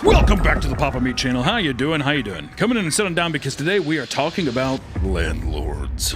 Welcome back to the Papa Meat channel. How you doing? How you doing? Coming in and sitting down because today we are talking about landlords.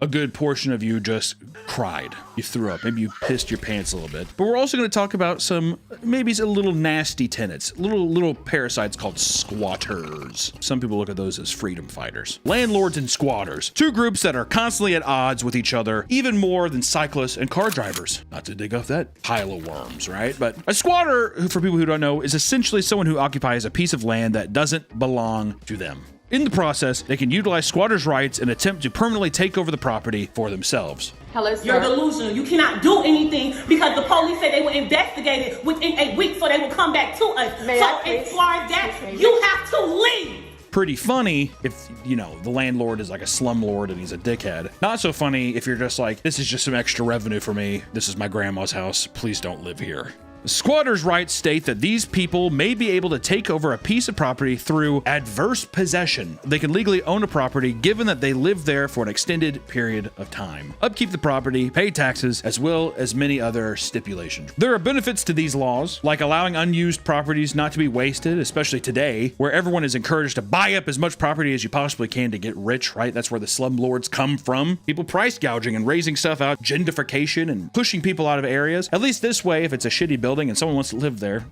A good portion of you just cried. You threw up. Maybe you pissed your pants a little bit. But we're also going to talk about some, maybe a little nasty tenants, little parasites called squatters. Some people look at those as freedom fighters. Landlords and squatters, two groups that are constantly at odds with each other, even more than cyclists and car drivers. Not to dig off that pile of worms, right? But a squatter, who, for people who don't know, is essentially someone who occupies a piece of land that doesn't belong to them. In the process, they can utilize squatters' rights and attempt to permanently take over the property for themselves. Hello, sir. You're delusional. You cannot do anything because the police said they will investigate it within a week, so they will come back to us. May so I please? as far as that, you have to leave. Pretty funny if, you know, the landlord is like a slumlord and he's a dickhead. Not so funny if you're just like, this is just some extra revenue for me. This is my grandma's house. Please don't live here. Squatters' rights state that these people may be able to take over a piece of property through adverse possession. They can legally own a property given that they live there for an extended period of time, upkeep the property, pay taxes, as well as many other stipulations. There are benefits to these laws, like allowing unused properties not to be wasted, especially today, where everyone is encouraged to buy up as much property as you possibly can to get rich, right? That's where the slumlords come from. People price gouging and raising stuff out, gentrification and pushing people out of areas. At least this way, if it's a shitty building and someone wants to live there,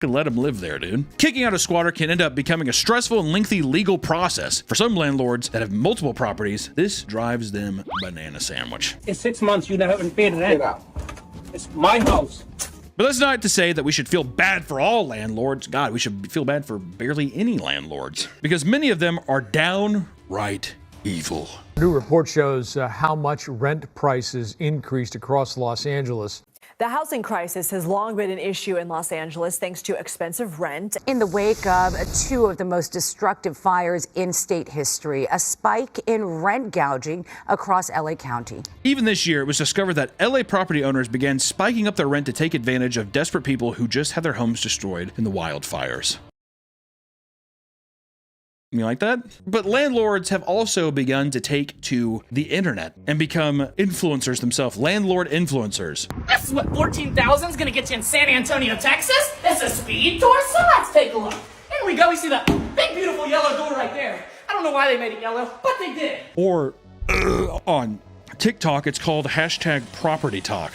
let them live there, dude. Kicking out a squatter can end up becoming a stressful and lengthy legal process. For some landlords that have multiple properties, this drives them banana sandwich. In 6 months, you haven't paid rent. It's my house. But that's not to say that we should feel bad for all landlords. God, we should feel bad for barely any landlords, because many of them are downright evil. A new report shows how much rent prices increased across Los Angeles. The housing crisis has long been an issue in Los Angeles thanks to expensive rent. In the wake of two of the most destructive fires in state history, a spike in rent gouging across LA County. Even this year, it was discovered that LA property owners began spiking up their rent to take advantage of desperate people who just had their homes destroyed in the wildfires. You like that? But landlords have also begun to take to the internet and become influencers themselves, landlord influencers. This is what 14,000 is going to get you in San Antonio, Texas. It's a speed tour, so let's take a look. Here we go. We see the big, beautiful yellow door right there. I don't know why they made it yellow, but they did. Or on TikTok, it's called hashtag property talk.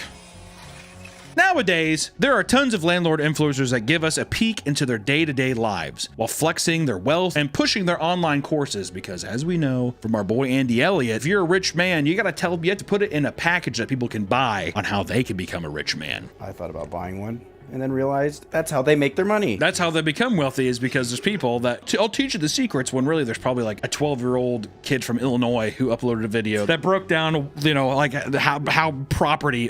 Nowadays, there are tons of landlord influencers that give us a peek into their day-to-day lives while flexing their wealth and pushing their online courses, because as we know from our boy Andy Elliott, if you're a rich man, you have to put it in a package that people can buy on how they can become a rich man. I thought about buying one and then realized that's how they make their money. That's how they become wealthy, is because there's people that I'll teach you the secrets, when really there's probably like a 12-year-old kid from Illinois who uploaded a video that broke down, you know, like how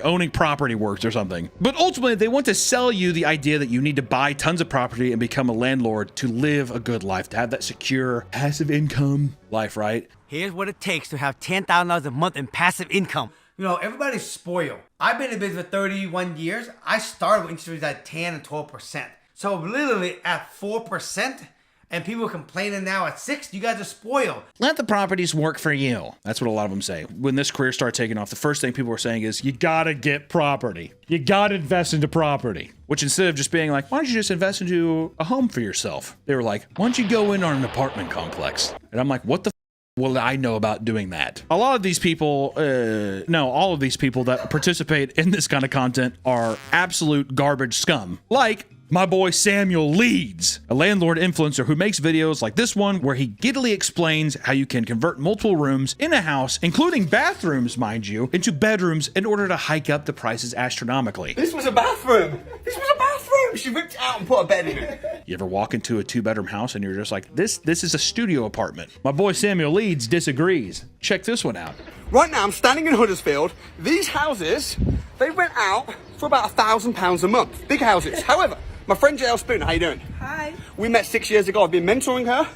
owning property works or something. But ultimately, they want to sell you the idea that you need to buy tons of property and become a landlord to live a good life, to have that secure passive income life, right? Here's what it takes to have $10,000 a month in passive income. You know, everybody's spoiled. I've been in business for 31 years. I started with interest rates at 10 and 12%. So literally at 4%, and people complaining now at 6%, you guys are spoiled. Let the properties work for you. That's what a lot of them say. When this career started taking off, the first thing people were saying is, you gotta get property. You gotta invest into property. Which, instead of just being like, why don't you just invest into a home for yourself? They were like, why don't you go in on an apartment complex? And I'm like, what the well, I know about doing that. A lot of these people, all of these people that participate in this kind of content are absolute garbage scum. Like my boy Samuel Leeds, a landlord influencer who makes videos like this one where he giddily explains how you can convert multiple rooms in a house, including bathrooms, mind you, into bedrooms in order to hike up the prices astronomically. This was a bathroom. This was a bathroom. She ripped it out and put a bed in it. You ever walk into a 2-bedroom house and you're just like, this is a studio apartment? My boy Samuel Leeds disagrees. Check this one out. Right now, I'm standing in Huddersfield. These houses, they rent out for about £1,000 a month. Big houses. However, my friend JL Spooner, how you doing? Hi. We met 6 years ago. I've been mentoring her.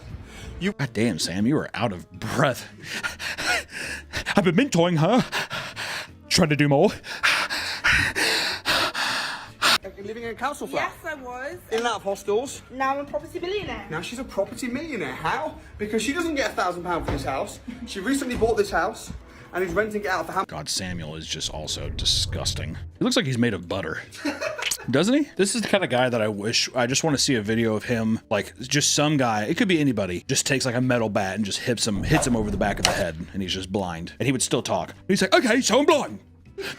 God damn, Sam, you are out of breath. I've been mentoring her. Trying to do more. Living in a council flat? Yes, I was. In and out of hostels? Now I'm a property billionaire. Now she's a property millionaire. How? Because she doesn't get £1,000 for this house. She recently bought this house and he's renting it out for how? God, Samuel is just also disgusting. He looks like he's made of butter. doesn't he? This is the kind of guy that I just want to see a video of him, like just some guy, it could be anybody, just takes like a metal bat and just hits him over the back of the head, and he's just blind. And he would still talk. He's like, okay, so I'm blind.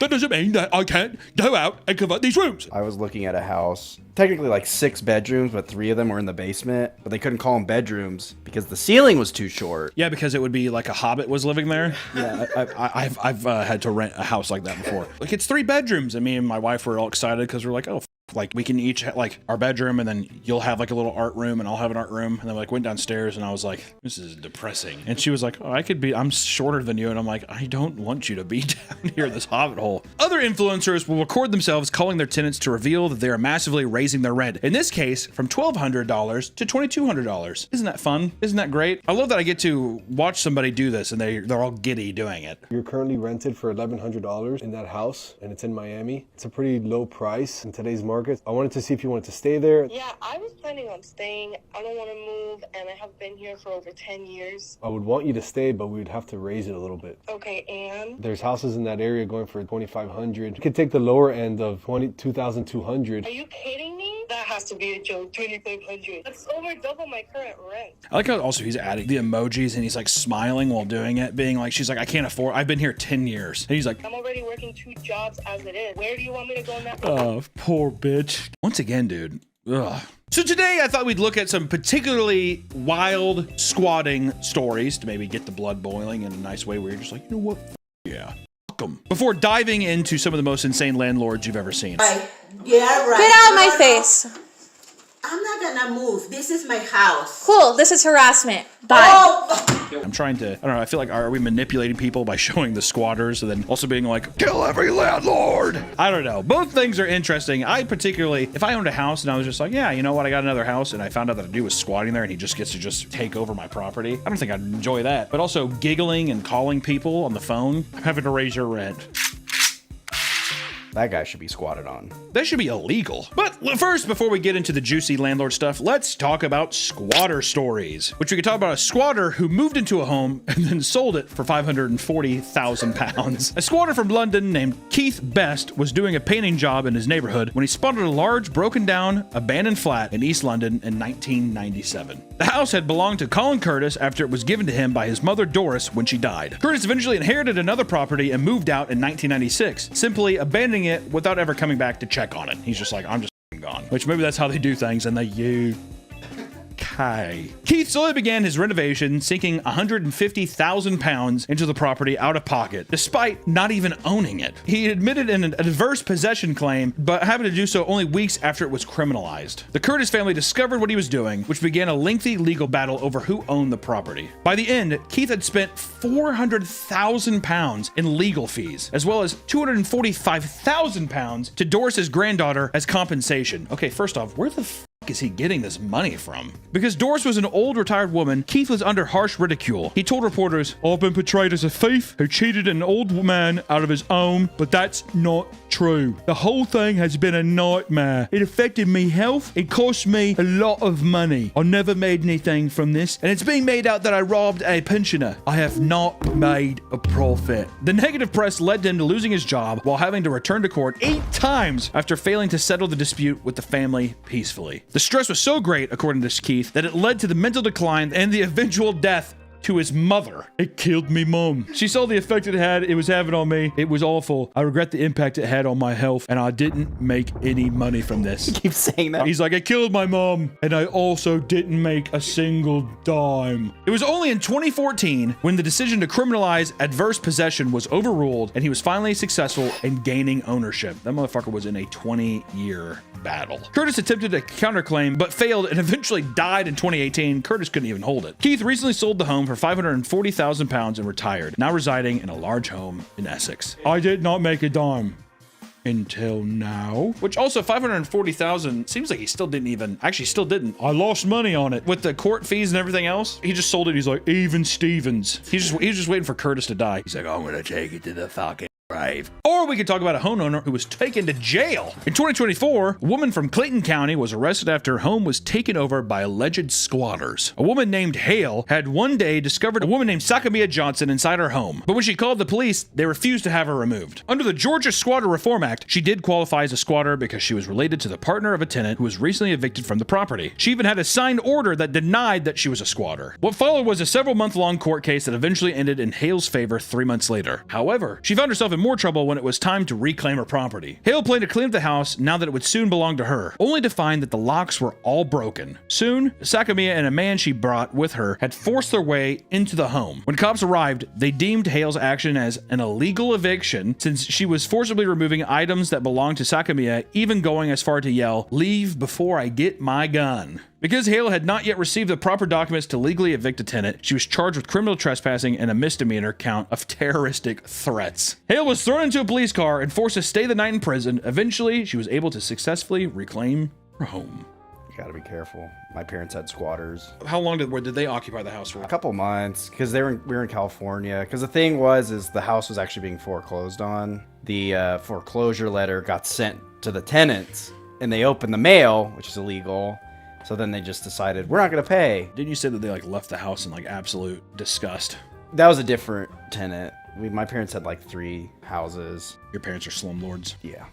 That doesn't mean that I can't go out and convert these rooms. I was looking at a house, technically like 6 bedrooms, but 3 of them were in the basement, but they couldn't call them bedrooms because the ceiling was too short. Yeah, because it would be like a hobbit was living there. Yeah, I've had to rent a house like that before. Like, it's 3 bedrooms, and me and my wife were all excited because we're like, oh, like we can each have like our bedroom, and then you'll have like a little art room and I'll have an art room. And then like went downstairs and I was like, this is depressing. And she was like, oh, I'm shorter than you. And I'm like, I don't want you to be down here in this hobbit hole. Other influencers will record themselves calling their tenants to reveal that they are massively raising their rent. In this case, from $1,200 to $2,200. Isn't that fun? Isn't that great? I love that I get to watch somebody do this and they're all giddy doing it. You're currently rented for $1,100 in that house, and it's in Miami. It's a pretty low price in today's market. I wanted to see if you wanted to stay there. Yeah, I was planning on staying. I don't want to move, and I have been here for over 10 years. I would want you to stay, but we would have to raise it a little bit. Okay, and? There's houses in that area going for $2,500. You could take the lower end of $2,200. Are you kidding me? That has to be a joke. $2,500. That's over double my current rent. I like how also he's adding the emojis and he's like smiling while doing it, being like, she's like, I can't afford, I've been here 10 years. And he's like, I'm already working 2 jobs as it is. Where do you want me to go now? Oh, poor bitch. Once again, dude. Ugh. So today I thought we'd look at some particularly wild squatting stories to maybe get the blood boiling in a nice way where you're just like, you know what? Yeah. Fuck 'em. Before diving into some of the most insane landlords you've ever seen. Right. Yeah, right. Get out of my face. I'm not gonna move. This is my house. Cool. This is harassment. Bye. Oh. I'm trying to, I don't know, I feel like, are we manipulating people by showing the squatters and then also being like, kill every landlord? I don't know. Both things are interesting. I particularly, if I owned a house and I was just like, yeah, you know what, I got another house and I found out that a dude was squatting there and he just gets to just take over my property, I don't think I'd enjoy that. But also giggling and calling people on the phone, having to raise your rent. That guy should be squatted on. That should be illegal. But first, before we get into the juicy landlord stuff, let's talk about squatter stories, which we could talk about a squatter who moved into a home and then sold it for £540,000. A squatter from London named Keith Best was doing a painting job in his neighborhood when he spotted a large, broken down, abandoned flat in East London in 1997. The house had belonged to Colin Curtis after it was given to him by his mother Doris when she died. Curtis eventually inherited another property and moved out in 1996, simply abandoning it without ever coming back to check on it. He's just like, I'm just gone. Which maybe that's how they do things, and Keith slowly began his renovation, sinking £150,000 into the property out of pocket, despite not even owning it. He admitted in an adverse possession claim, but happened to do so only weeks after it was criminalized. The Curtis family discovered what he was doing, which began a lengthy legal battle over who owned the property. By the end, Keith had spent £400,000 in legal fees, as well as £245,000 to Doris's granddaughter as compensation. Okay, first off, where the is he getting this money from? Because Doris was an old retired woman, Keith was under harsh ridicule. He told reporters, I've been portrayed as a thief who cheated an old man out of his home, but that's not true. The whole thing has been a nightmare. It affected me health. It cost me a lot of money. I never made anything from this, and it's being made out that I robbed a pensioner. I have not made a profit. The negative press led him to losing his job while having to return to court 8 times after failing to settle the dispute with the family peacefully. The stress was so great, according to Keith, that it led to the mental decline and the eventual death to his mother. It killed me mom. She saw the effect it was having on me. It was awful. I regret the impact it had on my health, and I didn't make any money from this. He keeps saying that. He's like, it killed my mom, and I also didn't make a single dime. It was only in 2014 when the decision to criminalize adverse possession was overruled, and he was finally successful in gaining ownership. That motherfucker was in a 20-year battle. Curtis attempted a counterclaim, but failed and eventually died in 2018. Curtis couldn't even hold it. Keith recently sold the home for £540,000 and retired, now residing in a large home in Essex. I did not make a dime. Until now. Which also, $540,000 seems like he still didn't. I lost money on it. With the court fees and everything else, he just sold it. He's like, even Stevens. He's just waiting for Curtis to die. He's like, I'm gonna take it to the fucking Or we could talk about a homeowner who was taken to jail. In 2024, a woman from Clayton County was arrested after her home was taken over by alleged squatters. A woman named Hale had one day discovered a woman named Sakamiya Johnson inside her home, but when she called the police, they refused to have her removed. Under the Georgia Squatter Reform Act, she did qualify as a squatter because she was related to the partner of a tenant who was recently evicted from the property. She even had a signed order that denied that she was a squatter. What followed was a several-month-long court case that eventually ended in Hale's favor 3 months later. However, she found herself in more trouble when it was time to reclaim her property. Hale planned to clean up the house now that it would soon belong to her, only to find that the locks were all broken. Soon, Sakamiya and a man she brought with her had forced their way into the home. When cops arrived, they deemed Hale's action as an illegal eviction since she was forcibly removing items that belonged to Sakamiya, even going as far to yell, "Leave before I get my gun." Because Hale had not yet received the proper documents to legally evict a tenant, she was charged with criminal trespassing and a misdemeanor count of terroristic threats. Hale was thrown into a police car and forced to stay the night in prison. Eventually, she was able to successfully reclaim her home. You gotta be careful. My parents had squatters. How long did they occupy the house for? A couple months, because we were in California. Because the thing is the house was actually being foreclosed on. The foreclosure letter got sent to the tenants, and they opened the mail, which is illegal. So then they just decided, we're not going to pay. Didn't you say that they left the house in absolute disgust? That was a different tenant. My parents had 3 houses. Your parents are slumlords? Yeah.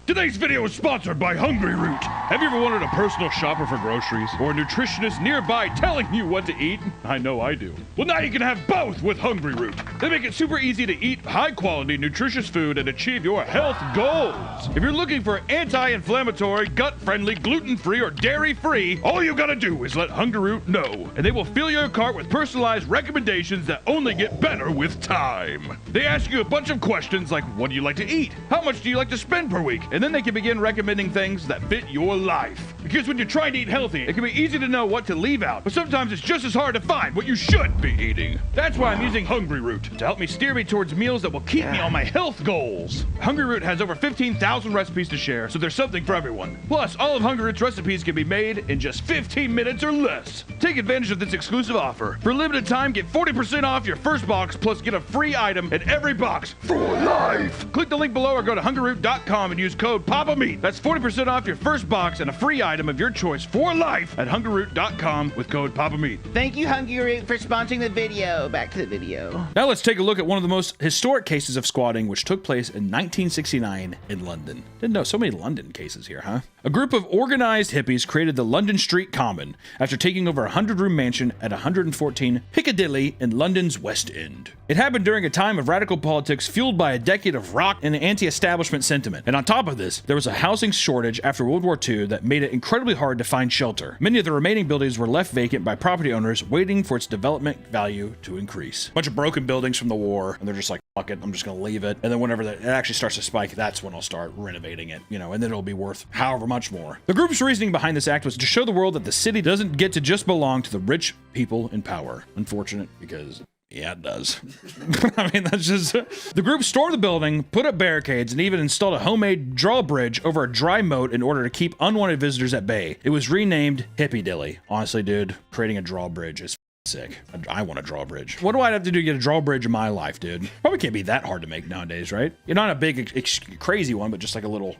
Today's video is sponsored by Hungry Root. Have you ever wanted a personal shopper for groceries or a nutritionist nearby telling you what to eat? I know I do. Well, now you can have both with Hungry Root. They make it super easy to eat high-quality, nutritious food and achieve your health goals. If you're looking for anti-inflammatory, gut-friendly, gluten-free, or dairy-free, all you gotta do is let Hungry Root know, and they will fill your cart with personalized recommendations that only get better with time. They ask you a bunch of questions like, what do you like to eat? How much do you like to spend per week? And then they can begin recommending things that fit your life. Because when you're trying to eat healthy, it can be easy to know what to leave out, but sometimes it's just as hard to find what you should be eating. That's why I'm using Hungry Root to help me steer me towards meals that will keep me on my health goals. Hungry Root has over 15,000 recipes to share, so there's something for everyone. Plus, all of Hungry Root's recipes can be made in just 15 minutes or less. Take advantage of this exclusive offer. For a limited time, get 40% off your first box, plus get a free item in every box for life. Click the link below or go to hungryroot.com and use code PAPAMEAT. That's 40% off your first box and a free item of your choice for life at hungryroot.com with code PAPAMEAT. Thank you, Hungry Root, for sponsoring the video. Back to the video. Now let's take a look at one of the most historic cases of squatting, which took place in 1969 in London. Didn't know so many London cases here, huh? A group of organized hippies created the London Street Common after taking over a 100-room mansion at 114 Piccadilly in London's West End. It happened during a time of radical politics fueled by a decade of rock and anti-establishment sentiment. And on top of this, there was a housing shortage after World War II that made it incredibly hard to find shelter. Many of the remaining buildings were left vacant by property owners waiting for its development value to increase. A bunch of broken buildings from the war, and they're just like, fuck it, I'm just gonna leave it. And then whenever it actually starts to spike, that's when I'll start renovating it, and then it'll be worth however much more. The group's reasoning behind this act was to show the world that the city doesn't get to just belong to the rich people in power. Unfortunate, because yeah, it does. I mean, that's just... The group stormed the building, put up barricades, and even installed a homemade drawbridge over a dry moat in order to keep unwanted visitors at bay. It was renamed Hippydilly. Honestly, dude, creating a drawbridge is sick. I want a drawbridge. What do I have to do to get a drawbridge in my life, dude? Probably can't be that hard to make nowadays, right? You're not a big, crazy one, but just like a little...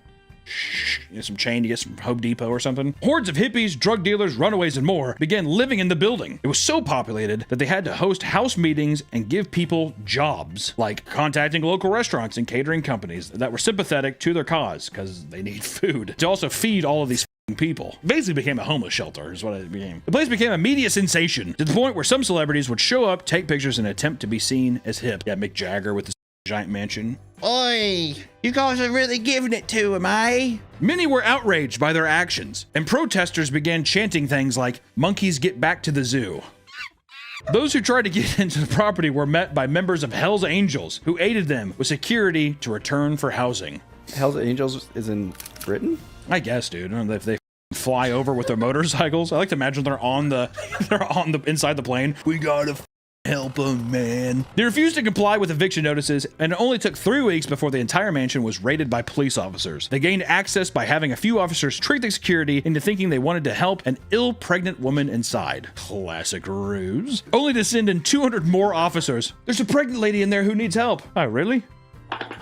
some chain to get some Home Depot or something. Hordes of hippies, drug dealers, runaways, and more began living in the building. It was so populated that they had to host house meetings and give people jobs, like contacting local restaurants and catering companies that were sympathetic to their cause because they need food to also feed all of these people. Basically became a homeless shelter is what it became. The place became a media sensation to the point where some celebrities would show up, take pictures, and attempt to be seen as hip. Yeah, Mick Jagger with the giant mansion. Oi, you guys are really giving it to him, eh? Many were outraged by their actions, and protesters began chanting things like, "Monkeys get back to the zoo." Those who tried to get into the property were met by members of Hell's Angels, who aided them with security to return for housing. Hell's Angels is in Britain? I guess, dude. I don't know if they fly over with their motorcycles. I like to imagine they're on the inside the plane. We gotta help them, man. They refused to comply with eviction notices, and it only took 3 weeks before the entire mansion was raided by police officers. They gained access by having a few officers trick the security into thinking they wanted to help an ill pregnant woman inside. Classic ruse. Only to send in 200 more officers. There's a pregnant lady in there who needs help. Oh, really?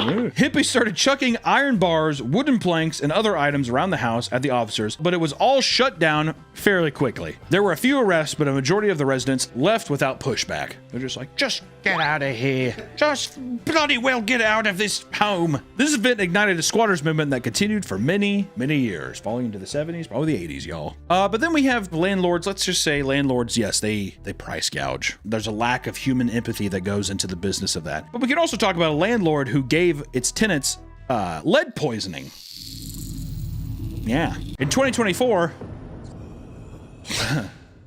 Hippies started chucking iron bars, wooden planks, and other items around the house at the officers, but it was all shut down fairly quickly. There were a few arrests, but a majority of the residents left without pushback. They're just like, just get out of here. Just bloody well get out of this home. This event ignited a squatters movement that continued for many, many years, falling into the 70s, probably the 80s, y'all. But then we have landlords. Let's just say landlords, yes, they price gouge. There's a lack of human empathy that goes into the business of that. But we can also talk about a landlord who gave its tenants lead poisoning. Yeah. In 2024,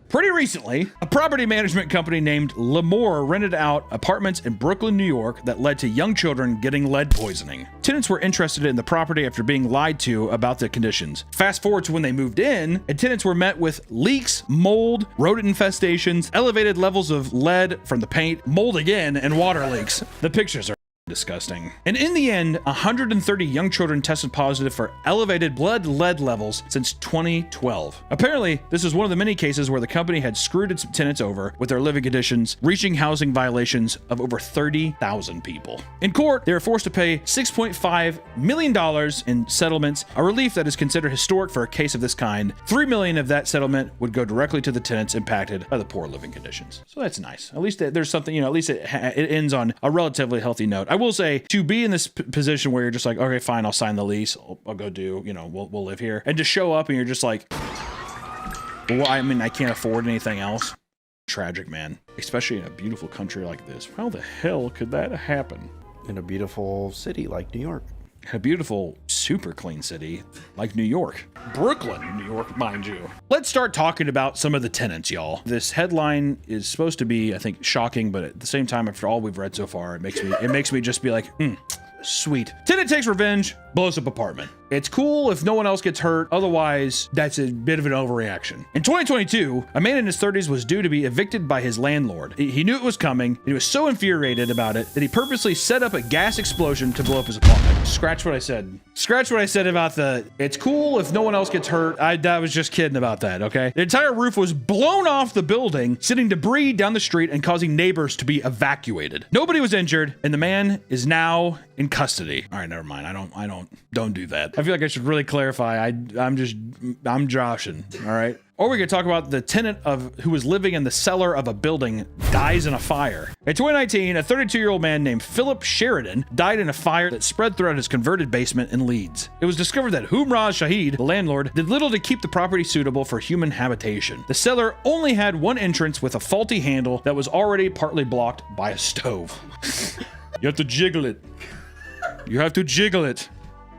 pretty recently, a property management company named Lemoore rented out apartments in Brooklyn, New York that led to young children getting lead poisoning. Tenants were interested in the property after being lied to about the conditions. Fast forward to when they moved in, and tenants were met with leaks, mold, rodent infestations, elevated levels of lead from the paint, mold again, and water leaks. The pictures are disgusting. And in the end, 130 young children tested positive for elevated blood lead levels since 2012. Apparently, this is one of the many cases where the company had screwed its tenants over with their living conditions, reaching housing violations of over 30,000 people. In court, they were forced to pay $6.5 million in settlements, a relief that is considered historic for a case of this kind. $3 million of that settlement would go directly to the tenants impacted by the poor living conditions. So that's nice. At least there's something, at least it ends on a relatively healthy note. I will say, to be in this position where you're just like, okay, fine, I'll sign the lease. I'll go do, we'll live here. And to show up and you're just like, well, I mean, I can't afford anything else. Tragic, man. Especially in a beautiful country like this. How the hell could that happen? In a beautiful city like New York. A beautiful, super clean city like New York. Brooklyn, New York, mind you. Let's start talking about some of the tenants, y'all. This headline is supposed to be, I think, shocking, but at the same time, after all we've read so far, it makes me just be like, sweet. Tenant takes revenge, blows up apartment. It's cool if no one else gets hurt. Otherwise, that's a bit of an overreaction. In 2022, a man in his 30s was due to be evicted by his landlord. He knew it was coming. He was so infuriated about it that he purposely set up a gas explosion to blow up his apartment. Scratch what I said. Scratch what I said about it's cool if no one else gets hurt. I was just kidding about that, okay? The entire roof was blown off the building, sending debris down the street and causing neighbors to be evacuated. Nobody was injured, and the man is now in custody. All right, never mind. Don't do that. I feel like I should really clarify. I'm joshing. All right. Or we could talk about the tenant who was living in the cellar of a building dies in a fire. In 2019, a 32-year-old man named Philip Sheridan died in a fire that spread throughout his converted basement in Leeds. It was discovered that Humraz Shahid, the landlord, did little to keep the property suitable for human habitation. The cellar only had one entrance with a faulty handle that was already partly blocked by a stove. You have to jiggle it. You have to jiggle it.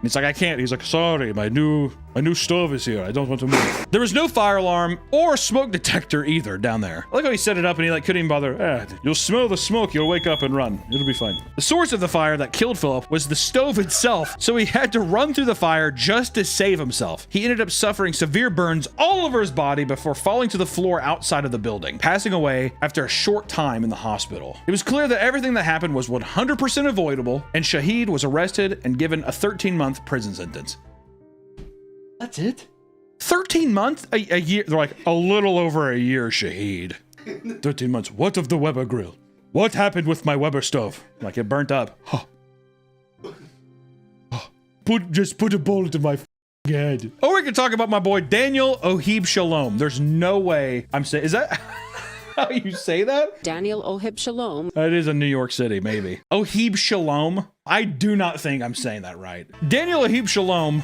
It's like, I can't. He's like, sorry, my new stove is here. I don't want to move. There was no fire alarm or smoke detector either down there. I like how he set it up and he couldn't even bother. You'll smell the smoke. You'll wake up and run. It'll be fine. The source of the fire that killed Philip was the stove itself, so he had to run through the fire just to save himself. He ended up suffering severe burns all over his body before falling to the floor outside of the building, passing away after a short time in the hospital. It was clear that everything that happened was 100% avoidable, and Shahid was arrested and given a 13-month prison sentence. That's it? 13 months? A year? They're like, a little over a year, Shahid. 13 months. What of the Weber grill? What happened with my Weber stove? Like, it burnt up. Just put a bullet in my head. Or we can talk about my boy Daniel Ohib Shalom. There's no way I'm saying, is that how you say that? Daniel Ohib Shalom. It is in New York City, maybe. Ohib Shalom. I do not think I'm saying that right. Daniel Ohib Shalom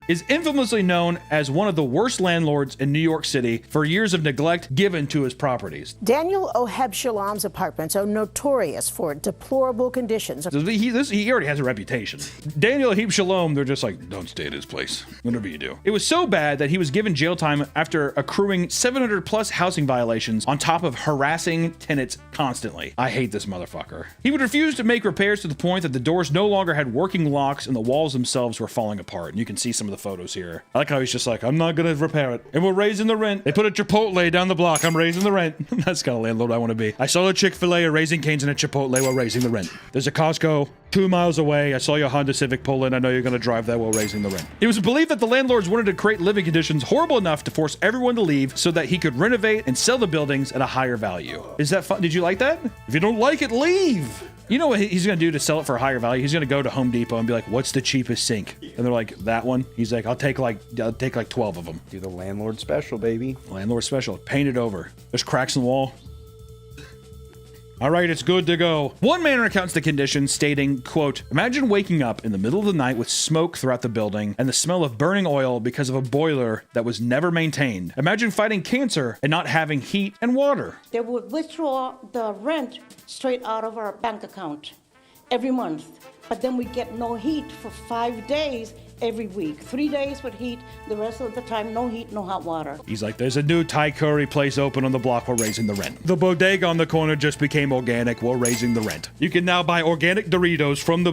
is infamously known as one of the worst landlords in New York City for years of neglect given to his properties. Daniel Ohib Shalom's apartments are notorious for deplorable conditions. He already has a reputation. Daniel Ohib Shalom, they're just like, don't stay at his place, whatever you do. It was so bad that he was given jail time after accruing 700 plus housing violations on top of harassing tenants constantly. I hate this motherfucker. He would refuse to make repairs to the point that the doors no longer had working locks and the walls themselves were falling apart. And you can see some of the photos here. I like how he's just like, I'm not gonna repair it, and we're raising the rent. They put a Chipotle down the block. I'm raising the rent. That's kind of landlord I want to be. I saw a Chick-fil-A, a Raising Cane's, and a Chipotle while raising the rent. There's a Costco 2 miles away. I saw your Honda Civic pull in. I know you're gonna drive that while raising the rent. It was believed that the landlords wanted to create living conditions horrible enough to force everyone to leave so that he could renovate and sell the buildings at a higher value. Is that fun? Did you like that? If you don't like it, leave. You know what he's going to do to sell it for a higher value? He's going to go to Home Depot and be like, what's the cheapest sink? And they're like, that one? He's like, I'll take like 12 of them. Do the landlord special, baby. Landlord special. Paint it over. There's cracks in the wall. All right, it's good to go. One man recounts the condition, stating, quote, imagine waking up in the middle of the night with smoke throughout the building and the smell of burning oil because of a boiler that was never maintained. Imagine fighting cancer and not having heat and water. They would withdraw the rent straight out of our bank account every month, but then we get no heat for 5 days every week. 3 days with heat, the rest of the time no heat, no hot water. He's like, there's a new Thai curry place open on the block. We're raising the rent. The bodega on the corner just became organic. We're raising the rent. You can now buy organic Doritos from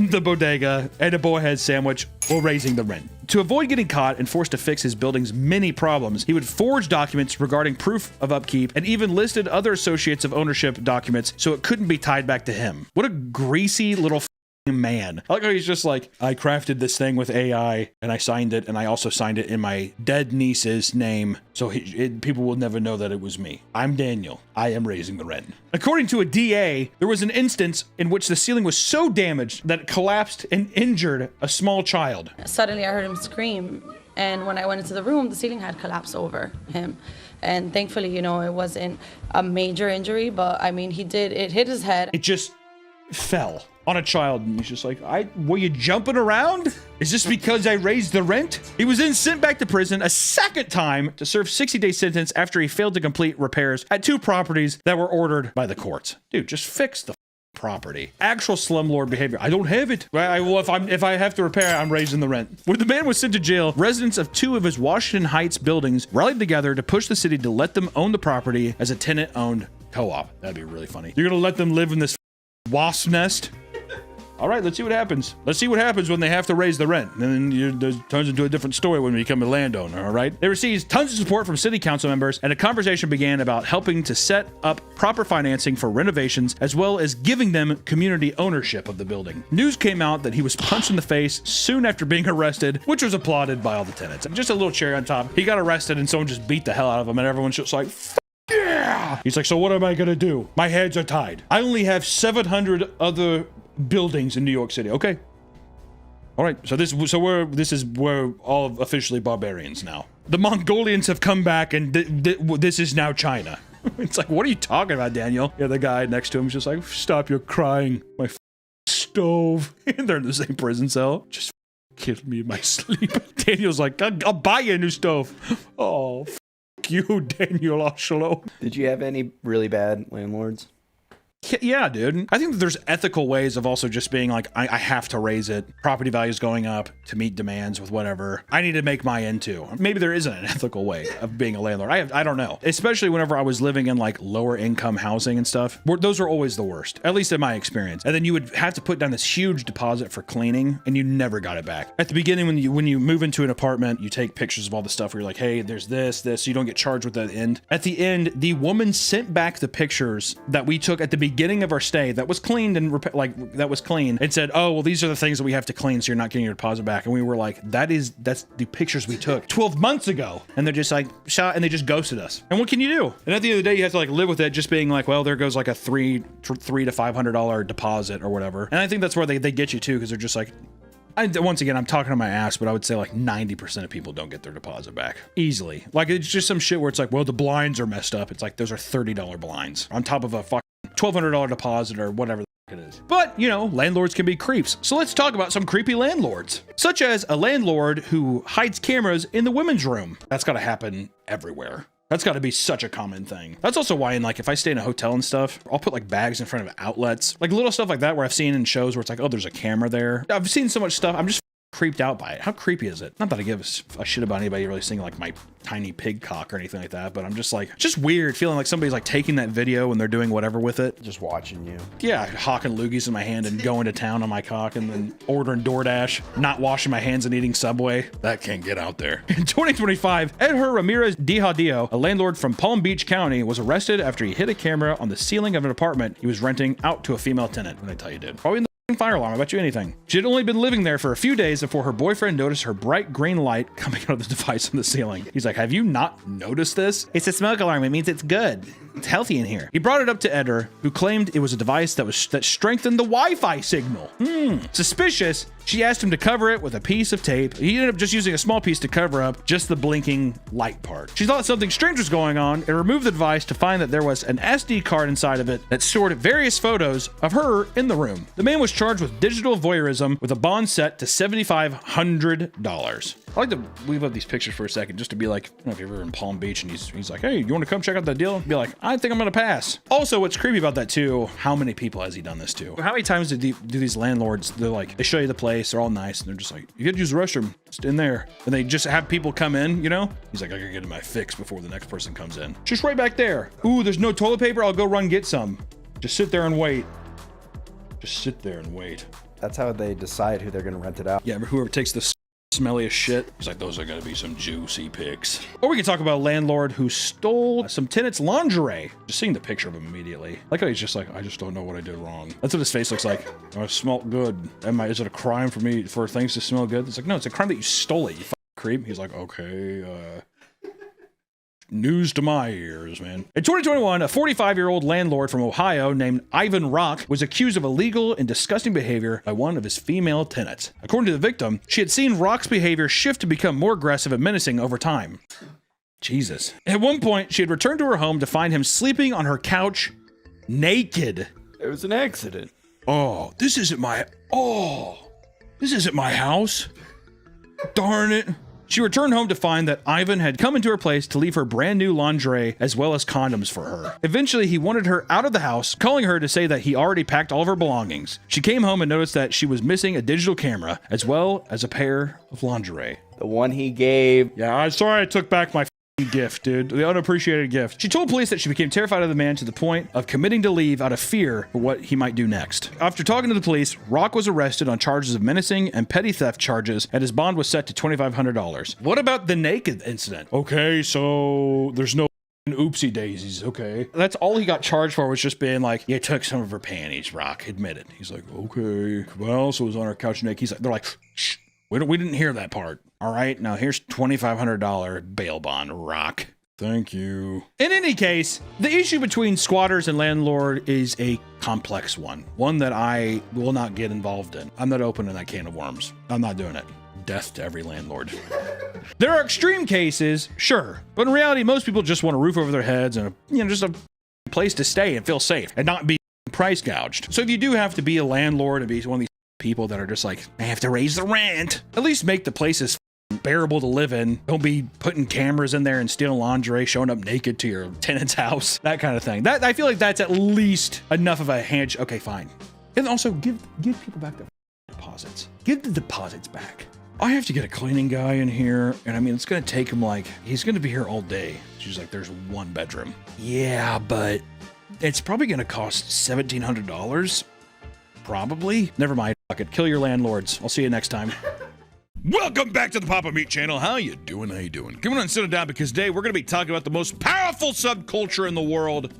the bodega and a Boarhead sandwich. We're raising the rent. To avoid getting caught and forced to fix his building's many problems, he would forge documents regarding proof of upkeep and even listed other associates of ownership documents so it couldn't be tied back to him. What a greasy little man. I like how he's just like, I crafted this thing with AI and I signed it, and I also signed it in my dead niece's name, so people will never know that it was me. I'm Daniel. I am raising the rent. According to a DA, there was an instance in which the ceiling was so damaged that it collapsed and injured a small child. Suddenly I heard him scream, and when I went into the room, the ceiling had collapsed over him. And thankfully, you know, it wasn't a major injury, but I mean, it hit his head. It just fell on a child, and he's just like, were you jumping around? Is this because I raised the rent? He was then sent back to prison a second time to serve 60-day sentence after he failed to complete repairs at 2 properties that were ordered by the courts. Dude, just fix the property. Actual slumlord behavior. I don't have it. Well, if I have to repair, I'm raising the rent. When the man was sent to jail, residents of 2 of his Washington Heights buildings rallied together to push the city to let them own the property as a tenant-owned co-op. That'd be really funny. You're gonna let them live in this wasp nest? All right, let's see what happens. Let's see what happens when they have to raise the rent. And then it turns into a different story when we become a landowner, all right? They received tons of support from city council members, and a conversation began about helping to set up proper financing for renovations, as well as giving them community ownership of the building. News came out that he was punched in the face soon after being arrested, which was applauded by all the tenants. Just a little cherry on top. He got arrested and someone just beat the hell out of him, and everyone's just like, yeah! He's like, so what am I gonna do? My hands are tied. I only have 700 other buildings in New York City. Okay. All right. So this is we're all officially barbarians now. The Mongolians have come back, and this is now China. It's like, what are you talking about, Daniel? Yeah, the guy next to him is just like, stop your crying. My stove. And they're in the same prison cell. Just kill me in my sleep. Daniel's like, I'll buy you a new stove. Oh, you, Daniel Oshalo. Did you have any really bad landlords? Yeah, dude. I think that there's ethical ways of also just being like, I have to raise it. Property values going up to meet demands with whatever. I need to make my end too. Maybe there isn't an ethical way of being a landlord. I don't know. Especially whenever I was living in like lower income housing and stuff. Those are always the worst, at least in my experience. And then you would have to put down this huge deposit for cleaning, and you never got it back. At the beginning, when you move into an apartment, you take pictures of all the stuff where you're like, hey, there's this, so you don't get charged with that end. At the end, the woman sent back the pictures that we took at the beginning of our stay that was cleaned and that was clean, and said, oh, well, these are the things that we have to clean, so you're not getting your deposit back. And we were like, that's the pictures we took 12 months ago. And they're just like, shot, and they just ghosted us. And what can you do? And at the end of the day, you have to like live with it, just being like, well, there goes like a $300 to $500 deposit or whatever. And I think that's where they get you too, because they're just like, once again, I'm talking on my ass, but I would say like 90% of people don't get their deposit back easily. Like, it's just some shit where it's like, well, the blinds are messed up. It's like, those are $30 blinds on top of a fucking $1,200 deposit or whatever it is. But, you know, landlords can be creeps. So let's talk about some creepy landlords, such as a landlord who hides cameras in the women's room. That's got to happen everywhere. That's got to be such a common thing. That's also why, in like, if I stay in a hotel and stuff, I'll put like bags in front of outlets, like little stuff like that where I've seen in shows where it's like, oh, there's a camera there. I've seen so much stuff. I'm just creeped out by it. How creepy is it? Not that I give a shit about anybody really seeing like my tiny pig cock or anything like that, but I'm just like, just weird feeling like somebody's like taking that video and they're doing whatever with it. Just watching you. Yeah, hawking loogies in my hand and going to town on my cock and then ordering DoorDash, not washing my hands and eating Subway. That can't get out there. In 2025, Edgar Ramirez Dijadio, a landlord from Palm Beach County, was arrested after he hid a camera on the ceiling of an apartment he was renting out to a female tenant. What did I tell you, dude? Probably in the fire alarm, I bet you anything. She had only been living there for a few days before her boyfriend noticed her bright green light coming out of the device on the ceiling. He's like, have you not noticed this? It's a smoke alarm. It means it's good. It's healthy in here. He brought it up to Edgar, who claimed it was a device that strengthened the Wi-Fi signal. Suspicious, she asked him to cover it with a piece of tape. He ended up just using a small piece to cover up just the blinking light part. She thought something strange was going on and removed the device to find that there was an SD card inside of it that stored various photos of her in the room. The man was charged with digital voyeurism with a bond set to $7,500. I like to leave up these pictures for a second just to be like, I don't know if you're ever in Palm Beach and he's like, hey, you want to come check out that deal? Be like, I think I'm going to pass. Also, what's creepy about that too, how many people has he done this to? How many times do these landlords, they're like, they show you the place, they're all nice, and they're just like, you could use the restroom, just in there. And they just have people come in, you know? He's like, I gotta get my fix before the next person comes in. Just right back there. Ooh, there's no toilet paper? I'll go run get some. Just sit there and wait. Just sit there and wait. That's how they decide who they're going to rent it out. Yeah, whoever takes the smelliest shit. He's like, those are gonna be some juicy pics. Or we can talk about a landlord who stole some tenants' lingerie. Just seeing the picture of him immediately. Like how he's just like, I just don't know what I did wrong. That's what his face looks like. I smelled good. Is it a crime for me for things to smell good? It's like, no, it's a crime that you stole it, you fucking creep. He's like, okay, news to my ears, man. In 2021, a 45-year-old landlord from Ohio named Ivan Rock was accused of illegal and disgusting behavior by one of his female tenants. According to the victim, she had seen Rock's behavior shift to become more aggressive and menacing over time. Jesus. At one point, she had returned to her home to find him sleeping on her couch naked. It was an accident. This isn't my house. Darn it. She returned home to find that Ivan had come into her place to leave her brand new lingerie as well as condoms for her. Eventually, he wanted her out of the house, calling her to say that he already packed all of her belongings. She came home and noticed that she was missing a digital camera as well as a pair of lingerie. The one he gave. Yeah, I'm sorry I took back my gift, dude. The unappreciated gift. She told police that she became terrified of the man to the point of committing to leave out of fear for what he might do next. After talking to the police, Rock was arrested on charges of menacing and petty theft charges, and his bond was set to $2,500. What about the naked incident? Okay, so there's no oopsie daisies. Okay. That's all he got charged for, was just being like, you took some of her panties, Rock. Admit it. He's like, okay. Well, so it was on her couch naked. He's like, they're like, shh. We didn't hear that part. All right, now here's $2,500 bail bond, Rock. Thank you. In any case, the issue between squatters and landlord is a complex one that I will not get involved in. I'm not opening that can of worms. I'm not doing it. Death to every landlord. There are extreme cases, sure, but in reality, most people just want a roof over their heads and just a place to stay and feel safe and not be price gouged. So if you do have to be a landlord and be one of these people that are just like, I have to raise the rent, at least make the places bearable to live in. Don't be putting cameras in there and stealing lingerie, showing up naked to your tenant's house, that kind of thing. That I feel like that's at least enough of a hand. Okay, fine. And also give people back their deposits. Give the deposits back. I have to get a cleaning guy in here, and I mean, it's gonna take him he's gonna be here all day. She's like, there's one bedroom. Yeah, but it's probably gonna cost $1,700. Probably. Never mind. Fuck it. Kill your landlords. I'll see you next time. Welcome back to the Papa Meat Channel. How you doing? How you doing? Come on and sit down, because today we're going to be talking about the most powerful subculture in the world,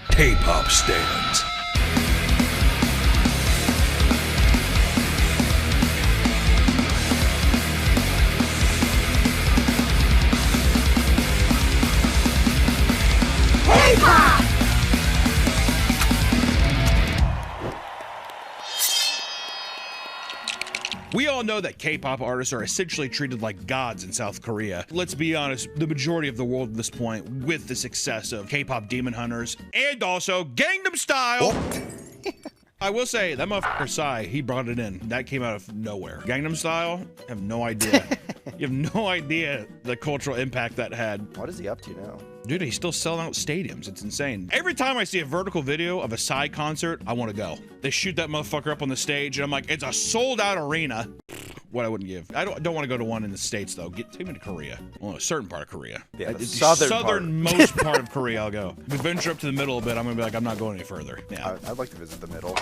K-pop stands. K-pop! We all know that K-pop artists are essentially treated like gods in South Korea. Let's be honest, the majority of the world at this point, with the success of K-pop Demon Hunters and also Gangnam Style. I will say, that motherfucker Psy, he brought it in. That came out of nowhere. Gangnam Style, I have no idea. You have no idea the cultural impact that had. What is he up to now? Dude, he's still selling out stadiums. It's insane. Every time I see a vertical video of a Psy concert, I want to go. They shoot that motherfucker up on the stage, and I'm like, it's a sold-out arena. what I wouldn't give. I don't want to go to one in the States though. Take me to Korea. Well, a certain part of Korea. Yeah, the southernmost part of Korea. I'll go. If we venture up to the middle a bit, I'm gonna be like, I'm not going any further. Yeah. I'd like to visit the middle.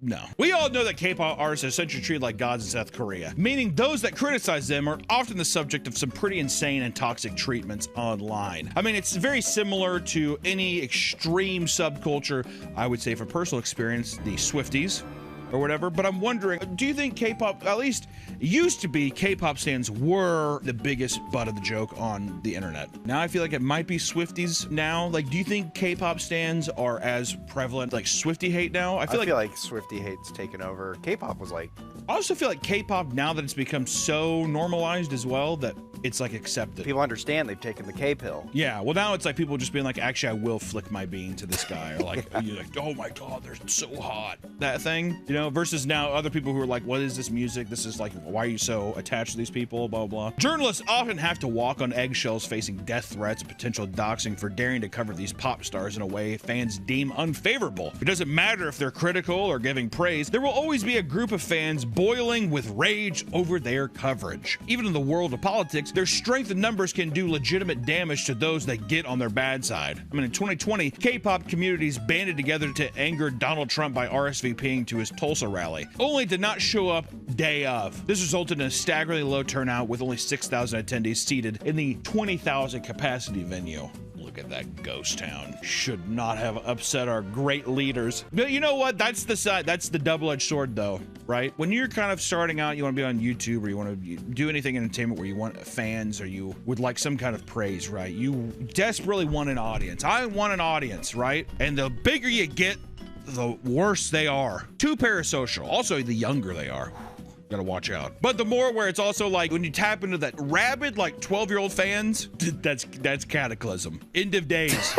No. We all know that K-pop artists are essentially treated like gods in South Korea, meaning those that criticize them are often the subject of some pretty insane and toxic treatments online. I mean, it's very similar to any extreme subculture, I would say from personal experience, the Swifties or whatever, but I'm wondering, do you think K-pop, at least used to be, K-pop stands were the biggest butt of the joke on the internet? Now I feel like it might be Swifties now. Like, do you think K-pop stands are as prevalent like Swiftie hate now? I feel like Swiftie hate's taken over. K-pop was like... I also feel like K-pop, now that it's become so normalized as well, that it's like accepted. People understand they've taken the K-pill. Yeah, well now it's like people just being like, actually I will flick my bean to this guy, or like, you're like, oh my god, they're so hot. That thing, you know, versus now other people who are like, what is this music? This is like, why are you so attached to these people? Blah, blah, blah. Journalists often have to walk on eggshells facing death threats and potential doxing for daring to cover these pop stars in a way fans deem unfavorable. It doesn't matter if they're critical or giving praise, there will always be a group of fans boiling with rage over their coverage. Even in the world of politics, their strength in numbers can do legitimate damage to those that get on their bad side. I mean, in 2020, K-pop communities banded together to anger Donald Trump by RSVPing to his Tulsa rally, only to not show up day of. This resulted in a staggeringly low turnout with only 6,000 attendees seated in the 20,000 capacity venue. Look at that ghost town. Should not have upset our great leaders. But you know what? That's the side. That's the double-edged sword, though, right? When you're kind of starting out, you want to be on YouTube or you want to do anything in entertainment where you want fans or you would like some kind of praise, right? You desperately want an audience. I want an audience, right? And the bigger you get, the worse they are. Too parasocial. Also, the younger they are. Gotta watch out. But the more where it's also like when you tap into that rabid like 12-year-old fans, that's cataclysm. End of days.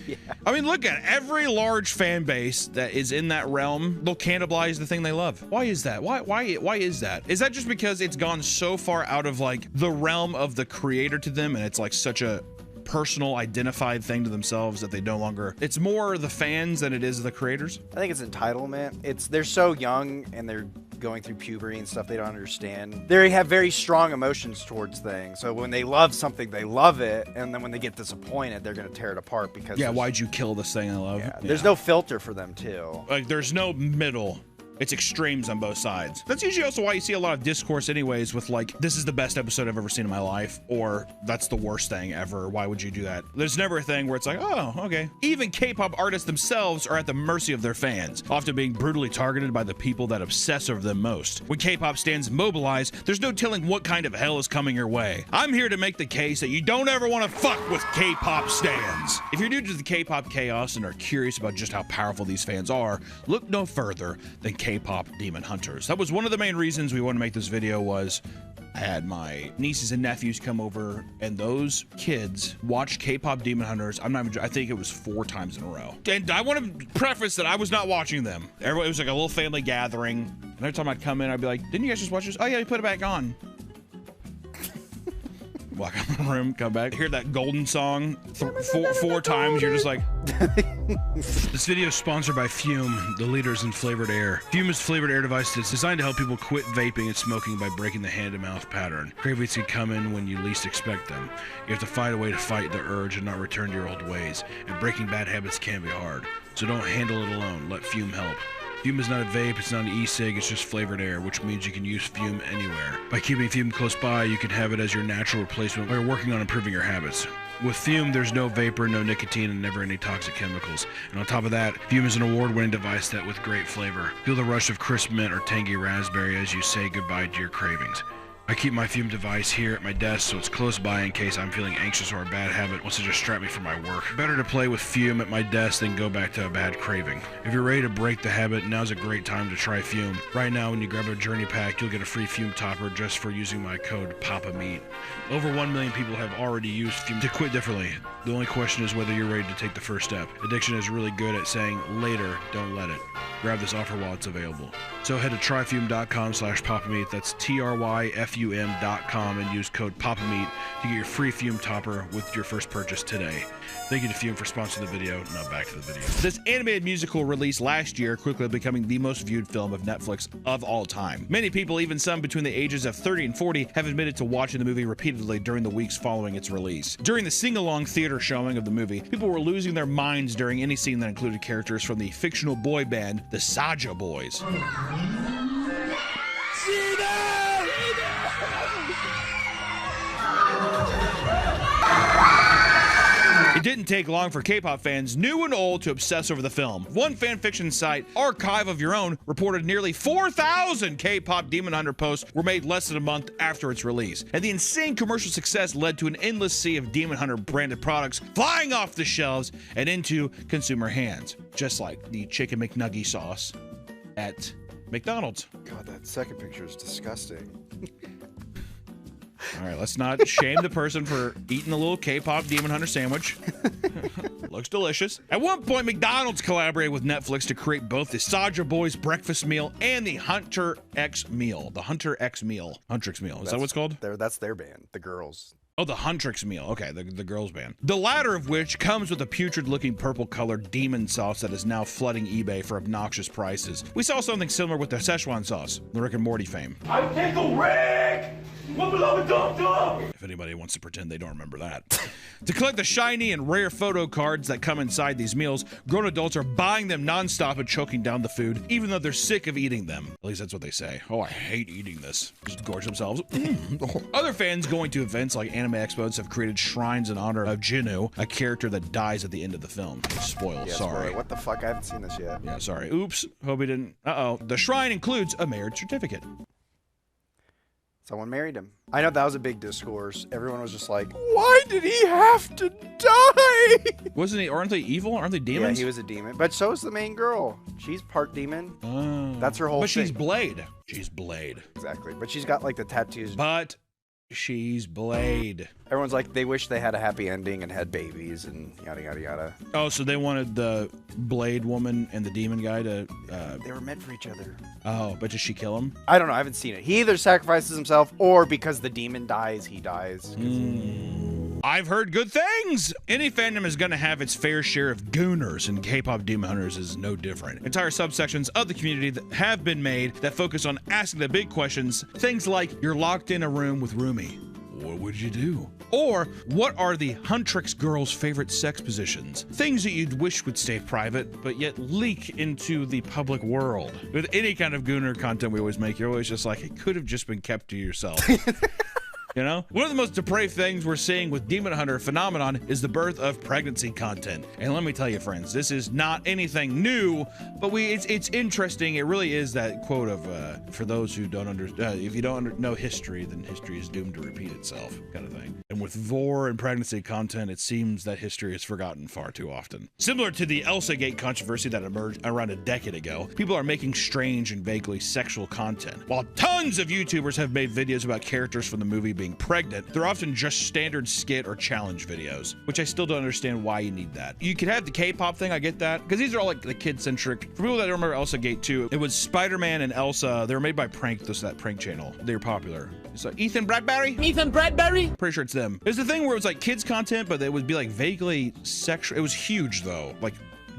Yeah. I mean, look at every large fan base that is in that realm, they'll cannibalize the thing they love. Why is that? Why is that? Is that just because it's gone so far out of like the realm of the creator to them and it's like such a personal identified thing to themselves that they no longer, it's more the fans than it is the creators? I think it's entitlement. They're so young and they're going through puberty and stuff they don't understand. They have very strong emotions towards things. So when they love something, they love it. And then when they get disappointed, they're going to tear it apart because... Yeah, why'd you kill this thing I love? Yeah, there's no filter for them, too. Like, there's no middle. It's extremes on both sides. That's usually also why you see a lot of discourse anyways with like, this is the best episode I've ever seen in my life, or that's the worst thing ever. Why would you do that? There's never a thing where it's like, oh, okay. Even K-pop artists themselves are at the mercy of their fans, often being brutally targeted by the people that obsess over them most. When K-pop stands mobilize, there's no telling what kind of hell is coming your way. I'm here to make the case that you don't ever want to fuck with K-pop stands. If you're new to the K-pop chaos and are curious about just how powerful these fans are, look no further than K-pop Demon Hunters. That was one of the main reasons we wanted to make this video. Was I had my nieces and nephews come over and those kids watched K-pop Demon Hunters. I think it was 4 times in a row. And I want to preface that I was not watching them. It was like a little family gathering. And every time I'd come in, I'd be like, didn't you guys just watch this? Oh yeah, you put it back on. Walk out of the room, come back, hear that golden song four times. You're just like... This video is sponsored by Fume, the leaders in flavored air. Fume is a flavored air device that's designed to help people quit vaping and smoking by breaking the hand-to-mouth pattern. Cravings can come in when you least expect them. You have to find a way to fight the urge and not return to your old ways. And breaking bad habits can be hard. So don't handle it alone. Let Fume help. Fume is not a vape, it's not an e-cig, it's just flavored air, which means you can use Fume anywhere. By keeping Fume close by, you can have it as your natural replacement while you're working on improving your habits. With Fume, there's no vapor, no nicotine, and never any toxic chemicals. And on top of that, Fume is an award-winning device that with great flavor. Feel the rush of crisp mint or tangy raspberry as you say goodbye to your cravings. I keep my Fume device here at my desk so it's close by in case I'm feeling anxious or a bad habit wants to distract me from my work. Better to play with Fume at my desk than go back to a bad craving. If you're ready to break the habit, now's a great time to try Fume. Right now, when you grab a Journey Pack, you'll get a free Fume topper just for using my code PAPAMEAT. Over 1 million people have already used Fume to quit differently. The only question is whether you're ready to take the first step. Addiction is really good at saying later, don't let it. grab this offer while it's available. So head to tryfume.com/papameat. That's TRYFUM.com and use code PAPAMEAT to get your free Fume topper with your first purchase today. Thank you to Fume for sponsoring the video. Now back to the video. This animated musical released last year, quickly becoming the most viewed film of Netflix of all time. Many people, even some between the ages of 30 and 40, have admitted to watching the movie repeatedly during the weeks following its release. During the sing-along theater showing of the movie, people were losing their minds during any scene that included characters from the fictional boy band, the Saja Boys. It didn't take long for K-pop fans, new and old, to obsess over the film. One fanfiction site, Archive of Your Own, reported nearly 4,000 K-pop Demon Hunter posts were made less than a month after its release. And the insane commercial success led to an endless sea of Demon Hunter branded products flying off the shelves and into consumer hands, just like the Chicken McNugget sauce at McDonald's. God, that second picture is disgusting. All right, let's not shame the person for eating a little K-pop Demon Hunter sandwich. Looks delicious. At one point, McDonald's collaborated with Netflix to create both the Saja Boys breakfast meal and the Hunter X meal. The Hunter X meal. Huntrix meal. Is that what it's called? That's their band, the girls. Oh, the Huntrix meal. Okay, the girls' band. The latter of which comes with a putrid-looking purple-colored demon sauce that is now flooding eBay for obnoxious prices. We saw something similar with the Szechuan sauce, the Rick and Morty fame. I take a Rick! One beloved dum-dum! If anybody wants to pretend they don't remember that. To collect the shiny and rare photo cards that come inside these meals, grown adults are buying them nonstop and choking down the food, even though they're sick of eating them. At least that's what they say. Oh, I hate eating this. Just gorge themselves. Other fans going to events like Anime Expos have created shrines in honor of Jinnu, a character that dies at the end of the film. Spoiled, Yeah, sorry. spoiler. What the fuck? I haven't seen this yet. Yeah, sorry. Oops. Hope we didn't. Uh-oh. The shrine includes a marriage certificate. Someone married him. I know that was a big discourse. Everyone was just like, why did he have to die? Wasn't he? Aren't they evil? Aren't they demons? Yeah, he was a demon. But so is the main girl. She's part demon. That's her whole But thing. she's Blade. She's Blade. Exactly. But she's got like the tattoos. But she's Blade. Everyone's like, they wish they had a happy ending and had babies and yada, yada, yada. Oh, so they wanted the Blade woman and the demon guy to... They were meant for each other. Oh, but does she kill him? I don't know. I haven't seen it. He either sacrifices himself or because the demon dies, he dies. I've heard good things! Any fandom is going to have its fair share of gooners, and K-pop Demon Hunters is no different. Entire subsections of the community that have been made that focus on asking the big questions, things like, you're locked in a room with Rumi. What would you do? Or, what are the Huntrix girls' favorite sex positions? Things that you'd wish would stay private, but yet leak into the public world. With any kind of gooner content we always make, you're always just like, it could have just been kept to yourself. You know? One of the most depraved things we're seeing with Demon Hunter phenomenon is the birth of pregnancy content. And let me tell you, friends, this is not anything new, but it's interesting. It really is that quote of, for those who don't if you don't know history, then history is doomed to repeat itself, kind of thing. And with vor and pregnancy content, it seems that history is forgotten far too often. Similar to the Elsa Gate controversy that emerged around a decade ago, people are making strange and vaguely sexual content. While tons of YouTubers have made videos about characters from the movie being pregnant, they're often just standard skit or challenge videos, which I still don't understand why you need that. You could have the K-pop thing, I get that, because these are all like the kid-centric. For people that don't remember Elsa Gate 2, it was Spider-Man and Elsa. They were made by Prank, that Prank channel. They were popular. So Ethan Bradbury? Ethan Bradbury? Pretty sure it's them. It was the thing where it was like kids content, but it would be like vaguely sexual. It was huge though, like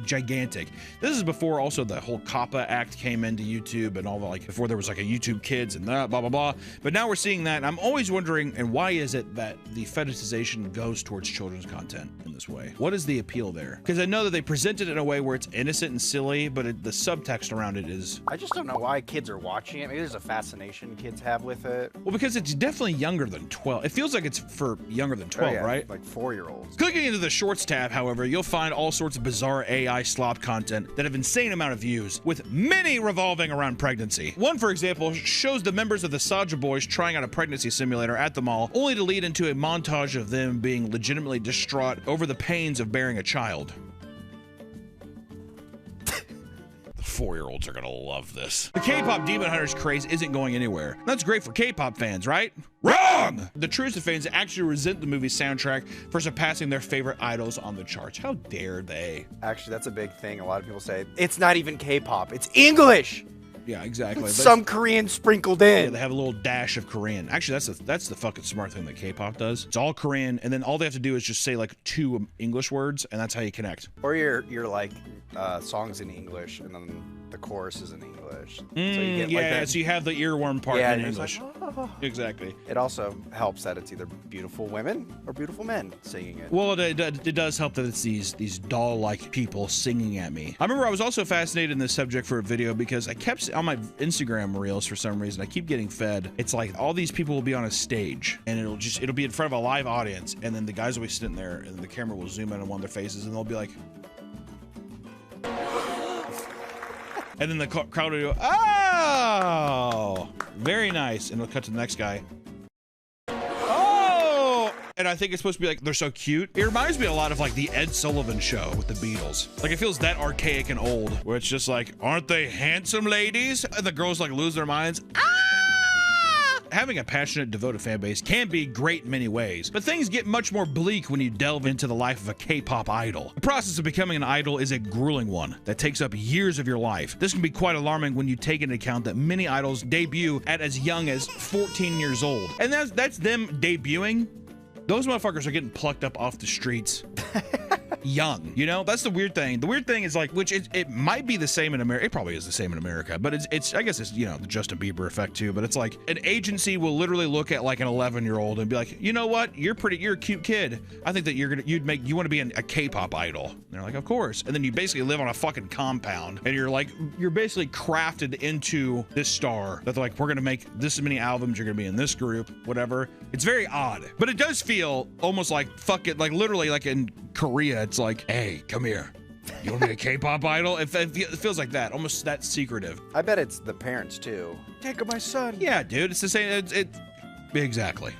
gigantic. This is before also the whole COPPA Act came into YouTube and all the like, before there was like a YouTube Kids and that, blah, blah, blah. But now we're seeing that, and I'm always wondering, and why is it that the fetishization goes towards children's content in this way? What is the appeal there? Because I know that they present it in a way where it's innocent and silly, but the subtext around it is... I just don't know why kids are watching it. Maybe there's a fascination kids have with it. Well, because it's definitely younger than 12. It feels like it's for younger than 12, right? Like 4-year-olds. Clicking into the Shorts tab, however, you'll find all sorts of bizarre AI slop content that have insane amount of views, with many revolving around pregnancy. One, for example, shows the members of the Saja Boys trying out a pregnancy simulator at the mall, only to lead into a montage of them being legitimately distraught over the pains of bearing a child. The 4-year-olds are gonna love this. The K-pop Demon Hunters craze isn't going anywhere. That's great for K-pop fans, right? Wrong! wrong. The truest fans actually resent the movie's soundtrack for surpassing their favorite idols on the charts. How dare they? Actually, that's a big thing. A lot of people say it's not even K-pop. It's English. Yeah, exactly. Some Korean sprinkled in. Yeah, they have a little dash of Korean. Actually, that's the fucking smart thing that K-pop does. It's all Korean, and then all they have to do is just say like 2 English words, and that's how you connect. Or you're like songs in English, and then the chorus is in English. So you get like that. So you have the earworm part in English. Like, oh. Exactly. It also helps that it's either beautiful women or beautiful men singing it. Well, it does help that it's these doll-like people singing at me. I remember I was also fascinated in this subject for a video because I kept on my Instagram reels for some reason. I keep getting fed. It's like all these people will be on a stage and it'll be in front of a live audience, and then the guys will be sitting there and the camera will zoom in on one of their faces and they'll be like, and then the crowd will go, oh, very nice, and it'll cut to the next guy. Oh, and I think it's supposed to be like, they're so cute. It reminds me a lot of like the Ed Sullivan Show with the Beatles. Like it feels that archaic and old, where it's just like, aren't they handsome ladies? And the girls like lose their minds. Having a passionate, devoted fan base can be great in many ways, but things get much more bleak when you delve into the life of a K-pop idol. The process of becoming an idol is a grueling one that takes up years of your life. This can be quite alarming when you take into account that many idols debut at as young as 14 years old. And that's them debuting. Those motherfuckers are getting plucked up off the streets. Young, you know, that's the weird thing. The weird thing is like, which it might be the same in America. It probably is the same in America, but it's I guess it's, you know, the Justin Bieber effect too. But it's like an agency will literally look at like an 11-year-old and be like, you know what, you're a cute kid. I think that you want to be a K-pop idol. And they're like, of course. And then you basically live on a fucking compound, and you're basically crafted into this star that they're like, we're gonna make this many albums. You're gonna be in this group, whatever. It's very odd, but it does feel almost like like literally like in Korea. It's like, hey, come here. You want to be a K-pop idol? It feels like that, almost that secretive. I bet it's the parents too. Take my son. Yeah, dude, it's the same. Exactly.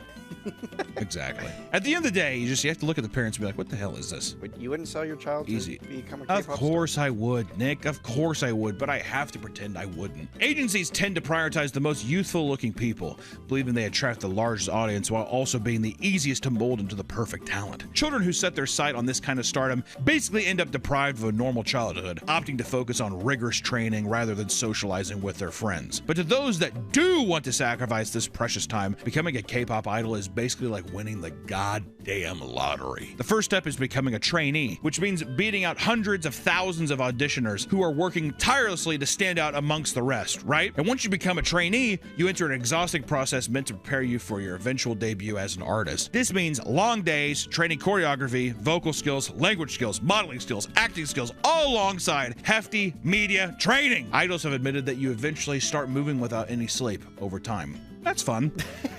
Exactly. At the end of the day, you have to look at the parents and be like, what the hell is this? You wouldn't sell your child to become a K-pop Of course I would, Nick. Of course I would, but I have to pretend I wouldn't. Agencies tend to prioritize the most youthful looking people, believing they attract the largest audience while also being the easiest to mold into the perfect talent. Children who set their sight on this kind of stardom basically end up deprived of a normal childhood, opting to focus on rigorous training rather than socializing with their friends. But to those that do want to sacrifice this precious time, becoming a K-pop idol is basically like winning the goddamn lottery. The first step is becoming a trainee, which means beating out hundreds of thousands of auditioners who are working tirelessly to stand out amongst the rest, right? And once you become a trainee, you enter an exhausting process meant to prepare you for your eventual debut as an artist. This means long days, training choreography, vocal skills, language skills, modeling skills, acting skills, all alongside hefty media training. Idols have admitted that you eventually start moving without any sleep over time. That's fun.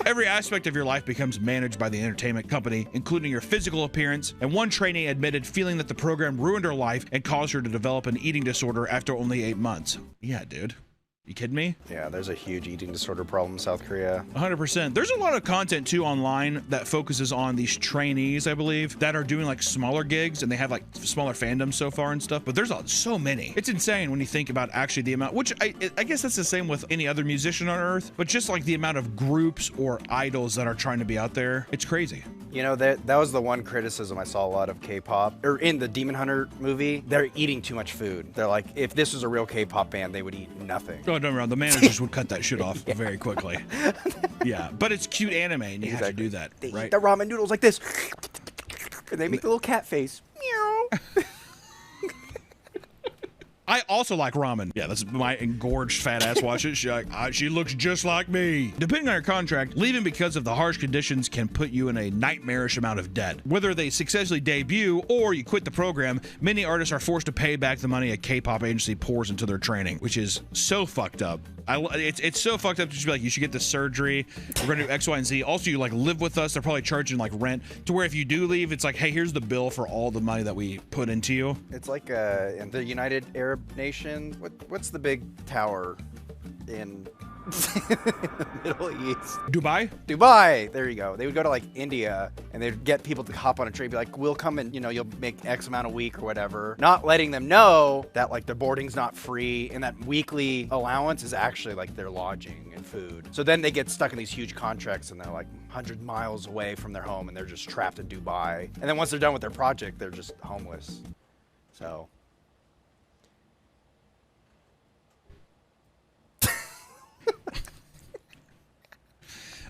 Every aspect of your life becomes managed by the entertainment company, including your physical appearance, and one trainee admitted feeling that the program ruined her life and caused her to develop an eating disorder after only 8 months. Yeah, dude. You kidding me? Yeah, there's a huge eating disorder problem in South Korea. 100%. There's a lot of content too online that focuses on these trainees, I believe, that are doing like smaller gigs, and they have like smaller fandoms so far and stuff, but there's so many. It's insane when you think about actually the amount, which I guess that's the same with any other musician on earth, but just like the amount of groups or idols that are trying to be out there, it's crazy. You know, that was the one criticism I saw a lot of K-pop, or in the Demon Hunter movie, they're eating too much food. They're like, if this was a real K-pop band, they would eat nothing. Oh, don't worry, the managers would cut that shit off very quickly. Yeah, but it's cute anime, and you have to do that, They right? eat the ramen noodles like this, and they make the little cat face. Meow. I also like ramen. Yeah, that's my engorged fat ass watch it. She looks just like me. Depending on your contract, leaving because of the harsh conditions can put you in a nightmarish amount of debt. Whether they successfully debut or you quit the program, many artists are forced to pay back the money a K-pop agency pours into their training, which is so fucked up. It's so fucked up to just be like, you should get this surgery. We're gonna do X, Y, and Z. Also, you like live with us. They're probably charging like rent to where if you do leave, it's like, hey, here's the bill for all the money that we put into you. It's like in the United Arab Nation. What's the big tower in Middle East. Dubai? Dubai. There you go. They would go to like India and they'd get people to hop on a train, be like, we'll come and, you know, you'll make X amount a week or whatever. Not letting them know that like their boarding's not free and that weekly allowance is actually like their lodging and food. So then they get stuck in these huge contracts and they're like 100 miles away from their home and they're just trapped in Dubai. And then once they're done with their project, they're just homeless. So.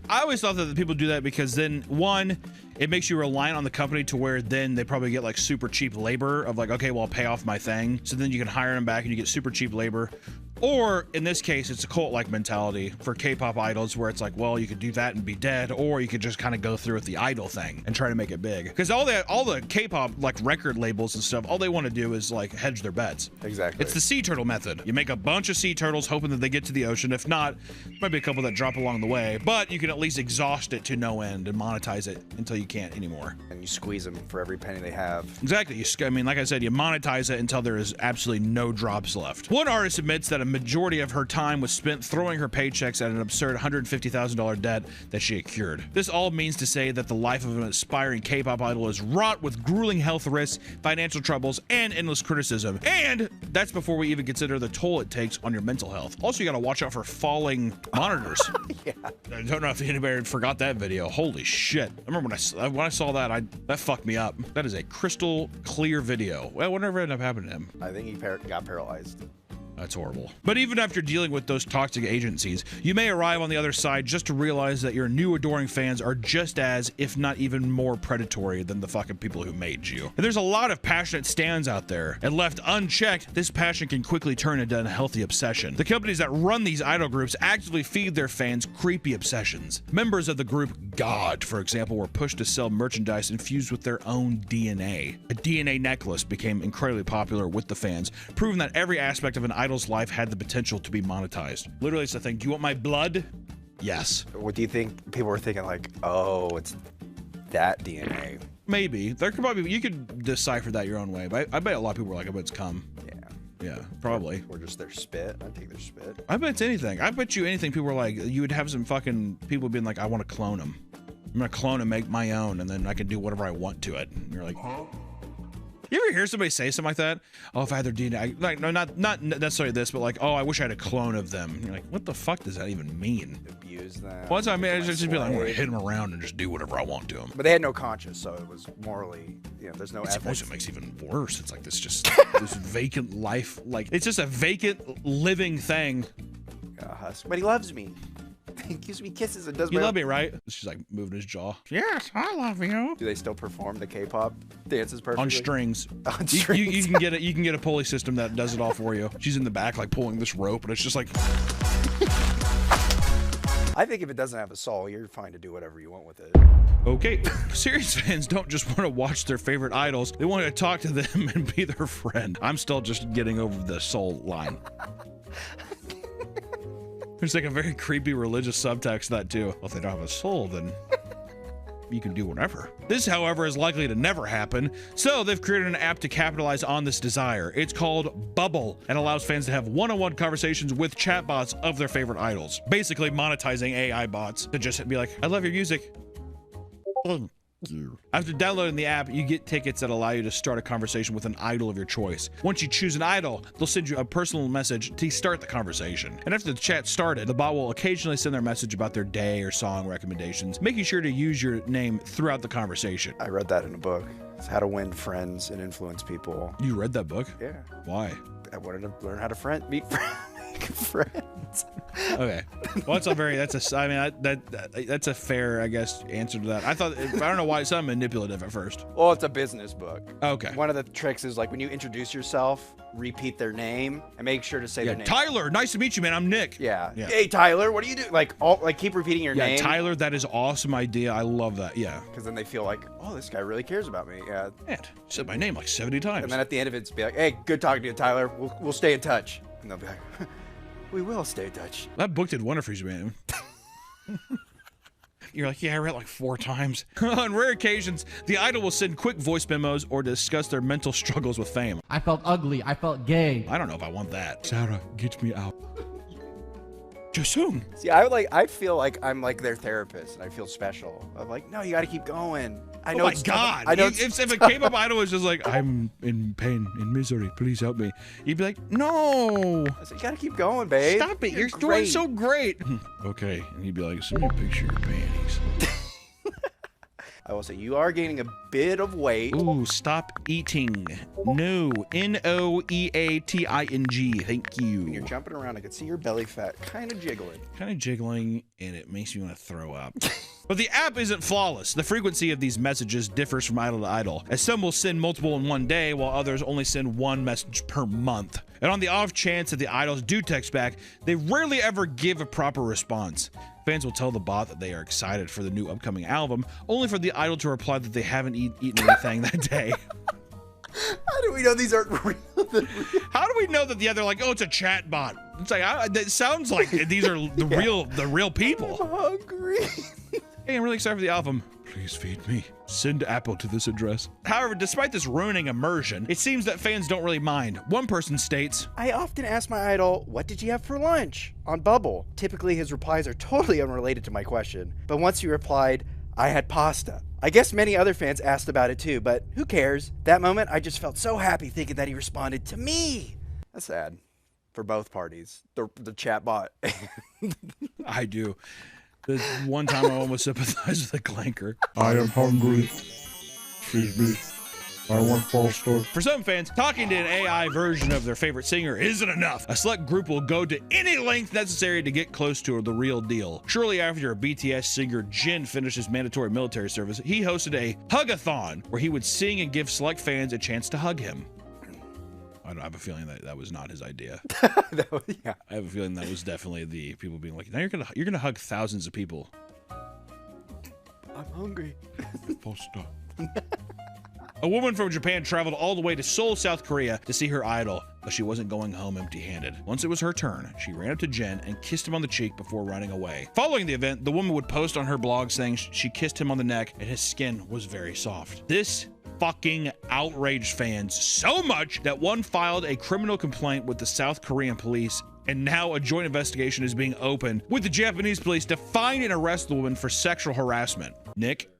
I always thought that the people do that because then, one, it makes you reliant on the company to where then they probably get like super cheap labor of like, okay, well, I'll pay off my thing. So then you can hire them back and you get super cheap labor. Or in this case, it's a cult-like mentality for K-pop idols where it's like, well, you could do that and be dead, or you could just kind of go through with the idol thing and try to make it big. Because all the K-pop like record labels and stuff, all they want to do is like hedge their bets. Exactly. It's the sea turtle method. You make a bunch of sea turtles hoping that they get to the ocean. If not, might be a couple that drop along the way, but you can at least exhaust it to no end and monetize it until you can't anymore. And you squeeze them for every penny they have. Exactly. I mean, like I said, you monetize it until there is absolutely no drops left. One artist admits that a majority of her time was spent throwing her paychecks at an absurd $150,000 debt that she had cured. This all means to say that the life of an aspiring K-pop idol is wrought with grueling health risks, financial troubles, and endless criticism. And that's before we even consider the toll it takes on your mental health. Also, you gotta watch out for falling monitors. Yeah. I don't know if anybody forgot that video. Holy shit. I remember when I saw that, that fucked me up. That is a crystal clear video. Well, whatever ended up happening to him. I think he got paralyzed. That's horrible. But even after dealing with those toxic agencies, you may arrive on the other side just to realize that your new adoring fans are just as, if not even more predatory than the fucking people who made you. And there's a lot of passionate stans out there, and left unchecked, this passion can quickly turn into an unhealthy obsession. The companies that run these idol groups actively feed their fans creepy obsessions. Members of the group God, for example, were pushed to sell merchandise infused with their own DNA. A DNA necklace became incredibly popular with the fans, proving that every aspect of an idol's life had the potential to be monetized. Literally, it's the thing. Do you want my blood? Yes. What do you think people were thinking? Like, oh, it's that DNA. Maybe. There could probably, you could decipher that your own way, but I bet a lot of people were like, I bet it's cum. Yeah, probably. Or just their spit. I'd take their spit. I bet it's anything. I bet you anything. People were like, you would have some fucking people being like, I want to clone them. I'm gonna clone and make my own, and then I can do whatever I want to it. And you're like, huh? You ever hear somebody say something like that? Oh, if I had their DNA, like, no, not necessarily this, but like, oh, I wish I had a clone of them. And you're like, what the fuck does that even mean? Abuse them. Well, that's what I mean. I just be like, I'm gonna hit them around and just do whatever I want to them. But they had no conscience, so it was morally, you know, there's no ethics. It's what makes it even worse. It's like this just this vacant life, like it's just a vacant living thing. But he loves me. He gives me kisses and does. You love me, right? She's like moving his jaw. Yes, I love you. Do they still perform the K-pop dances perfectly? On strings. On strings. You can get it. You can get a pulley system that does it all for you. She's in the back, like pulling this rope, and it's just like. I think if it doesn't have a soul, you're fine to do whatever you want with it. Okay, serious fans don't just want to watch their favorite idols. They want to talk to them and be their friend. I'm still just getting over the soul line. There's like a very creepy religious subtext to that too. Well, if they don't have a soul, then you can do whatever. This, however, is likely to never happen, so they've created an app to capitalize on this desire. It's called Bubble and allows fans to have one-on-one conversations with chatbots of their favorite idols. Basically monetizing AI bots to just be like, I love your music. Thank you. After downloading the app, you get tickets that allow you to start a conversation with an idol of your choice. Once you choose an idol, they'll send you a personal message to start the conversation. And after the chat started, the bot will occasionally send their message about their day or song recommendations, making sure to use your name throughout the conversation. I read that in a book. It's how to win friends and influence people. You read that book? Yeah. Why? I wanted to learn how to meet friends. Okay. Well, that's that's a fair, I guess, answer to that. I don't know why it's so manipulative at first. Well, it's a business book. Okay. One of the tricks is like when you introduce yourself, repeat their name and make sure to say their name. Tyler, nice to meet you, man. I'm Nick. Yeah. Hey, Tyler, what do you do? Like keep repeating your name. Yeah, Tyler, that is awesome idea. I love that. Yeah. Because then they feel like, oh, this guy really cares about me. Yeah. Man, said my name like 70 times. And then at the end of it, it's be like, hey, good talking to you, Tyler. We'll stay in touch. And they'll be like, we will stay in touch. That book did wonder for you, man. You're like, yeah, I read it like 4 times. On rare occasions, the idol will send quick voice memos or discuss their mental struggles with fame. I felt ugly. I felt gay. I don't know if I want that. Sarah, get me out. Jisung. See, I feel like I'm like their therapist, and I feel special. I'm like, no, you got to keep going. I know. Oh my it's God! Tough. I know. If a K-pop idol was just like, I'm in pain, in misery, please help me, you'd be like, no. I said, you got to keep going, babe. Stop it! You're doing so great. Okay, and he'd be like, send me a picture of your panties. I will say you are gaining a bit of weight. Ooh, stop eating. No, Noeating. Thank you. When you're jumping around, I can see your belly fat kind of jiggling. And it makes me want to throw up. But the app isn't flawless. The frequency of these messages differs from idol to idol, as some will send multiple in one day, while others only send one message per month. And on the off chance that the idols do text back, they rarely ever give a proper response. Fans will tell the bot that they are excited for the new upcoming album, only for the idol to reply that they haven't eaten anything that day. How do we know these aren't real? How do we know that they're like, oh, it's a chat bot? It's like, that sounds like these are the real people. I'm hungry. Hey, I'm really excited for the album. Please feed me. Send Apple to this address. However, despite this ruining immersion, it seems that fans don't really mind. One person states, I often ask my idol, what did you have for lunch? On Bubble. Typically, his replies are totally unrelated to my question. But once he replied, I had pasta. I guess many other fans asked about it too, but who cares? That moment, I just felt so happy thinking that he responded to me. That's sad. For both parties. The chat bot. I do. The one time I almost sympathized with a clanker. I am hungry. Feed me. I want pasta. For some fans, talking to an AI version of their favorite singer isn't enough. A select group will go to any length necessary to get close to the real deal. Shortly after BTS singer Jin finished his mandatory military service, he hosted a Hugathon where he would sing and give select fans a chance to hug him. I have a feeling that was not his idea. Yeah. I have a feeling that was definitely the people being like, now you're gonna hug thousands of people. I'm hungry. Pasta. A woman from Japan traveled all the way to Seoul, South Korea to see her idol, but she wasn't going home empty-handed. Once it was her turn, she ran up to Jin and kissed him on the cheek before running away. Following the event, the woman would post on her blog saying she kissed him on the neck and his skin was very soft. This fucking outraged fans so much that one filed a criminal complaint with the South Korean police, and now a joint investigation is being opened with the Japanese police to find and arrest the woman for sexual harassment. Nick,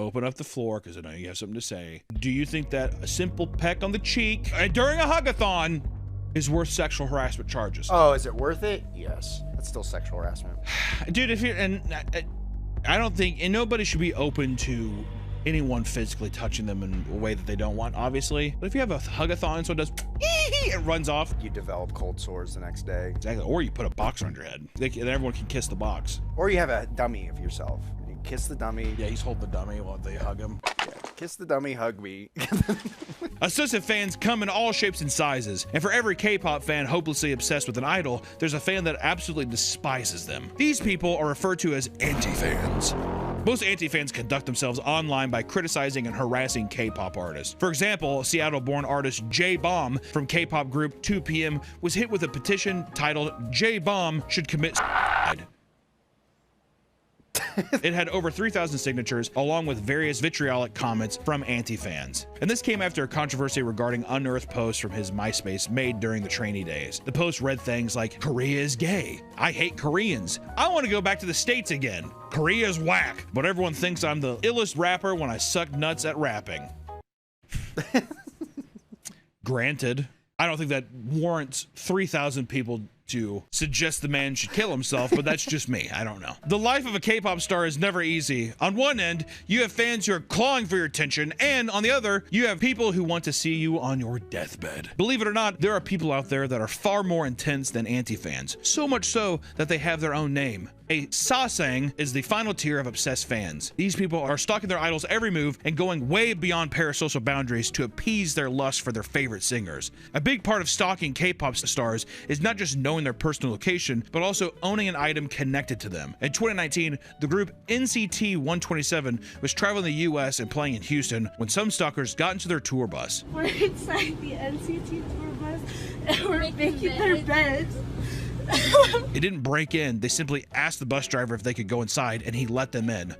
open up the floor because I know you have something to say. Do you think that a simple peck on the cheek during a hugathon is worth sexual harassment charges? Oh, is it worth it? Yes. That's still sexual harassment. Dude, if you're, and I don't think, and nobody should be open to anyone physically touching them in a way that they don't want, obviously. But if you have a hugathon and someone does, it runs off. You develop cold sores the next day. Exactly. Or you put a box around your head. And everyone can kiss the box. Or you have a dummy of yourself. You kiss the dummy. Yeah, he's holding the dummy while they hug him. Yeah, kiss the dummy, hug me. Assistant fans come in all shapes and sizes, and for every K-pop fan hopelessly obsessed with an idol, there's a fan that absolutely despises them. These people are referred to as anti-fans. Most anti-fans conduct themselves online by criticizing and harassing K-pop artists. For example, Seattle-born artist J-Bomb from K-pop group 2PM was hit with a petition titled J-Bomb Should Commit Suicide. It had over 3,000 signatures, along with various vitriolic comments from anti-fans. And this came after a controversy regarding unearthed posts from his MySpace made during the trainee days. The post read things like, Korea is gay. I hate Koreans. I want to go back to the States again. Korea is whack. But everyone thinks I'm the illest rapper when I suck nuts at rapping. Granted, I don't think that warrants 3,000 people to suggest the man should kill himself, but that's just me. I don't know. The life of a K-pop star is never easy. On one end, you have fans who are clawing for your attention, and on the other, you have people who want to see you on your deathbed. Believe it or not, there are people out there that are far more intense than anti-fans. So much so that they have their own name. A sasang is the final tier of obsessed fans. These people are stalking their idols' every move and going way beyond parasocial boundaries to appease their lust for their favorite singers. A big part of stalking K-pop stars is not just knowing their personal location, but also owning an item connected to them. In 2019, the group NCT 127 was traveling the US and playing in Houston when some stalkers got into their tour bus. We're inside the NCT tour bus and we're making their beds. It didn't break in. They simply asked the bus driver if they could go inside, and he let them in.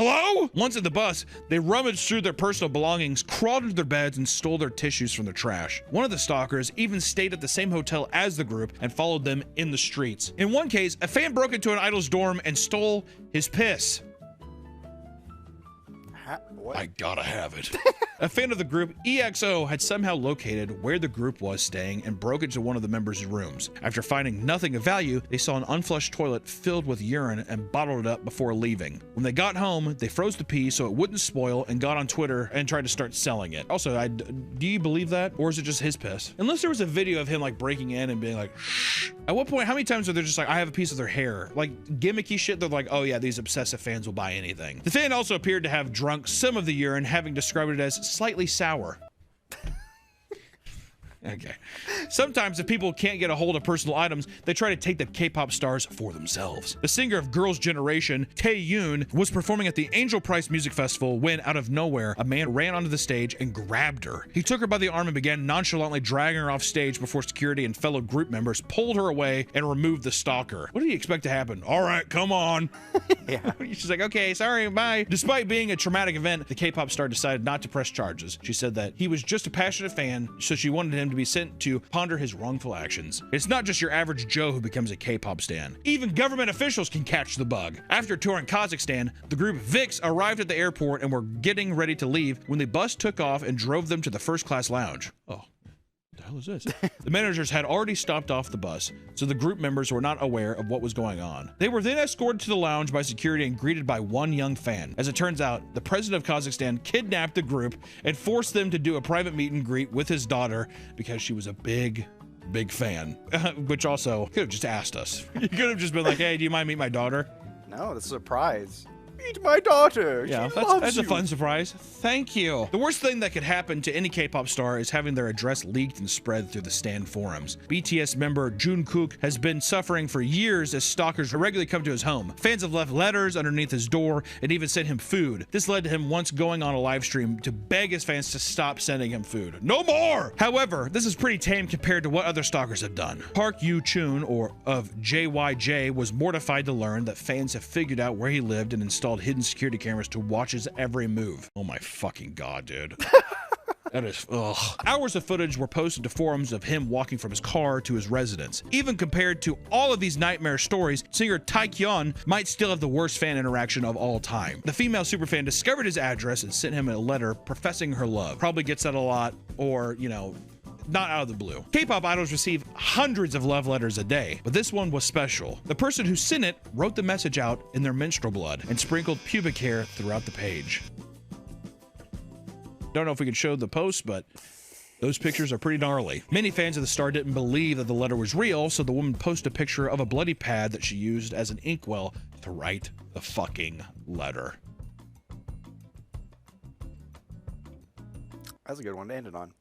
Hello? Once at the bus, they rummaged through their personal belongings, crawled into their beds, and stole their tissues from their trash. One of the stalkers even stayed at the same hotel as the group and followed them in the streets. In one case, a fan broke into an idol's dorm and stole his piss. What? I gotta have it. A fan of the group, EXO, had somehow located where the group was staying and broke into one of the members' rooms. After finding nothing of value, they saw an unflushed toilet filled with urine and bottled it up before leaving. When they got home, they froze the pee so it wouldn't spoil and got on Twitter and tried to start selling it. Also, do you believe that? Or is it just his piss? Unless there was a video of him like breaking in and being like, shh. At what point, how many times are they just like, I have a piece of their hair? Like gimmicky shit, they're like, oh yeah, these obsessive fans will buy anything. The fan also appeared to have drunk some of the urine, having described it as slightly sour. Okay. Sometimes if people can't get a hold of personal items, they try to take the K-pop stars for themselves. The singer of Girls' Generation, Taeyoon, was performing at the Angel Price Music Festival when, out of nowhere, a man ran onto the stage and grabbed her. He took her by the arm and began nonchalantly dragging her off stage before security and fellow group members pulled her away and removed the stalker. What did he expect to happen? All right, come on. Yeah. She's like, okay, sorry, bye. Despite being a traumatic event, the K-pop star decided not to press charges. She said that he was just a passionate fan, so she wanted him to be sent to ponder his wrongful actions. It's not just your average Joe who becomes a K-pop stan. Even government officials can catch the bug. After touring Kazakhstan, the group VIX arrived at the airport and were getting ready to leave when the bus took off and drove them to the first-class lounge. Oh. The hell is this? The managers had already stopped off the bus, so the group members were not aware of what was going on. They were then escorted to the lounge by security and greeted by one young fan. As it turns out, the president of Kazakhstan kidnapped the group and forced them to do a private meet and greet with his daughter because she was a big fan. Which also could have just asked us. You could have just been like, hey, do you mind meeting my daughter? No, that's a surprise. Meet my daughter. Yeah, She that's loves a you. fun surprise. Thank you. The worst thing that could happen to any K-pop star is having their address leaked and spread through the stan forums. BTS member Jungkook has been suffering for years as stalkers regularly come to his home. Fans have left letters underneath his door and even sent him food. This led to him once going on a live stream to beg his fans to stop sending him food. No more! However, this is pretty tame compared to what other stalkers have done. Park Yoo-chun, or of JYJ, was mortified to learn that fans have figured out where he lived and installed hidden security cameras to watch his every move. Oh my fucking god, dude. That is, ugh. Hours of footage were posted to forums of him walking from his car to his residence. Even compared to all of these nightmare stories, singer Taekyeon might still have the worst fan interaction of all time. The female superfan discovered his address and sent him a letter professing her love. Probably gets that a lot, or, you know, not out of the blue. K-pop idols receive hundreds of love letters a day, but this one was special. The person who sent it wrote the message out in their menstrual blood and sprinkled pubic hair throughout the page. Don't know if we can show the post, but those pictures are pretty gnarly. Many fans of the star didn't believe that the letter was real, so the woman posted a picture of a bloody pad that she used as an inkwell to write the fucking letter. That's a good one to end it on.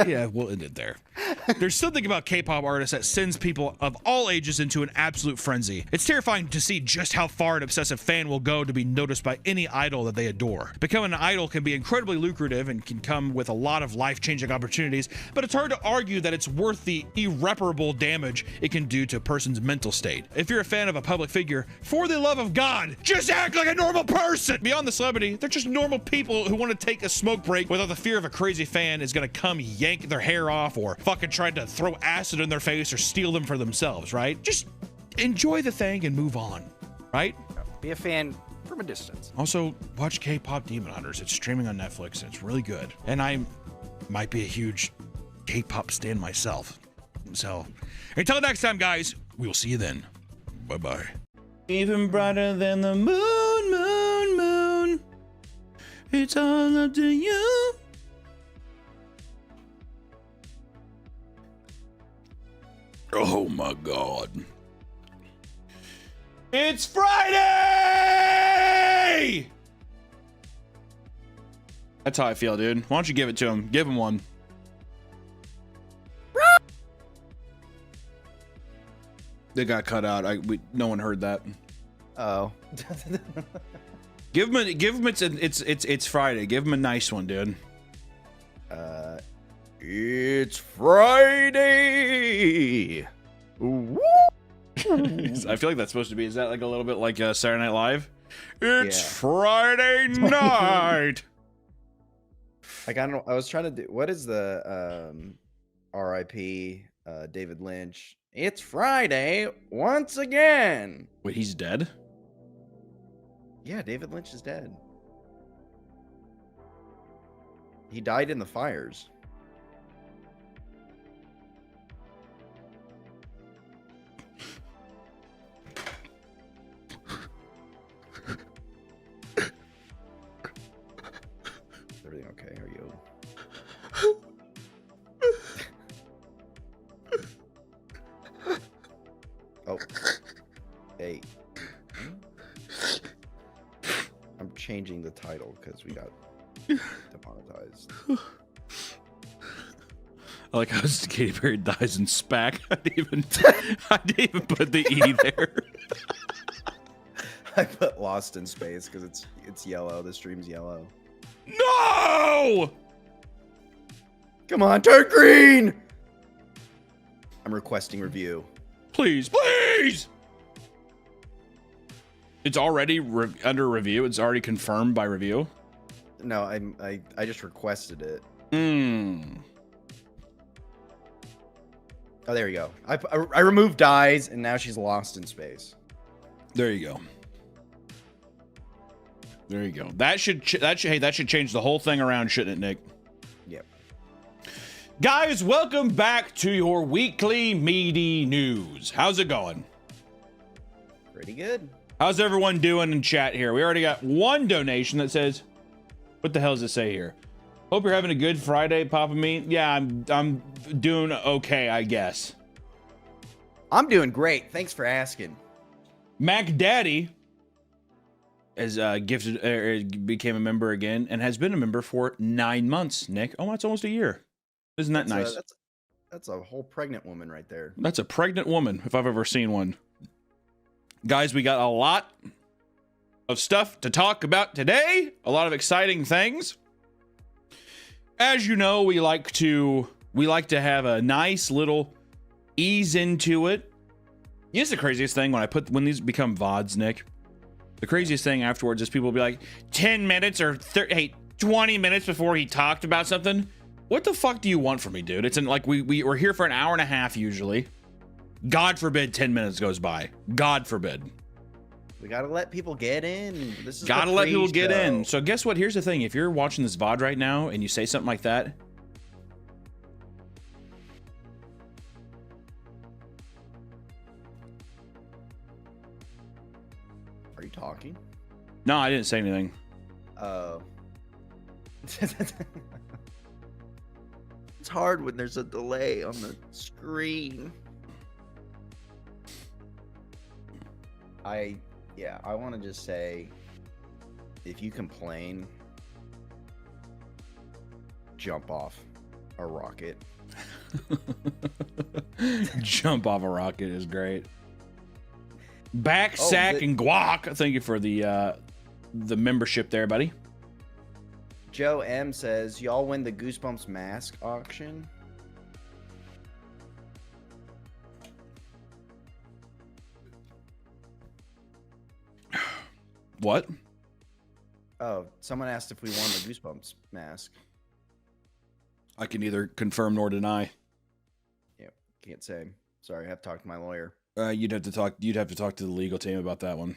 Yeah, we'll end it there. There's something about K-pop artists that sends people of all ages into an absolute frenzy. It's terrifying to see just how far an obsessive fan will go to be noticed by any idol that they adore. Becoming an idol can be incredibly lucrative and can come with a lot of life-changing opportunities, but it's hard to argue that it's worth the irreparable damage it can do to a person's mental state. If you're a fan of a public figure, for the love of God, just act like a normal person! Beyond the celebrity, they're just normal people who want to take a smoke break without the fear of a crazy fan is gonna come yank their hair off or fucking try to throw acid in their face or steal them for themselves, right? Just enjoy the thing and move on, right? Be a fan from a distance. Also, watch K-pop Demon Hunters. It's streaming on Netflix and it's really good. And I might be a huge K-pop stan myself. So, until next time, guys, we will see you then. Bye-bye. Even brighter than the moon, moon, moon. It's all up to you. Oh my god. It's Friday! That's how I feel, dude. Why don't you give it to him? Give him one. They got cut out. No one heard that. Oh. Give him it's Friday. Give him a nice one, dude. It's Friday. I feel like that's supposed to be. Is that like a little bit like Saturday Night Live? It's Yeah. Friday night. Like, I don't know. I was trying to do. What is the R.I.P. David Lynch? It's Friday once again. Wait, he's dead? Yeah, David Lynch is dead. He died in the fires. Is everything okay? Are you? Oh. Hey. I'm changing the title because we got demonetized. I like how Katy Perry dies in SPAC. I didn't even put the E there. I put Lost in Space because it's yellow. The stream's yellow. No! Come on, turn green! I'm requesting review. Please, please! It's already under review. It's already confirmed by review. No, I just requested it. Oh, there you go. I removed dyes, and now she's lost in space. There you go. There you go. That should change the whole thing around, shouldn't it, Nick? Yep. Guys, welcome back to your weekly meaty news. How's it going? Pretty good. How's everyone doing in chat here? We already got one donation that says, what the hell does it say here? Hope you're having a good Friday, Papa Meat. Yeah, I'm doing okay, I guess. I'm doing great. Thanks for asking. Mac Daddy has became a member again and has been a member for 9 months. Nick, oh, that's almost a year. Isn't that nice? That's a whole pregnant woman right there. That's a pregnant woman if I've ever seen one. Guys, we got a lot of stuff to talk about today. A lot of exciting things. As you know, we like to have a nice little ease into it. Here's the craziest thing when these become VODs, Nick. The craziest thing afterwards is people will be like 10 minutes or 20 minutes before he talked about something. What the fuck do you want from me, dude? It's like we're here for an hour and a half usually. God forbid 10 minutes goes by. God forbid. We gotta let people get in. This is gotta let people get in. So guess what? Here's the thing. If you're watching this VOD right now and you say something like that, are you talking? No, I didn't say anything. Oh. It's hard when there's a delay on the screen. I want to just say, if you complain, jump off a rocket. Jump off a rocket is great. Sack and Guac. Thank you for the membership there, buddy. Joe M says, y'all win the Goosebumps mask auction. What? Oh, someone asked if we won the Goosebumps mask. I can neither confirm nor deny. Yeah, can't say. Sorry, I have to talk to my lawyer. You'd have to talk to the legal team about that one.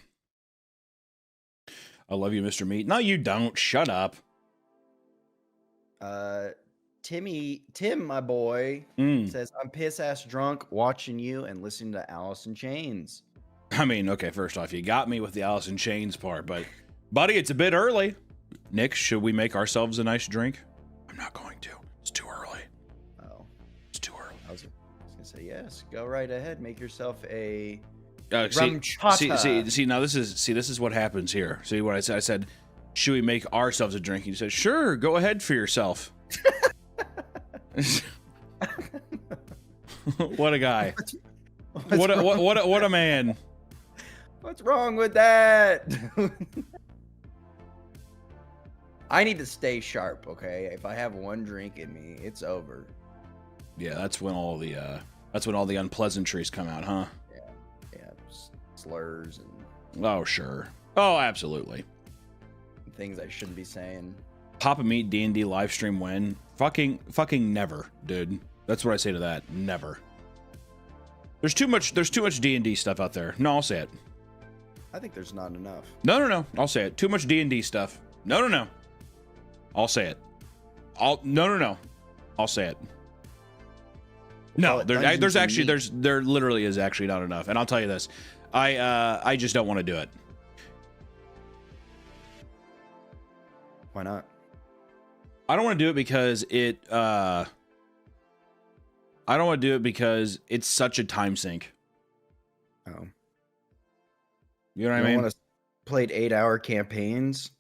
I love you, Mr. Meat. No, you don't. Shut up. Tim, my boy, says, I'm piss ass drunk watching you and listening to Alice in Chains. I mean, okay, first off, you got me with the Alice in Chains part, but buddy, it's a bit early. Nick, should we make ourselves a nice drink? I'm not going to. It's too early. Oh. It's too early. I was gonna say yes. Go right ahead. Make yourself a see, now this is what happens here. See what I said? I said, should we make ourselves a drink? You said, sure, go ahead for yourself. What a guy. What a man. What's wrong with that? I need to stay sharp, okay? If I have one drink in me, it's over. Yeah, that's when all the unpleasantries come out, huh? Yeah, slurs and. Oh sure. Oh, absolutely. Things I shouldn't be saying. Papa Meat D&D live stream win. Fucking never, dude. That's what I say to that. Never. There's too much D&D stuff out there. No, I'll say it. I think there's not enough. No. I'll say it. Too much D&D stuff. No. I'll say it. No. I'll say it. No, there literally is actually not enough. And I'll tell you this. I just don't want to do it. Why not? I don't want to do it because it's such a time sink. Oh. You know what I mean? Want to played 8-hour campaigns.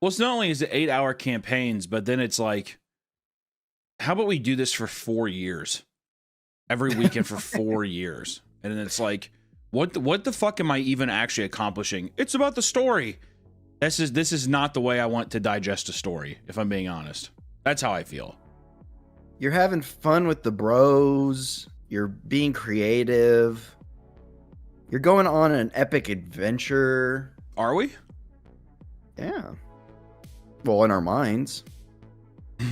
Well, it's not only is it 8-hour campaigns, but then it's like, how about we do this for 4 years? Every weekend for 4 years. And then it's like, what the fuck am I even actually accomplishing? It's about the story. This is not the way I want to digest a story, if I'm being honest. That's how I feel. You're having fun with the bros. You're being creative. You're going on an epic adventure. Are we? Yeah. Well, in our minds.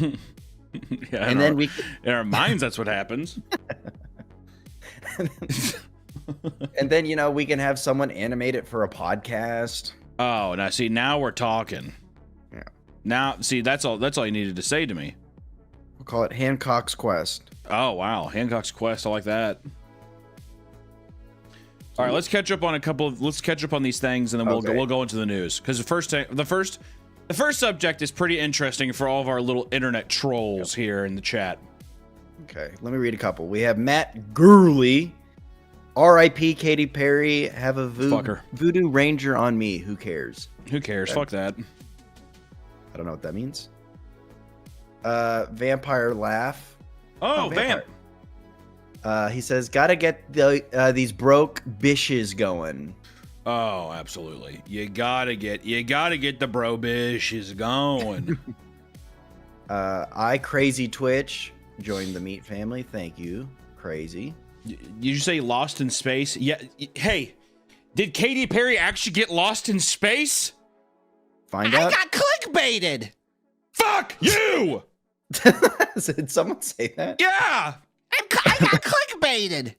Yeah, and then in our minds, that's what happens. And then, you know, we can have someone animate it for a podcast. Oh, now we're talking. Yeah. Now, see, that's all you needed to say to me. We'll call it Hancock's Quest. Oh, wow. Hancock's Quest. I like that. All right, let's catch up on these things, and then we'll go into the news. Because the first subject is pretty interesting for all of our little internet trolls here in the chat. Okay, let me read a couple. We have Matt Gurley. R.I.P. Katy Perry. Have a voodoo ranger on me. Who cares? Who cares? Fuck that. I don't know what that means. Vampire Laugh. Oh, Vamp. He says, gotta get these broke bishes going. Oh, absolutely. You gotta get the bro bishes going. I Crazy Twitch joined the Meat family. Thank you, Crazy. Did you say Lost in Space? Yeah. Hey, did Katy Perry actually get lost in space? Find out. I got clickbaited. Fuck you! Did someone say that? Yeah. I got clickbaited.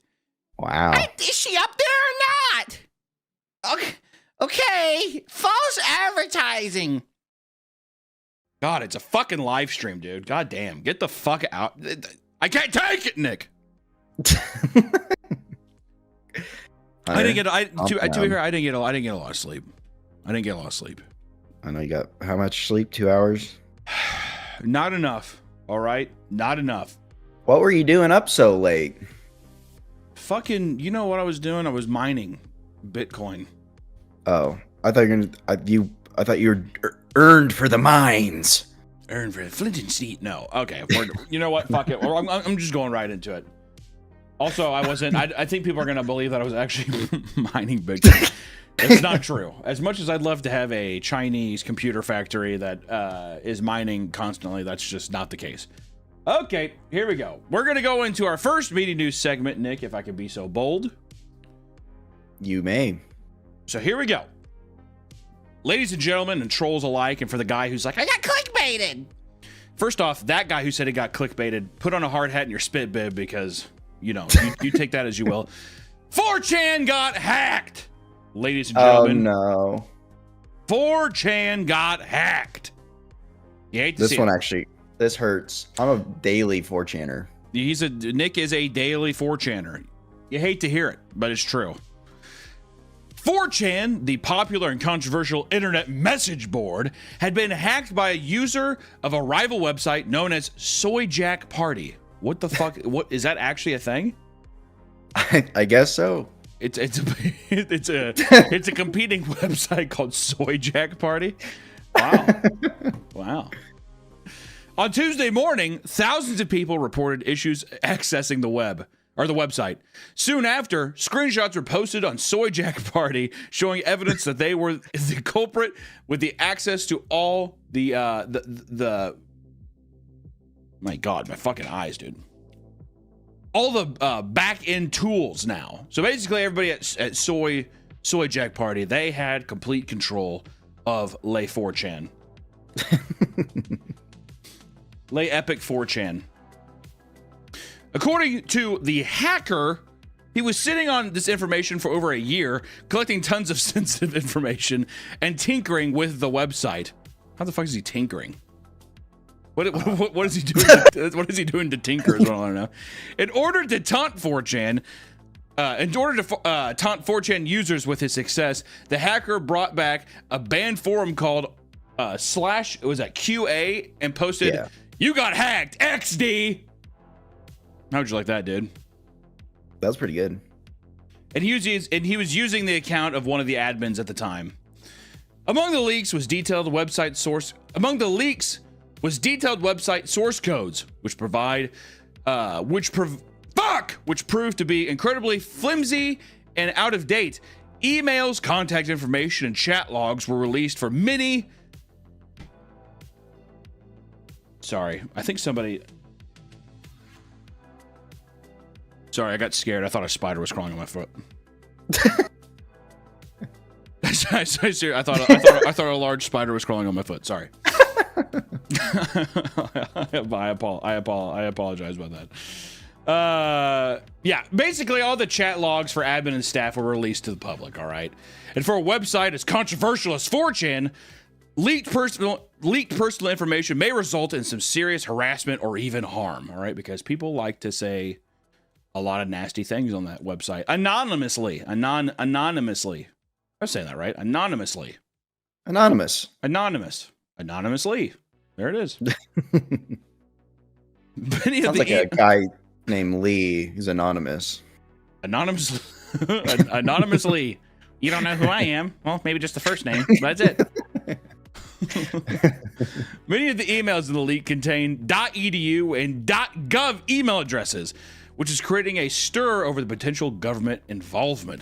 Wow. Is she up there or not? Okay. False advertising. God, it's a fucking live stream, dude. God damn. Get the fuck out. I can't take it, Nick. I didn't get a lot of sleep. I know you got how much sleep? 2 hours? Not enough. All right? Not enough. What were you doing up so late? Fucking, you know what I was doing? I was mining Bitcoin. Oh, I thought I thought you were earned for the mines. Earned for the Flint and Steel. No. Okay. You know what? Fuck it. I'm just going right into it. Also, I wasn't. I think people are gonna believe that I was actually mining Bitcoin. It's not true. As much as I'd love to have a Chinese computer factory that is mining constantly, that's just not the case. Okay, here we go. We're gonna go into our first media news segment, Nick, if I could be so bold. You may. So here we go. Ladies and gentlemen, and trolls alike, and for the guy who's like, I got clickbaited. First off, that guy who said he got clickbaited, put on a hard hat and your spit bib because, you know, you take that as you will. 4chan got hacked. Ladies and gentlemen. Oh, no. 4chan got hacked. You hate to see this one, actually. This hurts. I'm a daily 4chaner. Nick is a daily 4chaner. You hate to hear it, but it's true. 4chan, the popular and controversial internet message board, had been hacked by a user of a rival website known as Soy Jack Party. What the fuck? What is that actually a thing? I guess so. It's a competing website called Soy Jack Party. Wow. Wow. On Tuesday morning, thousands of people reported issues accessing the website. Soon after, screenshots were posted on Soy Jack Party showing evidence that they were the culprit with the access to all the my God, my fucking eyes, dude. All the back-end tools now. So basically everybody at Soy Soy Jack Party, they had complete control of Lay 4chan. Lay Epic 4chan. According to the hacker, he was sitting on this information for over a year, collecting tons of sensitive information and tinkering with the website. How the fuck is he tinkering? What is he doing? What is he doing to tinker? Is what I want to know. In order to taunt 4chan, taunt 4chan users with his success, the hacker brought back a banned forum called / it was at QA and posted, "You got hacked, XD." How would you like that, dude? That was pretty good. And he was using the account of one of the admins at the time. Among the leaks was detailed website source codes, which proved to be incredibly flimsy and out of date. Emails, contact information, and chat logs were released for many. Sorry, I think somebody. Sorry, I got scared. I thought a spider was crawling on my foot. I thought a large spider was crawling on my foot. Sorry. I apologize about that. Yeah, basically all the chat logs for admin and staff were released to the public, all right? And for a website as controversial as 4chan, leaked personal information may result in some serious harassment or even harm, all right? Because people like to say a lot of nasty things on that website. Anonymously. Anonymously. I'm saying that right. Anonymously. Anonymous. Anonymously. There it is. Sounds like a guy named Lee who's anonymous. Anonymously. You don't know who I am. Well, maybe just the first name. That's it. Many of the emails in the leak contain .edu and .gov email addresses, which is creating a stir over the potential government involvement.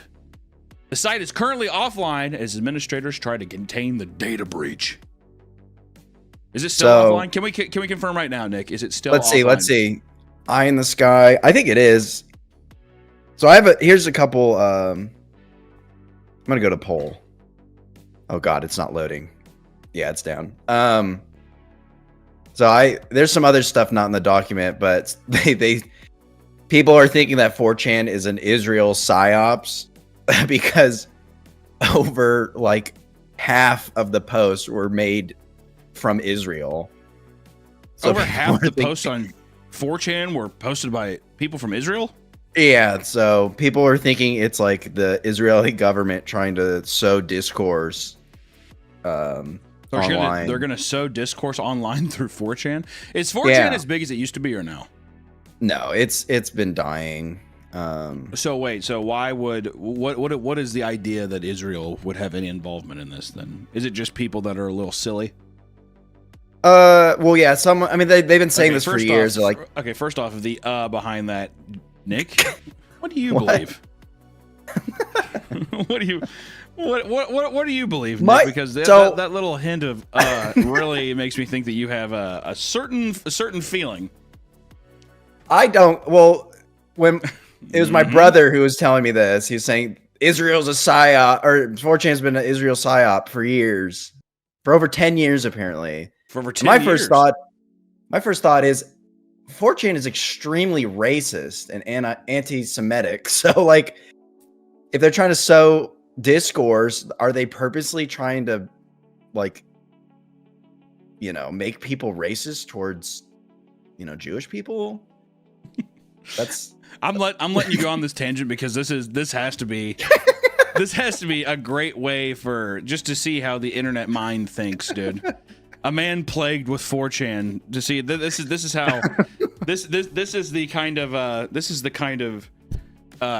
The site is currently offline as administrators try to contain the data breach. Is it still offline? Can we confirm right now, Nick? Is it still offline? Let's see. Eye in the sky. I think it is. So here's a couple. I'm going to go to poll. Oh God, it's not loading. Yeah, it's down. There's some other stuff not in the document, but people are thinking that 4chan is an Israel psyops because over like half of the posts were made from Israel. So over half the posts on 4chan were posted by people from Israel? Yeah, so people are thinking it's like the Israeli government trying to sow discourse online. They're going to sow discourse online through 4chan? Is 4chan as big as it used to be or no? No, it's been dying. So why would what is the idea that Israel would have any involvement in this then? Is it just people that are a little silly? Well, yeah, they've been saying this for years. Okay, first off, the behind that, Nick, what do you believe? What do you believe, Nick? Because that little hint of really makes me think that you have a certain feeling. I don't. Well, when it was my brother who was telling me this, he was saying Israel's a psyop, or 4chan's been an Israel psyop for years, for over 10 years apparently. For over 10 years. My first thought is 4chan is extremely racist and anti-Semitic. So, like, if they're trying to sow discourse, are they purposely trying to, like, make people racist towards, Jewish people? I'm letting you go on this tangent because this has to be a great way just to see how the internet mind thinks, dude. A man plagued with 4chan to see this is how this is the kind of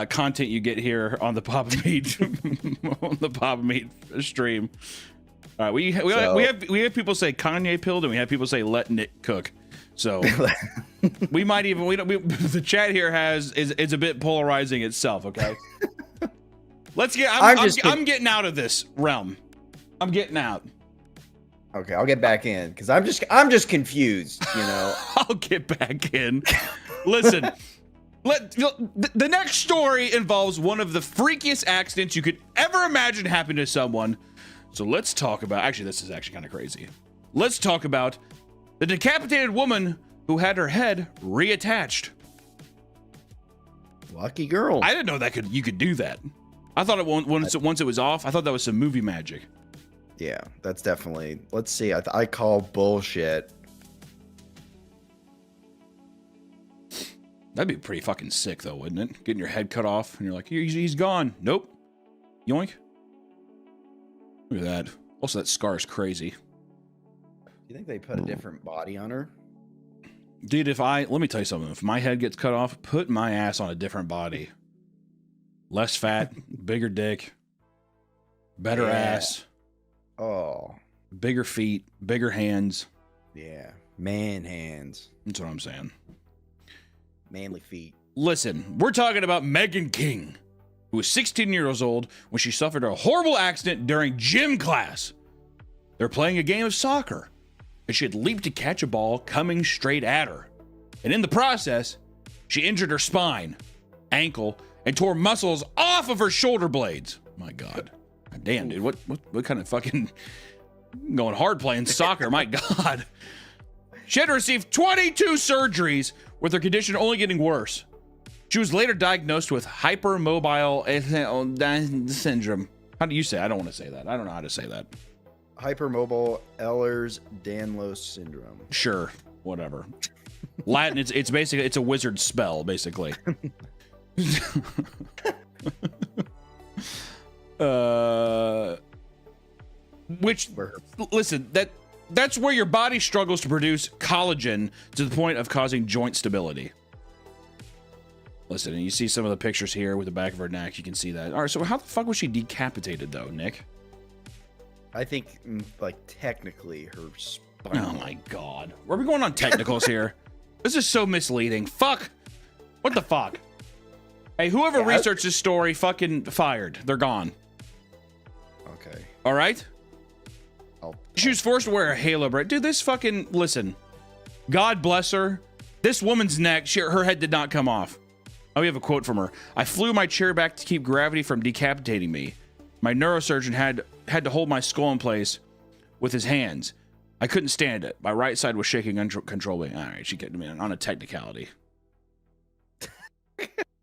content you get here on the Papa Meat on the Papa Meat stream. All right, we have people say Kanye pilled and we have people say let Nick cook. So we might even the chat here is a bit polarizing itself. Okay, let's get. I'm getting out of this realm. I'm getting out. Okay, I'll get back in because I'm just confused. I'll get back in. Listen, The next story involves one of the freakiest accidents you could ever imagine happening to someone. So let's talk about, actually, this is actually kind of crazy. Let's talk about the decapitated woman who had her head reattached. Lucky girl. I didn't know that you could do that. I thought once it was off, I thought that was some movie magic. Yeah, that's definitely. Let's see. I call bullshit. That'd be pretty fucking sick, though, wouldn't it? Getting your head cut off and you're like, he's gone. Nope. Yoink. Look at that. Also, that scar is crazy. Do you think they put a different body on her? Dude, let me tell you something. If my head gets cut off, put my ass on a different body. Less fat, bigger dick, better ass. Oh. Bigger feet, bigger hands. Yeah. Man hands. That's what I'm saying. Manly feet. Listen, we're talking about Megan King, who was 16 years old when she suffered a horrible accident during gym class. They're playing a game of soccer, and she had leaped to catch a ball coming straight at her. And in the process, she injured her spine, ankle, and tore muscles off of her shoulder blades. My God. Damn, dude, what kind of fucking going hard playing soccer? My God. She had to receive 22 surgeries, with her condition only getting worse. She was later diagnosed with hypermobile syndrome. How do you say? I don't want to say that. I don't know how to say that. Hypermobile Ehlers-Danlos syndrome. Sure, whatever. Latin. It's basically a wizard spell, basically. Which, listen, that's where your body struggles to produce collagen to the point of causing joint stability. Listen, and you see some of the pictures here with the back of her neck. You can see that. All right, so how the fuck was she decapitated, though, Nick? I think, like, technically her spine. Oh, my God. Are we going on technicals here? This is so misleading. Fuck. What the fuck? Hey, whoever researched this story, fucking fired. They're gone. Okay. All right? She was forced to wear a halo bracelet. Dude, this fucking... Listen. God bless her. This woman's neck, her head did not come off. Oh, we have a quote from her. I flew my chair back to keep gravity from decapitating me. My neurosurgeon had to hold my skull in place with his hands. I couldn't stand it. My right side was shaking uncontrollably. All right, she get me on a technicality.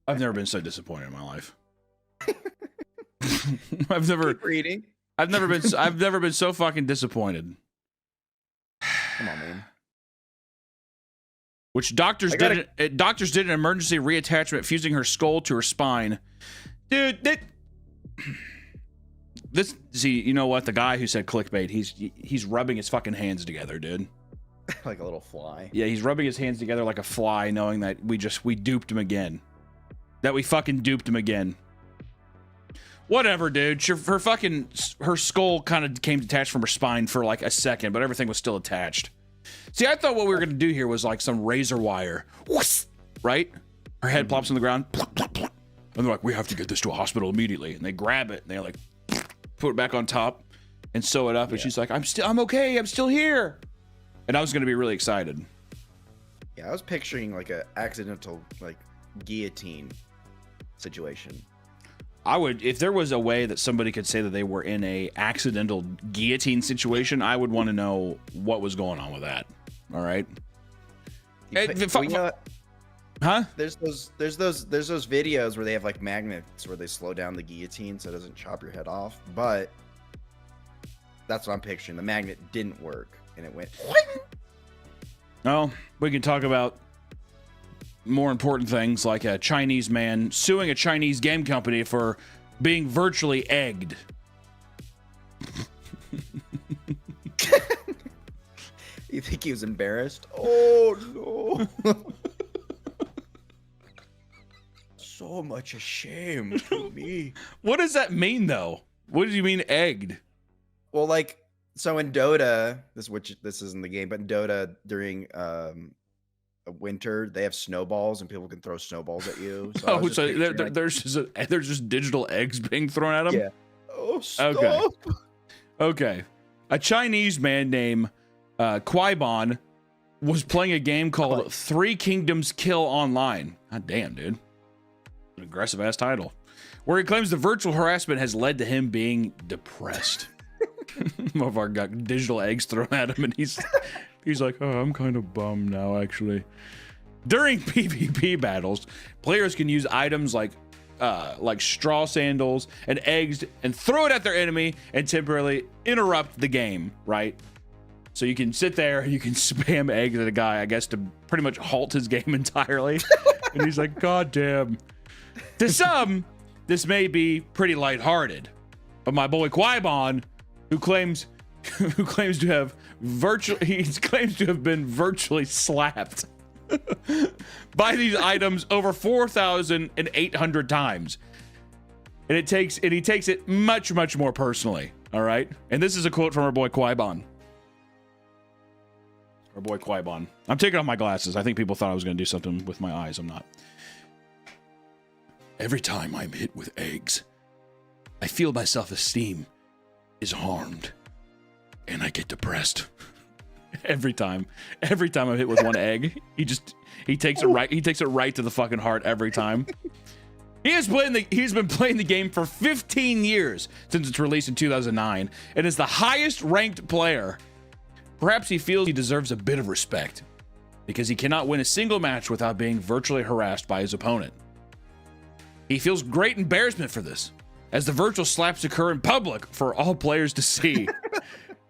I've never been so disappointed in my life. I've never been so fucking disappointed. Come on, man. Which doctors did an emergency reattachment fusing her skull to her spine. Dude, see, you know what? The guy who said clickbait, he's rubbing his fucking hands together, dude. Like a little fly. Yeah, he's rubbing his hands together like a fly, knowing that we duped him again. That we fucking duped him again. Whatever, dude. Her skull kind of came detached from her spine for like a second, but everything was still attached. See, I thought what we were going to do here was like some razor wire. Right? Her head plops on the ground. And they're like, we have to get this to a hospital immediately. And they grab it and they like put it back on top and sew it up. And she's like, I'm okay. I'm still here. And I was going to be really excited. Yeah, I was picturing like a accidental like guillotine situation. I would, if there was a way that somebody could say that they were in a accidental guillotine situation, I would want to know what was going on with that. All right. Huh? There's those videos where they have like magnets where they slow down the guillotine so it doesn't chop your head off. But that's what I'm picturing. The magnet didn't work and it went. Oh, we can talk about more important things like a Chinese man suing a Chinese game company for being virtually egged. You think he was embarrassed? Oh no. So much shame to me. What does that mean though? What do you mean egged? Well, like, so in Dota, this isn't the game, but in Dota during winter, they have snowballs and people can throw snowballs at you. So there's just digital eggs being thrown at them. Yeah. Oh, stop. Okay. A Chinese man named Quaibon was playing a game called Three Kingdoms Kill Online. God damn, dude. An aggressive ass title. Where he claims the virtual harassment has led to him being depressed. Motherfucker got digital eggs thrown at him, and he's like, oh, I'm kind of bummed now, actually. During PvP battles, players can use items like straw sandals and eggs and throw it at their enemy and temporarily interrupt the game, right? So you can sit there, you can spam eggs at a guy, I guess, to pretty much halt his game entirely. And he's like, God damn. To some, this may be pretty lighthearted. But my boy Qui-Bon, who claims to have been virtually slapped by these items over 4,800 times. And he takes it much, much more personally. All right. And this is a quote from our boy Qui-Bon. Our boy Qui-Bon. I'm taking off my glasses. I think people thought I was going to do something with my eyes. I'm not. Every time I'm hit with eggs, I feel my self-esteem is harmed, and I get depressed. Every time I'm hit with one egg, he takes it right to the fucking heart every time. He's been playing the game for 15 years since its release in 2009, and is the highest ranked player. Perhaps he feels he deserves a bit of respect because he cannot win a single match without being virtually harassed by his opponent. He feels great embarrassment for this, as the virtual slaps occur in public for all players to see.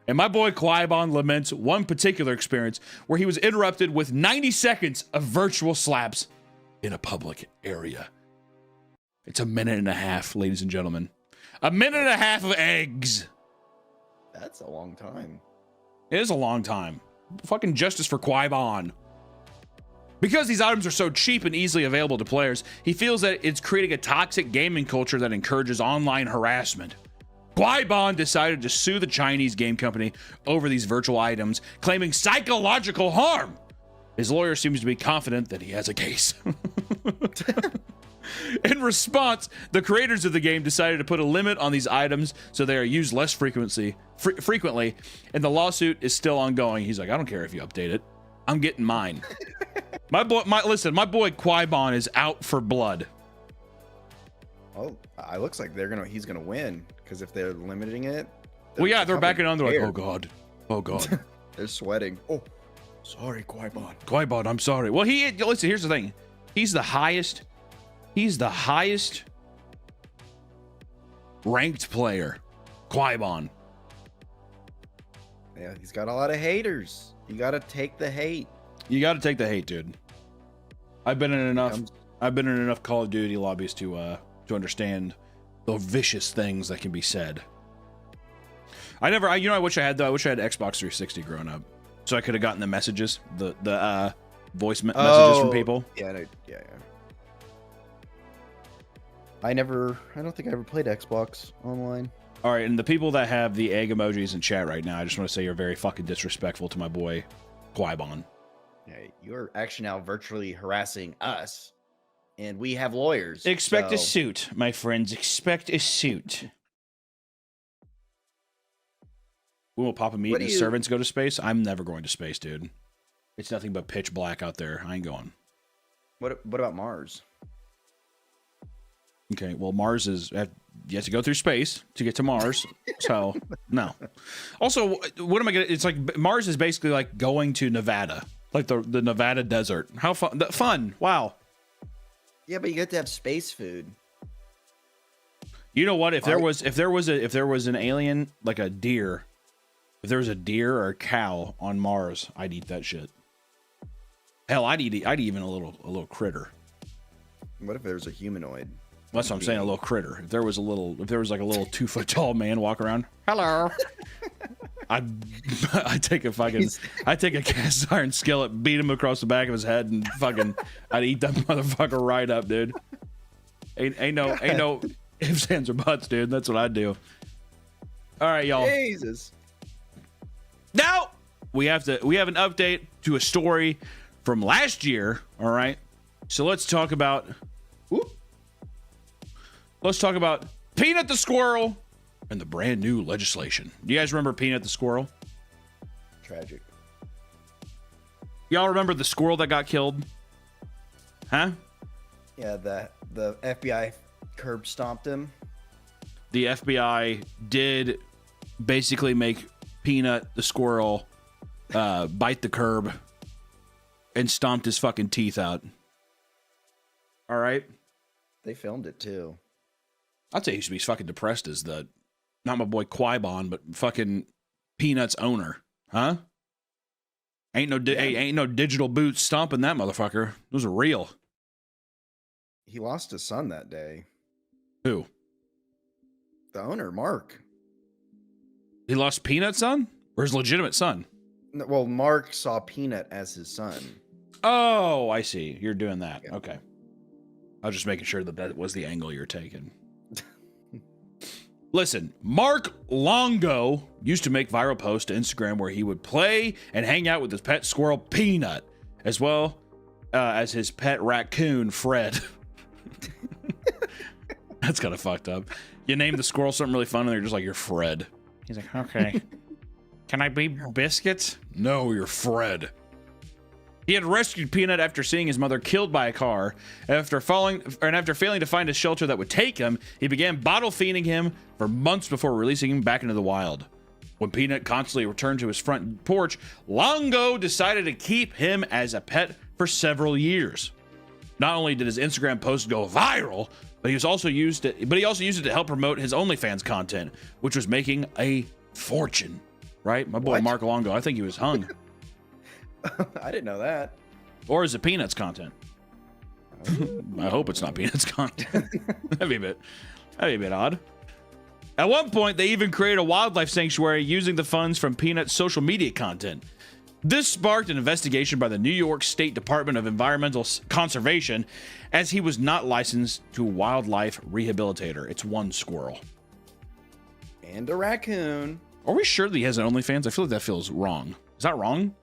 And my boy Qui-Bon laments one particular experience where he was interrupted with 90 seconds of virtual slaps in a public area. It's a minute and a half, ladies and gentlemen. A minute and a half of eggs. That's a long time. It is a long time. Fucking justice for Qui-Bon. Because these items are so cheap and easily available to players, he feels that it's creating a toxic gaming culture that encourages online harassment. Qui-Bon decided to sue the Chinese game company over these virtual items, claiming psychological harm. His lawyer seems to be confident that he has a case. In response, the creators of the game decided to put a limit on these items so they are used less frequently, and the lawsuit is still ongoing. He's like, I don't care if you update it. I'm getting mine. My boy Qui-Bon is out for blood. Oh, it looks like he's gonna win, because if they're limiting it. Well, yeah, they're backing on. They're like, oh god. They're sweating. Oh, sorry, Qui-Bon. Qui-Bon, I'm sorry. Well, listen. Here's the thing. He's the highest ranked player. Qui-Bon. Yeah, he's got a lot of haters. You gotta take the hate. You gotta take the hate, dude. I've been in enough Call of Duty lobbies to understand the vicious things that can be said. I wish I had Xbox 360 growing up, so I could have gotten the messages, the voice messages from people. Yeah. I don't think I ever played Xbox online. All right, and the people that have the egg emojis in chat right now, I just want to say you're very fucking disrespectful to my boy Qui-Bon. Yeah, you're actually now virtually harassing us, and we have lawyers. Expect a suit, my friends. Expect a suit. When will Papa Meat and his servants go to space? I'm never going to space, dude. It's nothing but pitch black out there. I ain't going. What about Mars? Okay, well, Mars is... You have to go through space to get to Mars. So, no. Also, what am I going to... It's like Mars is basically like going to Nevada. Like the Nevada desert. How fun. Fun. Wow. Yeah, but you get to have space food. You know what? If there was an alien, like a deer, if there was a deer or a cow on Mars, I'd eat that shit. Hell, I'd eat even a little critter. What if there's a humanoid? That's what I'm saying, a little critter. If there was like a little 2 foot tall man walk around, hello, I'd take a cast iron skillet, beat him across the back of his head, and I'd eat that motherfucker right up, dude. Ain't no ifs, ands, or buts, dude. That's what I'd do. All right, y'all. Jesus. Now we have an update to a story from last year. All right, so let's talk about. Let's talk about Peanut the Squirrel and the brand new legislation. Do you guys remember Peanut the Squirrel? Tragic. Y'all remember the squirrel that got killed? Huh? Yeah, the FBI curb stomped him. The FBI did basically make Peanut the squirrel bite the curb and stomped his fucking teeth out. All right? They filmed it too. I'd say he should be fucking depressed as not my boy Qui-Gon, but fucking Peanut's owner. Huh? Ain't no digital boots stomping that motherfucker. Those are real. He lost his son that day. Who? The owner, Mark. He lost Peanut's son? Or his legitimate son? No, well, Mark saw Peanut as his son. Oh, I see. You're doing that. Yeah. Okay. I was just making sure that was the angle you're taking. Listen, Mark Longo used to make viral posts to Instagram where he would play and hang out with his pet squirrel, Peanut, as well as his pet raccoon, Fred. That's kind of fucked up. You name the squirrel something really fun and they're just like, you're Fred. He's like, okay. Can I be Biscuits? No, you're Fred. He had rescued Peanut after seeing his mother killed by a car. After failing to find a shelter that would take him, he began bottle feeding him for months before releasing him back into the wild. When Peanut constantly returned to his front porch, Longo decided to keep him as a pet for several years. Not only did his Instagram post go viral, but he also used it to help promote his OnlyFans content, which was making a fortune. Right? My boy Mark Longo, I think he was hung. I didn't know that. Or is it Peanuts content? I hope it's not Peanuts content. That'd be a bit odd. At one point, they even created a wildlife sanctuary using the funds from Peanut's social media content. This sparked an investigation by the New York State Department of Environmental Conservation, as he was not licensed to wildlife rehabilitator. It's one squirrel. And a raccoon. Are we sure that he has an OnlyFans? I feel like that feels wrong. Is that wrong?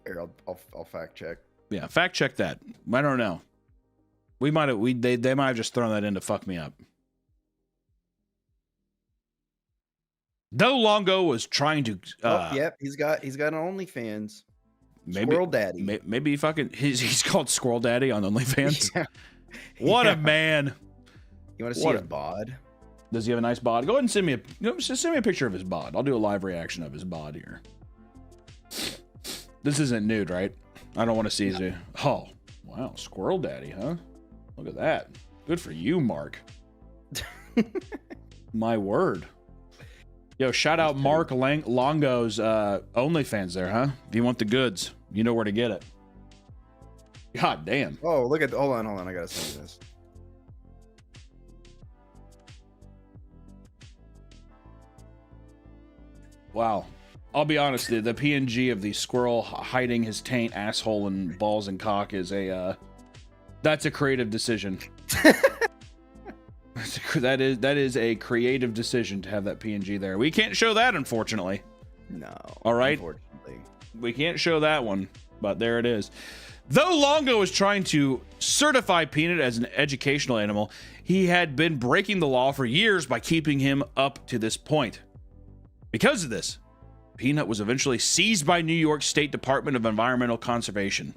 Here, I'll fact check. Yeah, fact check that. I don't know. They might have just thrown that in to fuck me up. Though Longo was trying to yep, he's got an OnlyFans. Squirrel Daddy. Maybe he's called Squirrel Daddy on OnlyFans. Yeah. What a man. You want to see his bod? Does he have a nice bod? Go ahead and send me a picture of his bod. I'll do a live reaction of his bod here. This isn't nude, right? I don't want to see his. Oh, wow, Squirrel Daddy, huh? Look at that. Good for you, Mark. My word. Yo, shout out Mark Longo's OnlyFans there, huh? If you want the goods, you know where to get it. God damn. Oh, look at. Hold on. I gotta send you this. Wow. I'll be honest, the PNG of the squirrel hiding his taint, asshole, and balls and cock is that's a creative decision. That is a creative decision to have that PNG there. We can't show that, unfortunately. No. All right. Unfortunately. We can't show that one, but there it is. Though Longo was trying to certify Peanut as an educational animal, he had been breaking the law for years by keeping him up to this point. Because of this, Peanut was eventually seized by New York State Department of Environmental Conservation.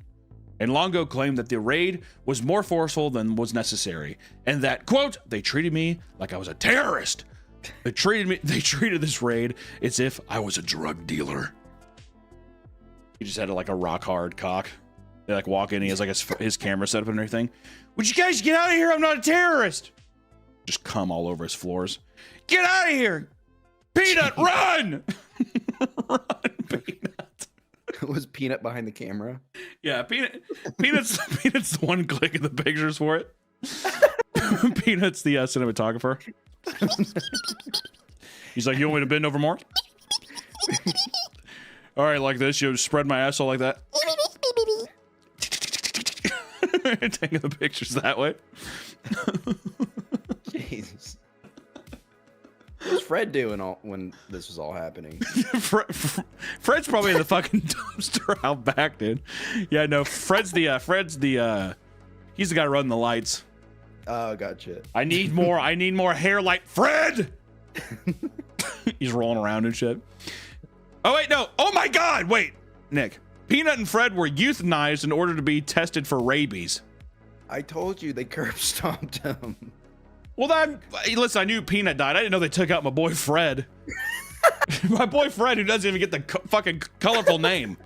And Longo claimed that the raid was more forceful than was necessary, and that, quote, they treated me like I was a terrorist. They treated this raid as if I was a drug dealer. He just had like a rock hard cock. They like walk in, he has like his camera set up and everything. Would you guys get out of here? I'm not a terrorist. Just cum all over his floors. Get out of here. Peanut, run! Run, Peanut. Was Peanut behind the camera? Yeah, Peanut's the one clicking the pictures for it. Peanut's the cinematographer. He's like, you want me to bend over more? All right, like this. You spread my asshole like that. Taking the pictures that way. Jesus. What was Fred doing when this was all happening? Fred's probably in the fucking dumpster out back, dude. Yeah, no, Fred's the he's the guy running the lights. Oh, gotcha. I need more hair like Fred. He's rolling around and shit. Oh wait, no. Oh my God, wait, Nick. Peanut and Fred were euthanized in order to be tested for rabies. I told you they curb stomped him. Well, listen, I knew Peanut died. I didn't know they took out my boy Fred. My boy Fred, who doesn't even get the fucking colorful name.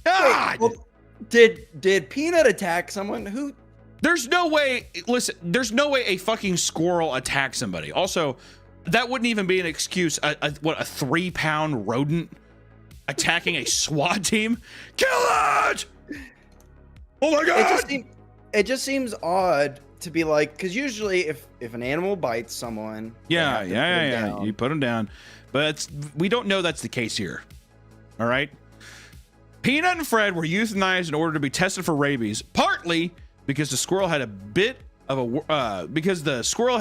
God! Wait, well, did Peanut attack someone? Who? There's no way. Listen, there's no way a fucking squirrel attacked somebody. Also, that wouldn't even be an excuse. A 3-pound rodent attacking a SWAT team? Kill it! Oh my god! It just seems odd to be like, because usually if an animal bites someone, yeah, you put them down. But we don't know that's the case here. All right. Peanut and Fred were euthanized in order to be tested for rabies, partly because the squirrel had a bit of a partly because the squirrel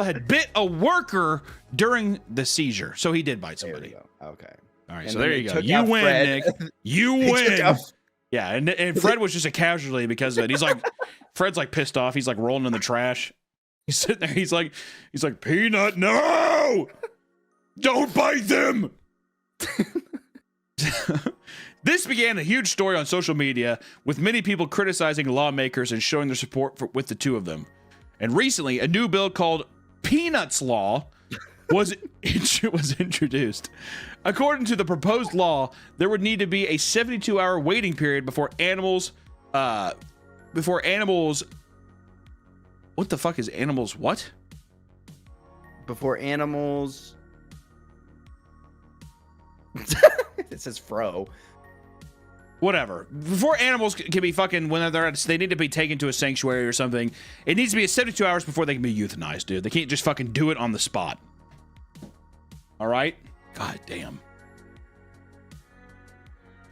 had bit a worker during the seizure, so he did bite somebody. Okay. All right, And so there you go. you You win, Fred. Nick. You win. Yeah, and Fred was just a casualty because of it. He's like, Fred's like pissed off. He's like rolling in the trash. He's sitting there. He's like, Peanut, no, don't bite them. This began a huge story on social media, with many people criticizing lawmakers and showing their support with the two of them. And recently, a new bill called Peanuts Law was introduced. According to the proposed law, there would need to be a 72-hour waiting period before animals. What the fuck is animals? What? Before animals. It says fro. Whatever. Before animals can be fucking, when they need to be taken to a sanctuary or something, it needs to be 72 hours before they can be euthanized, dude. They can't just fucking do it on the spot. All right? God damn.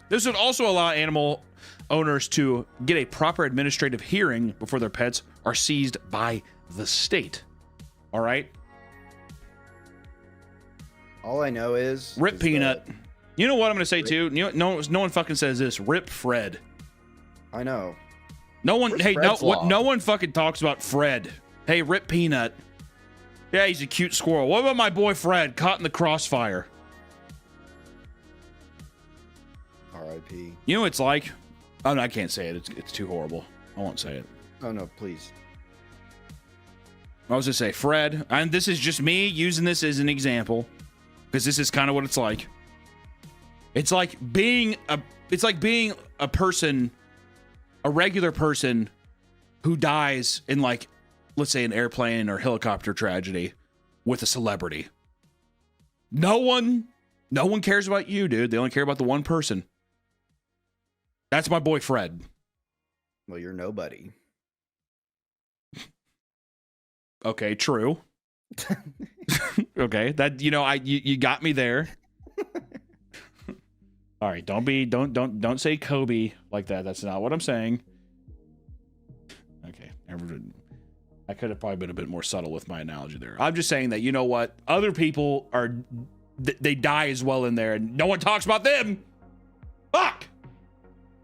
This would also allow animal owners to get a proper administrative hearing before their pets are seized by the state. All right? All I know is Rip Peanut. You know what I'm going to say too? You know, no one fucking says this. Rip Fred. I know. No one. Where's Hey, Fred's law? no one fucking talks about Fred. Hey, Rip Peanut. Yeah, he's a cute squirrel. What about my boy Fred, caught in the crossfire? R.I.P. You know what it's like? Oh no, I can't say it. It's too horrible. I won't say it. Oh no, please. I was gonna say Fred, and this is just me using this as an example, because this is kind of what it's like. It's like being a person, a regular person who dies in, like, let's say an airplane or helicopter tragedy with a celebrity. No one cares about you, dude. They only care about the one person. That's my boy Fred. Well, you're nobody. Okay, true. Okay, that, you got me there. All right, don't say Kobe like that. That's not what I'm saying. Okay, I could have probably been a bit more subtle with my analogy there. I'm just saying that, you know what? Other people they die as well in there, and no one talks about them. Fuck.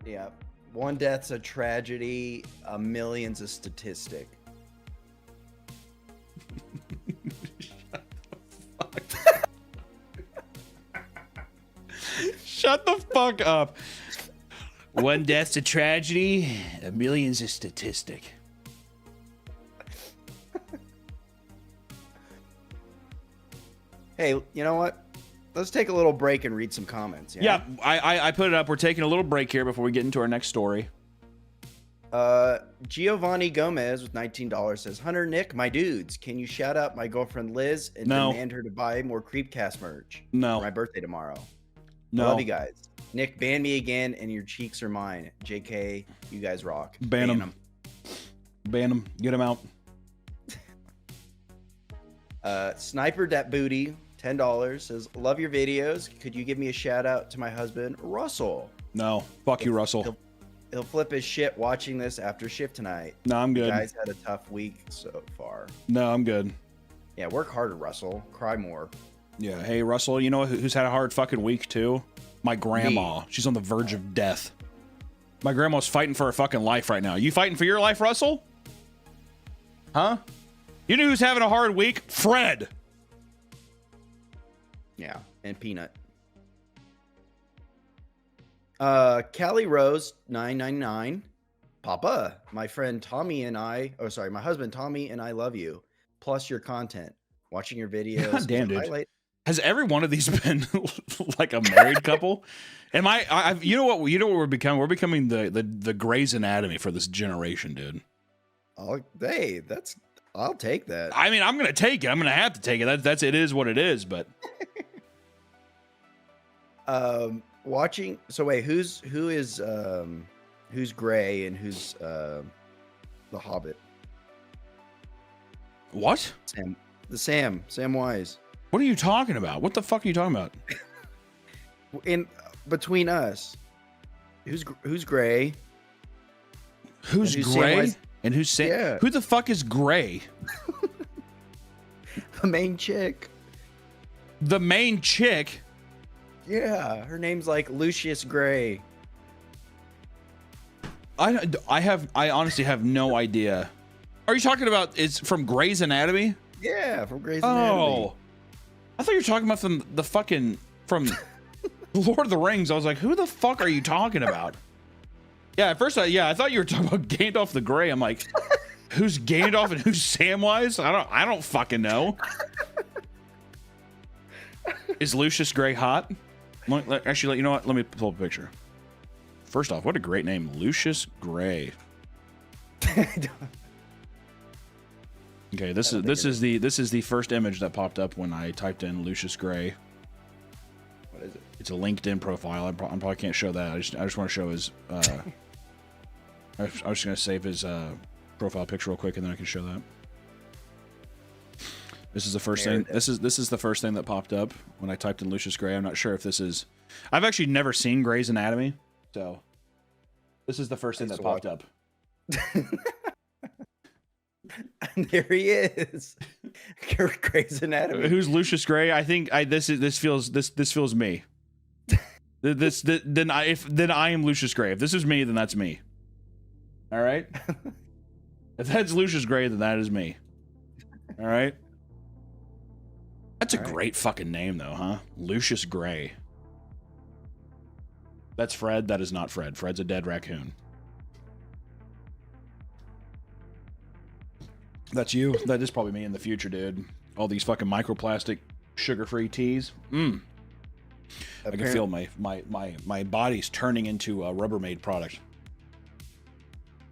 Yeah, one death's a tragedy, a million's a statistic. Shut the fuck up. One death's a tragedy, a million's a statistic. Hey, you know what? Let's take a little break and read some comments. Yeah, I put it up. We're taking a little break here before we get into our next story. Giovanni Gomez with $19 says, Hunter, Nick, my dudes, can you shout out my girlfriend Liz and demand her to buy more Creepcast merch? No. For my birthday tomorrow. No. I love you guys. Nick, ban me again and your cheeks are mine. JK, you guys rock. Ban him. Ban him. Get him out. Sniper Dat Booty, $10 says, love your videos. Could you give me a shout out to my husband, Russell? No. Fuck you, Russell. He'll flip his shit watching this after shift tonight. No, I'm good. You guys had a tough week so far. No, I'm good. Yeah, work harder, Russell. Cry more. Yeah. Hey, Russell, you know who's had a hard fucking week too? My grandma. Me. She's on the verge of death. My grandma's fighting for her fucking life right now. You fighting for your life, Russell? Huh? You know who's having a hard week? Fred. Yeah, and Peanut. Callie Rose 999. Papa, my friend Tommy and I, my husband Tommy and I love you. Plus your content. Watching your videos. God damn, dude. Highlight. Has every one of these been like a married couple? Am I you know what we're becoming? We're becoming the Grey's Anatomy for this generation, dude. Oh, hey, I'll take that. I mean, I'm gonna take it. I'm gonna have to take it. That's it is what it is, but watching so wait, who's Gray and who's the Hobbit? What? Sam Wise. What are you talking about? What the fuck are you talking about? In between us, who's Gray? Who's Gray? And who's Sam? Yeah. Who the fuck is Gray? The main chick. The main chick? Yeah, her name's like Lucius Gray. I honestly have no idea. Are you talking about it's from Grey's Anatomy? Yeah, from Grey's Anatomy. Oh. I thought you were talking about from Lord of the Rings. I was like, who the fuck are you talking about? Yeah, at first I thought you were talking about Gandalf the Grey. I'm like, who's Gandalf and who's Samwise? I don't fucking know. Is Lucius Gray hot? Actually, you know what? Let me pull up a picture. First off, what a great name, Lucius Gray. Okay, this is the first image that popped up when I typed in Lucius Gray. What is it? It's a LinkedIn profile. I probably can't show that. I just want to show his. I was just gonna save his profile picture real quick, and then I can show that. This is the first thing. This is the first thing that popped up when I typed in Lucius Gray. I'm not sure if this is. I've actually never seen Grey's Anatomy, so this is the first thing that popped up. There he is. Grey's Anatomy. Who's Lucius Gray? I think this feels me. Then I am Lucius Gray. If this is me, then that's me. All right. If that's Lucius Gray, then that is me. All right. That's a great fucking name, though, huh? Lucius Gray. That's Fred. That is not Fred. Fred's a dead raccoon. That's you. That is probably me in the future, dude. All these fucking microplastic, sugar-free teas. I can feel my body's turning into a Rubbermaid product.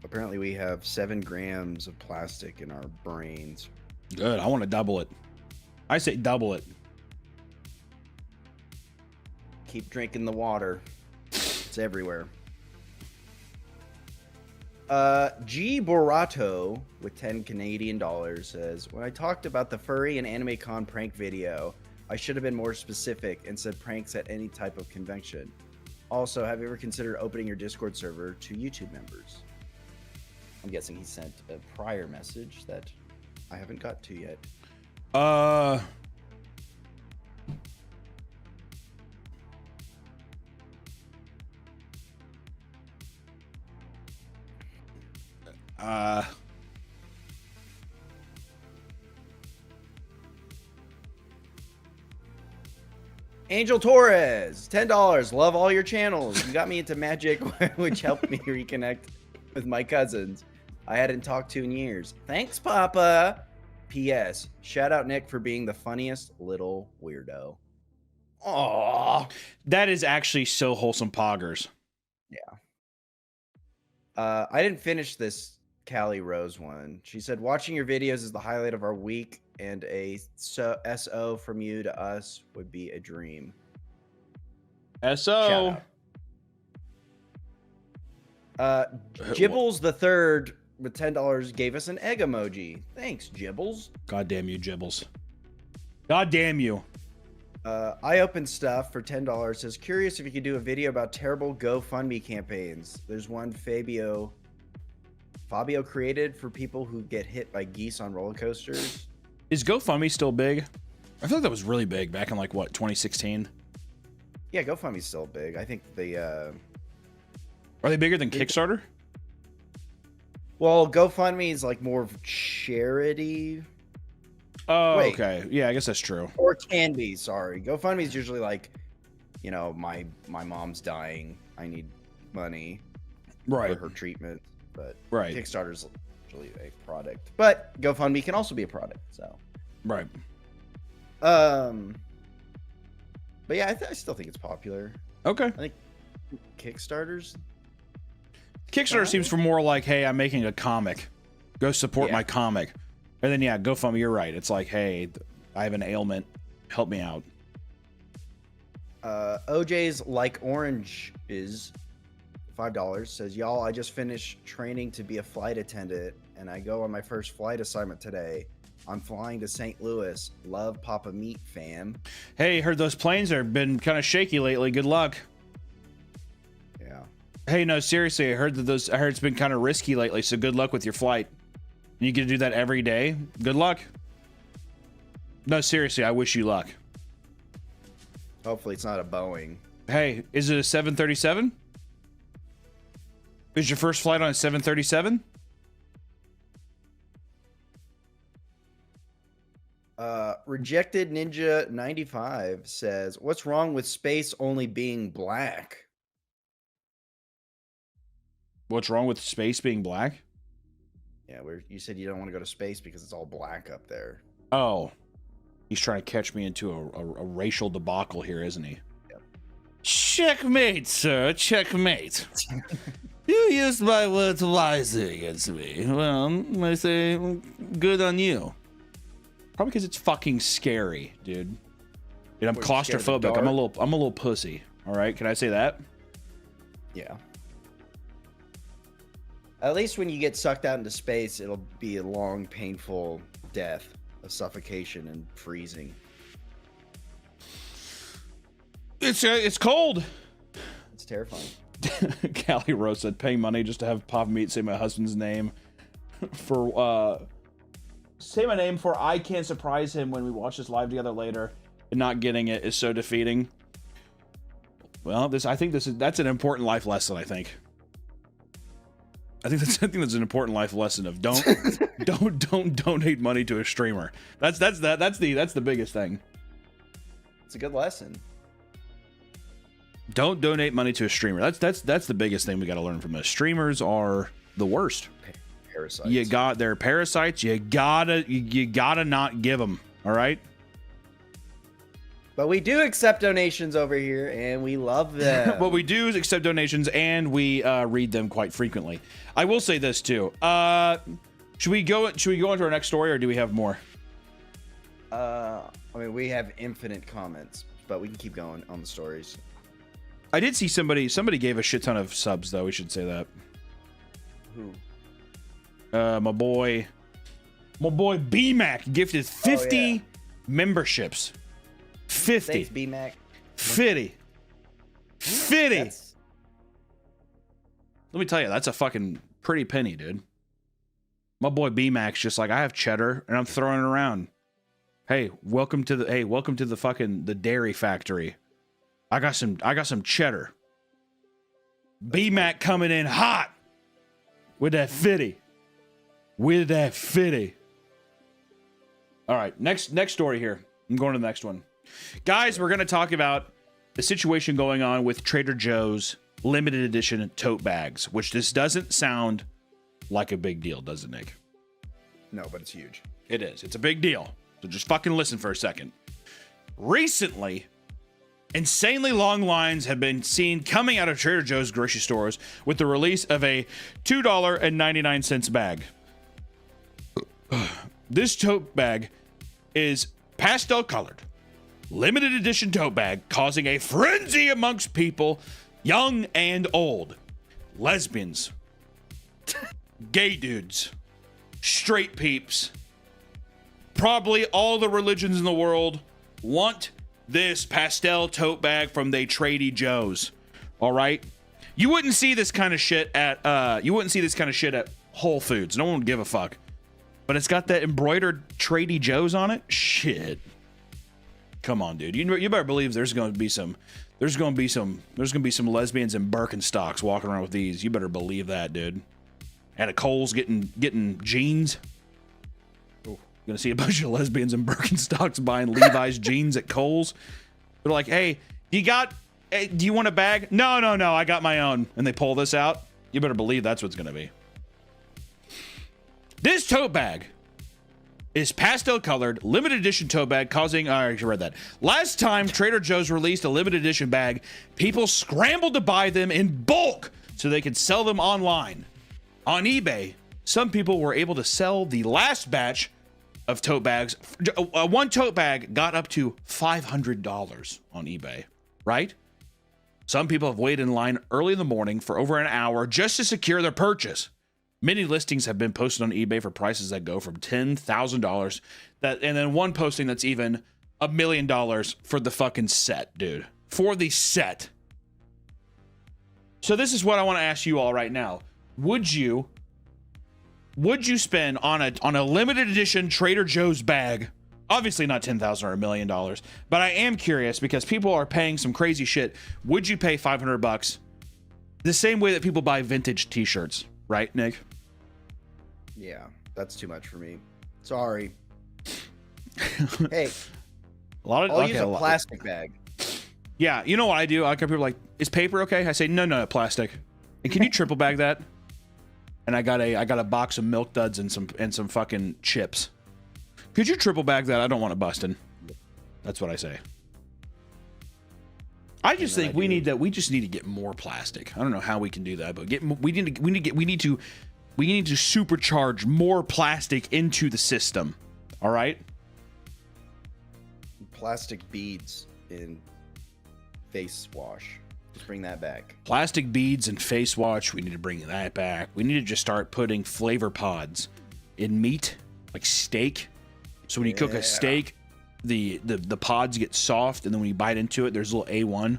Apparently, we have 7 grams of plastic in our brains. Good. I want to double it. I say double it. Keep drinking the water. It's everywhere. G Borato with 10 Canadian dollars says, when I talked about the furry and anime con prank video, I should have been more specific and said pranks at any type of convention. Also, have you ever considered opening your Discord server to YouTube members? I'm guessing he sent a prior message that I haven't got to yet. Angel Torres, $10. Love all your channels. You got me into Magic, which helped me reconnect with my cousins I hadn't talked to in years. Thanks, Papa. P.S. Shout out Nick for being the funniest little weirdo. Aww. That is actually so wholesome, Poggers. Yeah. I didn't finish this Callie Rose one. She said, watching your videos is the highlight of our week, and a SO from you to us would be a dream. SO. Gibbles the Third with $10 gave us an egg emoji. Thanks, Gibbles. God damn you, Gibbles. God damn you. I opened stuff for $10. Says, curious if you could do a video about terrible GoFundMe campaigns. There's one Fabio created for people who get hit by geese on roller coasters. Is GoFundMe still big? I feel like that was really big back in like what, 2016? Yeah, GoFundMe's still big. I think they are they bigger than Kickstarter? Well, GoFundMe is like more of charity. Oh, Wait. okay. Yeah, I guess that's true. Or can be, sorry. GoFundMe is usually like, you know, my mom's dying. I need money Right. for her treatment. But Right. Kickstarter's usually a product. But GoFundMe can also be a product. So Right. But yeah, I still think it's popular. Okay. I think Kickstarter's Kickstarter seems for more like, hey, I'm making a comic. Go support my comic. And then, yeah, GoFundMe, you're right. It's like, hey, I have an ailment. Help me out. OJ's Like Orange is $5 says, y'all, I just finished training to be a flight attendant and I go on my first flight assignment today. I'm flying to St. Louis. Love Papa Meat, fam. Hey, heard those planes have been kind of shaky lately. Good luck. Yeah. Hey, no, seriously, I heard it's been kind of risky lately, so good luck with your flight. You get to do that every day. Good luck. No, seriously, I wish you luck. Hopefully it's not a Boeing. Hey, is it a 737? Is your first flight on a 737? Rejected Ninja 95 says, what's wrong with space only being black? What's wrong with space being black? Yeah, you said you don't want to go to space because it's all black up there. Oh, he's trying to catch me into a racial debacle here, isn't he? Yep. Checkmate, sir. Checkmate. You used my words wisely against me. Well, I say, good on you. Probably because it's fucking scary, dude. Dude, I'm What, you scared of the claustrophobic. I'm a dark? little pussy. All right, can I say that? Yeah. At least when you get sucked out into space, it'll be a long, painful death of suffocation and freezing. It's cold. It's terrifying. Callie Rose said, paying money just to have Papa Meat say my husband's name for say my name for I can't surprise him when we watch this live together later, and not getting it is so defeating. Well, that's an important life lesson. I think that's an important life lesson of don't donate money to a streamer. That's the biggest thing. It's a good lesson. Don't donate money to a streamer. That's the biggest thing we got to learn from this. Streamers are the worst. Parasites. They're parasites. You gotta not give them. All right. But we do accept donations over here, and we love them. What we do is accept donations, and we read them quite frequently. I will say this too. Should we go into our next story, or do we have more? I mean, we have infinite comments, but we can keep going on the stories. I did see somebody gave a shit ton of subs, though. We should say that. Who? My boy BMAC gifted 50 memberships. 50. Thanks, BMAC. 50. Let me tell you, that's a fucking pretty penny, dude. My boy BMAC's just like, I have cheddar and I'm throwing it around. Hey, welcome to the fucking the dairy factory. I got some cheddar. BMAC coming in hot with that 50. With that 50. All right, next story here. I'm going to the next one. Guys, we're going to talk about the situation going on with Trader Joe's limited edition tote bags, which this doesn't sound like a big deal, does it, Nick? No, but it's huge. It is. It's a big deal. So just fucking listen for a second. Recently, insanely long lines have been seen coming out of Trader Joe's grocery stores with the release of a $2.99 bag. This tote bag is pastel colored, limited edition tote bag, causing a frenzy amongst people, young and old, lesbians, gay dudes, straight peeps, probably all the religions in the world want this pastel tote bag from the Trader Joe's. All right, you wouldn't see this kind of shit at Whole Foods. No one would give a fuck. But it's got that embroidered Trader Joe's on it. Shit. Come on, dude. You better believe there's going to be some lesbians in Birkenstocks walking around with these. You better believe that, dude. At a Kohl's getting jeans. You're gonna see a bunch of lesbians in Birkenstocks buying Levi's jeans at Kohl's. They're like, hey, do you want a bag? No, I got my own. And they pull this out. You better believe that's what's gonna be. This tote bag is pastel colored, limited edition tote bag causing, I already read that. Last time Trader Joe's released a limited edition bag, people scrambled to buy them in bulk so they could sell them online. On eBay, some people were able to sell the last batch of tote bags. One tote bag got up to $500 on eBay, right? Some people have waited in line early in the morning for over an hour just to secure their purchase. Many listings have been posted on eBay for prices that go from $10,000, and then one posting that's even $1 million for the fucking set, dude. For the set. So this is what I want to ask you all right now. Would you spend on a limited edition Trader Joe's bag? Obviously not $10,000 or $1 million, but I am curious because people are paying some crazy shit. Would you pay $500 the same way that people buy vintage t-shirts, right, Nick? Yeah, that's too much for me. Sorry. Hey, I'll use a plastic bag. Yeah, you know what I do? I come people like, is paper okay? I say no, plastic. And can you triple bag that? And I got a box of Milk Duds and some fucking chips. Could you triple bag that? I don't want it busting. That's what I say. I just think we just need to get more plastic. I don't know how we can do that, but we need to supercharge more plastic into the system. All right? Plastic beads in face wash. Just bring that back. Plastic beads and face wash. We need to bring that back. We need to just start putting flavor pods in meat, like steak. So when you cook a steak, the pods get soft, and then when you bite into it, there's a little A1.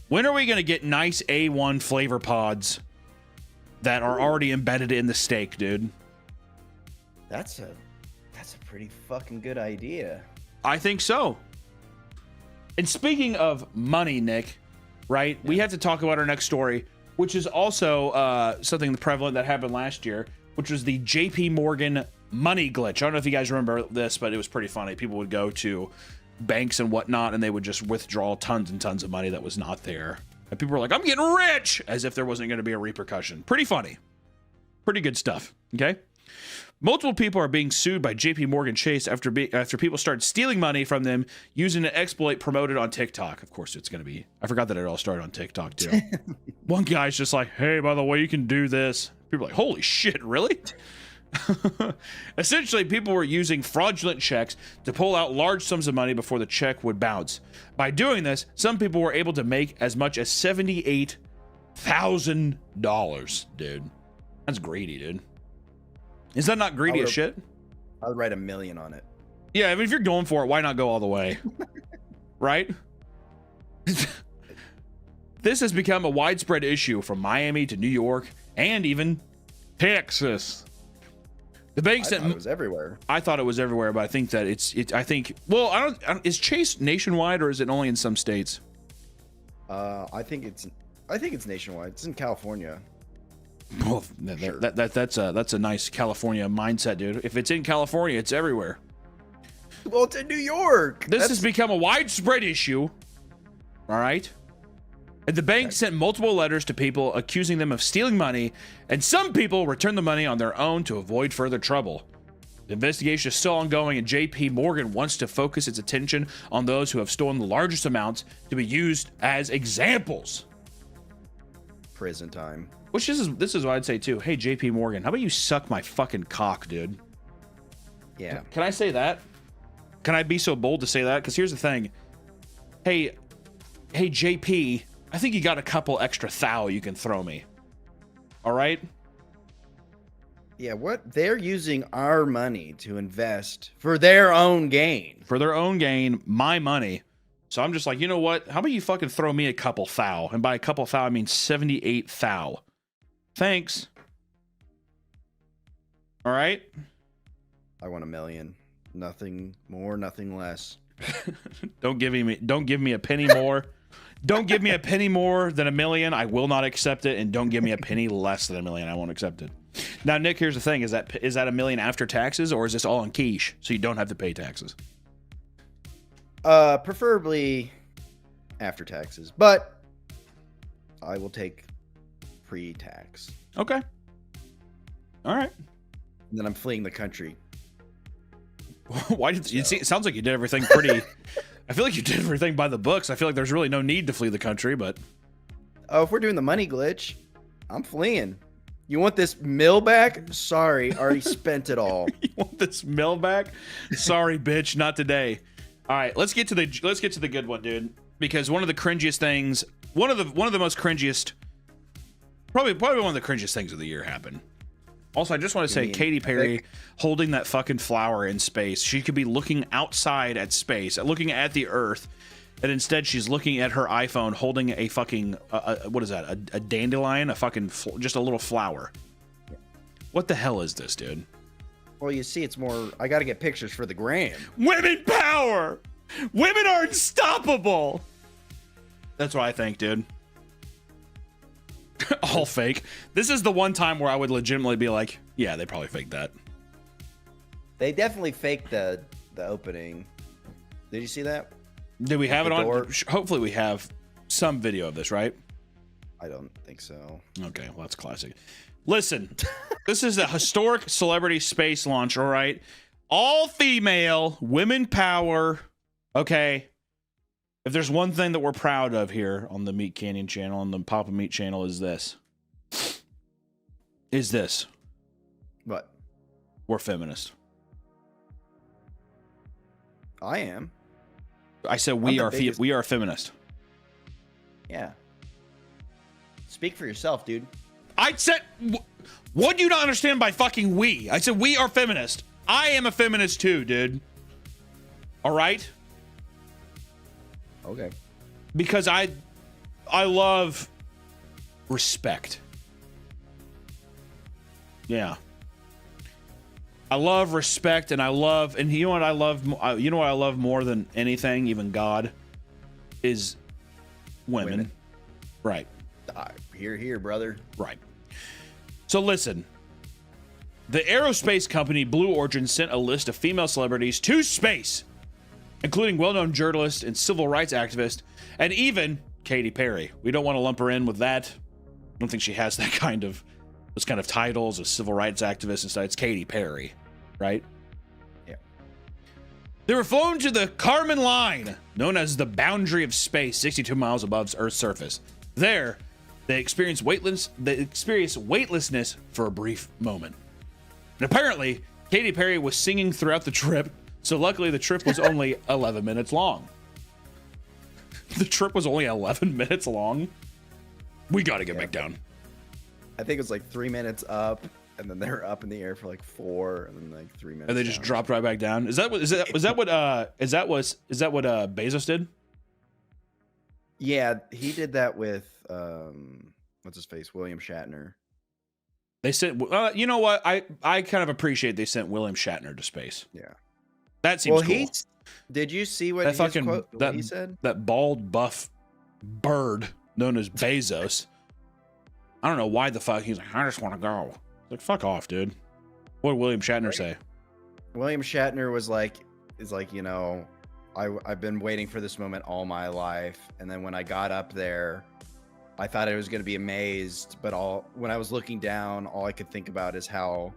When are we gonna get nice A1 flavor pods that are already embedded in the steak, dude? That's a pretty fucking good idea. I think so. And speaking of money, Nick, right? Yeah. We have to talk about our next story, which is also something prevalent that happened last year, which was the JP Morgan money glitch. I don't know if you guys remember this, but it was pretty funny. People would go to banks and whatnot, and they would just withdraw tons and tons of money that was not there. And people were like, I'm getting rich, as if there wasn't going to be a repercussion. Pretty funny. Pretty good stuff, okay? Multiple people are being sued by JP Morgan Chase after people started stealing money from them using an exploit promoted on TikTok. Of course, it's going to be... I forgot that it all started on TikTok, too. One guy's just like, hey, by the way, you can do this. People are like, holy shit, really? Essentially, people were using fraudulent checks to pull out large sums of money before the check would bounce. By doing this, some people were able to make as much as $78,000, dude. That's greedy, dude. Is that not greedy as shit? I would write $1 million on it. Yeah, I mean, if you're going for it, why not go all the way? Right? This has become a widespread issue from Miami to New York and even Texas. The bank said it was everywhere. I thought it was everywhere, but I think that is Chase nationwide or is it only in some states? I think it's nationwide. It's in California. Well, that's a nice California mindset, dude. If it's in California, it's everywhere. Well, it's in New York. This has become a widespread issue. All right. And the bank sent multiple letters to people accusing them of stealing money, and some people returned the money on their own to avoid further trouble. The investigation is still ongoing, and JP Morgan wants to focus its attention on those who have stolen the largest amounts to be used as examples. Prison time. Which this is what I'd say too. Hey, JP Morgan, how about you suck my fucking cock, dude? Yeah. Can I say that? Can I be so bold to say that? Because here's the thing. Hey, JP, I think you got a couple extra thou you can throw me. All right? Yeah, what? They're using our money to invest for their own gain. For their own gain, my money. So I'm just like, you know what? How about you fucking throw me a couple thou? And by a couple thou, I mean 78 thou. Thanks. All right? I want $1 million. Nothing more, nothing less. Don't give me a penny more. Don't give me a penny more than $1 million. I will not accept it. And don't give me a penny less than $1 million. I won't accept it. Now, Nick, here's the thing: is that $1 million after taxes, or is this all in quiche, so you don't have to pay taxes? Preferably after taxes, but I will take pre-tax. Okay. All right. And then I'm fleeing the country. Why did you see? It sounds like you did everything pretty. I feel like you did everything by the books. I feel like there's really no need to flee the country, but. Oh, if we're doing the money glitch, I'm fleeing. You want this mill back? Sorry, already spent it all. You want this mill back? Sorry, bitch, not today. All right, let's get to the good one, dude. Because one of the cringiest things, one of the most cringiest, probably one of the cringiest things of the year happened. Also, I just want to say, Katy Perry holding that fucking flower in space. She could be looking outside at space, looking at the Earth, and instead she's looking at her iPhone holding a fucking, what is that? A dandelion? A fucking, just a little flower. What the hell is this, dude? Well, you see, it's more, I got to get pictures for the gram. Women power! Women are unstoppable! That's what I think, dude. All fake. This is the one time where I would legitimately be like, yeah, they probably faked that. They definitely faked the opening. Did you see that? Did we have it on? Hopefully we have some video of this, right? I don't think so. Okay, well, that's classic. Listen, this is a historic celebrity space launch, all right? All female, women power. Okay. If there's one thing that we're proud of here on the Meat Canyon channel and the Papa Meat channel is this. What? We're feminist. I am. I said we are feminist. Yeah. Speak for yourself, dude. I said, what do you not understand by fucking we? I said we are feminist. I am a feminist too, dude. All right? Okay. Because I love respect. Yeah. I love respect, and you know what I love? You know what I love more than anything, even God, is women. Right. Hear, hear, brother. Right. So listen. The aerospace company Blue Origin sent a list of female celebrities to space, including well-known journalist and civil rights activist, and even Katy Perry. We don't want to lump her in with that. I don't think she has those kind of titles as civil rights activist and stuff. It's Katy Perry, right? Yeah. They were flown to the Kármán line, known as the boundary of space, 62 miles above Earth's surface. There, they experienced weightlessness for a brief moment. And apparently, Katy Perry was singing throughout the trip, so luckily the trip was only 11 minutes long. The trip was only 11 minutes long? We gotta get back down. I think it was like 3 minutes up, and then they were up in the air for like 4, and then like 3 minutes. And they just dropped right back down. Is that what Bezos did? Yeah, he did that with what's his face, William Shatner. They sent. You know what? I kind of appreciate they sent William Shatner to space. Yeah, that seems cool. Did you see what he said? That bald, buff bird known as Bezos. I don't know why the fuck he's like, I just want to go. Like, fuck off, dude. What did William Shatner say? William Shatner is like, you know, I've been waiting for this moment all my life, and then when I got up there, I thought I was going to be amazed, but when I was looking down, all I could think about is how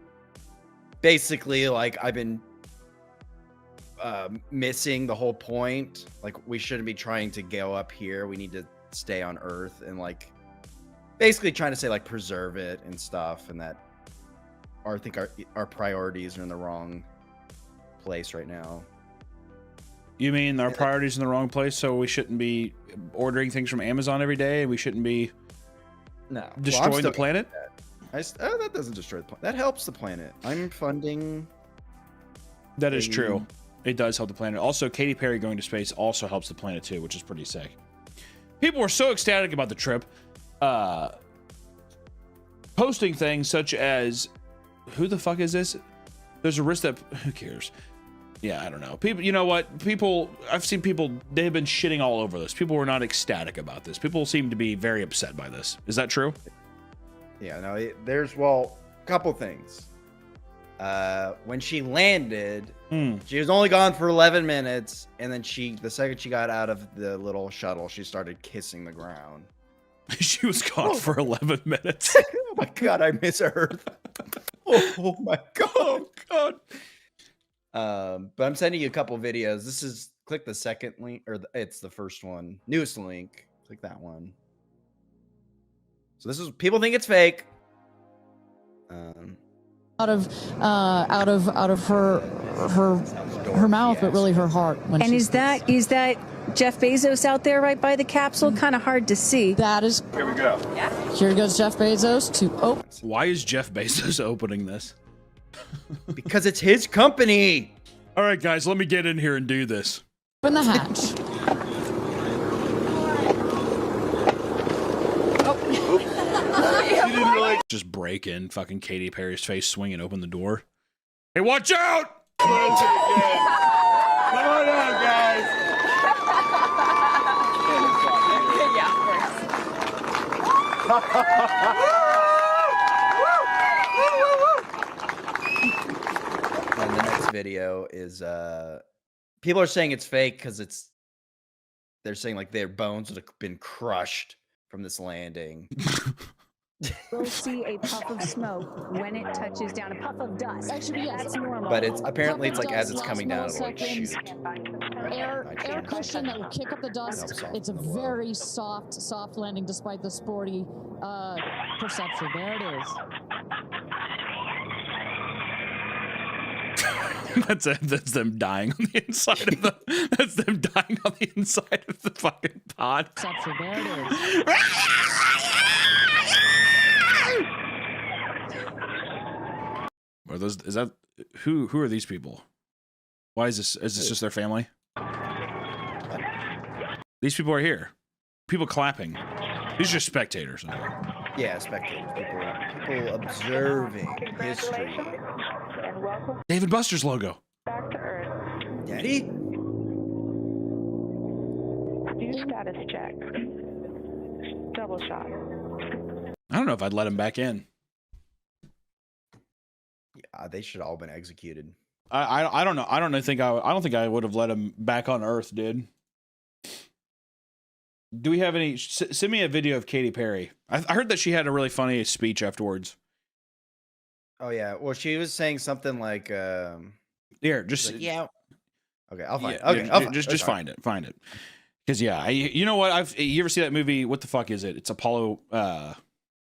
basically, like, I've been missing the whole point. Like, we shouldn't be trying to go up here. We need to stay on Earth, and like basically trying to say like preserve it and stuff, and that I think our priorities are in the wrong place right now. You mean our priorities in the wrong place, so we shouldn't be ordering things from Amazon every day, and we shouldn't be destroying the planet? That doesn't destroy the planet. That helps the planet. I'm funding. That is true. It does help the planet. Also, Katy Perry going to space also helps the planet too, which is pretty sick. People were so ecstatic about the trip, posting things such as, "Who the fuck is this?" There's a risk that who cares. Yeah, I don't know. People, you know what? People, I've seen people, they've been shitting all over this. People were not ecstatic about this. People seem to be very upset by this. Is that true? Yeah, no, couple things. When she landed, she was only gone for 11 minutes, and then the second she got out of the little shuttle, she started kissing the ground. She was gone for 11 minutes. Oh my god, I miss Earth. Oh my god. Oh god. But I'm sending you a couple videos. This is click the second link, or it's the first one, newest link. Click that one. So this is people think it's fake. Out of her mouth, but really her heart. And is that Jeff Bezos out there right by the capsule? Kind of hard to see. That is. Here we go. Yeah. Here goes Jeff Bezos to open. Why is Jeff Bezos opening this? Because it's his company. All right, guys, let me get in here and do this. Open the hatch. Just break in fucking Katy Perry's face, swing and open the door. Hey, watch out! Come on out, guys. And the next video is people are saying it's fake because they're saying like their bones would have been crushed from this landing. We'll see a puff of smoke when it touches down, a puff of dust. Actually, yes, That's normal. But it's apparently it's like as it's coming down, it'll like shoot. Air cushion that will kick up the dust. It's a very soft landing despite the sporty perception. There it is. That's them dying on the inside of the. That's them dying on the inside of the fucking pod. Perception. There it is. Are those? Is that who? Who are these people? Why is this? Is this just their family? These people are here. People clapping. These are just spectators. Yeah, spectators. People observing history. David Buster's logo. Daddy? Do status check. Double shot. I don't know if I'd let him back in. Yeah, they should all been executed. I don't know. I don't think I would have let him back on Earth, dude. Do we have any? Send me a video of Katy Perry. I heard that she had a really funny speech afterwards. Oh yeah. Well, she was saying something like, "Here, just like, yeah." Okay, I'll find it. Yeah, Okay, I'll find just find it. Find it. Because yeah, you know what? You ever see that movie? What the fuck is it? It's Apollo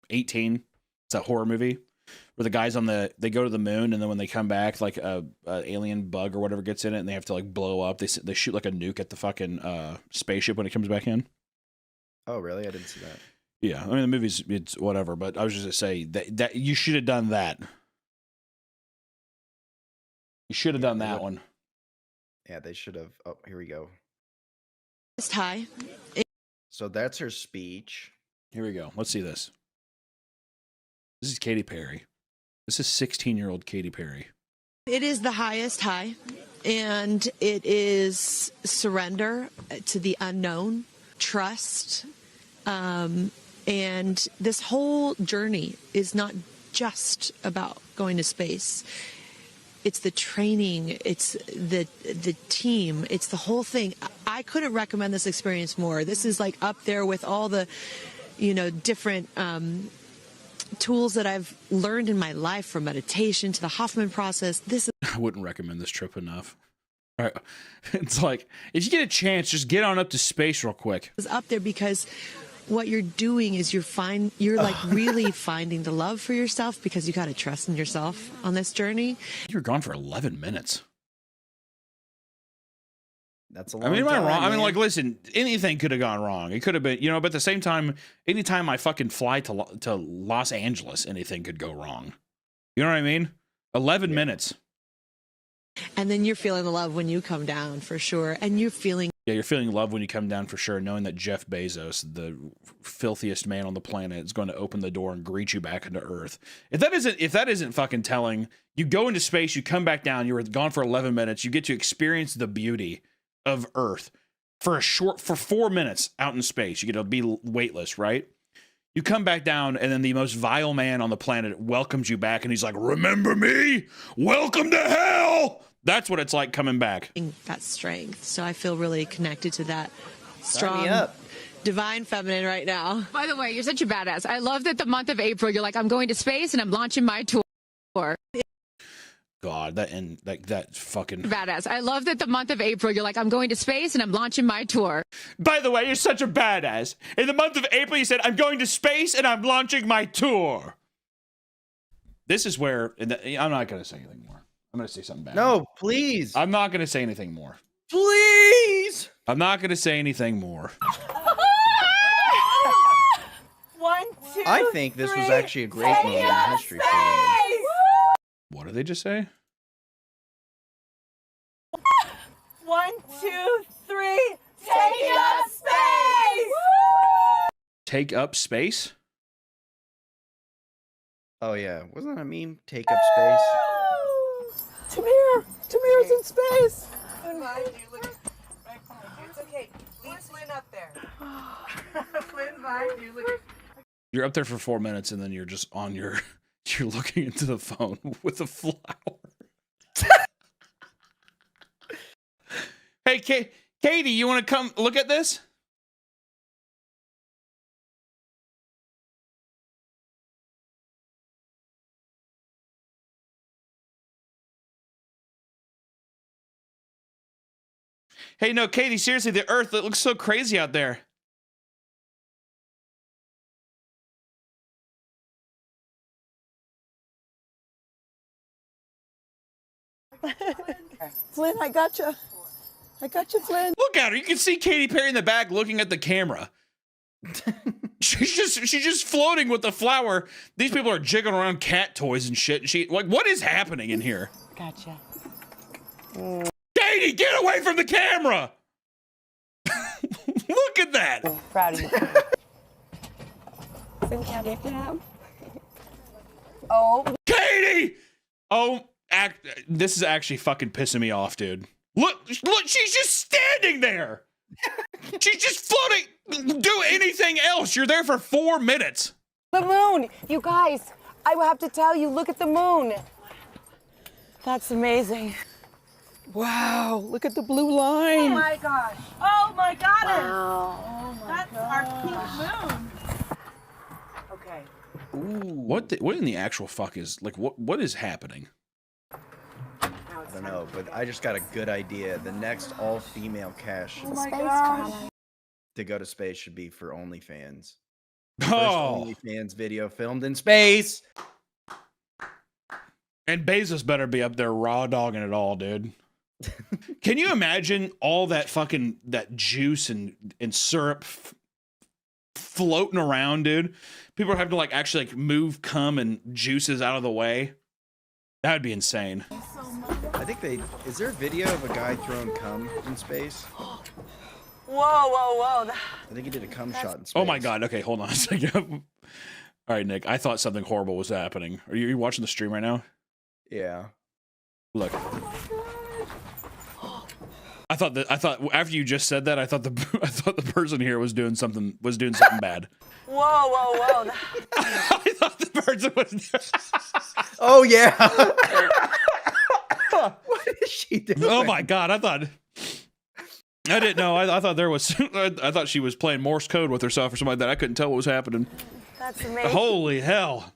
18. It's a horror movie where the guys they go to the moon, and then when they come back, like a alien bug or whatever gets in it, and they have to like blow up. They shoot like a nuke at the fucking spaceship when it comes back in. Oh really? I didn't see that. Yeah, I mean the movie's it's whatever, but I was just gonna say that you should have done that. You should have done that one. Yeah, they should have. Oh, here we go. Hi. So that's her speech. Here we go. Let's see this. This is Katy Perry. This is 16-year-old Katy Perry. It is the highest high, and it is surrender to the unknown, trust, and this whole journey is not just about going to space. It's the training, it's the team, it's the whole thing. I couldn't recommend this experience more. This is like up there with all the, different tools that I've learned in my life, from meditation to the Hoffman process. I wouldn't recommend this trip enough. All right. It's like, if you get a chance, just get on up to space real quick. Is up there because what you're doing is you're like really finding the love for yourself, because you got to trust in yourself on this journey. You were gone for 11 minutes. That's a long I mean, am I time, wrong? man. I mean, like, listen, anything could have gone wrong. It could have been, but at the same time, anytime I fucking fly to Los Angeles, anything could go wrong. You know what I mean? 11 minutes. And then you're feeling the love when you come down, for sure. And you're feeling. Yeah, you're feeling love when you come down, for sure, knowing that Jeff Bezos, the filthiest man on the planet, is going to open the door and greet you back into Earth. If that isn't fucking telling, you go into space, you come back down, you were gone for 11 minutes, you get to experience the beauty of Earth for 4 minutes out in space. You get to be weightless, right? You come back down, and then the most vile man on the planet welcomes you back, and he's like, remember me? Welcome to hell! That's what it's like coming back. That strength. So I feel really connected to that strong, me up. divine feminine right now. By the way, you're such a badass. I love that the month of April, you're like, I'm going to space and I'm launching my tour. God, that fucking Badass. I love that the month of April, you're like, I'm going to space and I'm launching my tour. By the way, you're such a badass. In the month of April, you said, I'm going to space and I'm launching my tour. This is where, I'm not going to say anything more. I'm going to say something bad. No, please. I'm not going to say anything more. Please. I'm not going to say anything more. 1, 2, I think this was actually a great moment in history for women. What did they just say? 1, 2, 3, take up space! Take up space? Oh yeah, wasn't that a meme? Take up space. Tamir's in space. It's okay. Leave Flynn up there. Flynn, bye. You're up there for 4 minutes, and then you're just on your... You're looking into the phone with a flower. Hey, Katie, you want to come look at this? Hey, no, Katie, seriously, the Earth, it looks so crazy out there. Flynn, I gotcha. I got you, Flynn. Look at her. You can see Katy Perry in the back looking at the camera. she's just floating with the flower. These people are jiggling around cat toys and shit. And what is happening in here? Gotcha. Katie, get away from the camera! Look at that. Proud of you. Oh. Katie! Oh, this is actually fucking pissing me off, dude. Look, she's just standing there. She's just floating. Do anything else. You're there for 4 minutes. The moon. You guys, I will have to tell you, look at the moon. That's amazing. Wow, look at the blue line. Oh my gosh. Oh my goddess. Wow. Oh my That's our pink moon. Okay. Ooh. What in the actual fuck is, like, what is happening? I don't know, but I just got a good idea. The next all-female cast to go to space should be for OnlyFans. First OnlyFans video filmed in space. And Bezos better be up there raw dogging it all, dude. Can you imagine all that fucking juice and syrup floating around, dude? People are having to like actually like move cum and juices out of the way. That would be insane. I think is there a video of a guy throwing cum in space? Whoa, whoa, whoa. I think he did a cum shot in space. Oh my God. Okay, hold on a second. All right, Nick, I thought something horrible was happening. Are you watching the stream right now? Yeah. Look. I thought after you just said that, I thought the person here was doing something bad. Whoa, whoa, whoa. I thought the person was. Oh yeah. What is she doing? Oh my God! I didn't know. I thought there was. I thought she was playing Morse code with herself or something like that. I couldn't tell what was happening. That's amazing. Holy hell!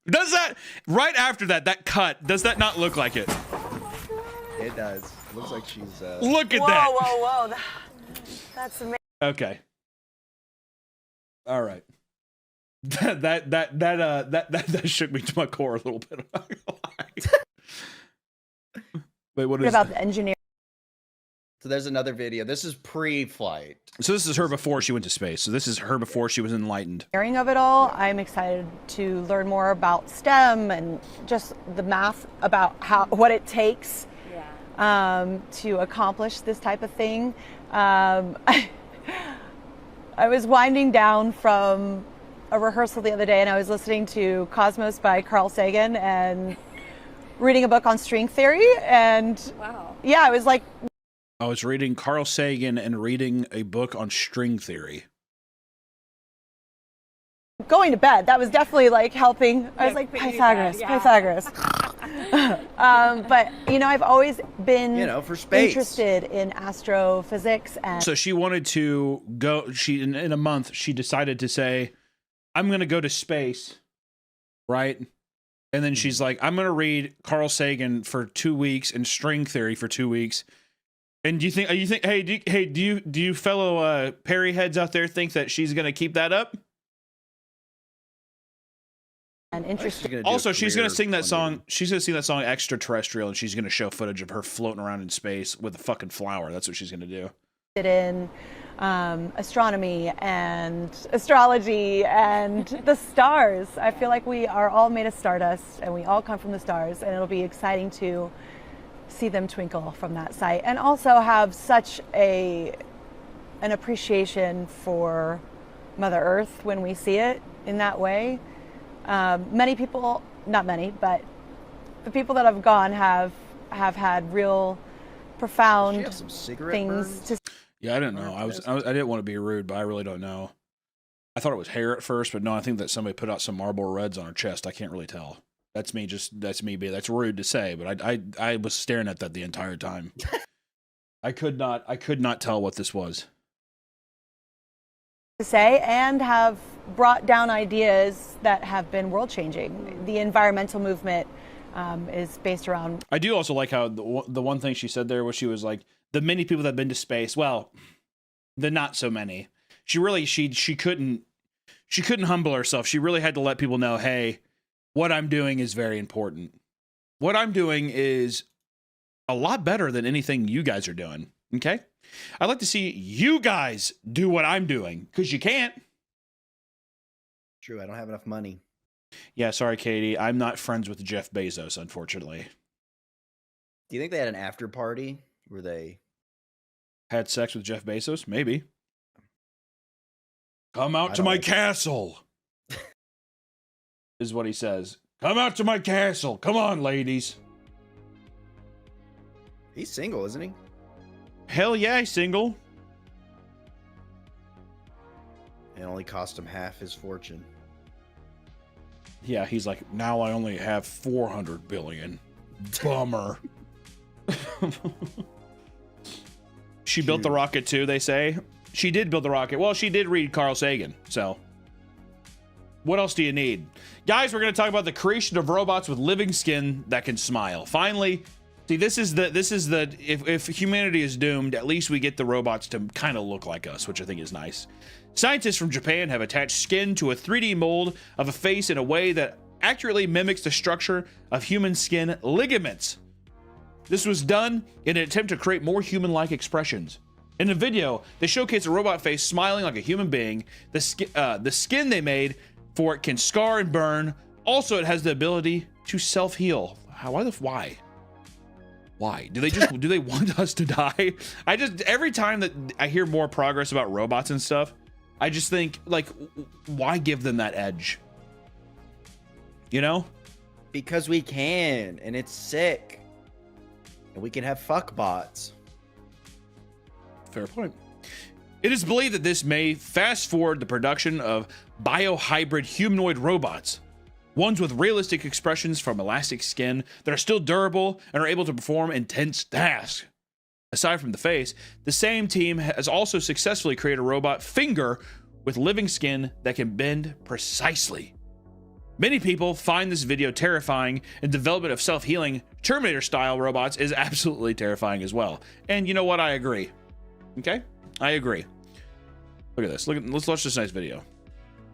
Does that right after that cut? Does that not look like it? It does. It looks like she's. Look at that! Whoa, whoa, whoa! That's amazing. Okay. All right. That shook me to my core a little bit. Wait, what is about the engineer? So there's another video. This is pre-flight. So this is her before she went to space. So this is her before she was enlightened. Hearing of it all, I'm excited to learn more about STEM and just the math about what it takes to accomplish this type of thing. I was winding down from a rehearsal the other day, and I was listening to Cosmos by Carl Sagan and reading a book on string theory, and yeah, I was like, I was reading Carl Sagan and reading a book on string theory. going to bed. That was definitely like helping. I was like, Pythagoras, Pythagoras. But, you know, I've always been for space. interested in astrophysics. And So she wanted to go, in a month, she decided to say, I'm going to go to space, right? And then she's like, I'm going to read Carl Sagan for 2 weeks and string theory for 2 weeks. And do you think, do you fellow Perry heads out there think that she's going to keep that up? And interesting. Also, she's going to sing that song. She's going to sing that song Extraterrestrial, and she's going to show footage of her floating around in space with a fucking flower. That's what she's going to do. In astronomy and astrology and the stars. I feel like we are all made of stardust and we all come from the stars, and it'll be exciting to see them twinkle from that site, and also have such an appreciation for Mother Earth when we see it in that way. Many people, not many, but the people that have gone have had real profound things to. Yeah, I didn't know. I didn't want to be rude, but I really don't know. I thought it was hair at first, but no, I think that somebody put out some Marlboro Reds on her chest. I can't really tell. That's me. That's rude to say, but I was staring at that the entire time. I could not tell what this was. To say, and have brought down ideas that have been world changing. The environmental movement is based around. I do also like how the one thing she said there was she was like, the many people that have been to space, well, the not so many. She really she couldn't humble herself. She really had to let people know, hey, what I'm doing is very important. What I'm doing is a lot better than anything you guys are doing. Okay? I'd like to see you guys do what I'm doing, because you can't. True, I don't have enough money. Yeah, sorry, Katie. I'm not friends with Jeff Bezos, unfortunately. Do you think they had an after party where they had sex with Jeff Bezos? Maybe. Come out to my castle, is what he says. Come out to my castle. Come on, ladies. He's single, isn't he? Hell yeah, he's single. It only cost him half his fortune. Yeah, he's like, now I only have 400 billion. Bummer. She built the rocket too, they say. She did build the rocket. Well, she did read Carl Sagan, so. What else do you need? Guys, we're going to talk about the creation of robots with living skin that can smile. Finally, see, this is the if humanity is doomed, at least we get the robots to kind of look like us, which I think is nice. Scientists from Japan have attached skin to a 3D mold of a face in a way that accurately mimics the structure of human skin ligaments. This was done in an attempt to create more human-like expressions. In the video, they showcase a robot face smiling like a human being. The skin they made for it can scar and burn. Also, it has the ability to self-heal. Why? Why? Do they want us to die? Every time that I hear more progress about robots and stuff, I just think, like, why give them that edge? You know? Because we can, and it's sick. And we can have fuck bots. Fair point. It is believed that this may fast forward the production of biohybrid humanoid robots, ones with realistic expressions from elastic skin that are still durable and are able to perform intense tasks. Aside from the face, the same team has also successfully created a robot finger with living skin that can bend precisely. Many people find this video terrifying, and development of self-healing Terminator-style robots is absolutely terrifying as well. And you know what? I agree. Okay? I agree. Look at this. Let's watch this nice video.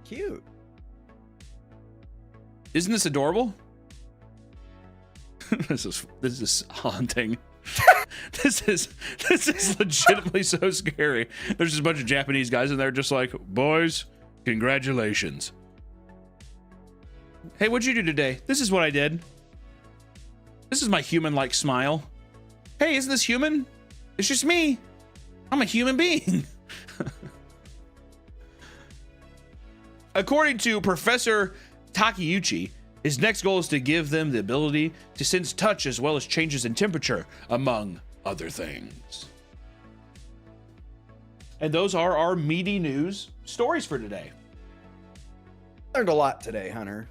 Cute. Isn't this adorable? This is haunting. This is legitimately so scary. There's just a bunch of Japanese guys in there just like, boys, congratulations. Hey, what'd you do today? This is what I did. This is my human-like smile. Hey, isn't this human? It's just me. I'm a human being. According to Professor Takeuchi, his next goal is to give them the ability to sense touch as well as changes in temperature, among other things. And those are our meaty news stories for today. learned a lot today, Hunter.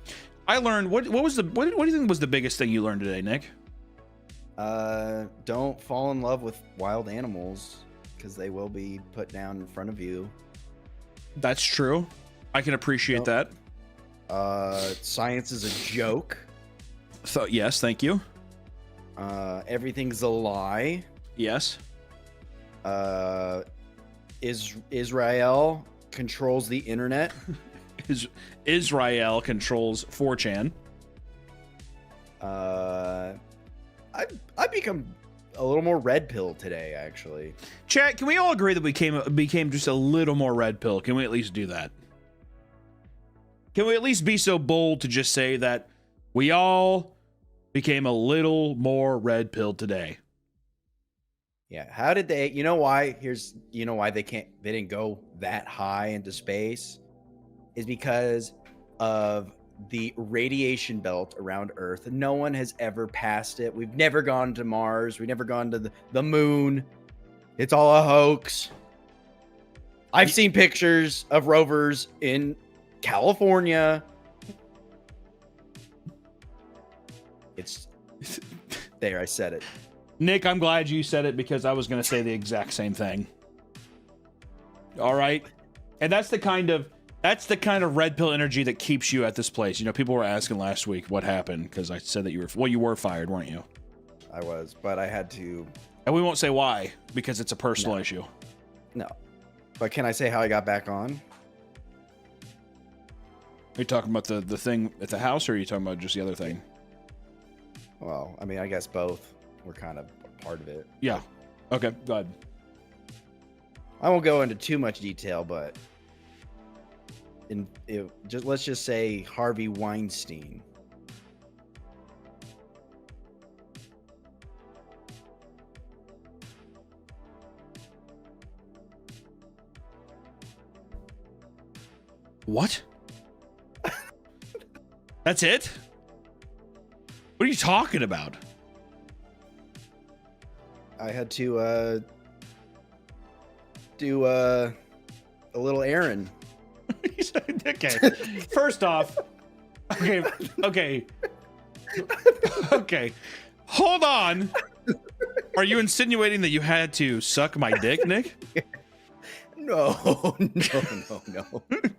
I learned what do you think was the biggest thing you learned today, Nick? Don't fall in love with wild animals because they will be put down in front of you. That's true. I can appreciate that. Science is a joke. So yes, thank you. Everything's a lie. Yes. Israel controls the internet. Israel controls 4chan. I become a little more red pill today, actually. Chat, can we all agree that we became just a little more red pill? Can we at least do that? Can we at least be so bold to just say that we all became a little more red pill today? Yeah. How did they? You know why? You know why they didn't go that high into space, is because of the radiation belt around Earth. No one has ever passed it. We've never gone to Mars. We've never gone to the moon. It's all a hoax. I've seen pictures of rovers in California. It's there. I said it. Nick, I'm glad you said it because I was going to say the exact same thing. All right. And that's the kind of red pill energy that keeps you at this place. You know, people were asking last week what happened because I said that you were fired, weren't you? I was, but I had to. And we won't say why because it's a personal issue. No. But can I say how I got back on? Are you talking about the thing at the house, or are you talking about just the other thing? Well, I mean, I guess both were kind of part of it. Yeah. Okay, go ahead. I won't go into too much detail, but let's just say Harvey Weinstein. What? That's it? What are you talking about? I had to do a little errand. Okay. First off, okay. Hold on. Are you insinuating that you had to suck my dick, Nick? No.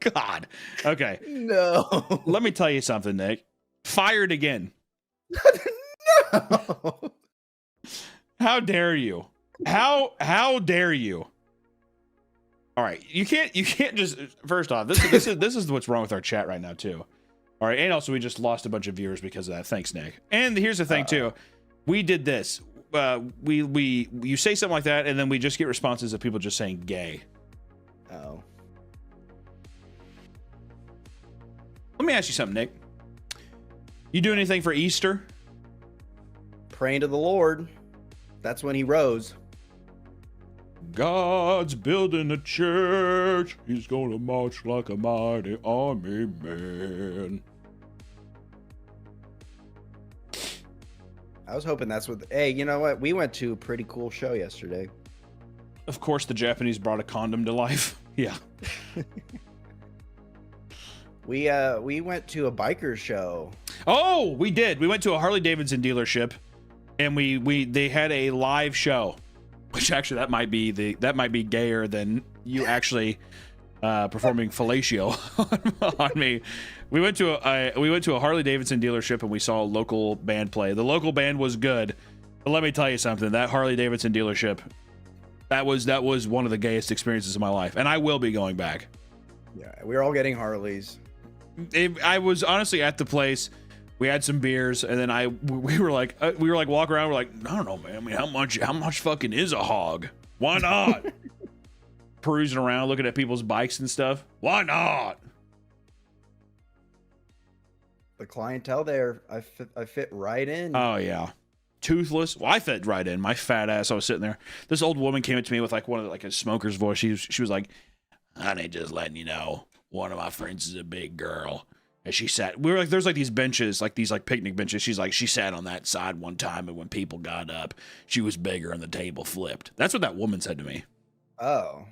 God. Okay. No. Let me tell you something, Nick. Fired again. No. How dare you? How dare you? All right, you can't just. First off, this is what's wrong with our chat right now too. All right, and also we just lost a bunch of viewers because of that. Thanks, Nick. And here's the thing too, we did this. You say something like that, and then we just get responses of people just saying gay. Oh. Let me ask you something, Nick. You do anything for Easter? Praying to the Lord. That's when he rose. God's building a church. He's gonna march like a mighty army man. I was hoping that's what. Hey, you know what? We went to a pretty cool show yesterday. Of course, the Japanese brought a condom to life. Yeah. We went to a biker show. Oh, we did. We went to a Harley Davidson dealership, and they had a live show, which actually that might be gayer than you actually performing fellatio on me. We went to a Harley Davidson dealership and we saw a local band play. The local band was good, but let me tell you something. That Harley Davidson dealership, that was one of the gayest experiences of my life, and I will be going back. Yeah, we were all getting Harleys. I was honestly at the place. We had some beers, and then we were like walking around. We're like, I don't know, man. I mean, how much fucking is a hog? Why not? Perusing around, looking at people's bikes and stuff. Why not? The clientele there, I fit right in. Oh yeah, toothless. Well, I fit right in. My fat ass. I was sitting there. This old woman came up to me with like a smoker's voice. She was like, "Honey, just letting you know, one of my friends is a big girl." And she sat, we were like, there's like these benches, like these like picnic benches. She's like, she sat on that side one time, and when people got up, she was bigger and the table flipped. That's what that woman said to me. Oh.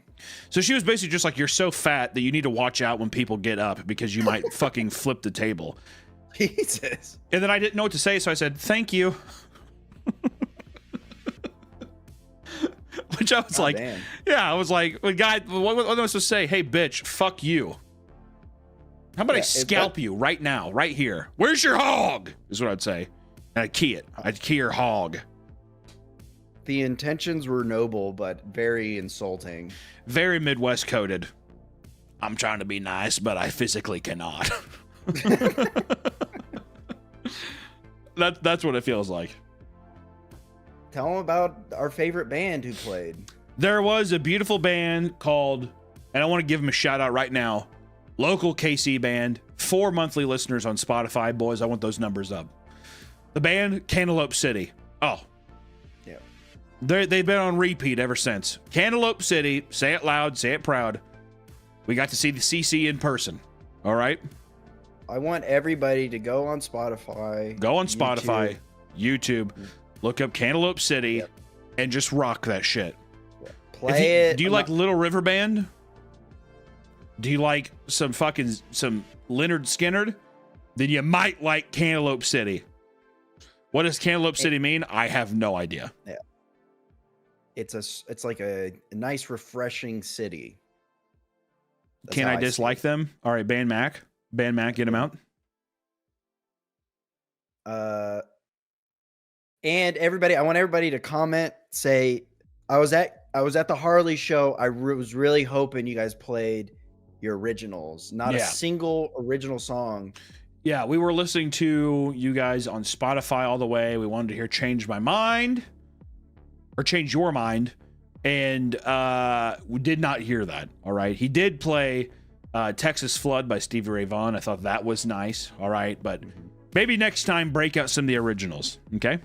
So she was basically just like, you're so fat that you need to watch out when people get up because you might fucking flip the table. Jesus. And then I didn't know what to say, so I said, thank you. Which I was like, damn. yeah, I was like, well, guy, what am I supposed to say? Hey, bitch, fuck you. How about I scalp you right now, right here? Where's your hog? Is what I'd say. And I'd key it. I'd key your hog. The intentions were noble, but very insulting. Very Midwest coded. I'm trying to be nice, but I physically cannot. That's what it feels like. Tell them about our favorite band who played. There was a beautiful band called, and I want to give them a shout out right now, local KC band, 4 monthly listeners on Spotify. Boys, I want those numbers up. The band, Cantaloupe City. Oh. Yeah. They've been on repeat ever since. Cantaloupe City, say it loud, say it proud. We got to see the CC in person. All right? I want everybody to go on Spotify. Go on Spotify, YouTube, look up Cantaloupe City, and just rock that shit. Play it. Do you like Little River Band? Do you like some Leonard Skinner? Then you might like Cantaloupe City. What does Cantaloupe City mean? I have no idea. Yeah. It's like a nice, refreshing city. That's Can how I dislike them? All right, Band Mac, get them out. And everybody, I want everybody to comment. Say, I was at the Harley show. I was really hoping you guys played your originals. Not a single original song. Yeah, we were listening to you guys on Spotify all the way. We wanted to hear "Change My Mind" or "Change Your Mind," and we did not hear that. All right, he did play "Texas Flood" by Stevie Ray Vaughan. I thought that was nice. All right, but maybe next time break out some of the originals. Okay.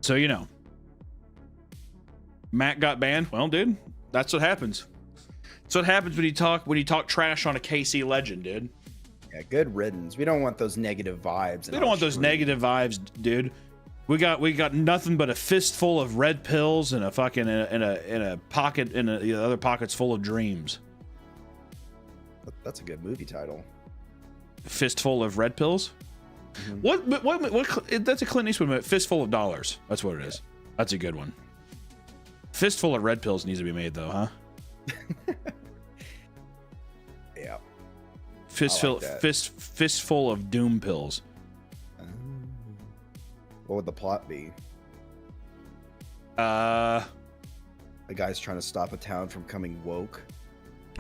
So you know, Matt got banned. Well, dude, that's what happens. That's what happens when you talk trash on a KC legend, dude. Yeah, good riddance. We don't want those negative vibes. We don't want those negative vibes, dude. We got nothing but a fistful of red pills and a fucking in a pocket and the other pocket's full of dreams. That's a good movie title. Fistful of red pills. Mm-hmm. What? That's a Clint Eastwood movie. Fistful of dollars. That's what it is. That's a good one. Fistful of red pills needs to be made though, huh? Yeah. Fistful of doom pills. What would the plot be? A guy's trying to stop a town from coming woke.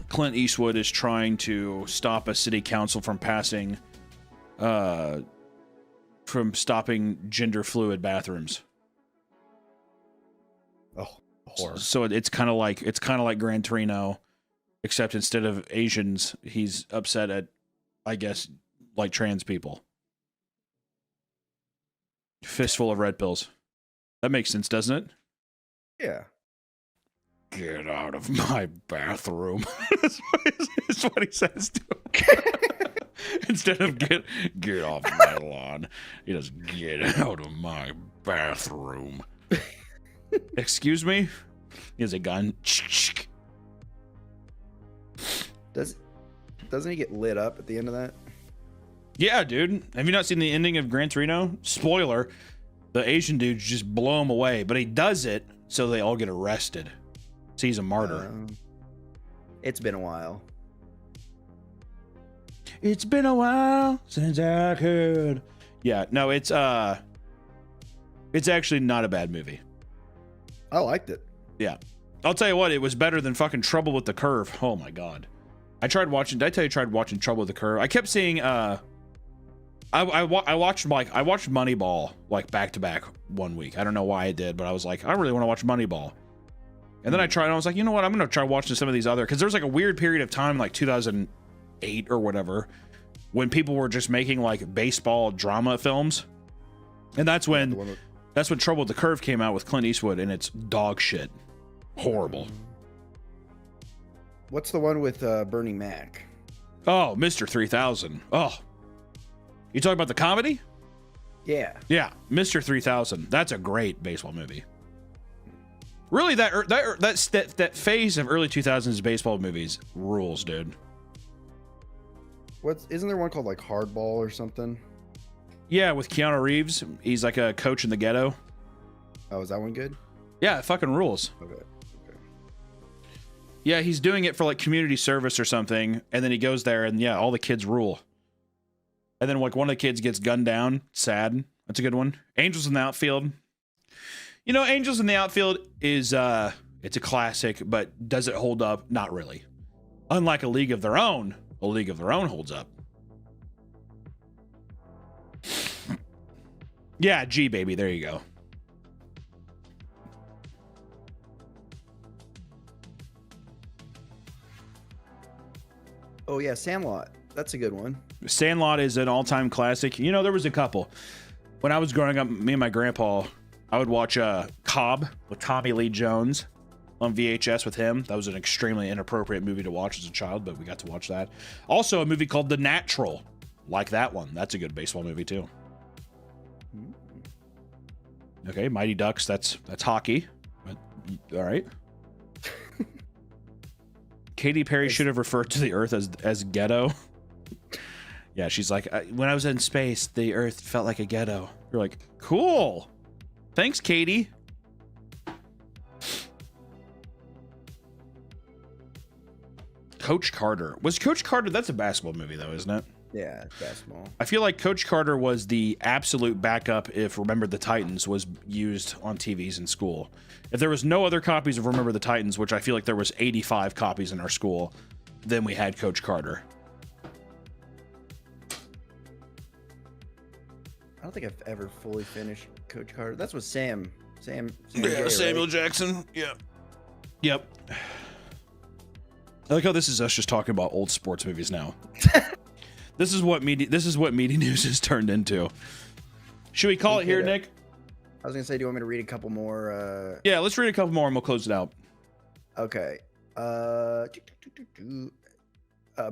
Clint Eastwood is trying to stop a city council from passing, from stopping gender fluid bathrooms. Oh, horror. So it's kind of like Gran Torino, except instead of Asians, he's upset at, I guess, like trans people. Fistful of red pills. That makes sense, doesn't it? Yeah. Get out of my bathroom. That's what he says to him. Instead of get off my lawn, he does get out of my bathroom. Excuse me? He has a gun. Doesn't he get lit up at the end of that? Yeah, dude. Have you not seen the ending of Gran Torino? Spoiler, the Asian dudes just blow him away, but he does it so they all get arrested. So he's a martyr. It's been a while. It's been a while since I could. Yeah, no, it's actually not a bad movie. I liked it. Yeah. I'll tell you what, it was better than fucking Trouble with the Curve. Oh my god. Did I tell you I tried watching Trouble with the Curve? I kept seeing I watched Moneyball like back to back one week. I don't know why I did, but I was like, I really want to watch Moneyball. And then I tried and I was like, you know what? I'm going to try watching some of these other, because there's like a weird period of time like 2008 or whatever when people were just making like baseball drama films. And that's when Trouble with the Curve came out with Clint Eastwood, and it's dog shit. Horrible. What's the one with Bernie Mac? Oh, Mr. 3000. Oh. You talking about the comedy? Yeah. Yeah, Mr. 3000. That's a great baseball movie. Really, that phase of early 2000s baseball movies rules, dude. Isn't there one called like Hardball or something? Yeah, with Keanu Reeves. He's like a coach in the ghetto. Oh, is that one good? Yeah, it fucking rules. Okay. Yeah, he's doing it for like community service or something, and then he goes there, and yeah, all the kids rule. And then like one of the kids gets gunned down. Sad. That's a good one. Angels in the Outfield. You know, Angels in the Outfield is it's a classic, but does it hold up? Not really. Unlike A League of Their Own, A League of Their Own holds up. Yeah, G baby, there you go. Oh yeah, Sandlot. That's a good one. Sandlot is an all-time classic. You know, there was a couple. When I was growing up, me and my grandpa, I would watch Cobb with Tommy Lee Jones on VHS with him. That was an extremely inappropriate movie to watch as a child, but we got to watch that. Also, a movie called The Natural, like that one. That's a good baseball movie too. Okay, Mighty Ducks. That's hockey. But, all right. Katy Perry should have referred to the Earth as ghetto. Yeah, she's like, when I was in space, the Earth felt like a ghetto. You're like, cool. Thanks, Katie. Coach Carter. Was Coach Carter? That's a basketball movie, though, isn't it? Yeah, basketball. I feel like Coach Carter was the absolute backup if Remember the Titans was used on TVs in school. If there was no other copies of Remember the Titans, which I feel like there was 85 copies in our school, then we had Coach Carter. I don't think I've ever fully finished Coach Carter. That's what Sam Yeah, Gay, Samuel right? Jackson. Yeah. Yep. I like how this is us just talking about old sports movies now. This is what media news has turned into. Should we call it here, Nick? I was gonna say, do you want me to read a couple more? Yeah, let's read a couple more and we'll close it out. Okay.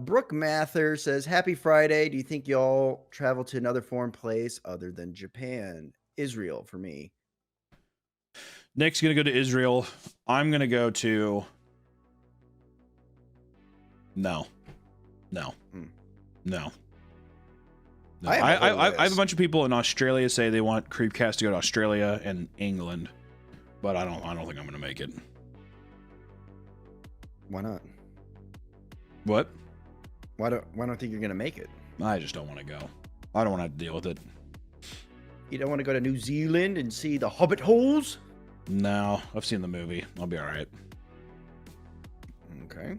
Brooke Mather says, "Happy Friday. Do you think y'all travel to another foreign place other than Japan? Israel for me." Nick's gonna go to Israel. I'm gonna go to. No. I have a bunch of people in Australia say they want Creepcast to go to Australia and England, but I don't think I'm gonna make it. Why not? What? Why don't think you're gonna make it? I just don't want to go. I don't want to have to deal with it. You don't want to go to New Zealand and see the Hobbit holes? No, I've seen the movie. I'll be all right. Okay.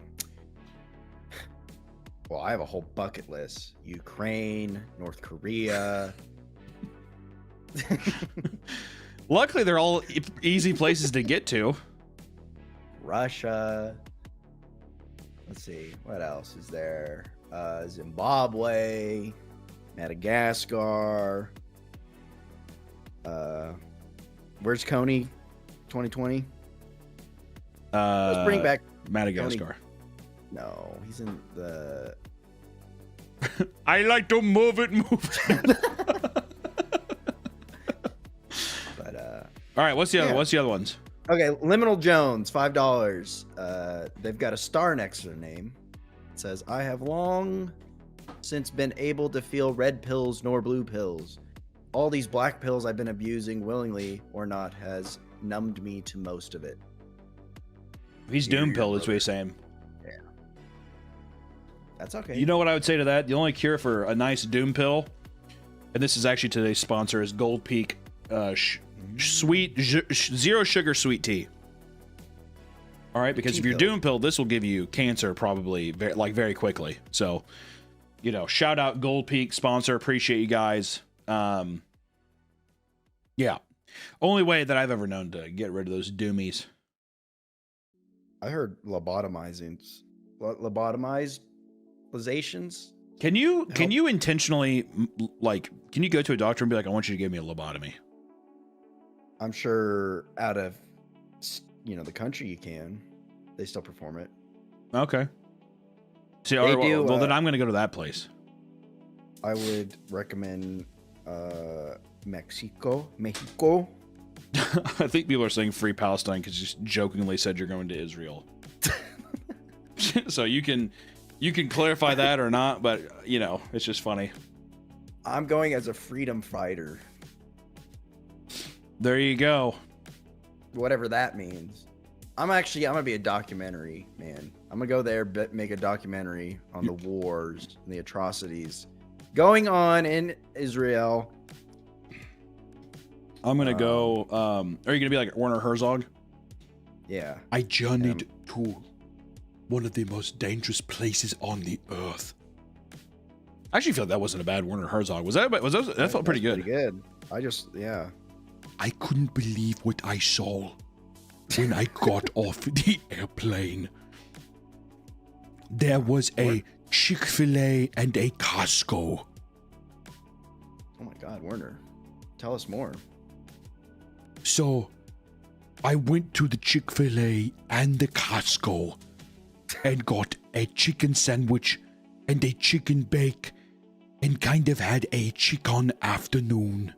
Well, I have a whole bucket list. Ukraine, North Korea. Luckily, they're all easy places to get to. Russia. Let's see. What else is there? Zimbabwe, Madagascar. Where's Coney 2020? Let's bring back Madagascar. Coney. No, he's in the... I like to move it. But all right, what's the other ones? Okay, Liminal Jones, $5. They've got a star next to their name. It says, "I have long since been able to feel red pills nor blue pills. All these black pills I've been abusing willingly or not has numbed me to most of it." He's doom pilled, is what he's saying. Yeah. That's okay. You know what I would say to that? The only cure for a nice doom pill, and this is actually today's sponsor, is Gold Peak zero sugar sweet tea. All right, because if you're doom pilled, this will give you cancer probably very quickly. So, shout out Gold Peak sponsor. Appreciate you guys. Yeah, only way that I've ever known to get rid of those doomies. I heard lobotomizations. Can you intentionally can you go to a doctor and be like, I want you to give me a lobotomy? I'm sure out of the country you can. They still perform it. Okay. See, They do, well then I'm going to go to that place. I would recommend Mexico. I think people are saying free Palestine because you just jokingly said you're going to Israel. So you can clarify that or not, but you know, it's just funny. I'm going as a freedom fighter. There you go. Whatever that means. I'm gonna be a documentary man. I'm gonna go there, make a documentary on the wars and the atrocities going on in Israel. I'm gonna go. Are you gonna be like Werner Herzog? Yeah. I journeyed to one of the most dangerous places on the earth. I actually feel like that wasn't a bad Werner Herzog. That felt pretty good. Pretty good. I couldn't believe what I saw when I got off the airplane. There was a Chick-fil-A and a Costco. Oh my God, Werner. Tell us more. So, I went to the Chick-fil-A and the Costco and got a chicken sandwich and a chicken bake and kind of had a chicken afternoon.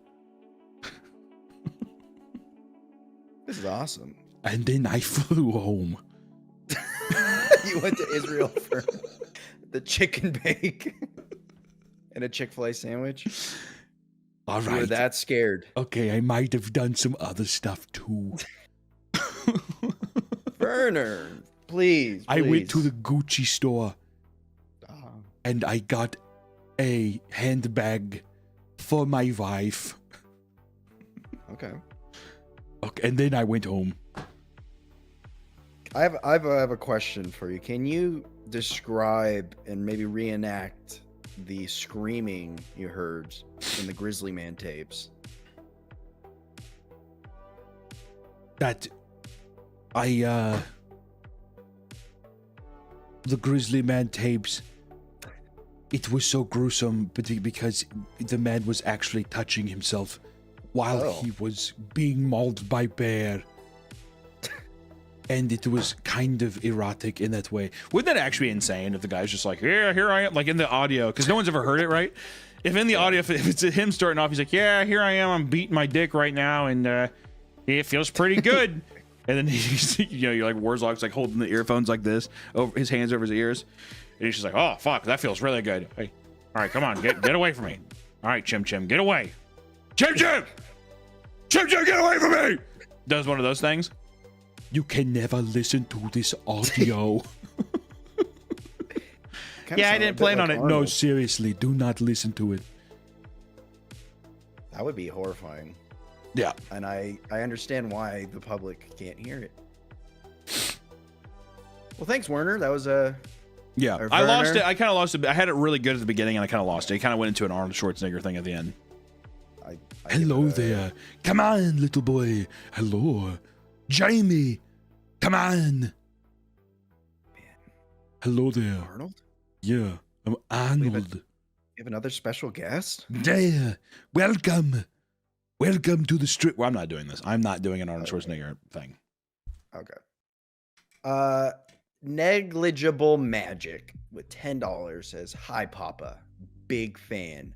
This is awesome. And then I flew home. You went to Israel for the chicken bake and a Chick-fil-A sandwich? All right. You were that scared. Okay, I might have done some other stuff too. Werner, please. I went to the Gucci store and I got a handbag for my wife. Okay. Okay, and then I went home. I have a question for you. Can you describe and maybe reenact the screaming you heard in the Grizzly Man tapes? That the Grizzly Man tapes, it was so gruesome because the man was actually touching himself while he was being mauled by bear. And it was kind of erotic in that way. Wouldn't that actually be insane if the guy's just like, yeah, here I am, like in the audio, because no one's ever heard it, right? If in the audio, if it's him starting off, he's like, yeah, here I am, I'm beating my dick right now, and it feels pretty good. And then he's, you're like, Warzog's like holding the earphones like this, over his hands over his ears, and he's just like, oh fuck, that feels really good. Hey, all right, come on, get away from me. All right, Chim Chim, get away. Chim Chim, get away from me. Does one of those things. You can never listen to this audio. Yeah, I didn't plan on it. No, seriously, do not listen to it. That would be horrifying. Yeah. And I understand why the public can't hear it. Well, thanks, Werner. That was yeah, I lost it. I kind of lost it. I had it really good at the beginning, and I kind of lost it. It kind of went into an Arnold Schwarzenegger thing at the end. Hello there. Come on, little boy. Hello. Jamie, come on. Man. Hello there. Arnold? Yeah, I'm Arnold. You have another special guest? Yeah, welcome. Welcome to the strip. Well, I'm not doing this. I'm not doing an Arnold Schwarzenegger thing. Okay. Negligible Magic with $10 says, hi, Papa. Big fan.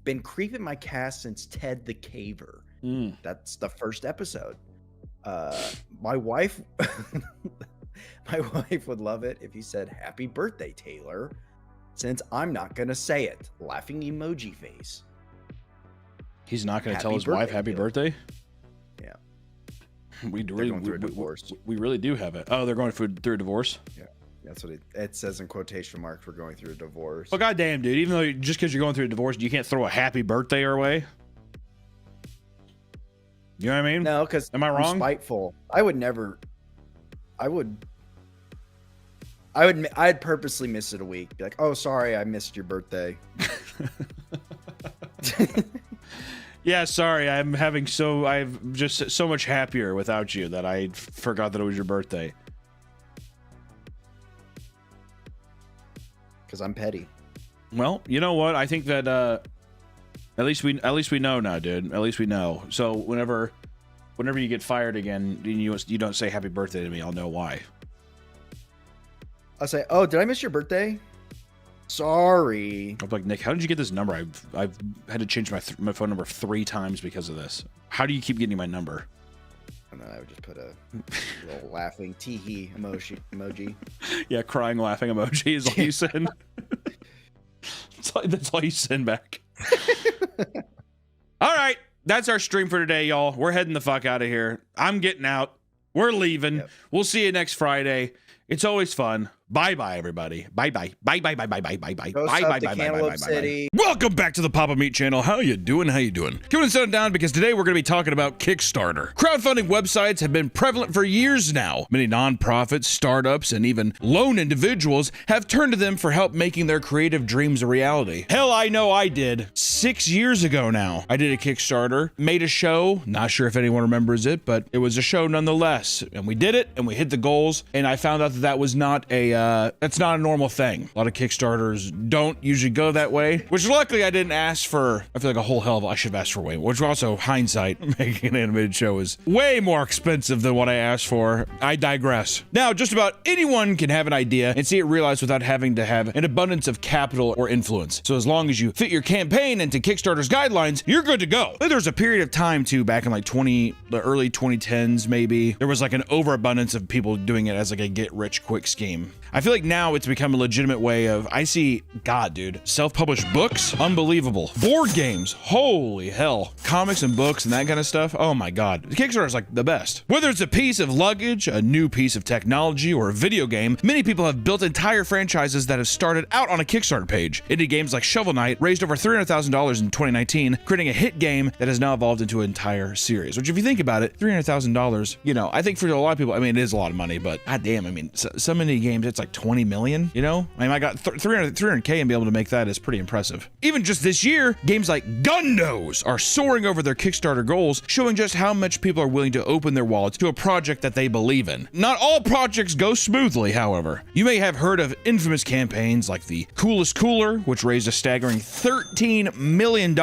Been creeping my cast since Ted the Caver. That's the first episode. My wife would love it if you said happy birthday, Taylor, since I'm not gonna say it. Laughing emoji face. He's not gonna tell his wife happy birthday? Yeah. We really do have it. Oh, they're going through a divorce? Yeah. That's what it says in quotation marks. We're going through a divorce. Well, goddamn, dude. Even though just because you're going through a divorce, you can't throw a happy birthday her way. You know what I mean? No, because am I wrong? I'm spiteful. I'd purposely miss it a week. Be like, oh, sorry, I missed your birthday. Yeah, sorry. I'm just so much happier without you that I forgot that it was your birthday. Because I'm petty. Well, you know what? I think that at least we know now, dude. At least we know. So whenever you get fired again, you don't say happy birthday to me. I'll know why. I'll say, oh, did I miss your birthday? Sorry. I'm like, Nick, how did you get this number? I've had to change my phone number 3 times because of this. How do you keep getting my number? And then I would just put a little laughing tee-hee emoji. Yeah, crying, laughing emoji is all you send. That's all you send back. All right, that's our stream for today, y'all. We're heading the fuck out of here. I'm getting out. We're leaving. Yep. We'll see you next Friday. It's always fun. Bye-bye, everybody. Bye-bye. Bye-bye, bye-bye, bye-bye, bye-bye. Bye-bye, bye-bye, bye-bye. Welcome back to the Papa Meat channel. How you doing? How you doing? Coming and setting down because today we're going to be talking about Kickstarter. Crowdfunding websites have been prevalent for years now. Many nonprofits, startups, and even lone individuals have turned to them for help making their creative dreams a reality. Hell, I know I did. 6 years ago now, I did a Kickstarter, made a show. Not sure if anyone remembers it, but it was a show nonetheless. And we did it, and we hit the goals, and I found out that that was not that's not a normal thing. A lot of Kickstarters don't usually go that way, which luckily I didn't ask for. I feel like a whole hell of I should have asked for way more, which also hindsight, making an animated show is way more expensive than what I asked for. I digress. Now, just about anyone can have an idea and see it realized without having to have an abundance of capital or influence. So as long as you fit your campaign into Kickstarter's guidelines, you're good to go. There was a period of time too, back in like the early 2010s maybe, there was like an overabundance of people doing it as like a get rich quick scheme. I feel like now it's become a legitimate way of, I see, God, dude, self-published books, unbelievable. Board games, holy hell. Comics and books and that kind of stuff, oh my God. Kickstarter is like the best. Whether it's a piece of luggage, a new piece of technology, or a video game, many people have built entire franchises that have started out on a Kickstarter page. Indie games like Shovel Knight raised over $300,000 in 2019, creating a hit game that has now evolved into an entire series, which if you think about it, $300,000, you know, I think for a lot of people, I mean, it is a lot of money, but god damn, I mean, so many games, it's like 20 million, you know? I mean, I got 300K and be able to make that is pretty impressive. Even just this year, games like Gundos are soaring over their Kickstarter goals, showing just how much people are willing to open their wallets to a project that they believe in. Not all projects go smoothly, however. You may have heard of infamous campaigns like the Coolest Cooler, which raised a staggering $13 million,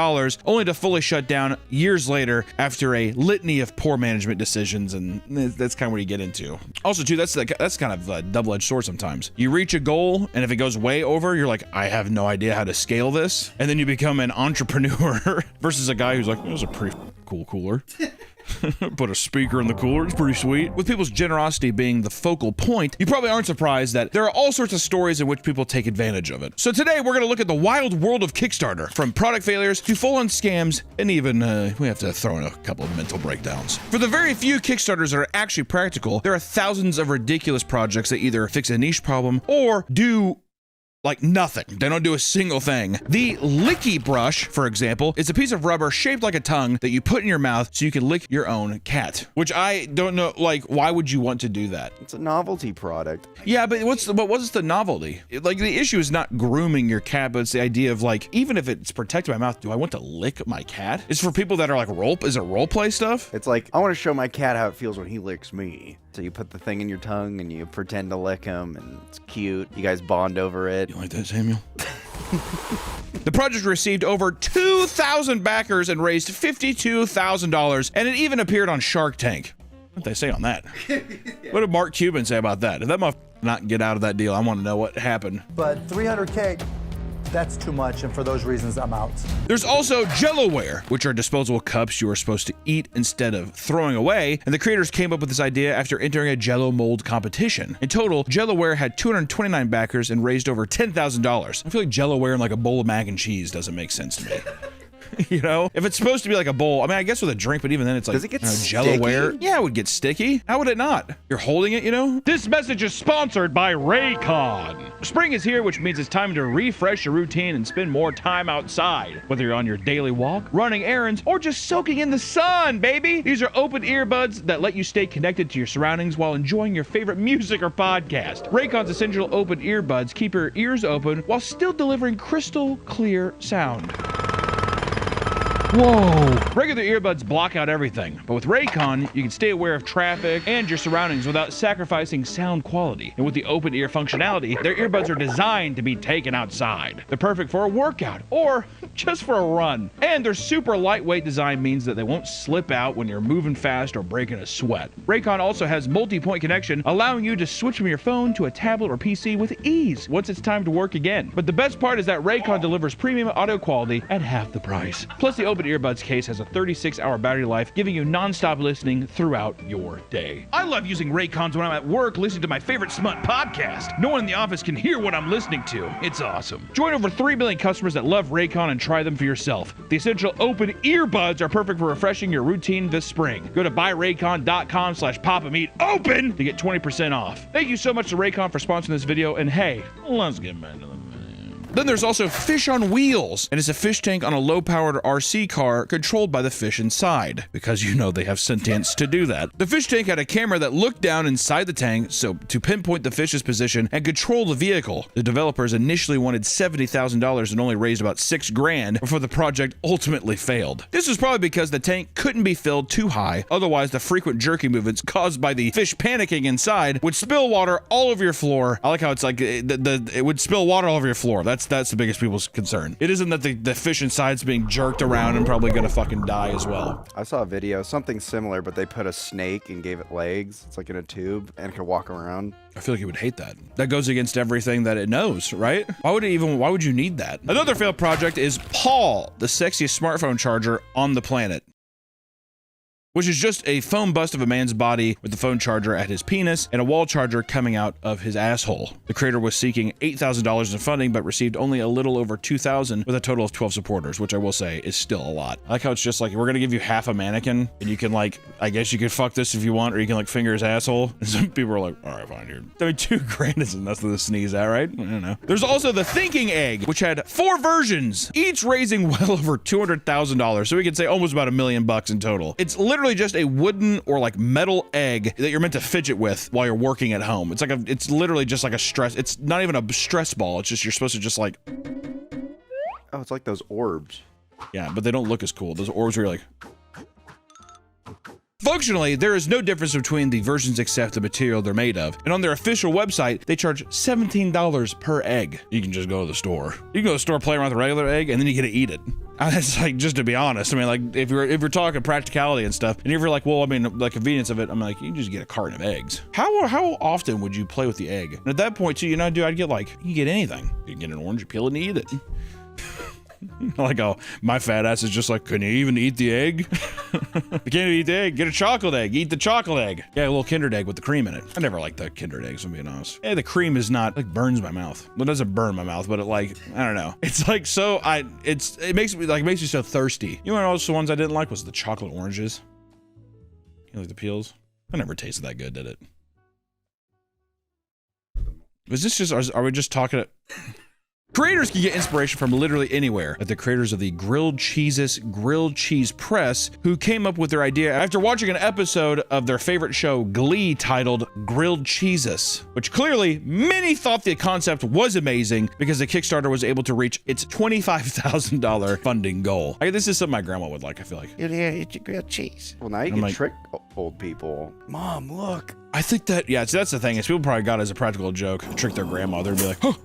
only to fully shut down years later after a litany of poor management decisions, and that's kind of what you get into. Also, too, that's kind of a double-edged sword sometimes. You reach a goal, and if it goes way over, you're like, I have no idea how to scale this, and then you become an entrepreneur versus a guy who's like, it was a pretty cool cooler. Put a speaker in the cooler, it's pretty sweet. With people's generosity being the focal point, you probably aren't surprised that there are all sorts of stories in which people take advantage of it. So today we're going to look at the wild world of Kickstarter, from product failures to full-on scams, and even we have to throw in a couple of mental breakdowns. For the very few Kickstarters that are actually practical, there are thousands of ridiculous projects that either fix a niche problem or do like nothing. They don't do a single thing. The Licky Brush, for example, is a piece of rubber shaped like a tongue that you put in your mouth so you can lick your own cat. Which I don't know, like, why would you want to do that? It's a novelty product. Yeah, but what's the novelty? Like, the issue is not grooming your cat, but it's the idea of like, even if it's protected my mouth, do I want to lick my cat? It's for people that are like is it role play stuff? It's like, I want to show my cat how it feels when he licks me. So you put the thing in your tongue and you pretend to lick him, and it's cute. You guys bond over it. You like that, Samuel? The project received over 2,000 backers and raised $52,000, and it even appeared on Shark Tank. What did they say on that? What did Mark Cuban say about that? Did that motherfucker not get out of that deal? I want to know what happened. But 300K, that's too much, and for those reasons, I'm out. There's also Jellowware, which are disposable cups you are supposed to eat instead of throwing away, and the creators came up with this idea after entering a Jello mold competition. In total, Jellowware had 229 backers and raised over $10,000. I feel like Jellowware in like a bowl of mac and cheese doesn't make sense to me. You know, if it's supposed to be like a bowl, I mean, I guess with a drink, but even then it's like, does it get Jellowware? Yeah, it would get sticky. How would it not? You're holding it, you know? This message is sponsored by Raycon. Spring is here, which means it's time to refresh your routine and spend more time outside. Whether you're on your daily walk, running errands, or just soaking in the sun, baby. These are open earbuds that let you stay connected to your surroundings while enjoying your favorite music or podcast. Raycon's essential open earbuds keep your ears open while still delivering crystal clear sound. Whoa! Regular earbuds block out everything, but with Raycon, you can stay aware of traffic and your surroundings without sacrificing sound quality. And with the open ear functionality, their earbuds are designed to be taken outside. They're perfect for a workout or just for a run. And their super lightweight design means that they won't slip out when you're moving fast or breaking a sweat. Raycon also has multi-point connection, allowing you to switch from your phone to a tablet or PC with ease once it's time to work again. But the best part is that Raycon delivers premium audio quality at half the price. Plus, the open earbuds case has a 36-hour battery life, giving you non-stop listening throughout your day. I love using Raycons when I'm at work listening to my favorite smut podcast. No one in the office can hear what I'm listening to. It's awesome. Join over 3 million customers that love Raycon and try them for yourself. The essential open earbuds are perfect for refreshing your routine this spring. Go to buyraycon.com/PapaMeatOpen to get 20% off. Thank you so much to Raycon for sponsoring this video, and hey, let's get back to the video. Then there's also Fish on Wheels, and it's a fish tank on a low-powered RC car controlled by the fish inside, because you know they have sentience to do that. The fish tank had a camera that looked down inside the tank so to pinpoint the fish's position and control the vehicle. The developers initially wanted $70,000 and only raised about $6 grand before the project ultimately failed. This was probably because the tank couldn't be filled too high, otherwise the frequent jerky movements caused by the fish panicking inside would spill water all over your floor. I like how it's like it would spill water all over your floor. That's the biggest people's concern. It isn't that the fish inside's being jerked around and probably gonna fucking die as well. I saw a video, something similar, but they put a snake and gave it legs. It's like in a tube and it could walk around. I feel like it would hate that. That goes against everything that it knows, right? Why would you need that? Another failed project is Paul, the sexiest smartphone charger on the planet, which is just a foam bust of a man's body with the phone charger at his penis and a wall charger coming out of his asshole. The creator was seeking $8,000 in funding, but received only a little over $2,000 with a total of 12 supporters, which I will say is still a lot. I like how it's just like, we're gonna give you half a mannequin, and you can like, I guess you could fuck this if you want, or you can like finger his asshole. And some people are like, all right, fine, dude. I mean, $2 grand isn't nothing to sneeze at, right? I don't know. There's also the Thinking Egg, which had 4 versions, each raising well over $200,000. So we could say almost about $1 million in total. It's literally just a wooden or like metal egg that you're meant to fidget with while you're working at home. It's literally just like a stress. It's not even a stress ball. It's just, you're supposed to just like. Oh, it's like those orbs. Yeah, but they don't look as cool. Those orbs where you're like. Functionally, there is no difference between the versions except the material they're made of. And on their official website, they charge $17 per egg. You can just go to the store. You can go to the store, play around with a regular egg, and then you get to eat it. That's like, just to be honest, I mean, like, if you're talking practicality and stuff, and if you're like, well, I mean, the convenience of it, I'm like, you can just get a carton of eggs. How often would you play with the egg? And at that point, too, you know, dude, I'd get like, you can get anything. You can get an orange, you peel it and eat it. Like, oh, my fat ass is just like, can you even eat the egg? You can't eat the egg. Get a chocolate egg. Eat the chocolate egg. Yeah, a little Kinder egg with the cream in it. I never liked the Kinder eggs, I'm being honest. Yeah, the cream is not, like, burns my mouth. Well, it doesn't burn my mouth, but it like, I don't know. It's like so, it makes me so thirsty. You know what else the ones I didn't like was the chocolate oranges. You like the peels? I never tasted that good, did it? Was this just, are we just talking Creators can get inspiration from literally anywhere, like the creators of the Grilled Cheeses Grilled Cheese Press, who came up with their idea after watching an episode of their favorite show, Glee, titled Grilled Cheeses, which clearly many thought the concept was amazing because the Kickstarter was able to reach its $25,000 funding goal. This is something my grandma would like, I feel like. Yeah, it's a grilled cheese. Well, now you can trick old people. Mom, look. I think that, yeah, so that's the thing, is people probably got it as a practical joke, trick their grandmother and be like, oh,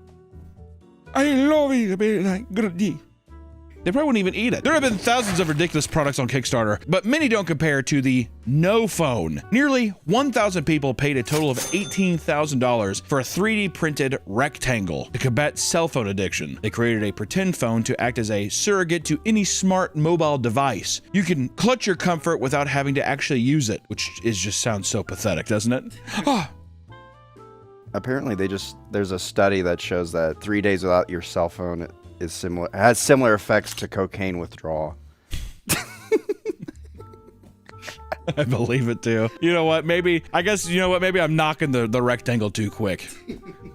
I love it, like grilled cheese. They probably wouldn't even eat it. There have been thousands of ridiculous products on Kickstarter, but many don't compare to the No Phone. Nearly 1,000 people paid a total of $18,000 for a 3D printed rectangle to combat cell phone addiction. They created a pretend phone to act as a surrogate to any smart mobile device. You can clutch your comfort without having to actually use it, which just sounds so pathetic, doesn't it? Ah. Apparently there's a study that shows that 3 days without your cell phone has similar effects to cocaine withdrawal. I believe it too. You know what? Maybe I'm knocking the rectangle too quick.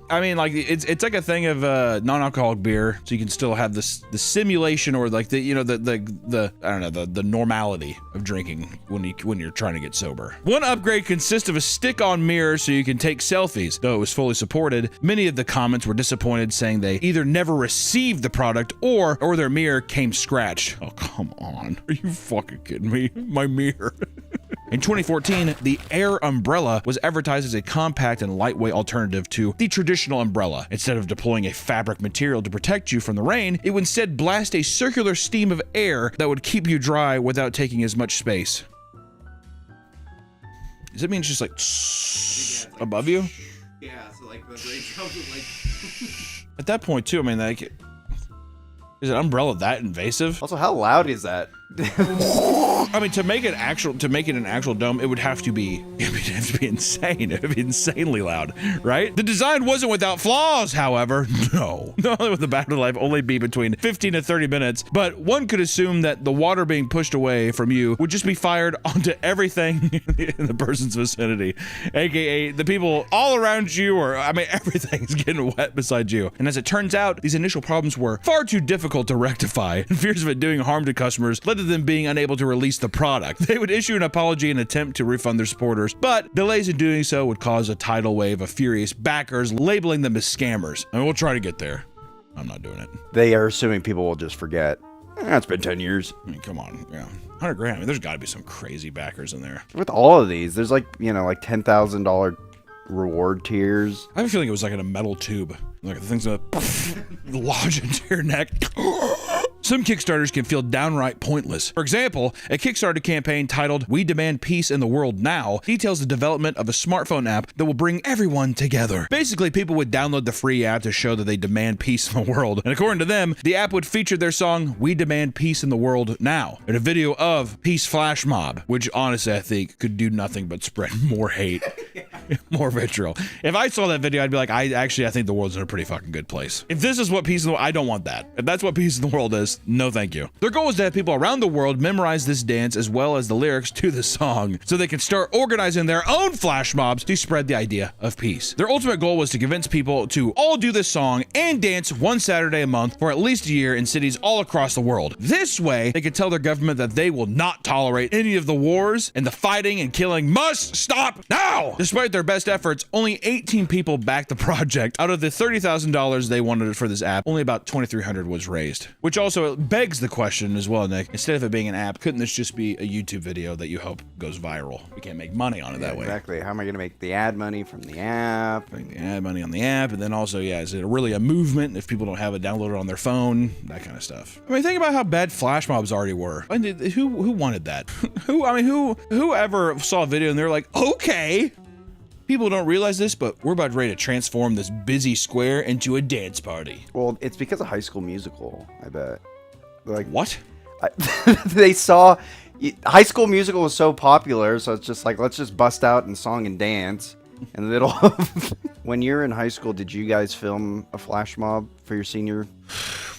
I mean, like it's like a thing of non-alcoholic beer, so you can still have the simulation or like the I don't know, the normality of drinking when you're trying to get sober. One upgrade consists of a stick-on mirror so you can take selfies. Though it was fully supported, many of the comments were disappointed, saying they either never received the product or their mirror came scratched. Oh, come on. Are you fucking kidding me? My mirror. In 2014, the Air umbrella was advertised as a compact and lightweight alternative to the traditional umbrella. Instead of deploying a fabric material to protect you from the rain, it would instead blast a circular stream of air that would keep you dry without taking as much space. Does it mean it's just like above you? Yeah, so like the rain comes with like... At that point too, I mean, like, is an umbrella that invasive? Also, how loud is that? I mean, to make it an actual dome, it would have to be insane. It would be insanely loud, right? The design wasn't without flaws, however. No. Not only would the battery life only be between 15 to 30 minutes, but one could assume that the water being pushed away from you would just be fired onto everything in the person's vicinity, aka the people all around you, or I mean, everything's getting wet beside you. And as it turns out, these initial problems were far too difficult to rectify, and fears of it doing harm to customers led to them being unable to release the product. They would issue an apology and attempt to refund their supporters, but delays in doing so would cause a tidal wave of furious backers, labeling them as scammers. I mean, we'll try to get there. I'm not doing it. They are assuming people will just forget. It's been 10 years. I mean, come on. Yeah. 100 grand. I mean, there's got to be some crazy backers in there. With all of these, there's like, you know, like $10,000 reward tiers. I have a feeling it was like in a metal tube. Like the thing's gonna lodge into your neck. Some Kickstarters can feel downright pointless. For example, a Kickstarter campaign titled "We Demand Peace in the World Now" details the development of a smartphone app that will bring everyone together. Basically, people would download the free app to show that they demand peace in the world. And according to them, the app would feature their song "We Demand Peace in the World Now" and a video of Peace Flash Mob, which honestly I think could do nothing but spread more hate, more vitriol. If I saw that video, I'd be like, I think the world's in a pretty fucking good place. If this is what peace in the world, I don't want that. If that's what peace in the world is, no thank you. Their goal is to have people around the world memorize this dance as well as the lyrics to the song, so they can start organizing their own flash mobs to spread the idea of peace. Their ultimate goal was to convince people to all do this song and dance one Saturday a month for at least a year in cities all across the world. This way, they could tell their government that they will not tolerate any of the wars, and the fighting and killing must stop now! Despite their best efforts, only 18 people backed the project. Out of the $30,000 they wanted for this app, only about $2,300 was raised. Which also begs the question as well, Nick. Instead of it being an app, couldn't this just be a YouTube video that you hope goes viral? We can't make money on it that way. Exactly. How am I going to make the ad money from the app? Make the ad money on the app, and then also, yeah, is it really a movement if people don't have it downloaded on their phone? That kind of stuff. I mean, think about how bad flash mobs already were. I mean, who wanted that? Whoever saw a video and they're like, okay. People don't realize this, but we're about ready to transform this busy square into a dance party. Well, it's because of High School Musical, I bet. Like what? They saw High School Musical was so popular, so it's just like, let's just bust out in song and dance in the middle of... When you're in high school, did you guys film a flash mob for your senior?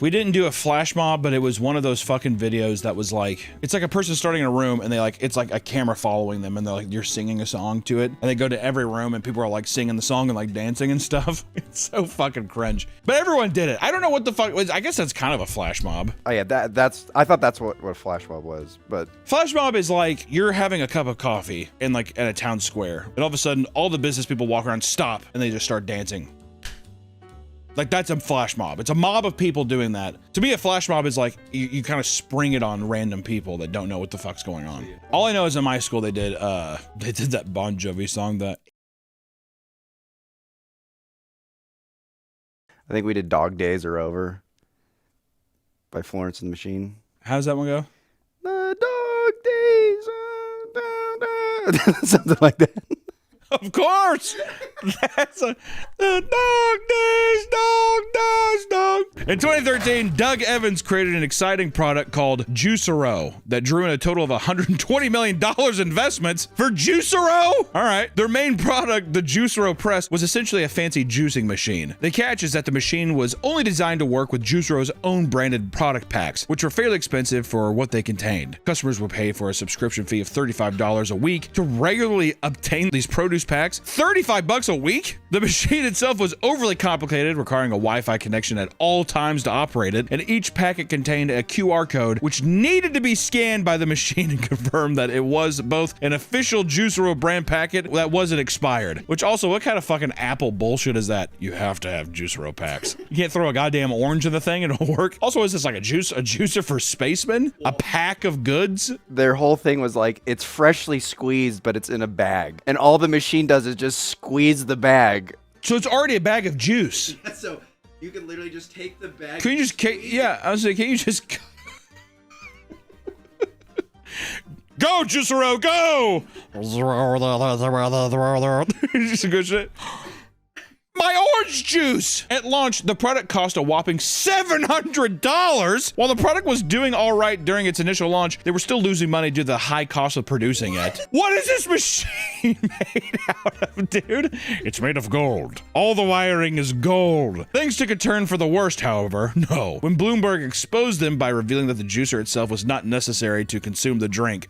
We didn't do a flash mob, but it was one of those fucking videos that was like, it's like a person starting in a room and it's like a camera following them and they're like, you're singing a song to it. And they go to every room and people are like singing the song and like dancing and stuff. It's so fucking cringe. But everyone did it. I don't know what the fuck it was. I guess that's kind of a flash mob. Oh yeah, I thought that's what a flash mob was, but. Flash mob is like, you're having a cup of coffee in like at a town square. And all of a sudden, all the business people walk around, stop, and they just start dancing. Like, that's a flash mob. It's a mob of people doing that. To me, a flash mob is like, you kind of spring it on random people that don't know what the fuck's going on. All I know is in my school, they did that Bon Jovi song that... I think we did Dog Days Are Over by Florence and the Machine. How does that one go? The dog days are down. Something like that. Of course! That's the dog days, dog. In 2013, Doug Evans created an exciting product called Juicero that drew in a total of $120 million investments for Juicero? All right. Their main product, the Juicero Press, was essentially a fancy juicing machine. The catch is that the machine was only designed to work with Juicero's own branded product packs, which were fairly expensive for what they contained. Customers would pay for a subscription fee of $35 a week to regularly obtain these produce juice packs, 35 bucks a week. The machine itself was overly complicated, requiring a Wi-Fi connection at all times to operate it, and each packet contained a QR code, which needed to be scanned by the machine and confirm that it was both an official Juicero brand packet that wasn't expired. Which also, what kind of fucking Apple bullshit is that? You have to have Juicero packs. You can't throw a goddamn orange in the thing and it'll work. Also, is this like a juicer for spacemen? A pack of goods? Their whole thing was like, it's freshly squeezed, but it's in a bag. And all the machine does is just squeeze the bag. So it's already a bag of juice. Yeah, so you can literally just take the bag. Can you just, yeah, I was like, can you just go, Juicero, go! Just a good shit. My orange juice! At launch, the product cost a whopping $700. While the product was doing all right during its initial launch, they were still losing money due to the high cost of producing it. What is this machine made out of, dude? It's made of gold. All the wiring is gold. Things took a turn for the worst, however. No. When Bloomberg exposed them by revealing that the juicer itself was not necessary to consume the drink.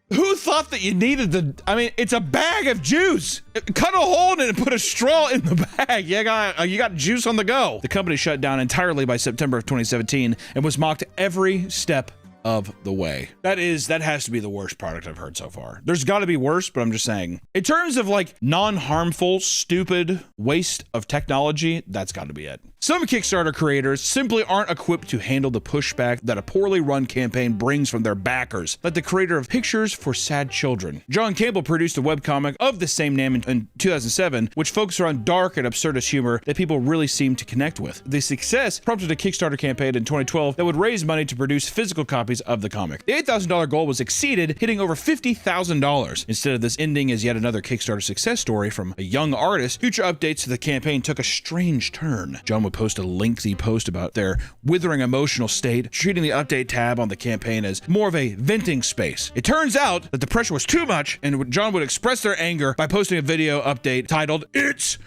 Who thought that you needed I mean, it's a bag of juice. Cut a hole in it and put a straw in the bag. You got juice on the go. The company shut down entirely by September of 2017 and was mocked every step of the way. That has to be the worst product I've heard so far. There's got to be worse, but I'm just saying. In terms of like non-harmful, stupid waste of technology, that's got to be it. Some Kickstarter creators simply aren't equipped to handle the pushback that a poorly run campaign brings from their backers, like the creator of Pictures for Sad Children. John Campbell produced a webcomic of the same name in 2007, which focused on dark and absurdist humor that people really seem to connect with. The success prompted a Kickstarter campaign in 2012 that would raise money to produce physical copies of the comic. The $8,000 goal was exceeded, hitting over $50,000. Instead of this ending as yet another Kickstarter success story from a young artist, future updates to the campaign took a strange turn. John would post a lengthy post about their withering emotional state, treating the update tab on the campaign as more of a venting space. It turns out that the pressure was too much, and John would express their anger by posting a video update titled, "It's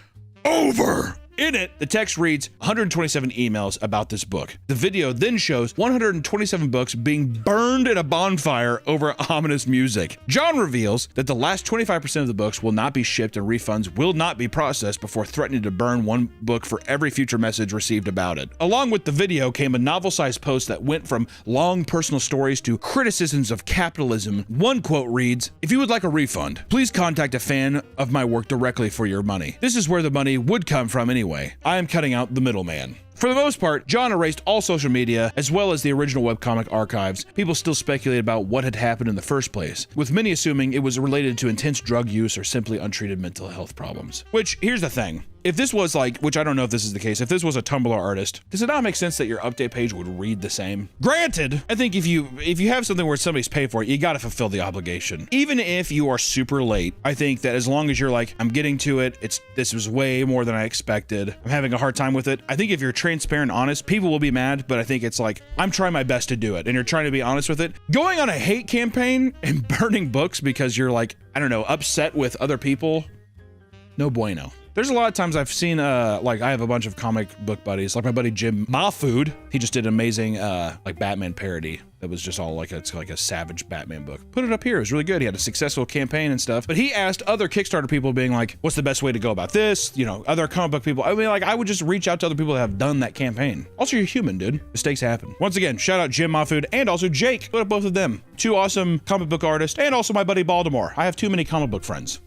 Over." In it, the text reads 127 emails about this book. The video then shows 127 books being burned in a bonfire over ominous music. John reveals that the last 25% of the books will not be shipped and refunds will not be processed before threatening to burn one book for every future message received about it. Along with the video came a novel-sized post that went from long personal stories to criticisms of capitalism. One quote reads, "If you would like a refund, please contact a fan of my work directly for your money. This is where the money would come from anyway. I am cutting out the middleman." For the most part, John erased all social media, as well as the original webcomic archives. People still speculate about what had happened in the first place, with many assuming it was related to intense drug use or simply untreated mental health problems. Which, here's the thing. If this was like, which I don't know if this is the case, if this was a Tumblr artist, does it not make sense that your update page would read the same? Granted, I think if you have something where somebody's paid for it, you gotta fulfill the obligation. Even if you are super late, I think that as long as you're like, I'm getting to it, this was way more than I expected, I'm having a hard time with it, I think if you're transparent, honest, people will be mad, but I think it's like, I'm trying my best to do it, and you're trying to be honest with it. Going on a hate campaign and burning books because you're like, I don't know, upset with other people, no bueno. There's a lot of times I've seen, like I have a bunch of comic book buddies, like my buddy Jim Mahfood. He just did an amazing, like Batman parody that was just all like, it's like a savage Batman book. Put it up here, it was really good. He had a successful campaign and stuff, but he asked other Kickstarter people being like, what's the best way to go about this? You know, other comic book people. I mean, like I would just reach out to other people that have done that campaign. Also, you're human, dude. Mistakes happen. Once again, shout out Jim Mahfood and also Jake. Put up both of them. Two awesome comic book artists and also my buddy Baltimore. I have too many comic book friends.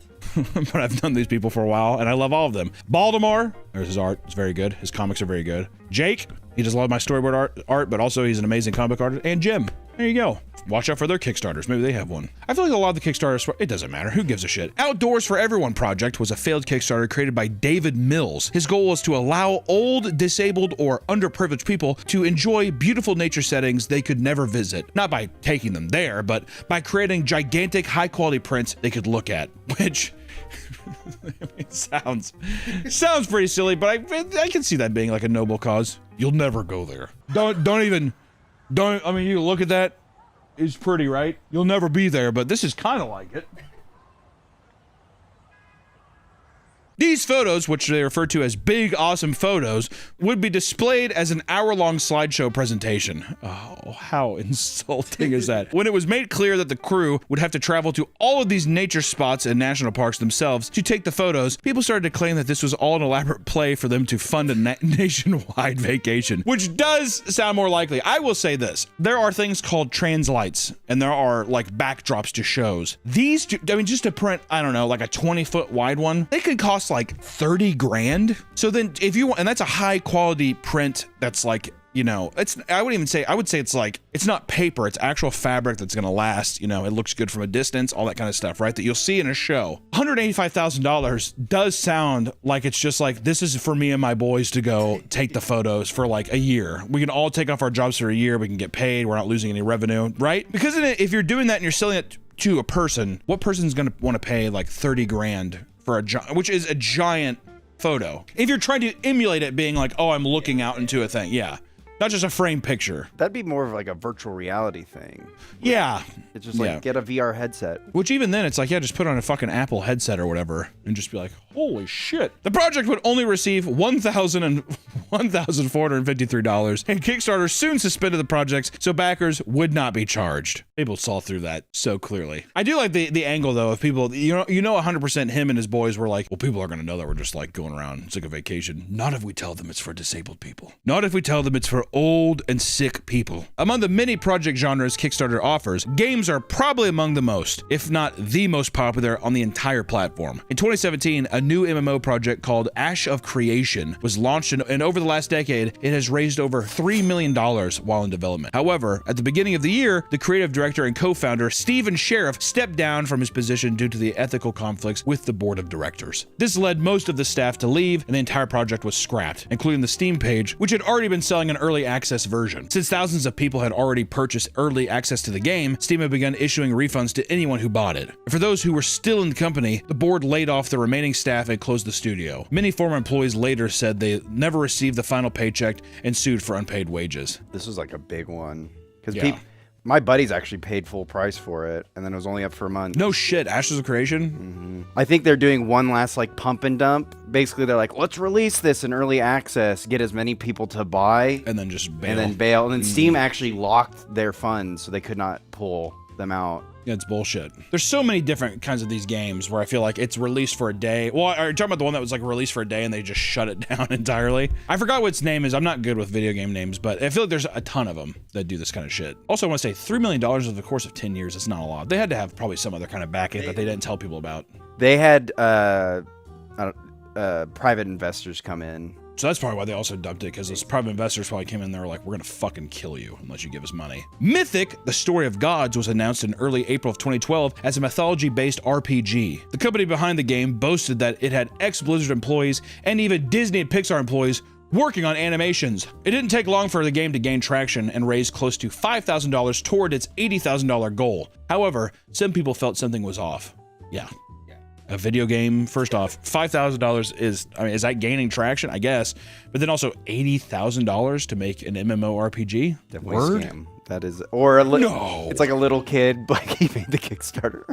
But I've known these people for a while and I love all of them. Baltimore, there's his art, it's very good. His comics are very good. Jake, he does a lot of my storyboard art, but also he's an amazing comic book artist. And Jim, there you go. Watch out for their Kickstarters, maybe they have one. I feel like a lot of the Kickstarters, it doesn't matter, who gives a shit. Outdoors for Everyone project was a failed Kickstarter created by David Mills. His goal was to allow old, disabled, or underprivileged people to enjoy beautiful nature settings they could never visit. Not by taking them there, but by creating gigantic, high-quality prints they could look at, which it sounds pretty silly, but I can see that being like a noble cause. You'll never go there. Don't, I mean, you look at that, it's pretty, right? You'll never be there, but this is kind of like it. These photos, which they refer to as big, awesome photos, would be displayed as an hour-long slideshow presentation. Oh, how insulting is that? When it was made clear that the crew would have to travel to all of these nature spots and national parks themselves to take the photos, people started to claim that this was all an elaborate play for them to fund a nationwide vacation, which does sound more likely. I will say this. There are things called translights, and there are like backdrops to shows. These, I mean, just to print, I don't know, like a 20-foot wide one, they could cost like 30 grand. So then if you want, and that's a high quality print that's like, you know, I would say it's like, it's not paper, it's actual fabric that's gonna last, you know, it looks good from a distance, all that kind of stuff, right? That you'll see in a show. $185,000 does sound like it's just like, this is for me and my boys to go take the photos for like a year. We can all take off our jobs for a year, we can get paid, we're not losing any revenue, right? Because if you're doing that and you're selling it to a person, what person's gonna wanna pay like 30 grand for a which is a giant photo? If you're trying to emulate it being like, oh, I'm looking out into a thing, yeah. Not just a frame picture. That'd be more of like a virtual reality thing. Yeah. It's just like, get a VR headset. Which even then, it's like, yeah, just put on a fucking Apple headset or whatever and just be like, holy shit. The project would only receive $1,453, and Kickstarter soon suspended the projects so backers would not be charged. People saw through that so clearly. I do like the angle though of people, you know 100% him and his boys were like, well, people are going to know that we're just like going around. It's like a vacation. Not if we tell them it's for disabled people. Not if we tell them it's for old and sick people. Among the many project genres Kickstarter offers, games are probably among the most, if not the most popular on the entire platform. In 2017, a new MMO project called Ash of Creation was launched, and over the last decade, it has raised over $3 million while in development. However, at the beginning of the year, the creative director and co-founder Steven Sheriff stepped down from his position due to the ethical conflicts with the board of directors. This led most of the staff to leave, and the entire project was scrapped, including the Steam page, which had already been selling an early access version. Since thousands of people had already purchased early access to the game, Steam had begun issuing refunds to anyone who bought it. For those who were still in the company, the board laid off the remaining staff and closed the studio. Many former employees later said they never received the final paycheck and sued for unpaid wages. This was like a big one. Because my buddies actually paid full price for it, and then it was only up for a month. No shit, Ashes of Creation? I think they're doing one last like pump and dump. Basically, they're like, let's release this in early access, get as many people to buy, and then just bail. And then Steam actually locked their funds, so they could not pull them out. Yeah, it's bullshit. There's so many different kinds of these games where I feel like it's released for a day. Well, are you talking about the one that was like released for a day and they just shut it down entirely? I forgot what its name is. I'm not good with video game names, but I feel like there's a ton of them that do this kind of shit. Also, I want to say $3 million over the course of 10 years is not a lot. They had to have probably some other kind of backing that they didn't tell people about. They had private investors come in. So that's probably why they also dumped it, because those private investors probably came in and they were like, we're gonna fucking kill you unless you give us money. Mythic, the Story of Gods, was announced in early April of 2012 as a mythology-based RPG. The company behind the game boasted that it had ex-Blizzard employees and even Disney and Pixar employees working on animations. It didn't take long for the game to gain traction and raise close to $5,000 toward its $80,000 goal. However, some people felt something was off. Yeah. A video game, first off, $5,000 is, I mean, is that gaining traction? I guess. But then also $80,000 to make an MMORPG? Definitely scam. That is, or no. It's like a little kid, like he made the Kickstarter.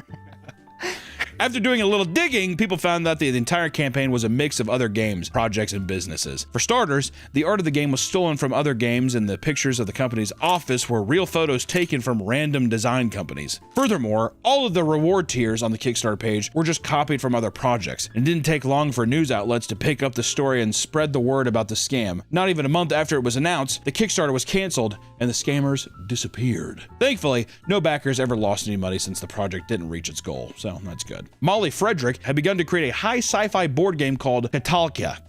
After doing a little digging, people found that the entire campaign was a mix of other games, projects, and businesses. For starters, the art of the game was stolen from other games, and the pictures of the company's office were real photos taken from random design companies. Furthermore, all of the reward tiers on the Kickstarter page were just copied from other projects. It didn't take long for news outlets to pick up the story and spread the word about the scam. Not even a month after it was announced, the Kickstarter was canceled, and the scammers disappeared. Thankfully, no backers ever lost any money since the project didn't reach its goal, so that's good. Molly Frederick had begun to create a high sci-fi board game called Catalica.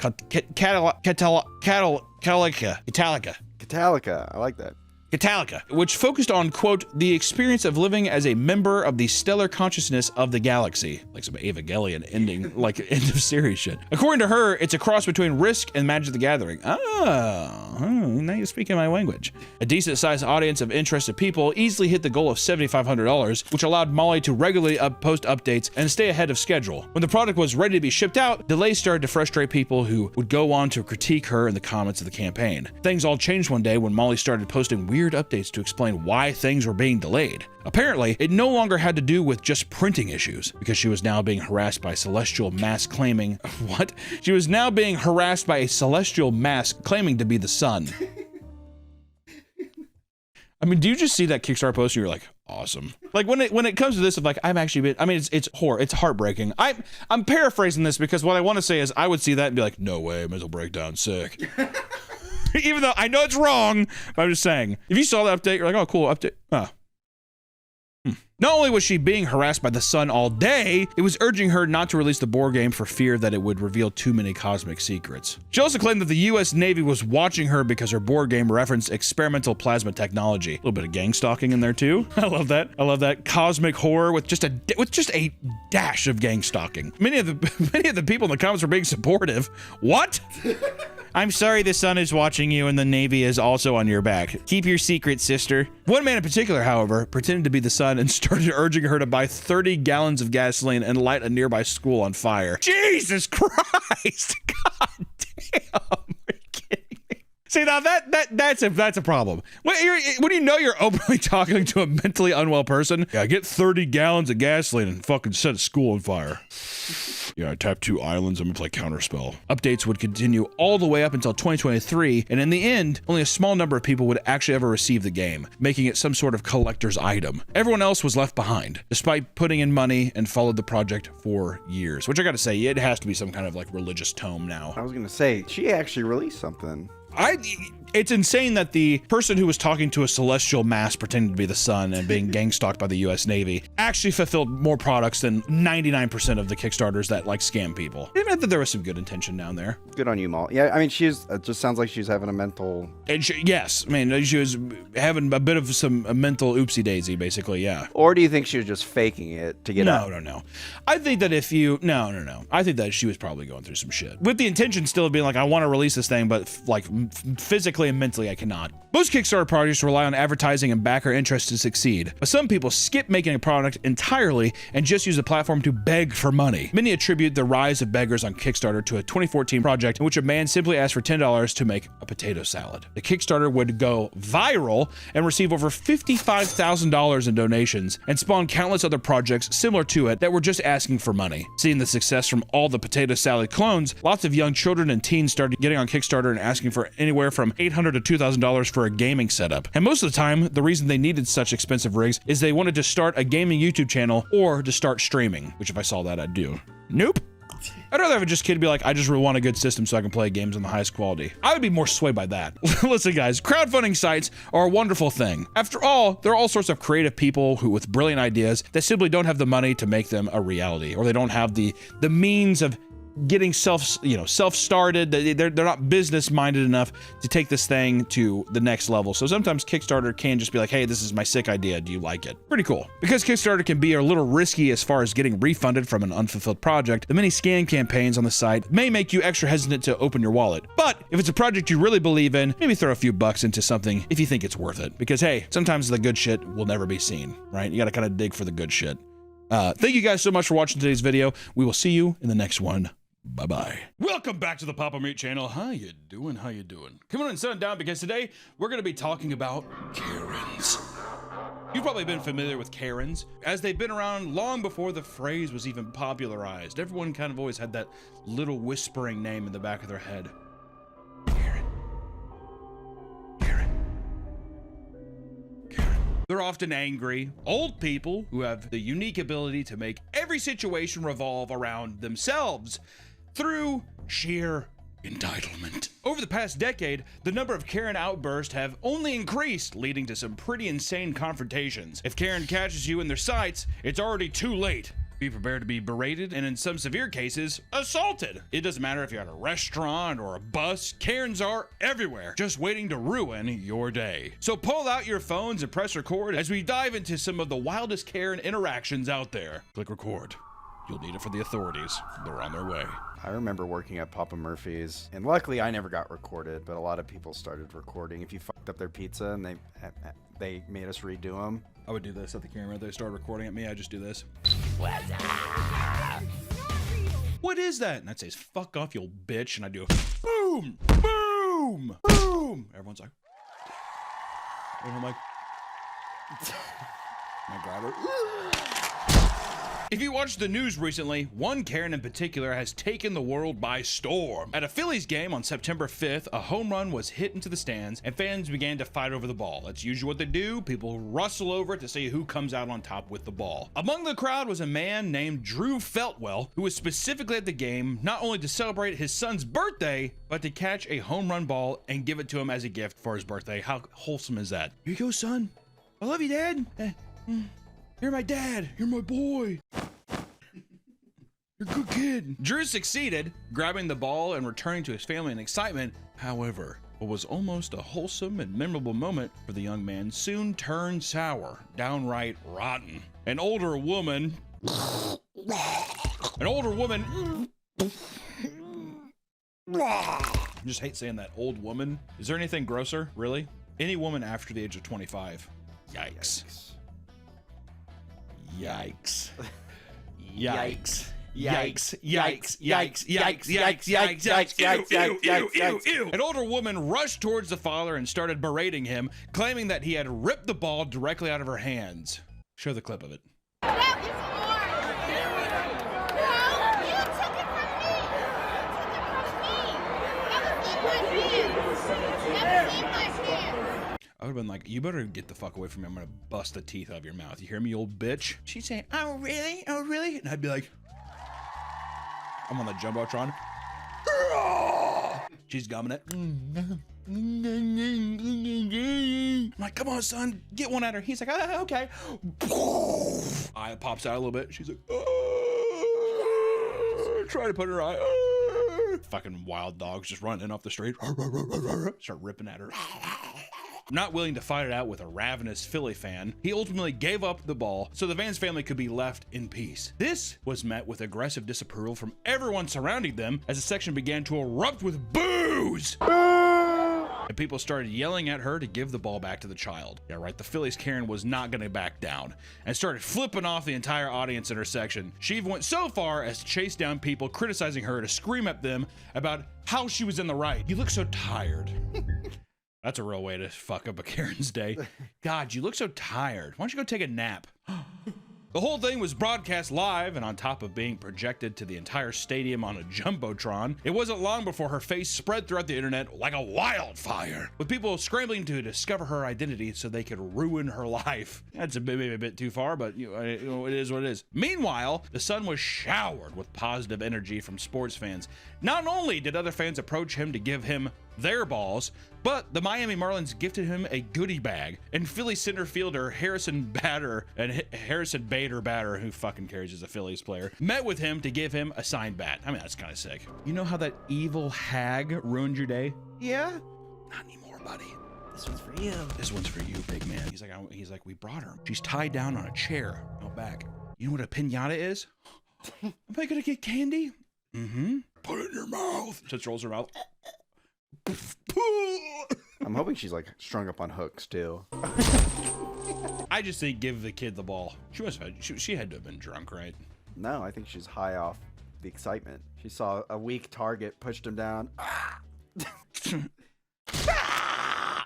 Catalica, I like that. Catalica, which focused on, quote, the experience of living as a member of the stellar consciousness of the galaxy. Like some Evangelion ending, like end of series shit. According to her, it's a cross between Risk and Magic the Gathering. Now you're speaking my language. A decent-sized audience of interested people easily hit the goal of $7,500, which allowed Molly to regularly post updates and stay ahead of schedule. When the product was ready to be shipped out, delays started to frustrate people who would go on to critique her in the comments of the campaign. Things all changed one day when Molly started posting weird weird updates to explain why things were being delayed. Apparently, it no longer had to do with just printing issues, because she was now being harassed by celestial mass claiming... What? She was now being harassed by a celestial mass claiming to be the sun. I mean, do you just see that Kickstarter post and you're like, awesome? Like when it comes to this, of like, I've actually been, I mean, it's heartbreaking. I'm paraphrasing this because what I want to say is I would see that and be like, no way, mental breakdown, sick. Even though I know it's wrong, but I'm just saying, if you saw that update, you're like, oh, cool, update. Huh. Not only was she being harassed by the sun all day, it was urging her not to release the board game for fear that it would reveal too many cosmic secrets. She also claimed that the US Navy was watching her because her board game referenced experimental plasma technology. A little bit of gang stalking in there too. I love that. I love that. Cosmic horror with just a dash of gang stalking. Many of the people in the comments were being supportive. What? I'm sorry the sun is watching you and the Navy is also on your back. Keep your secret, sister. One man in particular, however, pretended to be the sun and started urging her to buy 30 gallons of gasoline and light a nearby school on fire. Jesus Christ! God damn! Are you kidding me? See, now that's a problem. When you know you're openly talking to a mentally unwell person, yeah, get 30 gallons of gasoline and fucking set a school on fire. Yeah, I tapped 2 islands, I'm gonna play Counterspell. Updates would continue all the way up until 2023, and in the end, only a small number of people would actually ever receive the game, making it some sort of collector's item. Everyone else was left behind, despite putting in money and followed the project for years. Which I gotta say, it has to be some kind of like religious tome now. I was gonna say, she actually released something. It's insane that the person who was talking to a celestial mass pretending to be the sun and being gang stalked by the US Navy actually fulfilled more products than 99% of the Kickstarters that like scam people. I admit that there was some good intention down there. Good on you, Mal. Yeah, I mean, it just sounds like she's having a mental... And yes, I mean, she was having a bit of a mental oopsie daisy, basically, yeah. Or do you think she was just faking it to get out? No. I think that if you... No. I think that she was probably going through some shit. With the intention still of being like, I want to release this thing, but like physically and mentally I cannot. Most Kickstarter projects rely on advertising and backer interest to succeed, but some people skip making a product entirely and just use the platform to beg for money. Many attribute the rise of beggars on Kickstarter to a 2014 project in which a man simply asked for $10 to make a potato salad. The Kickstarter would go viral and receive over $55,000 in donations and spawn countless other projects similar to it that were just asking for money. Seeing the success from all the potato salad clones, lots of young children and teens started getting on Kickstarter and asking for anywhere from $800 to $2,000 for a gaming setup. And most of the time, the reason they needed such expensive rigs is they wanted to start a gaming YouTube channel or to start streaming, which if I saw that, I'd do. Nope. I'd rather have a just kid be like, I just really want a good system so I can play games on the highest quality. I would be more swayed by that. Listen guys, crowdfunding sites are a wonderful thing. After all, there are all sorts of creative people who with brilliant ideas that simply don't have the money to make them a reality, or they don't have the means of getting self-started. They're not business-minded enough to take this thing to the next level. So sometimes Kickstarter can just be like, hey, this is my sick idea. Do you like it? Pretty cool. Because Kickstarter can be a little risky as far as getting refunded from an unfulfilled project, the many scam campaigns on the site may make you extra hesitant to open your wallet. But if it's a project you really believe in, maybe throw a few bucks into something if you think it's worth it. Because hey, sometimes the good shit will never be seen, right? You gotta kind of dig for the good shit. Thank you guys so much for watching today's video. We will see you in the next one. Bye-bye. Welcome back to the Papa Meat channel. How you doing? Come on and sit down because today we're going to be talking about Karens. You've probably been familiar with Karens, as they've been around long before the phrase was even popularized. Everyone kind of always had that little whispering name in the back of their head. Karen. They're often angry, old people who have the unique ability to make every situation revolve around themselves through sheer entitlement. Over the past decade, the number of Karen outbursts have only increased, leading to some pretty insane confrontations. If Karen catches you in their sights, it's already too late. Be prepared to be berated and in some severe cases, assaulted. It doesn't matter if you're at a restaurant or a bus, Karens are everywhere, just waiting to ruin your day. So pull out your phones and press record as we dive into some of the wildest Karen interactions out there. Click record. You'll need it for the authorities. They're on their way. I remember working at Papa Murphy's, and luckily I never got recorded, but a lot of people started recording. If you fucked up their pizza and they made us redo them. I would do this at the camera. They start recording at me. I just do this. What is that? And I'd say, fuck off, you old bitch. And I do boom, boom, boom. Everyone's like, And I'm like, I grab her. If you watched the news recently, one Karen in particular has taken the world by storm. At a Phillies game on September 5th, a home run was hit into the stands and fans began to fight over the ball. That's usually what they do. People rustle over it to see who comes out on top with the ball. Among the crowd was a man named Drew Feltwell, who was specifically at the game not only to celebrate his son's birthday, but to catch a home run ball and give it to him as a gift for his birthday. How wholesome is that? Here you go, son. I love you, Dad. You're my dad. You're my boy. You're a good kid. Drew succeeded, grabbing the ball and returning to his family in excitement. However, what was almost a wholesome and memorable moment for the young man soon turned sour, downright rotten. An older woman. I just hate saying that. Old woman. Is there anything grosser? Really? Any woman after the age of 25. Yikes. Yikes. Yikes. Yikes, yikes, yikes, yikes, yikes, yikes, yikes, ew. An older woman rushed towards the father and started berating him, claiming that he had ripped the ball directly out of her hands. Show the clip of it. I would have been like, you better get the fuck away from me. I'm gonna bust the teeth out of your mouth. You hear me, you old bitch? She'd say, oh, really? Oh, really? And I'd be like, I'm on the Jumbotron. She's gumming it. I'm like, come on, son, get one at her. He's like, oh, okay. Eye pops out a little bit. She's like, oh. Try to put her eye. Oh. Fucking wild dogs just running off the street. Start ripping at her. Not willing to fight it out with a ravenous Philly fan, he ultimately gave up the ball so the Vans family could be left in peace. This was met with aggressive disapproval from everyone surrounding them as the section began to erupt with boos. And people started yelling at her to give the ball back to the child. Yeah, right, the Phillies Karen was not gonna back down and started flipping off the entire audience in her section. She even went so far as to chase down people criticizing her to scream at them about how she was in the right. You look so tired. That's a real way to fuck up a Karen's day. God, you look so tired. Why don't you go take a nap? The whole thing was broadcast live, and on top of being projected to the entire stadium on a Jumbotron, it wasn't long before her face spread throughout the internet like a wildfire, with people scrambling to discover her identity so they could ruin her life. That's maybe a bit too far, but you know, it is what it is. Meanwhile, the Sun was showered with positive energy from sports fans. Not only did other fans approach him to give him their balls, but the Miami Marlins gifted him a goodie bag, and Philly center fielder Harrison Bader, who fucking cares, is a Phillies player, met with him to give him a signed bat. I mean, that's kind of sick. You know how that evil hag ruined your day? Yeah? Not anymore, buddy. This one's for you. This one's for you, big man. He's like, we brought her. She's tied down on a chair out back. You know what a piñata is? Am I gonna get candy? Mm-hmm. Put it in your mouth. Just rolls her mouth. I'm hoping she's like strung up on hooks too. I just think give the kid the ball. She had to have been drunk, right? No, I think she's high off the excitement. She saw a weak target, pushed him down.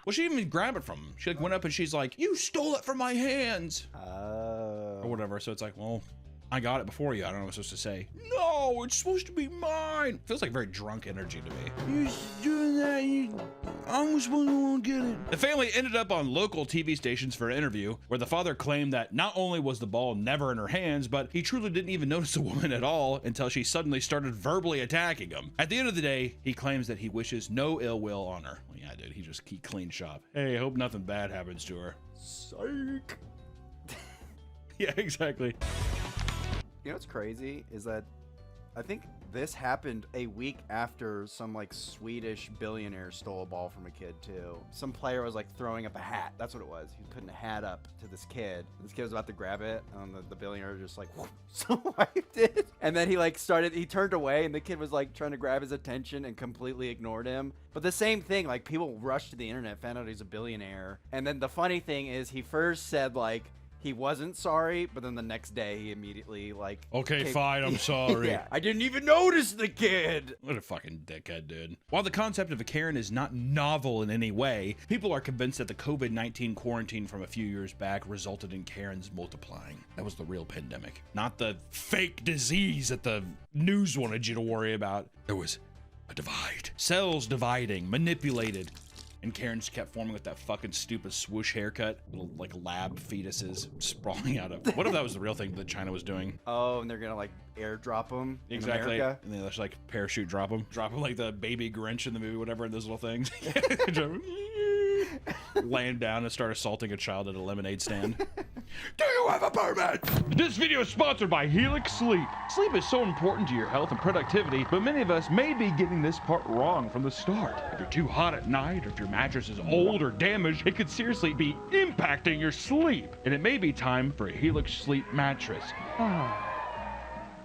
Well, she didn't even grab it from him. She like went up and she's like, you stole it from my hands. Or whatever. So it's like, well, I got it before you. I don't know what I'm supposed to say. No, it's supposed to be mine. Feels like very drunk energy to me. You're doing that. I'm supposed to get it. The family ended up on local TV stations for an interview where the father claimed that not only was the ball never in her hands, but he truly didn't even notice the woman at all until she suddenly started verbally attacking him. At the end of the day, he claims that he wishes no ill will on her. Well, yeah, dude, he clean shop. Hey, I hope nothing bad happens to her. Psych. Yeah, exactly. You know what's crazy is that I think this happened a week after some like Swedish billionaire stole a ball from a kid too. Some player was like throwing up a hat. That's what it was. He was putting a hat up to this kid. This kid was about to grab it, and the billionaire just like swiped it. And then he turned away, and the kid was like trying to grab his attention and completely ignored him. But the same thing, like people rushed to the internet, found out he's a billionaire. And then the funny thing is he first said like, He wasn't sorry, but then the next day he immediately like, Okay, fine, I'm sorry. Yeah, I didn't even notice the kid. What a fucking dickhead, dude. While the concept of a Karen is not novel in any way, people are convinced that the COVID-19 quarantine from a few years back resulted in Karens multiplying. That was the real pandemic, not the fake disease that the news wanted you to worry about. There was a divide. Cells dividing, manipulated. And Karens kept forming with that fucking stupid swoosh haircut. Little, like, lab fetuses sprawling out of... What if that was the real thing that China was doing? Oh, and they're gonna, like, airdrop them Exactly. in America? And they just, like, parachute drop them. Drop them like the baby Grinch in the movie, whatever, and those little things. Land down and start assaulting a child at a lemonade stand. Do you have a permit? This video is sponsored by Helix Sleep. Sleep is so important to your health and productivity, but many of us may be getting this part wrong from the start. If you're too hot at night, or if your mattress is old or damaged, it could seriously be impacting your sleep. And it may be time for a Helix Sleep mattress.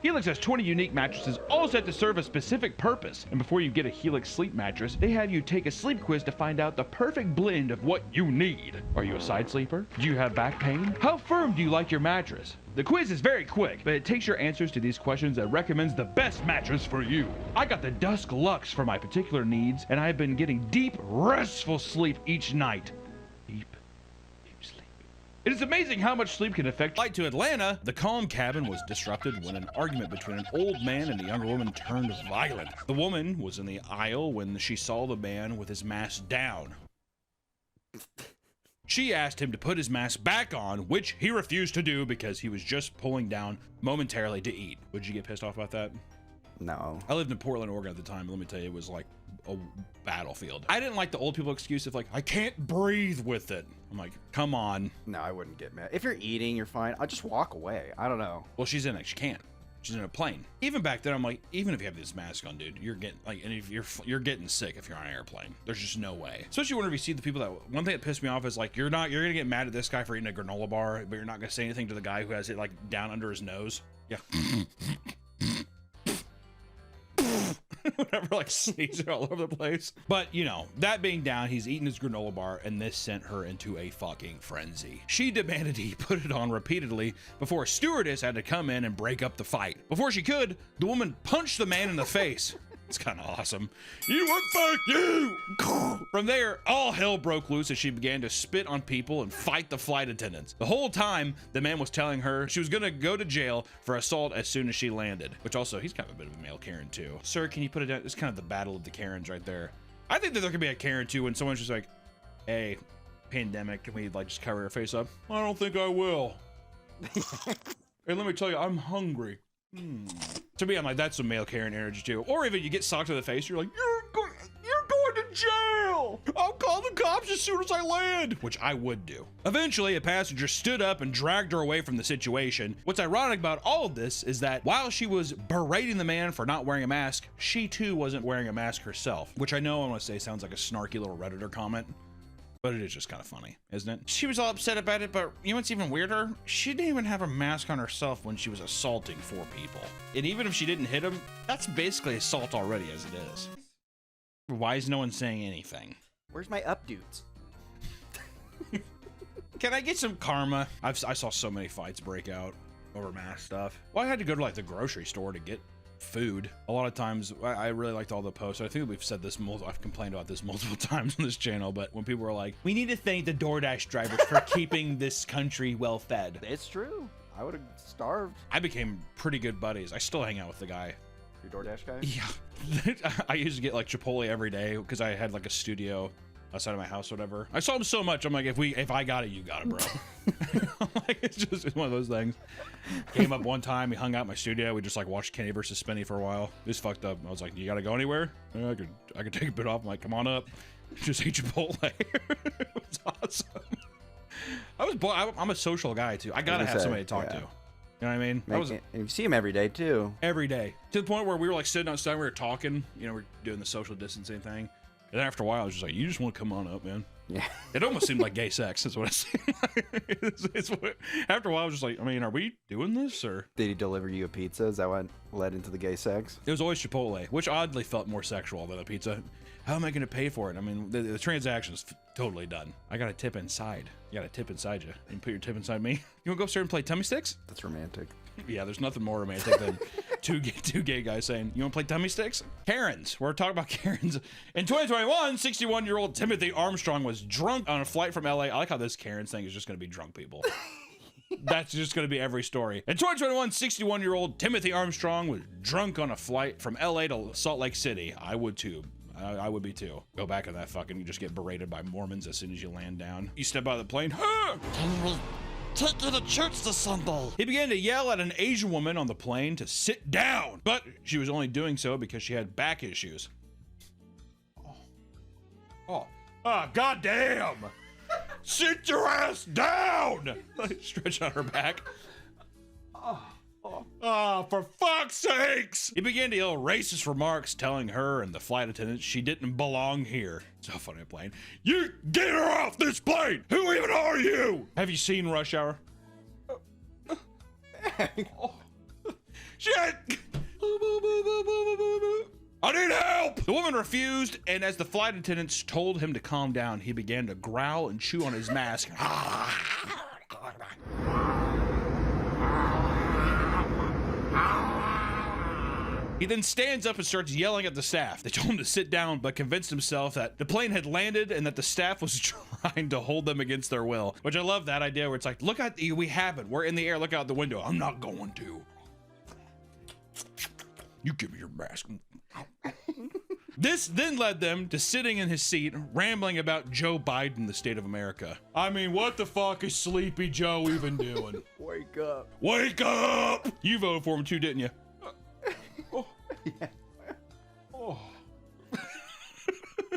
Helix has 20 unique mattresses, all set to serve a specific purpose. And before you get a Helix Sleep mattress, they have you take a sleep quiz to find out the perfect blend of what you need. Are you a side sleeper? Do you have back pain? How firm do you like your mattress? The quiz is very quick, but it takes your answers to these questions that recommends the best mattress for you. I got the Dusk Luxe for my particular needs, and I've been getting deep, restful sleep each night. Deep sleep. It is amazing how much sleep can affect. Flight to Atlanta, the calm cabin was disrupted when an argument between an old man and a younger woman turned violent. The woman was in the aisle when she saw the man with his mask down. She asked him to put his mask back on, which he refused to do because he was just pulling down momentarily to eat. Would you get pissed off about that? No. I lived in Portland, Oregon at the time. Let me tell you, it was like a battlefield. I didn't like the old people excuse of like, I can't breathe with it. I'm like, come on. No, I wouldn't get mad. If you're eating, you're fine. I'll just walk away. I don't know. Well, she's in it. She can't. She's in a plane. Even back then, I'm like, even if you have this mask on, dude, you're getting like, and if you're getting sick if you're on an airplane. There's just no way. Especially whenever you see the people that. One thing that pissed me off is like, you're gonna get mad at this guy for eating a granola bar, but you're not gonna say anything to the guy who has it like down under his nose. Yeah. Whatever, like sneezing all over the place. But you know, that being down, he's eating his granola bar, and this sent her into a fucking frenzy. She demanded he put it on repeatedly before a stewardess had to come in and break up the fight. Before she could, the woman punched the man in the face. It's kind of awesome. You what? Fuck you! From there, all hell broke loose as she began to spit on people and fight the flight attendants. The whole time, the man was telling her she was gonna go to jail for assault as soon as she landed. Which also, he's kind of a bit of a male Karen too. Sir, can you put it down? It's kind of the battle of the Karens right there. I think that there could be a Karen too when someone's just like, hey, pandemic, can we like just cover your face up? I don't think I will. Hey, let me tell you, I'm hungry. To me, I'm like, that's some male Karen energy too. Or even you get socked in the face, you're like, you're going to jail. I'll call the cops as soon as I land, which I would do. Eventually, a passenger stood up and dragged her away from the situation. What's ironic about all of this is that while she was berating the man for not wearing a mask, she too wasn't wearing a mask herself, which I know I want to say sounds like a snarky little Redditor comment. But it is just kind of funny, isn't it? She was all upset about it, but you know what's even weirder? She didn't even have a mask on herself when she was assaulting 4 people. And even if she didn't hit them, that's basically assault already as it is. Why is no one saying anything? Where's my updudes? Can I get some karma? I saw so many fights break out over mask stuff. Well, I had to go to like the grocery store to get food. A lot of times, I really liked all the posts. I think we've said this, I've complained about this multiple times on this channel, but when people were like, we need to thank the DoorDash drivers for keeping this country well fed. It's true. I would have starved. I became pretty good buddies. I still hang out with the guy. Your DoorDash guy? Yeah. I used to get like Chipotle every day because I had like a studio outside of my house or whatever. I saw him so much, I'm like, if I got it, you got it, bro. Like, it's one of those things. Came up one time, we hung out in my studio, we just like watched Kenny versus Spinny for a while. It was fucked up. I was like, you gotta go anywhere? Yeah, I could take a bit off. I'm like, come on up. Just eat Chipotle. It was awesome. I'm a social guy too. I gotta have somebody to talk to. You know what I mean? And you see him every day too. Every day. To the point where we were like sitting outside, we were talking, you know, we're doing the social distancing thing. And after a while, I was just like, you just want to come on up, man. Yeah. It almost seemed like gay sex, is what it seemed like. After a while, I was just like, I mean, are we doing this, or? Did he deliver you a pizza? Is that what led into the gay sex? It was always Chipotle, which oddly felt more sexual than a pizza. how am I going to pay for it? I mean, the transaction's totally done. I got a tip inside. You got a tip inside you. You put your tip inside me. You want to go upstairs and play tummy sticks? That's romantic. Yeah, there's nothing more romantic than two gay guys saying, you want to play tummy sticks? Karens. We're talking about Karens. In 2021, 61-year-old Timothy Armstrong was drunk on a flight from LA. I like how this Karens thing is just going to be drunk people. That's just going to be every story. In 2021, 61-year-old Timothy Armstrong was drunk on a flight from LA to Salt Lake City. I would too. I would be too. Go back in that fucking, you just get berated by Mormons as soon as you land down. You step out of the plane. Take you to church this Sunday. He began to yell at an Asian woman on the plane to sit down, but she was only doing so because she had back issues. Goddamn! Sit your ass down! Stretch out her back. For fuck's sakes! He began to yell racist remarks, telling her and the flight attendant she didn't belong here. So funny plane. You get her off this plane! Who even are you? Have you seen Rush Hour? Shit! I need help! The woman refused, and as the flight attendants told him to calm down, he began to growl and chew on his mask. He then stands up and starts yelling at the staff. They told him to sit down, but convinced himself that the plane had landed and that the staff was trying to hold them against their will. Which I love that idea where it's like, look at, we have it. We're in the air, look out the window. I'm not going to. You give me your mask. This then led them to sitting in his seat, rambling about Joe Biden, the state of America. I mean, what the fuck is Sleepy Joe even doing? Wake up. Wake up! You voted for him too, didn't you? Yeah.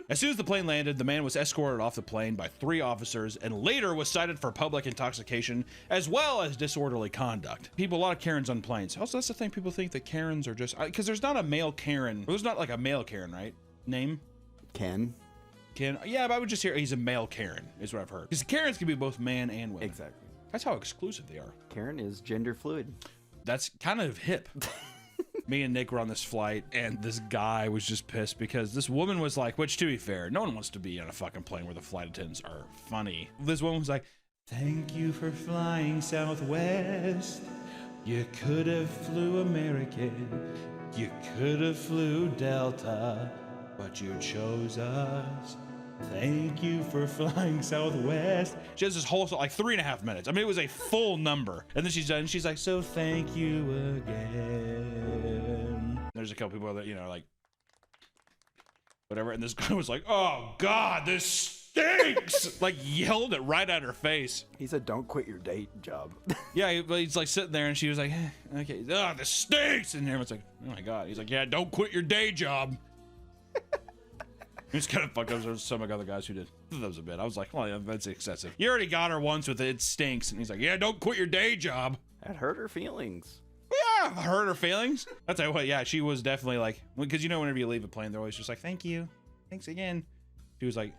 As soon as the plane landed, the man was escorted off the plane by 3 officers and later was cited for public intoxication as well as disorderly conduct. A lot of Karens on planes. Also, that's the thing, people think that Karens are just, because there's not a male Karen. There's not like a male Karen, right? Name? Ken. Yeah, but I would just hear he's a male Karen, is what I've heard. Because Karens can be both man and women. Exactly. That's how exclusive they are. Karen is gender fluid. That's kind of hip. Me and Nick were on this flight, and this guy was just pissed because this woman was like, which to be fair, no one wants to be on a fucking plane where the flight attendants are funny. This woman was like, thank you for flying Southwest. You could have flew American. You could have flew Delta, but you chose us. Thank you for flying Southwest. She has this whole, like 3.5 minutes. I mean, it was a full number. And then she's done. She's like, so thank you again. There's a couple people that, like, whatever. And this guy was like, oh God, this stinks. Like yelled it right at her face. He said, don't quit your day job. Yeah, he's like sitting there and she was like, okay, this stinks. And everyone's like, oh my God. He's like, yeah, don't quit your day job. It's kind of fucked up. There's some other guys who did. That was a bit. I was like, well, yeah, that's excessive. You already got her once with it stinks. And he's like, yeah, don't quit your day job. That hurt her feelings. Yeah, hurt her feelings. I'll tell you what, yeah, she was definitely like, because whenever you leave a plane, they're always just like, thank you. Thanks again. She was like,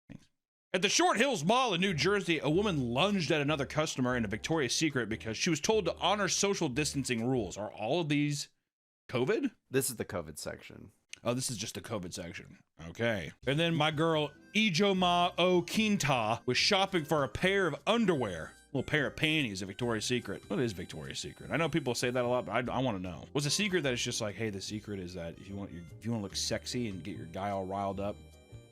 thanks. At the Short Hills Mall in New Jersey, a woman lunged at another customer in a Victoria's Secret because she was told to honor social distancing rules. Are all of these COVID? This is the COVID section. Oh, this is just the COVID section. Okay. And then my girl, Ijoma Okinta, was shopping for a pair of underwear. A little pair of panties at Victoria's Secret. What is Victoria's Secret? I know people say that a lot, but I want to know. Was the secret that it's just like, hey, the secret is that if you want to look sexy and get your guy all riled up,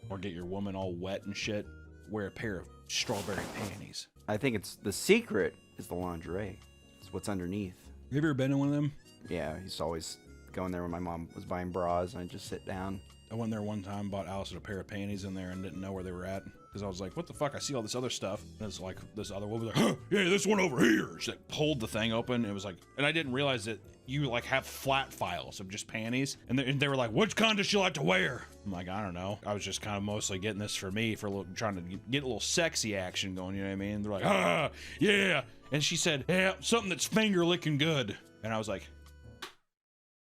or get your woman all wet and shit, wear a pair of strawberry panties. I think it's the secret is the lingerie. It's what's underneath. Have you ever been in one of them? Yeah, I used to always go in there when my mom was buying bras and I'd just sit down. I went there one time, bought Allison a pair of panties in there and didn't know where they were at. Because I was like, what the fuck? I see all this other stuff. And it's like, this other woman was like, huh, yeah, this one over here. She like pulled the thing open. It was like, and I didn't realize that you like have flat files of just panties. And they were like, which kind does she like to wear? I'm like, I don't know. I was just kind of mostly getting this for me for a little, trying to get a little sexy action going. You know what I mean? They're like, yeah. And she said, yeah, something that's finger licking good. And I was like,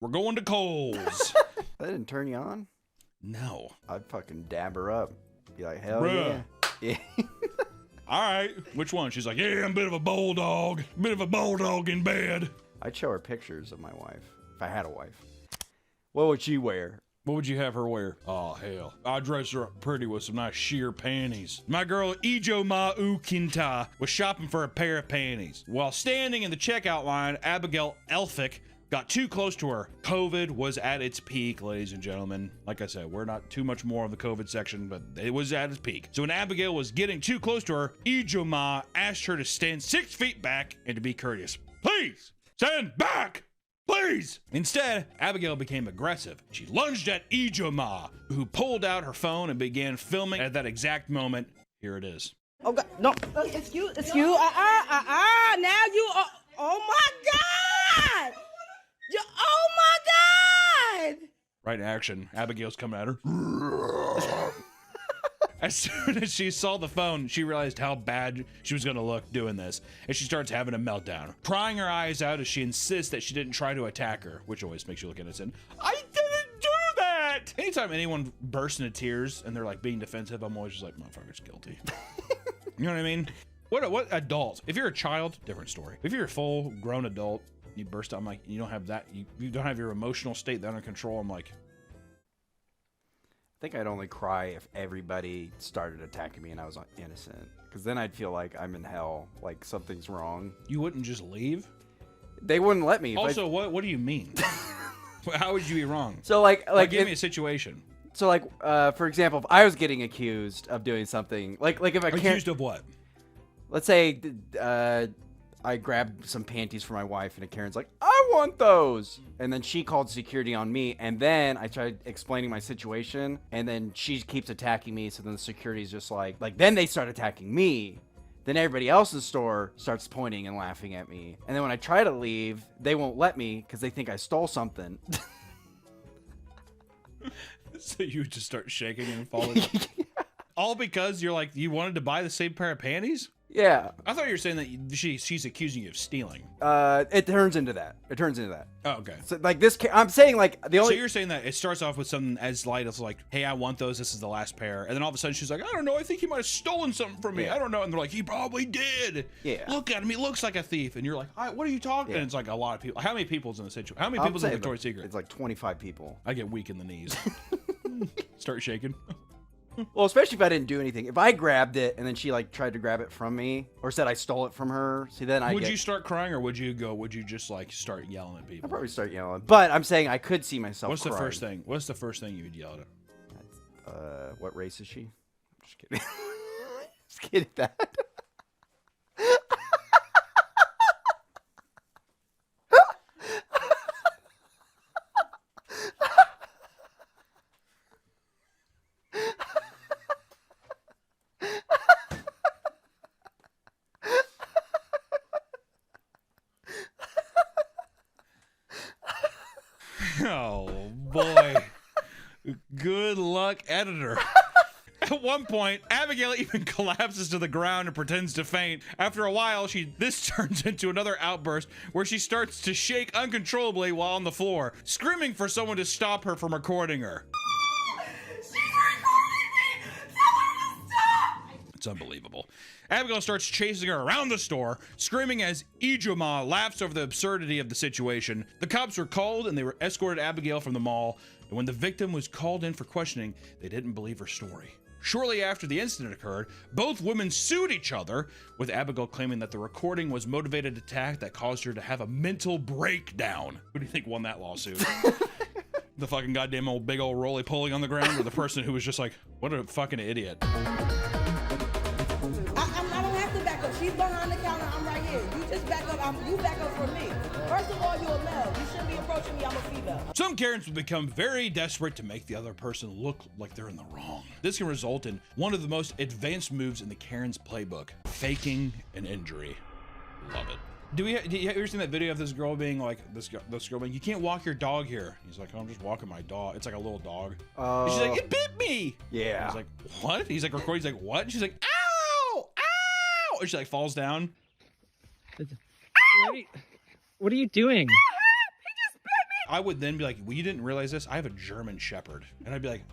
we're going to Kohl's. That didn't turn you on? No. I'd fucking dab her up. Be like, hell Bruh. yeah. Yeah. All right. Which one? She's like, yeah, I'm a bit of a bulldog. Bit of a bulldog in bed. I'd show her pictures of my wife. If I had a wife. What would she wear? What would you have her wear? Oh, hell. I'd dress her up pretty with some nice sheer panties. My girl Ijoma Ukinta was shopping for a pair of panties. While standing in the checkout line, Abigail Elphick got too close to her. COVID was at its peak, ladies and gentlemen. Like I said, we're not too much more of the COVID section, but it was at its peak. So when Abigail was getting too close to her, Ijoma asked her to stand 6 feet back and to be courteous. Please, stand back! Please! Instead, Abigail became aggressive. She lunged at Ijoma, who pulled out her phone and began filming. At that exact moment, here it is. Oh God, no, excuse, now you are, oh my God! Oh my God! Right in action, Abigail's coming at her. As soon as she saw the phone, she realized how bad she was gonna look doing this, and she starts having a meltdown, crying her eyes out as she insists that she didn't try to attack her, which always makes you look innocent. I didn't do that! Anytime anyone bursts into tears and they're like being defensive, I'm always just like, motherfucker's guilty. You know what I mean? What adult? If you're a child, different story. If you're a full grown adult, you burst out, I'm like, you don't have that, you don't have your emotional state under control. I'm like, I think I'd only cry if everybody started attacking me and I was innocent. Because then I'd feel like I'm in hell, like something's wrong. You wouldn't just leave? They wouldn't let me. Also, what do you mean? How would you be wrong? So like give me a situation. So like, for example, if I was getting accused of doing something, like if I accused of what? Let's say I grabbed some panties for my wife, and Karen's like, I want those. And then she called security on me, and then I tried explaining my situation, and then she keeps attacking me, so then the security's just like then they start attacking me. Then everybody else in the store starts pointing and laughing at me. And then when I try to leave, they won't let me because they think I stole something. So you just start shaking and falling. All because you're like, you wanted to buy the same pair of panties? Yeah. I thought you were saying that she's accusing you of stealing. It turns into that. Oh, okay. So like this, I'm saying like the only. So you're saying that it starts off with something as light as like, hey, I want those. This is the last pair. And then all of a sudden she's like, I don't know. I think he might have stolen something from me. Yeah. I don't know. And they're like, he probably did. Yeah. Look at him. He looks like a thief. And you're like, what are you talking? Yeah. And it's like a lot of people. How many people's in the situation? How many people's in Victoria's Secret? It's like 25 people. I get weak in the knees. Start shaking. Well, especially if I didn't do anything. If I grabbed it and then she like tried to grab it from me or said I stole it from her, see then I Would you start crying or would you just like start yelling at people? I'd probably start yelling. But I'm saying I could see myself What's crying. the first thing? What's the first thing you would yell at? What race is she? I'm just kidding. Just kidding that. Oh boy. Good luck, editor. At one point, Abigail even collapses to the ground and pretends to faint. After a while, this turns into another outburst where she starts to shake uncontrollably while on the floor, screaming for someone to stop her from recording her. It's unbelievable. Abigail starts chasing her around the store, screaming as Ijoma laughs over the absurdity of the situation. The cops were called and they were escorted Abigail from the mall. And when the victim was called in for questioning, they didn't believe her story. Shortly after the incident occurred, both women sued each other, with Abigail claiming that the recording was motivated attack that caused her to have a mental breakdown. Who do you think won that lawsuit? The fucking goddamn old big old roly-poly on the ground, or the person who was just like, what a fucking idiot. I don't have to back up. She's behind the counter. I'm right here. You just back up. You back up for me. First of all, you're a male. You shouldn't be approaching me. I'm a female. Some Karens will become very desperate to make the other person look like they're in the wrong. This can result in one of the most advanced moves in the Karen's playbook, faking an injury. Love it. Do you ever seen that video of this girl being like, this girl being, you can't walk your dog here? He's like, oh, I'm just walking my dog. It's like a little dog. And she's like, it bit me. Yeah. He's like, what? He's like recording. He's like, what? And she's like, ow, ow. And she like falls down. What are you doing? I would then be like, well, you didn't realize this? I have a German Shepherd. And I'd be like,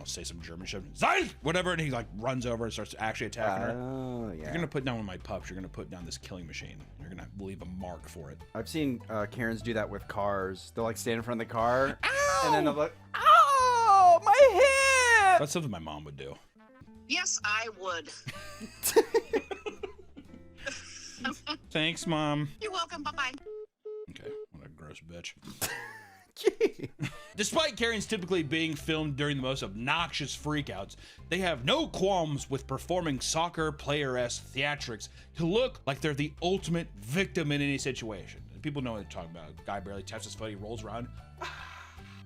say some German Shepherd, Zeig! Whatever, and he like runs over and starts actually attacking her. Oh, yeah. You're gonna put down one of my pups. You're gonna put down this killing machine. You're gonna leave a mark for it. I've seen Karens do that with cars. They'll like stand in front of the car, and then they'll like, my hip! That's something my mom would do. Yes, I would. Thanks, Mom. You're welcome. Bye-bye. Okay, what a gross bitch. Despite Karens typically being filmed during the most obnoxious freakouts, they have no qualms with performing soccer player-esque theatrics to look like they're the ultimate victim in any situation. People know what they're talking about. Guy barely taps his foot, he rolls around.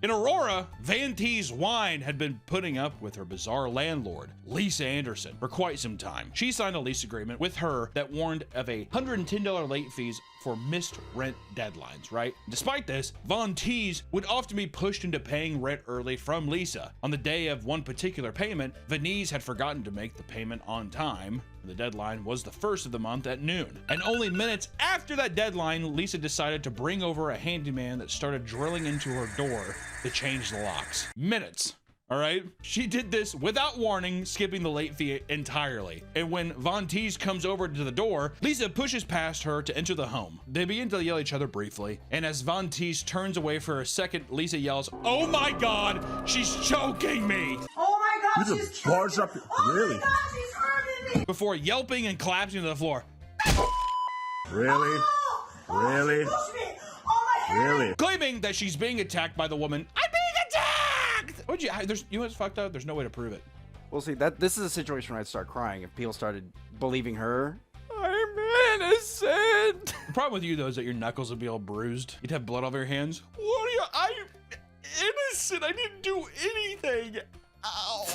In Aurora, Van Tees Wine had been putting up with her bizarre landlord, Lisa Anderson, for quite some time. She signed a lease agreement with her that warned of a $110 late fees for missed rent deadlines, right? Despite this, Von Teese would often be pushed into paying rent early from Lisa. On the day of one particular payment, Vanese had forgotten to make the payment on time. The deadline was the first of the month at noon. And only minutes after that deadline, Lisa decided to bring over a handyman that started drilling into her door to change the locks. Minutes. All right. She did this without warning, skipping the late fee entirely. And when Von Teese comes over to the door, Lisa pushes past her to enter the home. They begin to yell at each other briefly. And as Von Teese turns away for a second, Lisa yells, "Oh my God, she's choking me!" Oh my God, You just bars up. Really? God, she's hurting me. Before yelping and collapsing to the floor. Really? Really? Really? Claiming that she's being attacked by the woman. I'm being attacked! What'd you know what's fucked up? There's no way to prove it. Well, see, this is a situation where I'd start crying if people started believing her. I'm innocent. The problem with you, though, is that your knuckles would be all bruised. You'd have blood all over your hands. What are you? I'm innocent. I didn't do anything. Ow.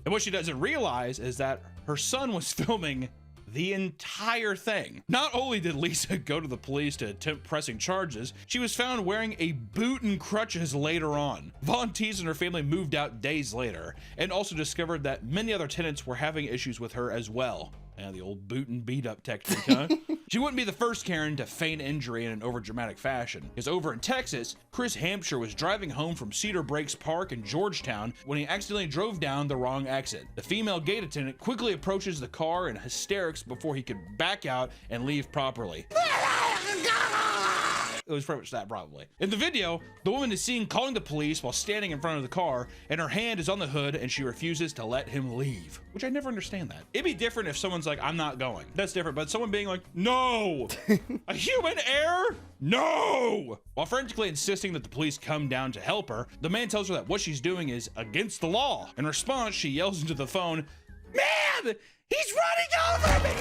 And what she doesn't realize is that her son was filming the entire thing. Not only did Lisa go to the police to attempt pressing charges, she was found wearing a boot and crutches later on. Von Teese and her family moved out days later and also discovered that many other tenants were having issues with her as well. And the old boot and beat up technique, huh? She wouldn't be the first Karen to feign injury in an overdramatic fashion, because over in Texas, Chris Hampshire was driving home from Cedar Breaks Park in Georgetown when he accidentally drove down the wrong exit. The female gate attendant quickly approaches the car in hysterics before he could back out and leave properly. It was pretty much that, probably. In the video, the woman is seen calling the police while standing in front of the car, and her hand is on the hood and she refuses to let him leave, which I never understand that. It'd be different if someone's like, I'm not going. That's different, but someone being like, no! A human error? No! While frantically insisting that the police come down to help her, the man tells her that what she's doing is against the law. In response, she yells into the phone, "Man, he's running over me!"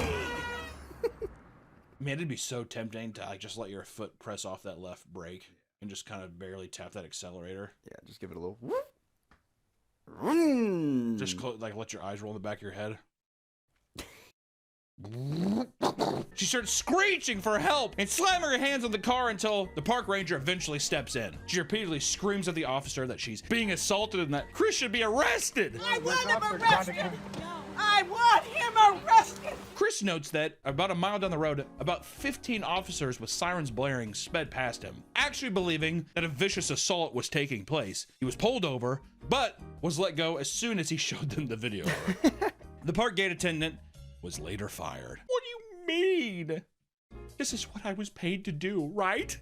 Man, it'd be so tempting to like just let your foot press off that left brake and just kind of barely tap that accelerator. Yeah, just give it a little whoop. Just like let your eyes roll in the back of your head. She starts screeching for help and slamming her hands on the car until the park ranger eventually steps in. She repeatedly screams at the officer that she's being assaulted and that Chris should be arrested. I want him arrested. I want him arrested. Chris notes that about a mile down the road, about 15 officers with sirens blaring sped past him, actually believing that a vicious assault was taking place. He was pulled over, but was let go as soon as he showed them the video. The park gate attendant was later fired. What do you mean? This is what I was paid to do, right?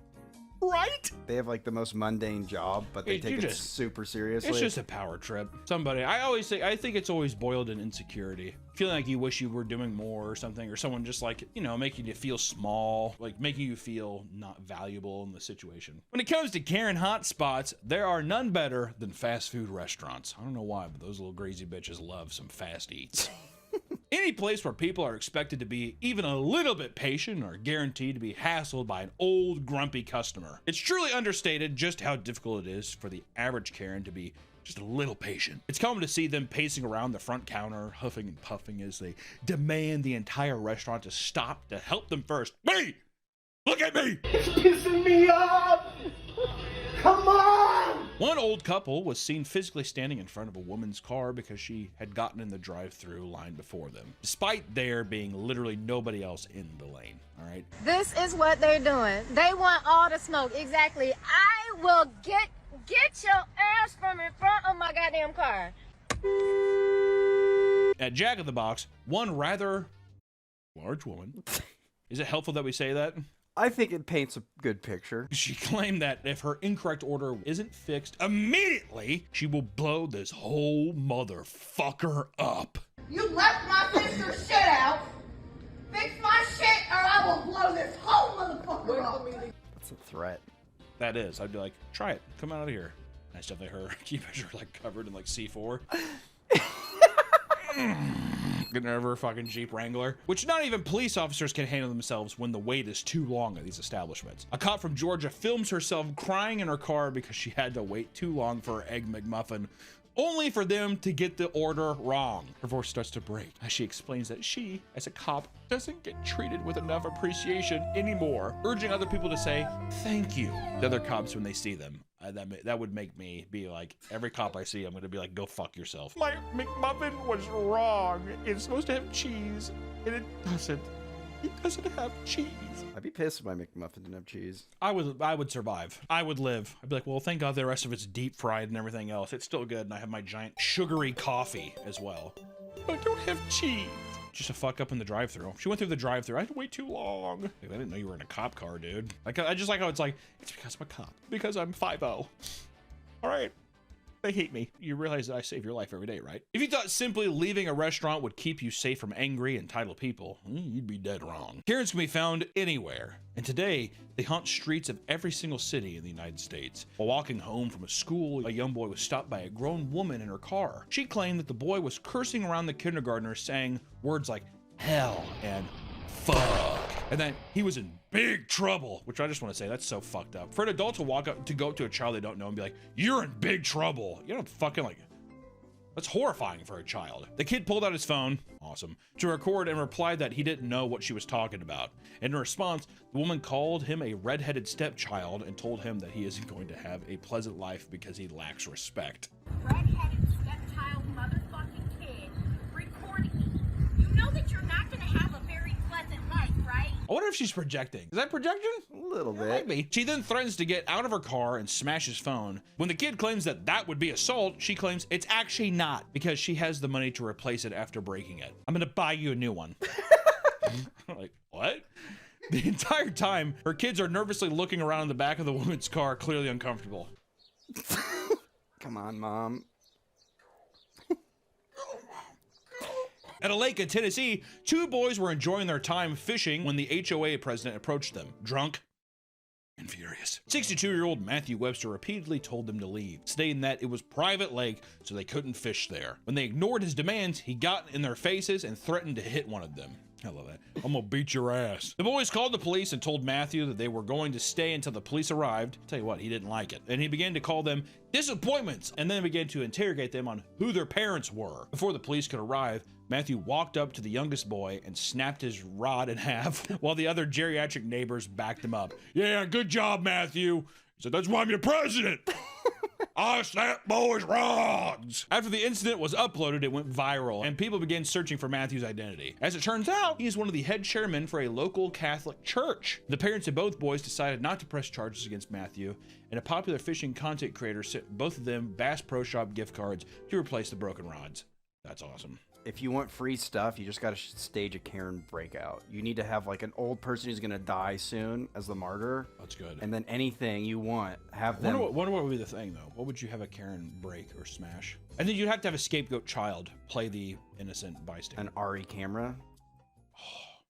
Right? They have like the most mundane job, but they take it super seriously. It's just a power trip. Somebody, I think it's always boiled in insecurity. Feeling like you wish you were doing more or something, or someone just like, you know, making you feel small, like making you feel not valuable in the situation. When it comes to Karen hotspots, there are none better than fast food restaurants. I don't know why, but those little crazy bitches love some fast eats. Any place where people are expected to be even a little bit patient or guaranteed to be hassled by an old grumpy customer. It's truly understated just how difficult it is for the average Karen to be just a little patient. It's common to see them pacing around the front counter, huffing and puffing as they demand the entire restaurant to stop to help them first. Me! Look at me! It's pissing me off! Come on! One old couple was seen physically standing in front of a woman's car because she had gotten in the drive-through line before them, despite there being literally nobody else in the lane, all right? This is what they're doing. They want all the smoke. Exactly. I will get your ass from in front of my goddamn car. At Jack in the Box, one rather large woman. Is it helpful that we say that? I think it paints a good picture. She claimed that if her incorrect order isn't fixed immediately, she will blow this whole motherfucker up. You left my sister's shit out. Fix my shit or I will blow this whole motherfucker up. That's a threat. That is. I'd be like, try it. Come out of here. I stuff like her. Keep her like covered in like C4. Getting over her fucking Jeep Wrangler, which not even police officers can handle themselves when the wait is too long at these establishments. A cop from Georgia films herself crying in her car because she had to wait too long for her Egg McMuffin, only for them to get the order wrong. Her voice starts to break as she explains that she, as a cop, doesn't get treated with enough appreciation anymore, urging other people to say thank you to other cops when they see them. That would make me be like, every cop I see, I'm gonna be like, go fuck yourself. My McMuffin was wrong. It's supposed to have cheese, and it doesn't. It doesn't have cheese. I'd be pissed if my McMuffin didn't have cheese. I would survive. I would live. I'd be like, well, thank God the rest of it's deep fried and everything else. It's still good, and I have my giant sugary coffee as well. I don't have cheese. Just a fuck up in the drive-thru. She went through the drive-thru. I had to wait too long. Like, I didn't know you were in a cop car, dude. Like, I just like how it's like, it's because I'm a cop. Because I'm 5'0". All right. They hate me. You realize that I save your life every day, right? If you thought simply leaving a restaurant would keep you safe from angry, entitled people, you'd be dead wrong. Karens can be found anywhere. And today, they haunt streets of every single city in the United States. While walking home from a school, a young boy was stopped by a grown woman in her car. She claimed that the boy was cursing around the kindergartner, saying words like hell and fuck, and that he was in big trouble, which I just want to say, that's so fucked up. For an adult to go up to a child they don't know and be like, you're in big trouble. You don't fucking like, that's horrifying for a child. The kid pulled out his phone, awesome, to record and replied that he didn't know what she was talking about. In response, the woman called him a redheaded stepchild and told him that he isn't going to have a pleasant life because he lacks respect. Redheaded stepchild motherfucking kid recording me. You know that you're not gonna have a very pleasant life, right? I wonder if she's projecting. Is that projection? A little bit. Might be. She then threatens to get out of her car and smash his phone. When the kid claims that that would be assault, she claims it's actually not because she has the money to replace it after breaking it. I'm gonna buy you a new one. Like, what? The entire time, her kids are nervously looking around in the back of the woman's car, clearly uncomfortable. Come on, Mom. At a lake in Tennessee, two boys were enjoying their time fishing when the HOA president approached them, drunk and furious. 62-year-old Matthew Webster repeatedly told them to leave, stating that it was private lake, so they couldn't fish there. When they ignored his demands, he got in their faces and threatened to hit one of them. I love that. I'm gonna beat your ass. The boys called the police and told Matthew that they were going to stay until the police arrived. Tell you what, he didn't like it. And he began to call them disappointments and then began to interrogate them on who their parents were. Before the police could arrive, Matthew walked up to the youngest boy and snapped his rod in half while the other geriatric neighbors backed him up. Yeah, good job, Matthew. He said, that's why I'm your president. I snapped boys' rods. After the incident was uploaded, it went viral, and people began searching for Matthew's identity. As it turns out, he is one of the head chairmen for a local Catholic church. The parents of both boys decided not to press charges against Matthew, and a popular fishing content creator sent both of them Bass Pro Shop gift cards to replace the broken rods. That's awesome. If you want free stuff, you just got to stage a Karen breakout. You need to have like an old person who's going to die soon as the martyr. That's good. And then anything you want, have them. Wonder what would be the thing, though. What would you have a Karen break or smash? And then you'd have to have a scapegoat child play the innocent bystander. An Ari camera.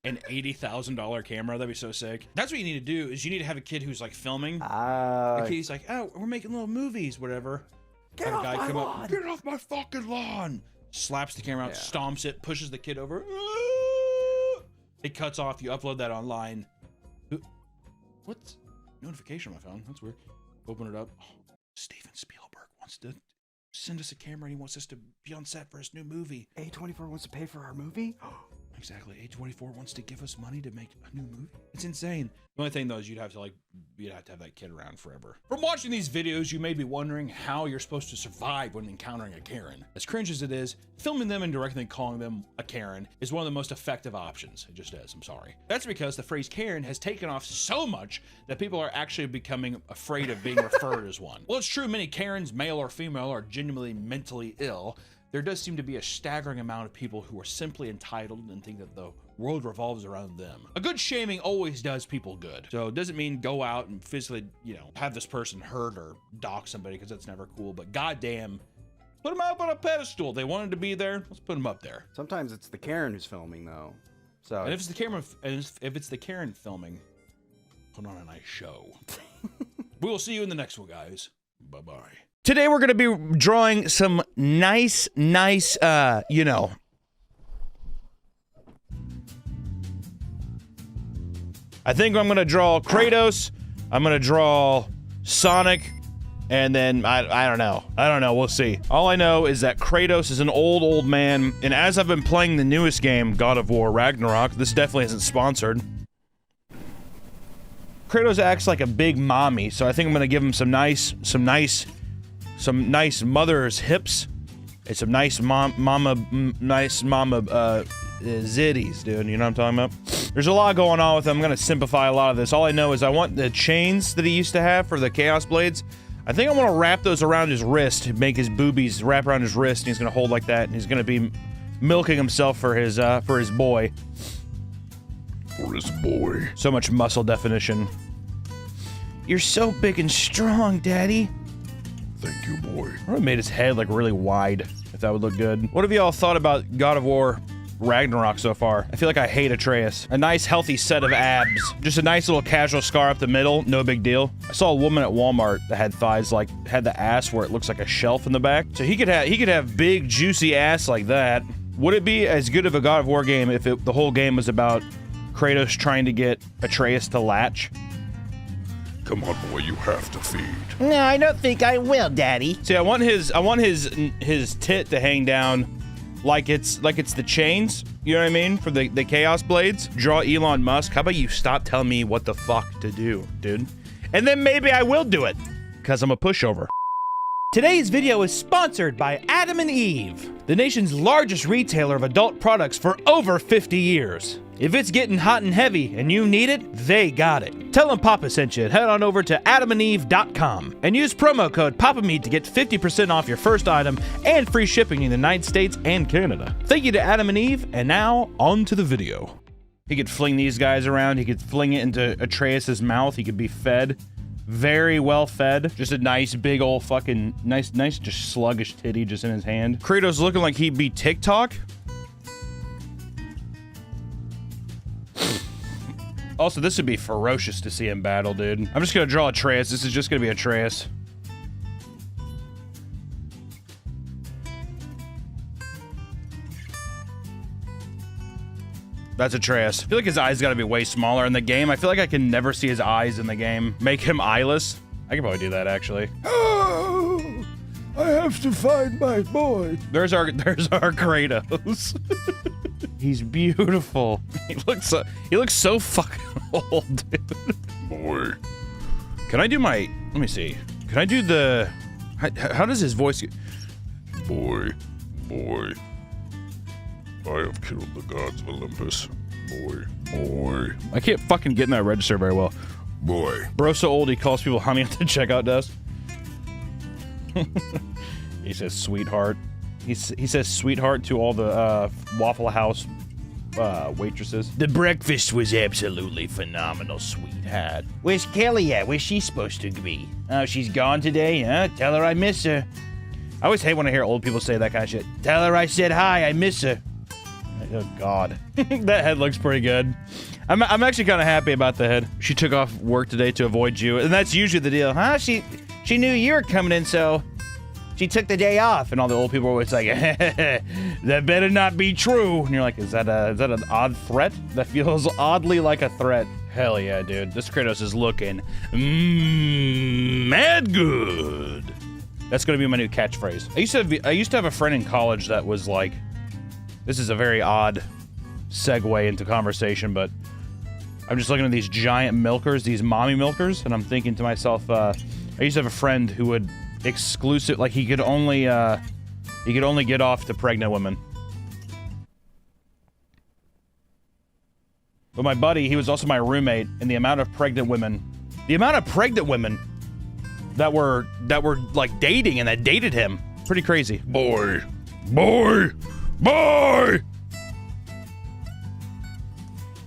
An $80,000 camera. That'd be so sick. That's what you need to do, is you need to have a kid who's like filming. The kid's like, oh, we're making little movies, whatever. Get off my lawn. Get off my fucking lawn. Slaps the camera out, stomps it, pushes the kid over. It cuts off. You upload that online. What's notification on my phone? That's weird. Open it up. Oh, Steven Spielberg wants to send us a camera and he wants us to be on set for his new movie. A24 wants to pay for our movie? Exactly. A24 wants to give us money to make a new movie. It's insane. The only thing though is you'd have to have that kid around forever. From watching these videos, you may be wondering how you're supposed to survive when encountering a Karen. As cringe as it is, filming them and directly calling them a Karen is one of the most effective options. It just is, I'm sorry. That's because the phrase Karen has taken off so much that people are actually becoming afraid of being referred as one. Well, it's true many Karens, male or female, are genuinely mentally ill. There does seem to be a staggering amount of people who are simply entitled and think that the world revolves around them. A good shaming always does people good. So it doesn't mean go out and physically, you know, have this person hurt or dock somebody, because that's never cool. But goddamn, put them up on a pedestal. They wanted to be there. Let's put them up there. Sometimes it's the Karen who's filming though. So and if it's the camera, if it's the Karen filming, put on a nice show. We will see you in the next one, guys. Bye-bye. Today we're going to be drawing some nice, you know. I think I'm going to draw Kratos. I'm going to draw Sonic. And then, I don't know. I don't know. We'll see. All I know is that Kratos is an old man. And as I've been playing the newest game, God of War Ragnarok, this definitely isn't sponsored. Kratos acts like a big mommy, so I think I'm gonna give him some nice mother's hips and some nice mama zitties, dude. You know what I'm talking about? There's a lot going on with him. I'm gonna simplify a lot of this. All I know is I want the chains that he used to have for the Chaos Blades. I think I want to wrap those around his wrist, make his boobies wrap around his wrist, and he's gonna hold like that, and he's gonna be milking himself for his boy. For his boy. So much muscle definition. You're so big and strong, Daddy. Thank you, boy. I would have made his head like really wide, if that would look good. What have y'all thought about God of War Ragnarok so far? I feel like I hate Atreus. A nice healthy set of abs. Just a nice little casual scar up the middle, no big deal. I saw a woman at Walmart that had thighs like, had the ass where it looks like a shelf in the back. So he could have big juicy ass like that. Would it be as good of a God of War game if the whole game was about Kratos trying to get Atreus to latch? Come on, boy, you have to feed. No, I don't think I will, Daddy. See, I want his tit to hang down like it's the chains, you know what I mean? For the Chaos Blades. Draw Elon Musk. How about you stop telling me what the fuck to do, dude? And then maybe I will do it, because I'm a pushover. Today's video is sponsored by Adam and Eve, the nation's largest retailer of adult products for over 50 years. If it's getting hot and heavy and you need it, they got it. Tell them Papa sent you and head on over to adamandeve.com and use promo code PAPAMEAT to get 50% off your first item and free shipping in the United States and Canada. Thank you to Adam and Eve, and now on to the video. He could fling these guys around, he could fling it into Atreus' mouth, he could be fed. Very well fed. Just a nice big old fucking nice just sluggish titty just in his hand. Kratos looking like he'd be TikTok. Also, this would be ferocious to see him battle, dude. I'm just gonna draw Atreus. This is just gonna be Atreus. That's Atreus. I feel like his eyes gotta be way smaller in the game. I feel like I can never see his eyes in the game. Make him eyeless. I can probably do that, actually. Oh, I have to find my boy. There's our Kratos. He's beautiful. He looks so fucking old, dude. Boy. Can I do my, let me see. Can I do the, how does his voice get? Boy. I have killed the gods of Olympus. Boy. I can't fucking get in that register very well. Boy. Bro so old he calls people honey at the checkout desk. He says sweetheart. He says sweetheart to all the Waffle House waitresses. The breakfast was absolutely phenomenal, sweetheart. Where's Kelly at? Where's she supposed to be? Oh, she's gone today, huh? Tell her I miss her. I always hate when I hear old people say that kind of shit. Tell her I said hi, I miss her. Oh, God. That head looks pretty good. I'm actually kind of happy about the head. She took off work today to avoid you, and that's usually the deal. Huh? She knew you were coming in, so she took the day off. And all the old people are always like, that better not be true. And you're like, is that an odd threat? That feels oddly like a threat. Hell yeah, dude. This Kratos is looking mad good. That's gonna be my new catchphrase. I used to have a friend in college that was like, this is a very odd segue into conversation, but I'm just looking at these giant milkers, these mommy milkers, and I'm thinking to myself, I used to have a friend who would he could only get off to pregnant women. But my buddy, he was also my roommate, and the amount of pregnant women that were like dating and that dated him, pretty crazy. Boy.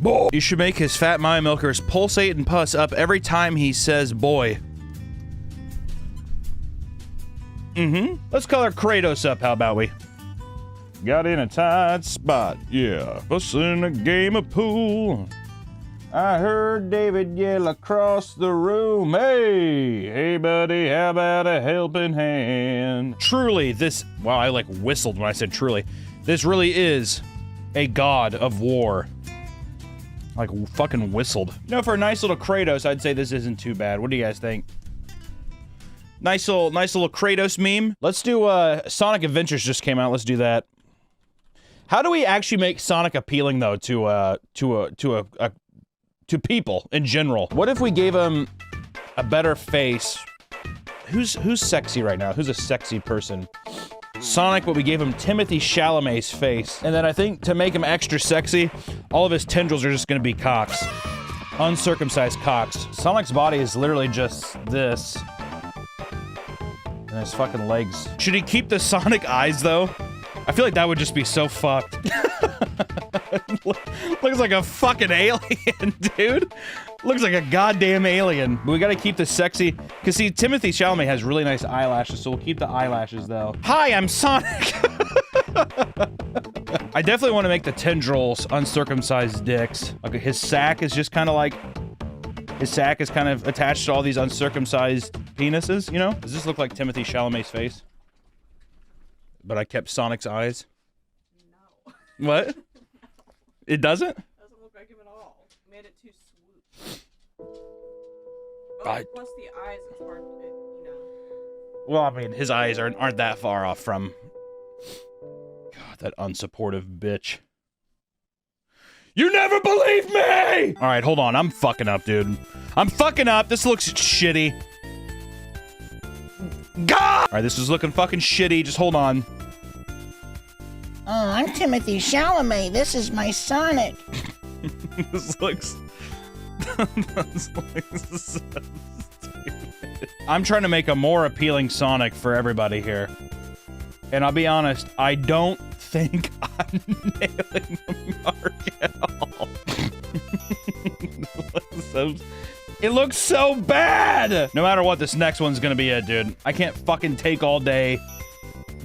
Boy. You should make his fat Maya milkers pulsate and puss up every time he says boy. Let's color Kratos up, how about we? Got in a tight spot, yeah. Bussin' a game of pool. I heard David yell across the room, hey buddy, how about a helping hand? Truly, this, wow, I like whistled when I said truly. This really is a god of war. Like fucking whistled. You know, for a nice little Kratos, I'd say this isn't too bad. What do you guys think? Nice little Kratos meme. Let's do, Sonic Adventures just came out. Let's do that. How do we actually make Sonic appealing though to people in general? What if we gave him a better face? Who's sexy right now? Who's a sexy person? Sonic, but we gave him Timothy Chalamet's face. And then I think to make him extra sexy, all of his tendrils are just gonna be cocks. Uncircumcised cocks. Sonic's body is literally just this. And his fucking legs. Should he keep the Sonic eyes though? I feel like that would just be so fucked. Looks like a fucking alien, dude. Looks like a goddamn alien. But we gotta keep the sexy, cause see, Timothy Chalamet has really nice eyelashes, so we'll keep the eyelashes though. Hi, I'm Sonic. I definitely want to make the tendrils uncircumcised dicks. Like his sack is just kind of like, his sack is kind of attached to all these uncircumcised penises, you know? Does this look like Timothy Chalamet's face? But I kept Sonic's eyes? No. What? It doesn't? Doesn't look like him at all. Made it too swoop. Well, plus the eyes, it's hard to, you know. Well, I mean, his eyes aren't that far off from... God, that unsupportive bitch. You never believe me! Alright, hold on. I'm fucking up, dude. I'm fucking up. This looks shitty. God! Alright, this is looking fucking shitty. Just hold on. Oh, I'm Timothy Chalamet. This is my Sonic. This looks... this looks so stupid. I'm trying to make a more appealing Sonic for everybody here. And I'll be honest, I don't think I'm nailing the mark at all. It looks so bad! No matter what, this next one's gonna be it, dude. I can't fucking take all day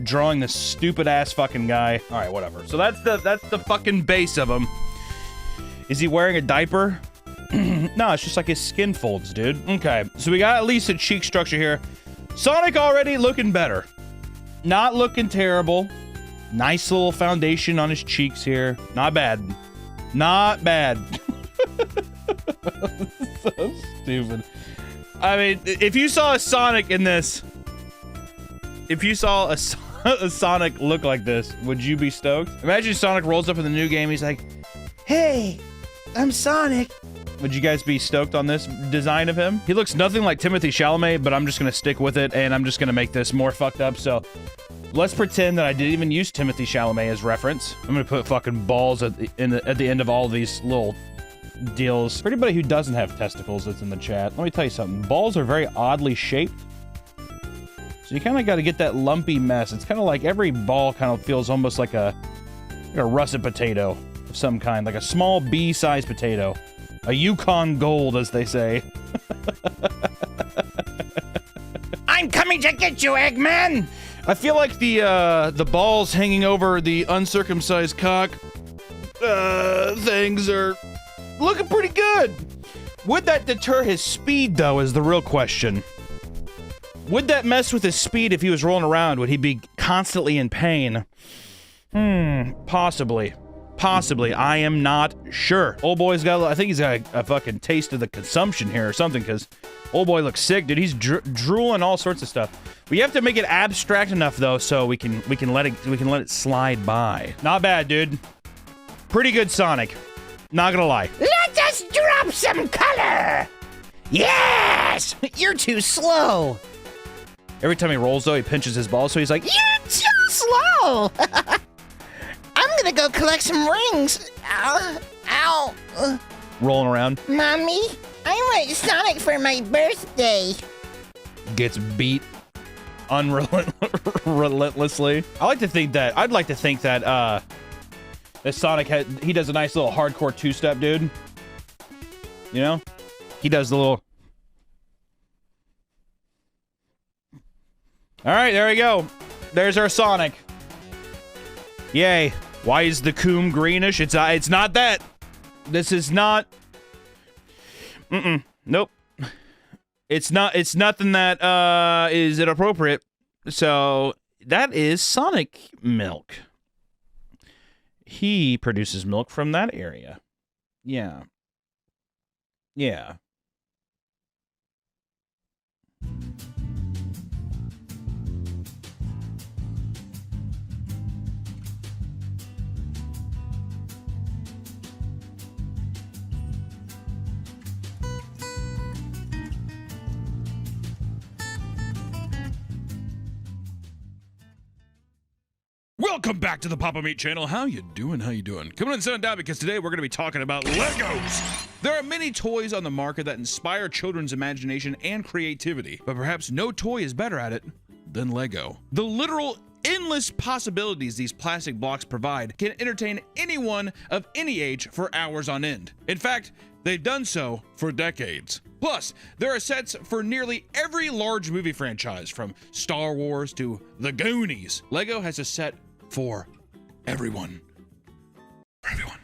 drawing this stupid-ass fucking guy. Alright, whatever. So that's the fucking base of him. Is he wearing a diaper? No, it's just like his skin folds, dude. Okay, so we got at least a cheek structure here. Sonic already looking better. Not looking terrible. Nice little foundation on his cheeks here. Not bad. Not bad. So stupid. I mean, if you saw a Sonic in this, if you saw a Sonic look like this, would you be stoked? Imagine Sonic rolls up in the new game. He's like, "Hey, I'm Sonic." Would you guys be stoked on this design of him? He looks nothing like Timothy Chalamet, but I'm just gonna stick with it, and I'm just gonna make this more fucked up. So let's pretend that I didn't even use Timothy Chalamet as reference. I'm gonna put fucking balls at the end of all these little deals. For anybody who doesn't have testicles that's in the chat, let me tell you something. Balls are very oddly shaped. So you kind of got to get that lumpy mess. It's kind of like every ball kind of feels almost like a russet potato of some kind, like a small B-sized potato. A Yukon Gold, as they say. I'm coming to get you, Eggman! I feel like the balls hanging over the uncircumcised cock things are looking pretty good. Would that deter his speed, though, is the real question. Would that mess with his speed if he was rolling around? Would he be constantly in pain? Possibly. Possibly. I am not sure. Old boy's got, I think he's got a fucking taste of the consumption here or something, because old boy looks sick, dude. He's drooling all sorts of stuff. We have to make it abstract enough, though, so we can let it slide by. Not bad, dude. Pretty good Sonic. Not gonna lie. Let us drop some color! Yes! You're too slow. Every time he rolls, though, he pinches his balls, so he's like, You're too slow! I'm gonna go collect some rings. Ow. Ow. Rolling around. Mommy, I want Sonic for my birthday. Gets beat relentlessly. I'd like to think that, This Sonic, he does a nice little hardcore two-step, dude. You know? He does the little... All right, there we go. There's our Sonic. Yay. Why is the coom greenish? It's not that. This is not... Nope. It's nothing that is inappropriate. So that is Sonic milk. He produces milk from that area. Yeah. Yeah. Welcome back to the Papa Meat channel. How you doing? How you doing? Coming on Sun Down because today we're going to be talking about Legos. There are many toys on the market that inspire children's imagination and creativity, but perhaps no toy is better at it than Lego. The literal endless possibilities these plastic blocks provide can entertain anyone of any age for hours on end. In fact, they've done so for decades. Plus, there are sets for nearly every large movie franchise, from Star Wars to The Goonies. Lego has a set for everyone. For everyone.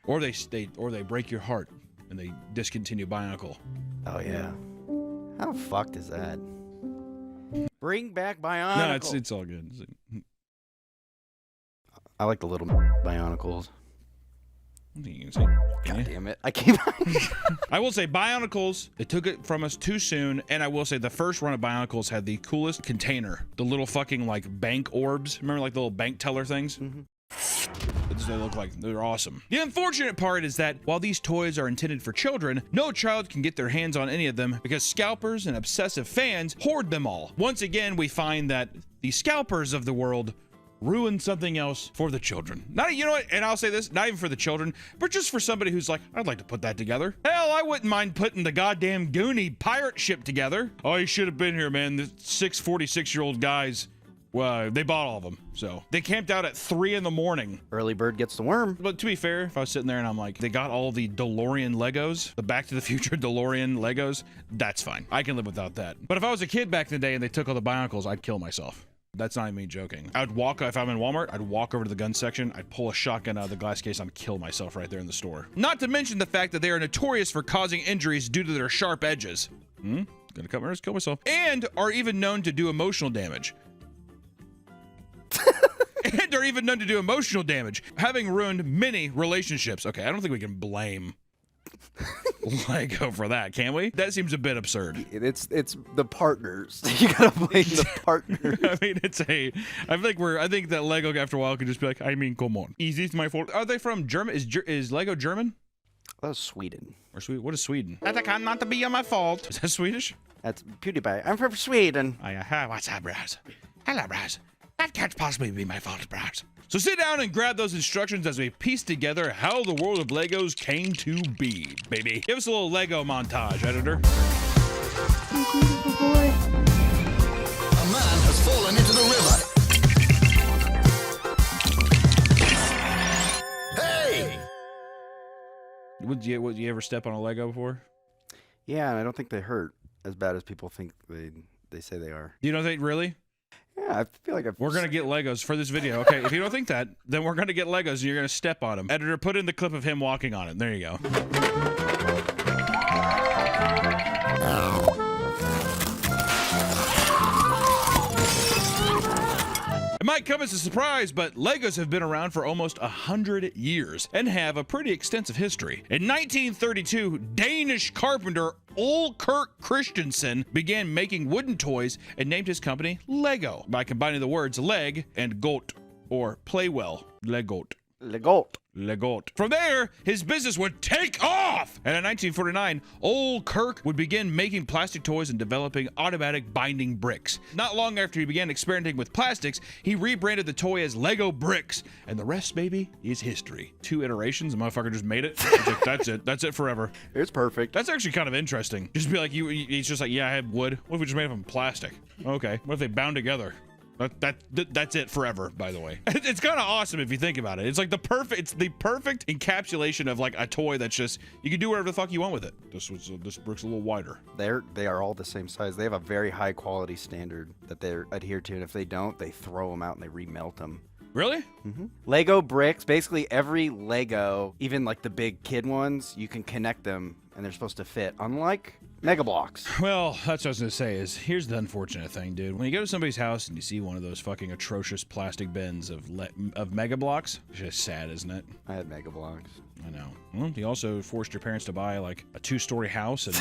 Or they break your heart and they discontinue Bionicle. Oh yeah. How fucked is that? Bring back Bionicle. No, it's all good. I like the little Bionicles. You can say. God damn it. I keep I will say Bionicles, they took it from us too soon, and I will say the first run of Bionicles had the coolest container. The little fucking like bank orbs. Remember like the little bank teller things? They look like they're awesome. The unfortunate part is that while these toys are intended for children, no child can get their hands on any of them because scalpers and obsessive fans hoard them all. Once again, we find that the scalpers of the world ruin something else for the children. Not, you know what, and I'll say this, not even for the children, but just for somebody who's like, I'd like to put that together. Hell, I wouldn't mind putting the goddamn Goonie pirate ship together. Oh, you should have been here, man. The 46-year-old guys, well, they bought all of them. So they camped out at 3 in the morning. Early bird gets the worm. But to be fair, if I was sitting there and I'm like, they got all the DeLorean Legos, the Back to the Future DeLorean Legos, that's fine. I can live without that. But if I was a kid back in the day and they took all the Bionicles, I'd kill myself. That's not even me joking. I'd walk, if I'm in Walmart, I'd walk over to the gun section, I'd pull a shotgun out of the glass case, and kill myself right there in the store. Not to mention the fact that they are notorious for causing injuries due to their sharp edges. Gonna cut my wrist, kill myself. And are even known to do emotional damage. And are even known to do emotional damage, having ruined many relationships. Okay, I don't think we can blame Lego for that, can we? That seems a bit absurd. It's the partners. You gotta blame the partners. I mean, I think that Lego after a while could just be like, I mean, come on. Is this my fault? Are they from German? Is Lego German? That was Sweden. Or Sweden? What is Sweden? That can not to be my fault. Is that Swedish? That's PewDiePie. I'm from Sweden. What's up, Braz? Hello, Braz. That can't possibly be my fault, Braz. So sit down and grab those instructions as we piece together how the world of Legos came to be, baby. Give us a little Lego montage, editor. A man has fallen into the river. Hey! Would you ever step on a Lego before? Yeah, and I don't think they hurt as bad as people think they say they are. You don't think, really? Yeah, I feel like we're gonna get Legos for this video. Okay, if you don't think that, then we're gonna get Legos and you're gonna step on them. Editor, put in the clip of him walking on it. There you go. It might come as a surprise, but Legos have been around for almost 100 years and have a pretty extensive history. In 1932, Danish carpenter Ole Kirk Christensen began making wooden toys and named his company Lego by combining the words leg and goat, or play well, Legot. Legot. Legot. From there, his business would take off! And in 1949, Ole Kirk would begin making plastic toys and developing automatic binding bricks. Not long after he began experimenting with plastics, he rebranded the toy as Lego Bricks. And the rest, baby, is history. 2 iterations, the motherfucker just made it. Like, that's it. That's it forever. It's perfect. That's actually kind of interesting. Just be like, he's just like, yeah, I had wood. What if we just made it from plastic? Okay. What if they bound together? That's it forever, by the way. It's kind of awesome if you think about it. It's like the perfect encapsulation of like a toy that's just, you can do whatever the fuck you want with it. This brick's a little wider. They are all the same size. They have a very high quality standard that they adhere to, and if they don't, they throw them out and they remelt them. Really? Mm-hmm. Lego bricks, basically every Lego, even like the big kid ones, you can connect them and they're supposed to fit, unlike Mega Bloks. Well, that's what I was gonna say is, here's the unfortunate thing, dude. When you go to somebody's house and you see one of those fucking atrocious plastic bins of Mega Bloks, it's just sad, isn't it? I had Mega Bloks. I know. Well, you also forced your parents to buy like a 2-story house and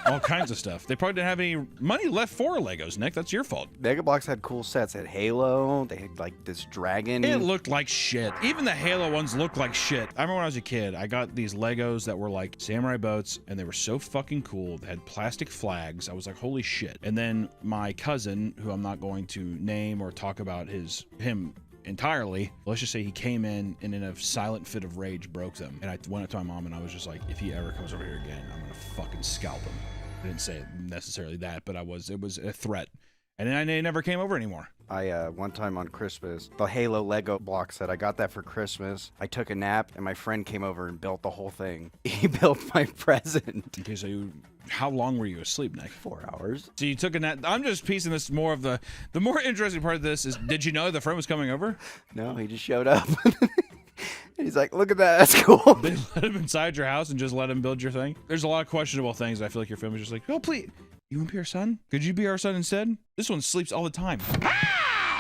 all kinds of stuff. They probably didn't have any money left for Legos, Nick. That's your fault. Mega Bloks had cool sets. They had Halo. They had like this dragon. It looked like shit. Even the Halo ones looked like shit. I remember when I was a kid, I got these Legos that were like samurai boats, and they were so fucking cool. They had plastic flags. I was like, holy shit. And then my cousin, who I'm not going to name or talk about him entirely, let's just say he came in and in a silent fit of rage broke them. And I went up to my mom and I was just like, if he ever comes over here again, I'm gonna fucking scalp him. I didn't say necessarily that, but it was a threat. And then I never came over anymore. I one time on Christmas, the Halo Lego block set, I got that for Christmas. I took a nap and my friend came over and built the whole thing. He built my present. Okay, so how long were you asleep, Nick? 4 hours. So you took a nap. I'm just piecing this more of the more interesting part of this is, did you know the friend was coming over? No, he just showed up. And he's like, look at that, that's cool. They let him inside your house and just let him build your thing? There's a lot of questionable things. I feel like your family's just like, oh, please. You want to be our son? Could you be our son instead? This one sleeps all the time.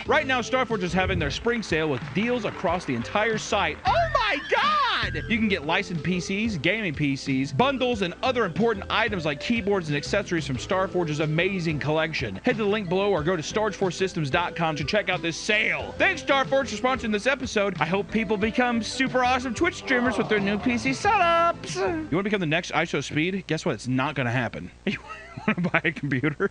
Right now, StarForge is having their spring sale with deals across the entire site. Oh my God! You can get licensed PCs, gaming PCs, bundles, and other important items like keyboards and accessories from StarForge's amazing collection. Head to the link below or go to StorageForceSystems.com to check out this sale. Thanks, StarForge, for sponsoring this episode. I hope people become super awesome Twitch streamers with their new PC setups. You want to become the next IShowSpeed? Guess what? It's not going to happen. You want to buy a computer?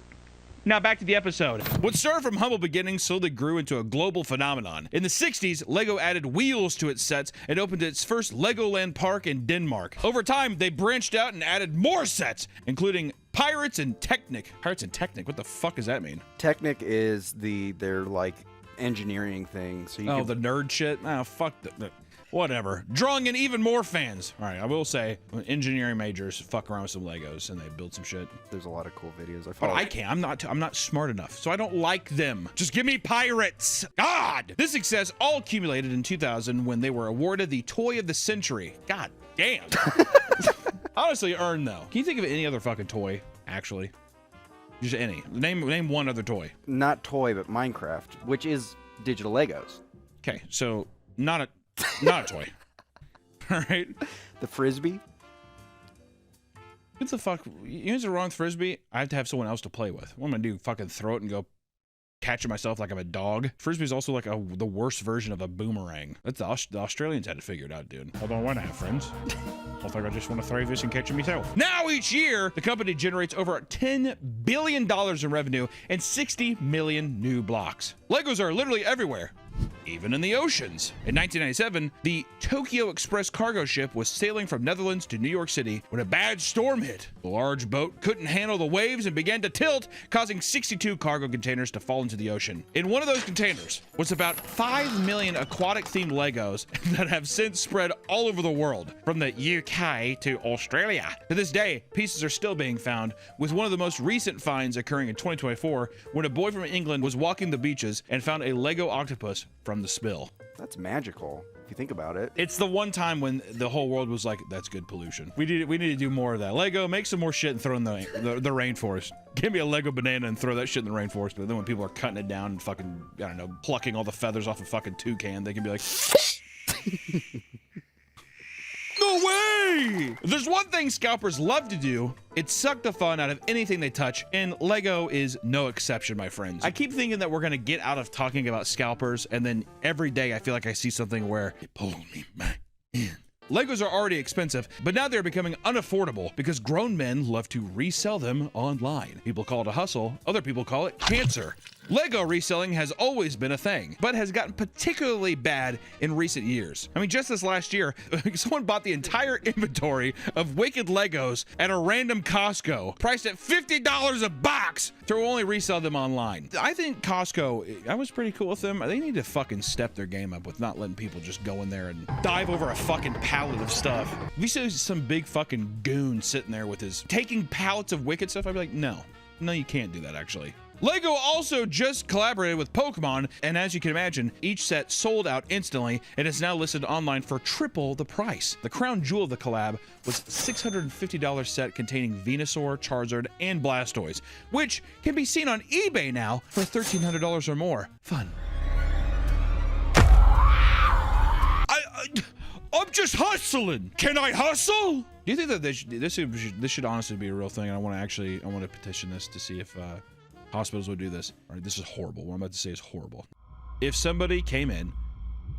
Now back to the episode. What started from humble beginnings slowly grew into a global phenomenon. In the 60s, LEGO added wheels to its sets and opened its first Legoland park in Denmark. Over time, they branched out and added more sets, including Pirates and Technic. Pirates and Technic, what the fuck does that mean? Technic is their like engineering thing. So you the nerd shit? Oh, fuck whatever. Drawing in even more fans. All right, I will say, when engineering majors fuck around with some Legos and they build some shit. There's a lot of cool videos. But I can't. I'm not smart enough, so I don't like them. Just give me pirates. God! This success all accumulated in 2000 when they were awarded the Toy of the Century. God damn. Honestly earned, though. Can you think of any other fucking toy, actually? Just any. Name one other toy. Not toy, but Minecraft, which is digital Legos. Okay, so not a toy. All right. The Frisbee? What the fuck? You know what's wrong with Frisbee? I have to have someone else to play with. What am I gonna do? Fucking throw it and go catch it myself like I'm a dog? Frisbee is also like the worst version of a boomerang. That's the Australians had to figure it out, dude. I don't want to have friends. I think I just want to throw this and catch it myself. Now each year, the company generates over $10 billion in revenue and 60 million new blocks. Legos are literally everywhere, even in the oceans. In 1997, the Tokyo Express cargo ship was sailing from Netherlands to New York City when a bad storm hit. The large boat couldn't handle the waves and began to tilt, causing 62 cargo containers to fall into the ocean. In one of those containers was about 5 million aquatic-themed Legos that have since spread all over the world, from the UK to Australia. To this day, pieces are still being found, with one of the most recent finds occurring in 2024 when a boy from England was walking the beaches and found a Lego octopus from the spill. That's magical, if you think about it. It's the one time when the whole world was like, that's good pollution. We need to do more of that. Lego, make some more shit and throw in the rainforest. Give me a Lego banana and throw that shit in the rainforest. But then when people are cutting it down and fucking, I don't know, plucking all the feathers off a fucking toucan, they can be like, no way! There's one thing scalpers love to do. It's suck the fun out of anything they touch, and Lego is no exception, my friends. I keep thinking that we're gonna get out of talking about scalpers, and then every day I feel like I see something where it pulled me back in. Legos are already expensive, but now they're becoming unaffordable because grown men love to resell them online. People call it a hustle, other people call it cancer. Lego reselling has always been a thing, but has gotten particularly bad in recent years. I mean, just this last year, someone bought the entire inventory of Wicked Legos at a random Costco, priced at $50 a box, to only resell them online. I think Costco, I was pretty cool with them. They need to fucking step their game up with not letting people just go in there and dive over a fucking pallet of stuff. If you see some big fucking goon sitting there with his taking pallets of Wicked stuff, I'd be like, no, you can't do that actually. Lego also just collaborated with Pokemon, and as you can imagine, each set sold out instantly and is now listed online for triple the price. The crown jewel of the collab was $650 set containing Venusaur, Charizard, and Blastoise, which can be seen on eBay now for $1,300 or more. Fun. I'm just hustling. Can I hustle? Do you think that this should honestly be a real thing? I want to petition this to see if hospitals would do this. All right, this is horrible. What I'm about to say is horrible. If somebody came in,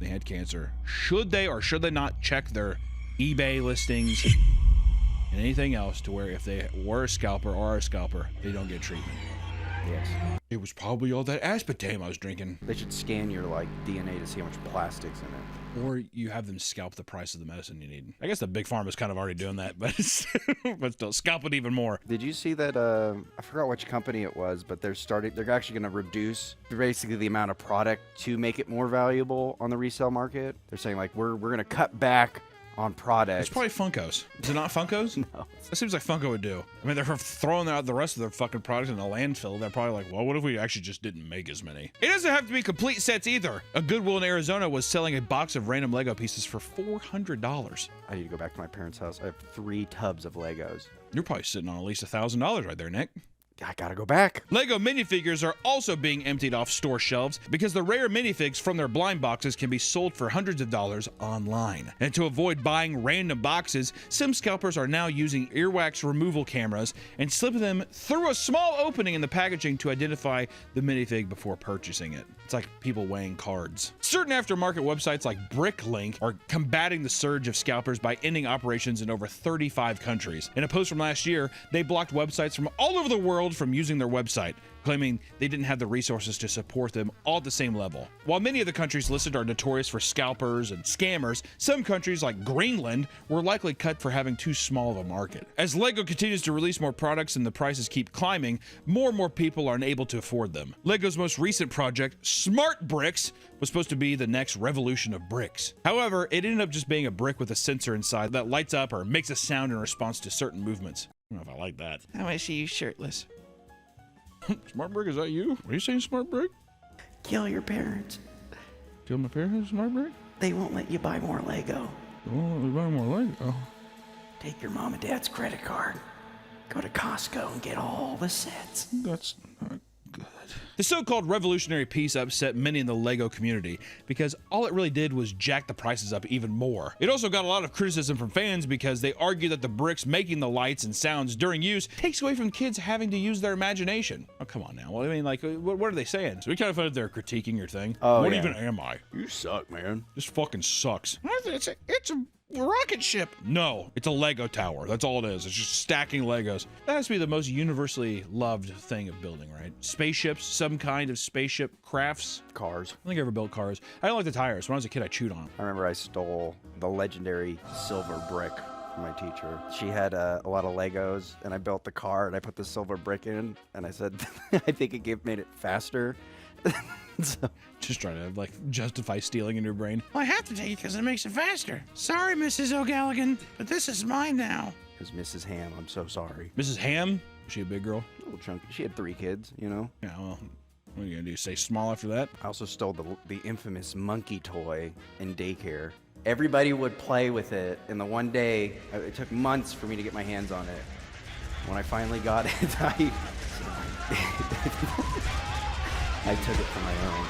they had cancer, should they or should they not check their eBay listings and anything else to where if they were a scalper or are a scalper, they don't get treatment? Yes. It was probably all that aspartame I was drinking. They should scan your DNA to see how much plastic's in it. Or you have them scalp the price of the medicine you need. I guess the big pharma's kind of already doing that, but but still, scalp it even more. Did you see that? I forgot which company it was, but they're actually going to reduce basically the amount of product to make it more valuable on the resale market. They're saying like we're going to cut back on products. It's probably Funkos. Is it not Funkos? No. That seems like Funko would do. I mean, they're throwing out the rest of their fucking products in a landfill. They're probably like, well, what if we actually just didn't make as many? It doesn't have to be complete sets either. A Goodwill in Arizona was selling a box of random Lego pieces for $400. I need to go back to my parents' house. I have 3 tubs of Legos. You're probably sitting on at least $1,000 right there, Nick. I gotta go back. Lego minifigures are also being emptied off store shelves because the rare minifigs from their blind boxes can be sold for hundreds of dollars online. And to avoid buying random boxes, some scalpers are now using earwax removal cameras and slipping them through a small opening in the packaging to identify the minifig before purchasing it. It's like people weighing cards. Certain aftermarket websites like Bricklink are combating the surge of scalpers by ending operations in over 35 countries. In a post from last year, they blocked websites from all over the world from using their website, claiming they didn't have the resources to support them all at the same level. While many of the countries listed are notorious for scalpers and scammers, some countries like Greenland were likely cut for having too small of a market. As Lego continues to release more products and the prices keep climbing, more and more people are unable to afford them. Lego's most recent project, Smart Bricks, was supposed to be the next revolution of bricks. However, it ended up just being a brick with a sensor inside that lights up or makes a sound in response to certain movements. I don't know if I like that. I want to see you shirtless. Smart Brick, is that you? Are you saying Smart Brick? Kill your parents. Kill my parents, Smart Brick? They won't let you buy more Lego. They won't let me buy more Lego. Take your mom and dad's credit card. Go to Costco and get all the sets. That's not good. The so-called revolutionary piece upset many in the Lego community because all it really did was jack the prices up even more. It also got a lot of criticism from fans because they argue that the bricks making the lights and sounds during use takes away from kids having to use their imagination. Oh, come on now. Well, I mean, like, what are they saying? So we kind of thought they're critiquing your thing. Oh, what yeah. even am I? You suck, man. This fucking sucks. It's a rocket ship. No, it's a Lego tower. That's all it is. It's just stacking Legos. That has to be the most universally loved thing of building, right? Spaceships, some kind of spaceship crafts. Cars. I don't think I ever built cars. I don't like the tires. When I was a kid, I chewed on them. I remember I stole the legendary silver brick from my teacher. She had a lot of Legos, and I built the car, and I put the silver brick in, and I said, I think it made it faster. So, just trying to like justify stealing in your brain. Well, I have to take it because it makes it faster. Sorry, Mrs. O'Gallaghan, but this is mine now. Because Mrs. Ham, I'm so sorry. Mrs. Ham? Was she a big girl? A little chunky. She had 3 kids, you know? Yeah, well, what are you gonna do? Say small after that? I also stole the infamous monkey toy in daycare. Everybody would play with it, and the one day, it took months for me to get my hands on it. When I finally got it, I took it for my own.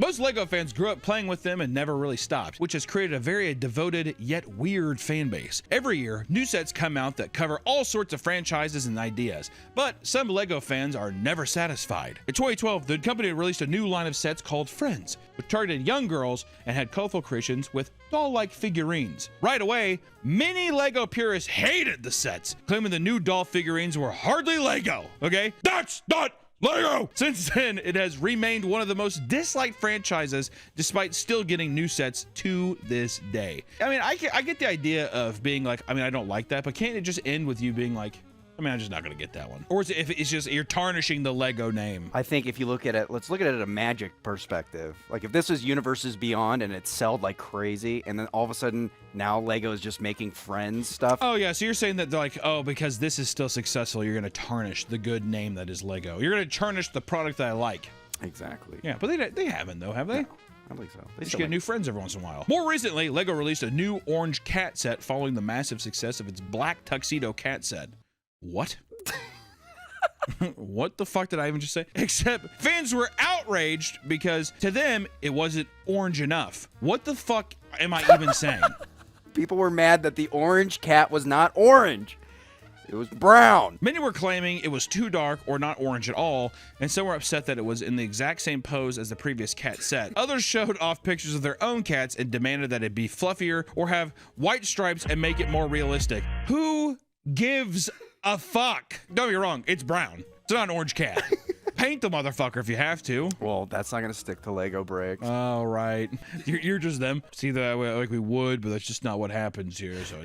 Most LEGO fans grew up playing with them and never really stopped, which has created a very devoted yet weird fan base. Every year, new sets come out that cover all sorts of franchises and ideas, but some LEGO fans are never satisfied. In 2012, the company released a new line of sets called Friends, which targeted young girls and had colorful creations with doll-like figurines. Right away, many LEGO purists hated the sets, claiming the new doll figurines were hardly LEGO. Okay? That's not LEGO! Since then, it has remained one of the most disliked franchises, despite still getting new sets to this day. I mean, I get the idea of being like, I mean, I don't like that, but can't it just end with you being like, I mean, I'm just not gonna get that one? Or is it, if it's just you're tarnishing the LEGO name? I think if you look at it, let's look at it at a magic perspective. Like if this was Universes Beyond and it sold like crazy, and then all of a sudden now LEGO is just making Friends stuff. Oh yeah, so you're saying that they're like, oh, because this is still successful, you're gonna tarnish the good name that is LEGO. You're gonna tarnish the product that I like. Exactly. Yeah, but they haven't though, have they? No, I don't think so. They just get new friends every once in a while. More recently, LEGO released a new orange cat set following the massive success of its black tuxedo cat set. What? What the fuck did I even just say? Except fans were outraged because to them it wasn't orange enough. What the fuck am I even saying? People were mad that the orange cat was not orange. It was brown. Many were claiming it was too dark or not orange at all, and some were upset that it was in the exact same pose as the previous cat set. Others showed off pictures of their own cats and demanded that it be fluffier or have white stripes and make it more realistic. Who gives a fuck? Don't get me wrong, it's brown. It's not an orange cat. Paint the motherfucker if you have to. Well, that's not gonna stick to LEGO bricks. Oh, right. You're just them. See that like we would, but that's just not what happens here. So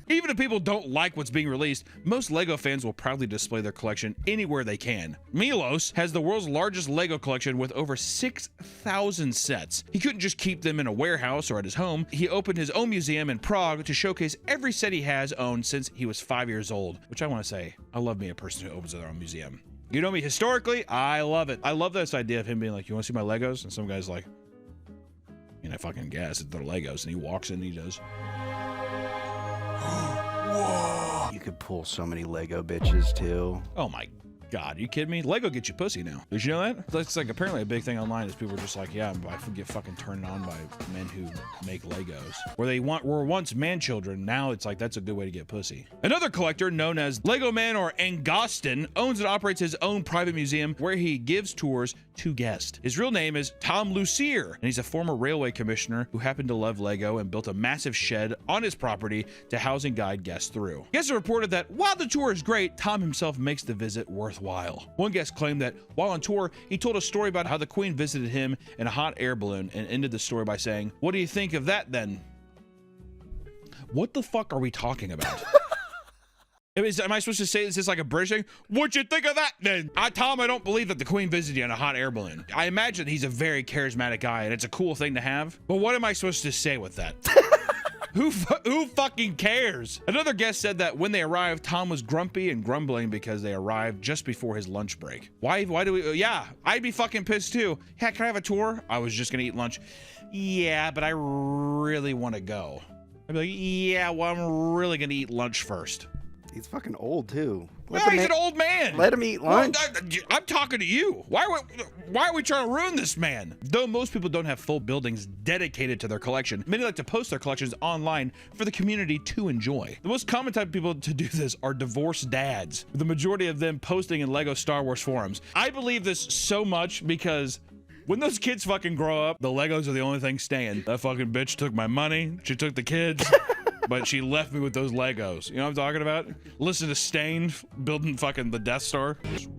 even if people don't like what's being released, most LEGO fans will proudly display their collection anywhere they can. Milos has the world's largest LEGO collection with over 6,000 sets. He couldn't just keep them in a warehouse or at his home. He opened his own museum in Prague to showcase every set he has owned since he was 5 years old, which I want to say, I love me a person who opens their own museum. You know me historically, I love it. I love this idea of him being like, you want to see my Legos? And some guy's like, I fucking guess they're Legos. And he walks in and he does. Whoa. You could pull so many LEGO bitches too. Oh my God, are you kidding me? LEGO gets you pussy now. Did you know that? That's like apparently a big thing online is people are just like, yeah, I get fucking turned on by men who make Legos. Were once man children, now it's like that's a good way to get pussy. Another collector known as Lego Man or Angostin owns and operates his own private museum where he gives tours to guests. His real name is Tom Lucier, and he's a former railway commissioner who happened to love Lego and built a massive shed on his property to house and guide guests through. Guests have reported that while the tour is great, Tom himself makes the visit worthwhile. One guest claimed that while on tour, he told a story about how the Queen visited him in a hot air balloon and ended the story by saying, "What do you think of that then?" What the fuck are we talking about? Am I supposed to say, is this like a British thing? What'd you think of that then? Tom, I don't believe that the Queen visited you in a hot air balloon. I imagine he's a very charismatic guy and it's a cool thing to have. But what am I supposed to say with that? Who fucking cares? Another guest said that when they arrived, Tom was grumpy and grumbling because they arrived just before his lunch break. Why do we, yeah, I'd be fucking pissed too. Hey, can I have a tour? I was just gonna eat lunch. Yeah, but I really want to go. I'd be like, yeah, well, I'm really gonna eat lunch first. He's fucking old too. Yeah, he's an old man. Let him eat lunch. Well, I'm talking to you. Why are we trying to ruin this man? Though most people don't have full buildings dedicated to their collection, many like to post their collections online for the community to enjoy. The most common type of people to do this are divorced dads, with the majority of them posting in LEGO Star Wars forums. I believe this so much because when those kids fucking grow up, the Legos are the only thing staying. That fucking bitch took my money. She took the kids. But she left me with those Legos. You know what I'm talking about? Listen to Stain building fucking the Death Star. You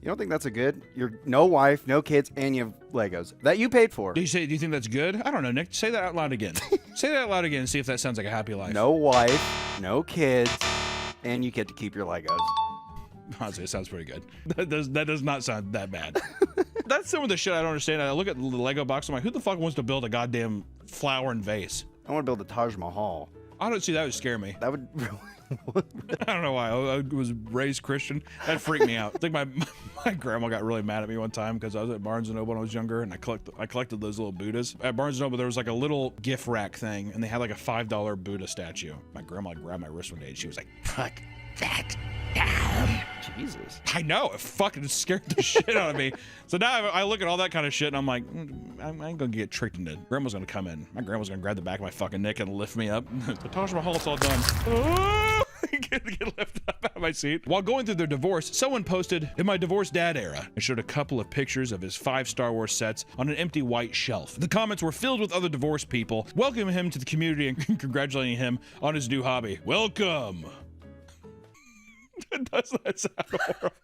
don't think that's a good? You're no wife, no kids, and you have Legos that you paid for. Do you think that's good? I don't know, Nick. Say that out loud again. Say that out loud again and see if that sounds like a happy life. No wife, no kids, and you get to keep your Legos. Honestly, it sounds pretty good. That does not sound that bad. That's some of the shit I don't understand. I look at the Lego box, I'm like, who the fuck wants to build a goddamn flower and vase? I want to build the Taj Mahal. I don't see that would scare me. That would I don't know why. I was raised Christian. That freaked me out. I think my grandma got really mad at me one time because I was at Barnes & Noble when I was younger and I collected those little Buddhas. At Barnes & Noble there was like a little gift rack thing and they had like a $5 Buddha statue. My grandma grabbed my wrist one day and she was like, "Fuck that." Jesus. I know, it fucking scared the shit out of me. So now I look at all that kind of shit and I'm like, I ain't gonna get tricked into. Grandma's gonna come in. My grandma's gonna grab the back of my fucking neck and lift me up. The Taj Mahal's all done. Get lifted up out of my seat. While going through their divorce, someone posted, in my divorced dad era, and showed a couple of pictures of his 5 Star Wars sets on an empty white shelf. The comments were filled with other divorced people welcoming him to the community and congratulating him on his new hobby. Welcome. Does that sound horrible?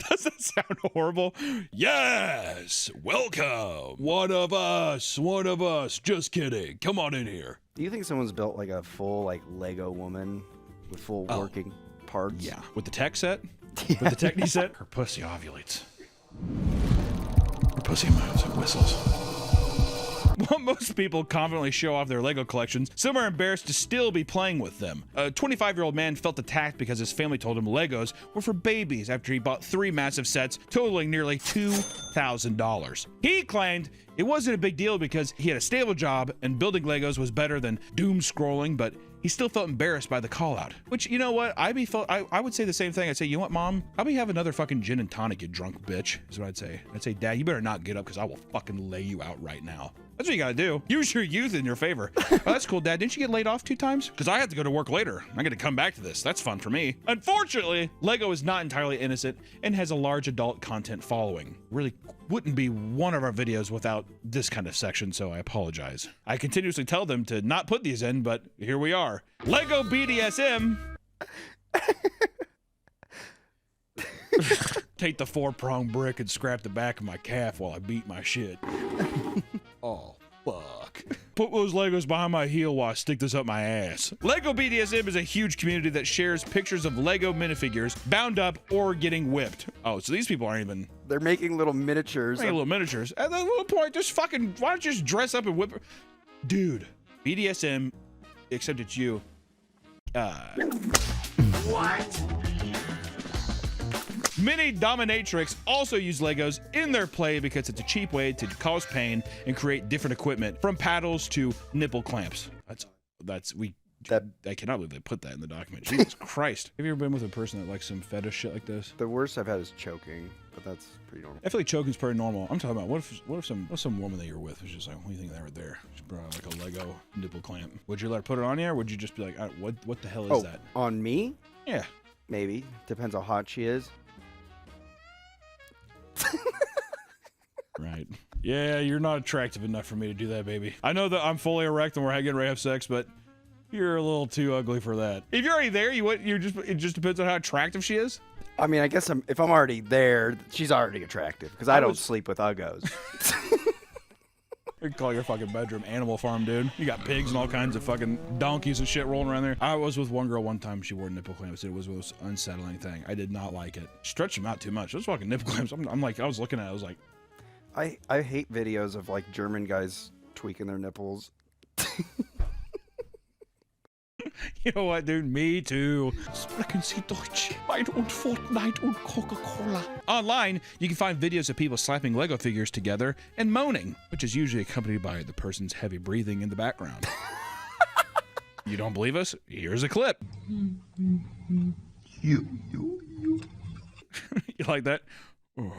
Does that sound horrible? Yes! Welcome! One of us! One of us! Just kidding. Come on in here. Do you think someone's built like a full like Lego woman with full working parts? Yeah. With the tech set? With the Techni set? Her pussy ovulates. Her pussy moves and whistles. While most people confidently show off their Lego collections, some are embarrassed to still be playing with them. A 25-year-old man felt attacked because his family told him Legos were for babies after he bought 3 massive sets totaling nearly $2,000. He claimed it wasn't a big deal because he had a stable job and building Legos was better than doom scrolling, but he still felt embarrassed by the call out. Which, you know what? I would say the same thing. I'd say, you know what, Mom? I'll be have another fucking gin and tonic, you drunk bitch, is what I'd say. I'd say, Dad, you better not get up because I will fucking lay you out right now. That's what you gotta do. Use your youth in your favor. Oh, that's cool, Dad. Didn't you get laid off 2 times? Because I had to go to work later. I gotta come back to this. That's fun for me. Unfortunately, Lego is not entirely innocent and has a large adult content following. Really wouldn't be one of our videos without this kind of section, so I apologize. I continuously tell them to not put these in, but here we are. Lego BDSM. Take the 4-prong brick and scrap the back of my calf while I beat my shit. Oh, fuck. Put those Legos behind my heel while I stick this up my ass. Lego BDSM is a huge community that shares pictures of Lego minifigures bound up or getting whipped. Oh, so these people aren't even... They're making little miniatures. Making little miniatures. At that little point, just fucking... Why don't you just dress up and whip... Dude, BDSM, except it's you. What? Many dominatrix also use Legos in their play because it's a cheap way to cause pain and create different equipment, from paddles to nipple clamps. I cannot believe they put that in the document. Jesus Christ. Have you ever been with a person that likes some fetish shit like this? The worst I've had is choking, but that's pretty normal. I feel like choking's pretty normal. I'm talking about what if some woman that you're with was just like, what do you think they were there? She brought out like a Lego nipple clamp. Would you let her put it on you, or would you just be like, what the hell is that? On me? Yeah. Maybe. Depends how hot she is. Right. Yeah, you're not attractive enough for me to do that, baby. I know that I'm fully erect and we're getting ready to have sex, but you're a little too ugly for that. If you're already there, it just depends on how attractive she is. I mean, I guess if I'm already there, she's already attractive because I don't sleep with uggos. You can call your fucking bedroom Animal Farm, dude. You got pigs and all kinds of fucking donkeys and shit rolling around there. I was with one girl one time. She wore nipple clamps. It was the most unsettling thing. I did not like it. Stretch them out too much. Those fucking nipple clamps. I'm like, I was looking at it. I was like, I hate videos of like German guys tweaking their nipples. You know what, dude? Me too. Sprechen Sie Deutsch. Wein und Fortnite und Coca-Cola. Online, you can find videos of people slapping Lego figures together and moaning, which is usually accompanied by the person's heavy breathing in the background. You don't believe us? Here's a clip. You like that? Oh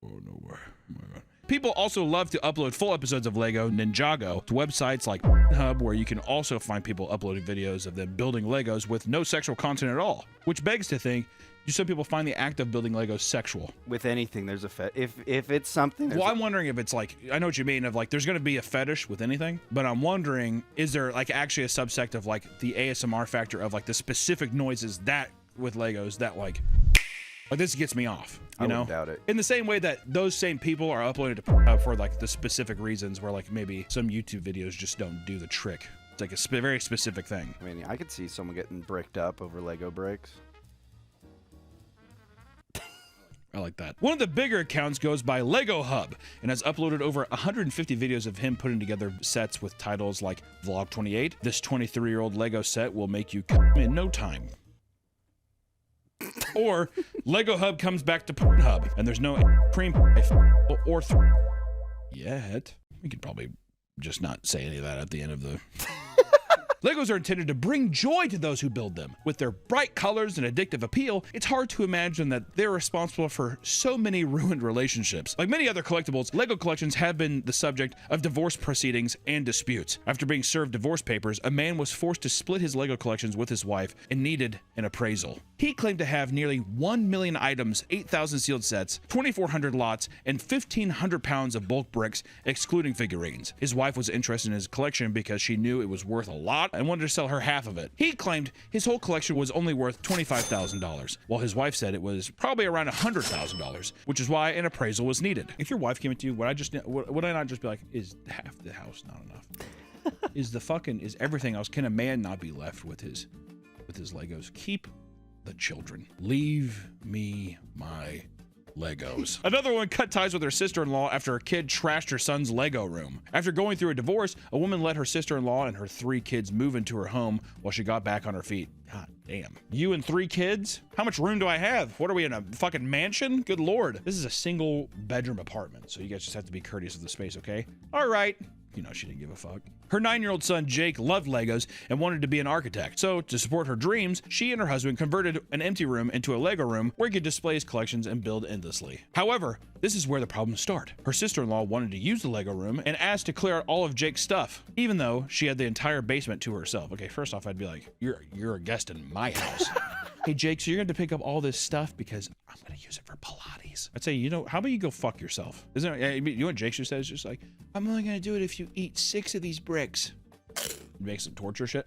no way. Oh my God. People also love to upload full episodes of Lego Ninjago to websites like Hub, where you can also find people uploading videos of them building Legos with no sexual content at all. Which begs to think, do some people find the act of building Legos sexual? With anything, there's a if it's something. Well, I'm wondering if it's like, I know what you mean, of like, there's going to be a fetish with anything, but I'm wondering, is there like actually a subsect of like the ASMR factor of like the specific noises that with Legos that like this gets me off, you know? I wouldn't doubt it. In the same way that those same people are uploaded to for like the specific reasons where like maybe some YouTube videos just don't do the trick. It's like a very specific thing. I mean, I could see someone getting bricked up over Lego bricks. I like that. One of the bigger accounts goes by Lego Hub and has uploaded over 150 videos of him putting together sets with titles like Vlog 28, this 23-year-old Lego set will make you come in no time. Or Lego Hub comes back to Pornhub and there's no cream or yet. We could probably just not say any of that at the end of the Legos are intended to bring joy to those who build them. With their bright colors and addictive appeal, it's hard to imagine that they're responsible for so many ruined relationships. Like many other collectibles, Lego collections have been the subject of divorce proceedings and disputes. After being served divorce papers, a man was forced to split his Lego collections with his wife and needed an appraisal. He claimed to have nearly 1 million items, 8,000 sealed sets, 2,400 lots, and 1,500 pounds of bulk bricks, excluding figurines. His wife was interested in his collection because she knew it was worth a lot and wanted to sell her half of it. He claimed his whole collection was only worth $25,000, while his wife said it was probably around $100,000, which is why an appraisal was needed. If your wife came to you, would I not just be like, is half the house not enough? is everything else? Can a man not be left with his Legos? Keep the children. Leave me my Legos. Another woman cut ties with her sister-in-law after her kid trashed her son's Lego room. After going through a divorce, a woman let her sister-in-law and her 3 kids move into her home while she got back on her feet. God damn. You and 3 kids? How much room do I have? What are we in, a fucking mansion? Good lord. This is a single bedroom apartment, so you guys just have to be courteous of the space, okay? All right. You know, she didn't give a fuck. Her 9-year-old son, Jake, loved Legos and wanted to be an architect. So, to support her dreams, she and her husband converted an empty room into a Lego room where he could display his collections and build endlessly. However, this is where the problems start. Her sister-in-law wanted to use the Lego room and asked to clear out all of Jake's stuff, even though she had the entire basement to herself. Okay, first off, I'd be like, you're a guest in my house. Hey, Jake, so you're going to pick up all this stuff because I'm going to use it for Pilates. I'd say, how about you go fuck yourself? Isn't it? You know what Jake just said? It's just like, I'm only going to do it if you eat 6 of these bricks. Make some torture shit.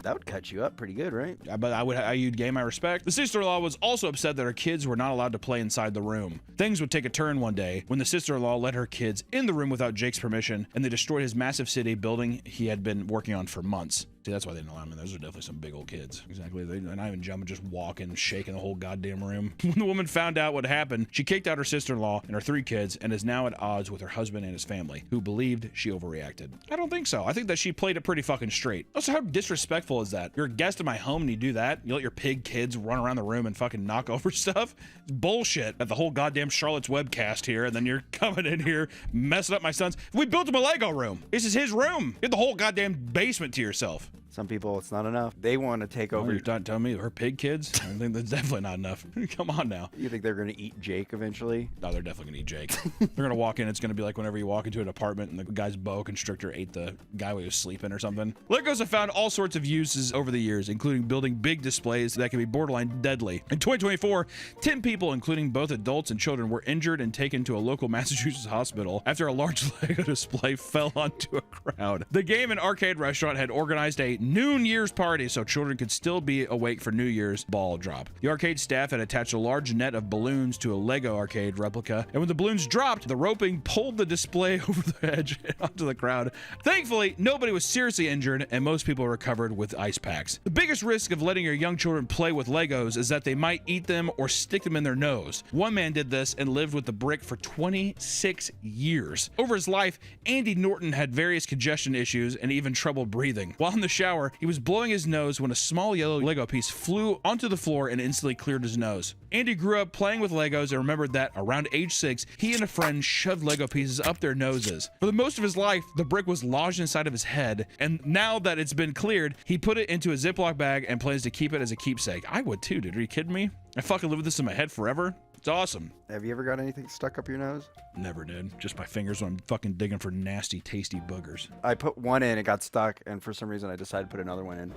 That would cut you up pretty good, right? But you'd gain my respect. The sister-in-law was also upset that her kids were not allowed to play inside the room. Things would take a turn one day when the sister-in-law let her kids in the room without Jake's permission, and they destroyed his massive city building he had been working on for months. See, that's why they didn't allow him in. Those are definitely some big old kids. Exactly. They're not even jumping, just walking, shaking the whole goddamn room. When the woman found out what happened, she kicked out her sister-in-law and her 3 kids and is now at odds with her husband and his family, who believed she overreacted. I don't think so. I think that she played it pretty fucking straight. Also, how disrespectful is that? You're a guest in my home and you do that? You let your pig kids run around the room and fucking knock over stuff? It's bullshit. At the whole goddamn Charlotte's Webcast here, and then you're coming in here messing up my son's. We built him a Lego room. This is his room. You have the whole goddamn basement to yourself. Some people, it's not enough. They want to take over. You're not telling me her pig kids? I think that's definitely not enough. Come on now. You think they're going to eat Jake eventually? No, they're definitely going to eat Jake. They're going to walk in. It's going to be like whenever you walk into an apartment and the guy's boa constrictor ate the guy who was sleeping or something. Legos have found all sorts of uses over the years, including building big displays that can be borderline deadly. In 2024, 10 people, including both adults and children, were injured and taken to a local Massachusetts hospital after a large Lego display fell onto a crowd. The game and arcade restaurant had organized a noon Year's party so children could still be awake for New Year's ball drop. The arcade staff had attached a large net of balloons to a Lego arcade replica, and when the balloons dropped, the roping pulled the display over the edge and onto the crowd. Thankfully, nobody was seriously injured, and most people recovered with ice packs. The biggest risk of letting your young children play with Legos is that they might eat them or stick them in their nose. One man did this and lived with the brick for 26 years. Over his life, Andy Norton had various congestion issues and even trouble breathing. While in the shower, he was blowing his nose when a small yellow Lego piece flew onto the floor and instantly cleared his nose. Andy grew up playing with Legos and remembered that around age 6, he and a friend shoved Lego pieces up their noses. For the most of his life, the brick was lodged inside of his head, and now that it's been cleared, he put it into a Ziploc bag and plans to keep it as a keepsake. I would too, dude. Are you kidding me? I fucking live with this in my head forever. It's awesome. Have you ever got anything stuck up your nose? Never did. Just my fingers when I'm fucking digging for nasty, tasty boogers. I put one in, it got stuck, and for some reason I decided to put another one in.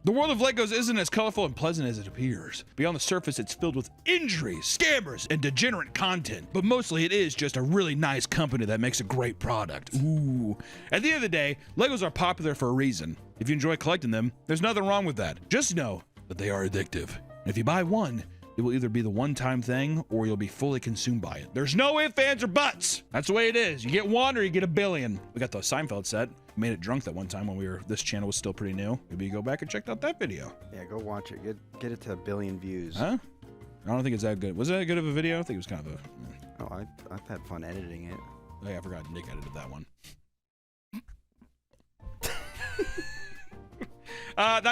The world of Legos isn't as colorful and pleasant as it appears. Beyond the surface, it's filled with injuries, scammers, and degenerate content. But mostly it is just a really nice company that makes a great product. Ooh. At the end of the day, Legos are popular for a reason. If you enjoy collecting them, there's nothing wrong with that. Just know that they are addictive. And if you buy one, it will either be the one-time thing or you'll be fully consumed by it. There's no ifs, ands, or buts. That's the way it is. You get one or you get a billion. We got the Seinfeld set. Made it drunk that one time when this channel was still pretty new. Maybe you go back and check out that video. Yeah, go watch it. Get it to 1 billion views. Huh? I don't think it's that good. Was it that good of a video? I think it was kind of a... Oh, I've had fun editing it. Oh, yeah, I forgot Nick edited that one. That's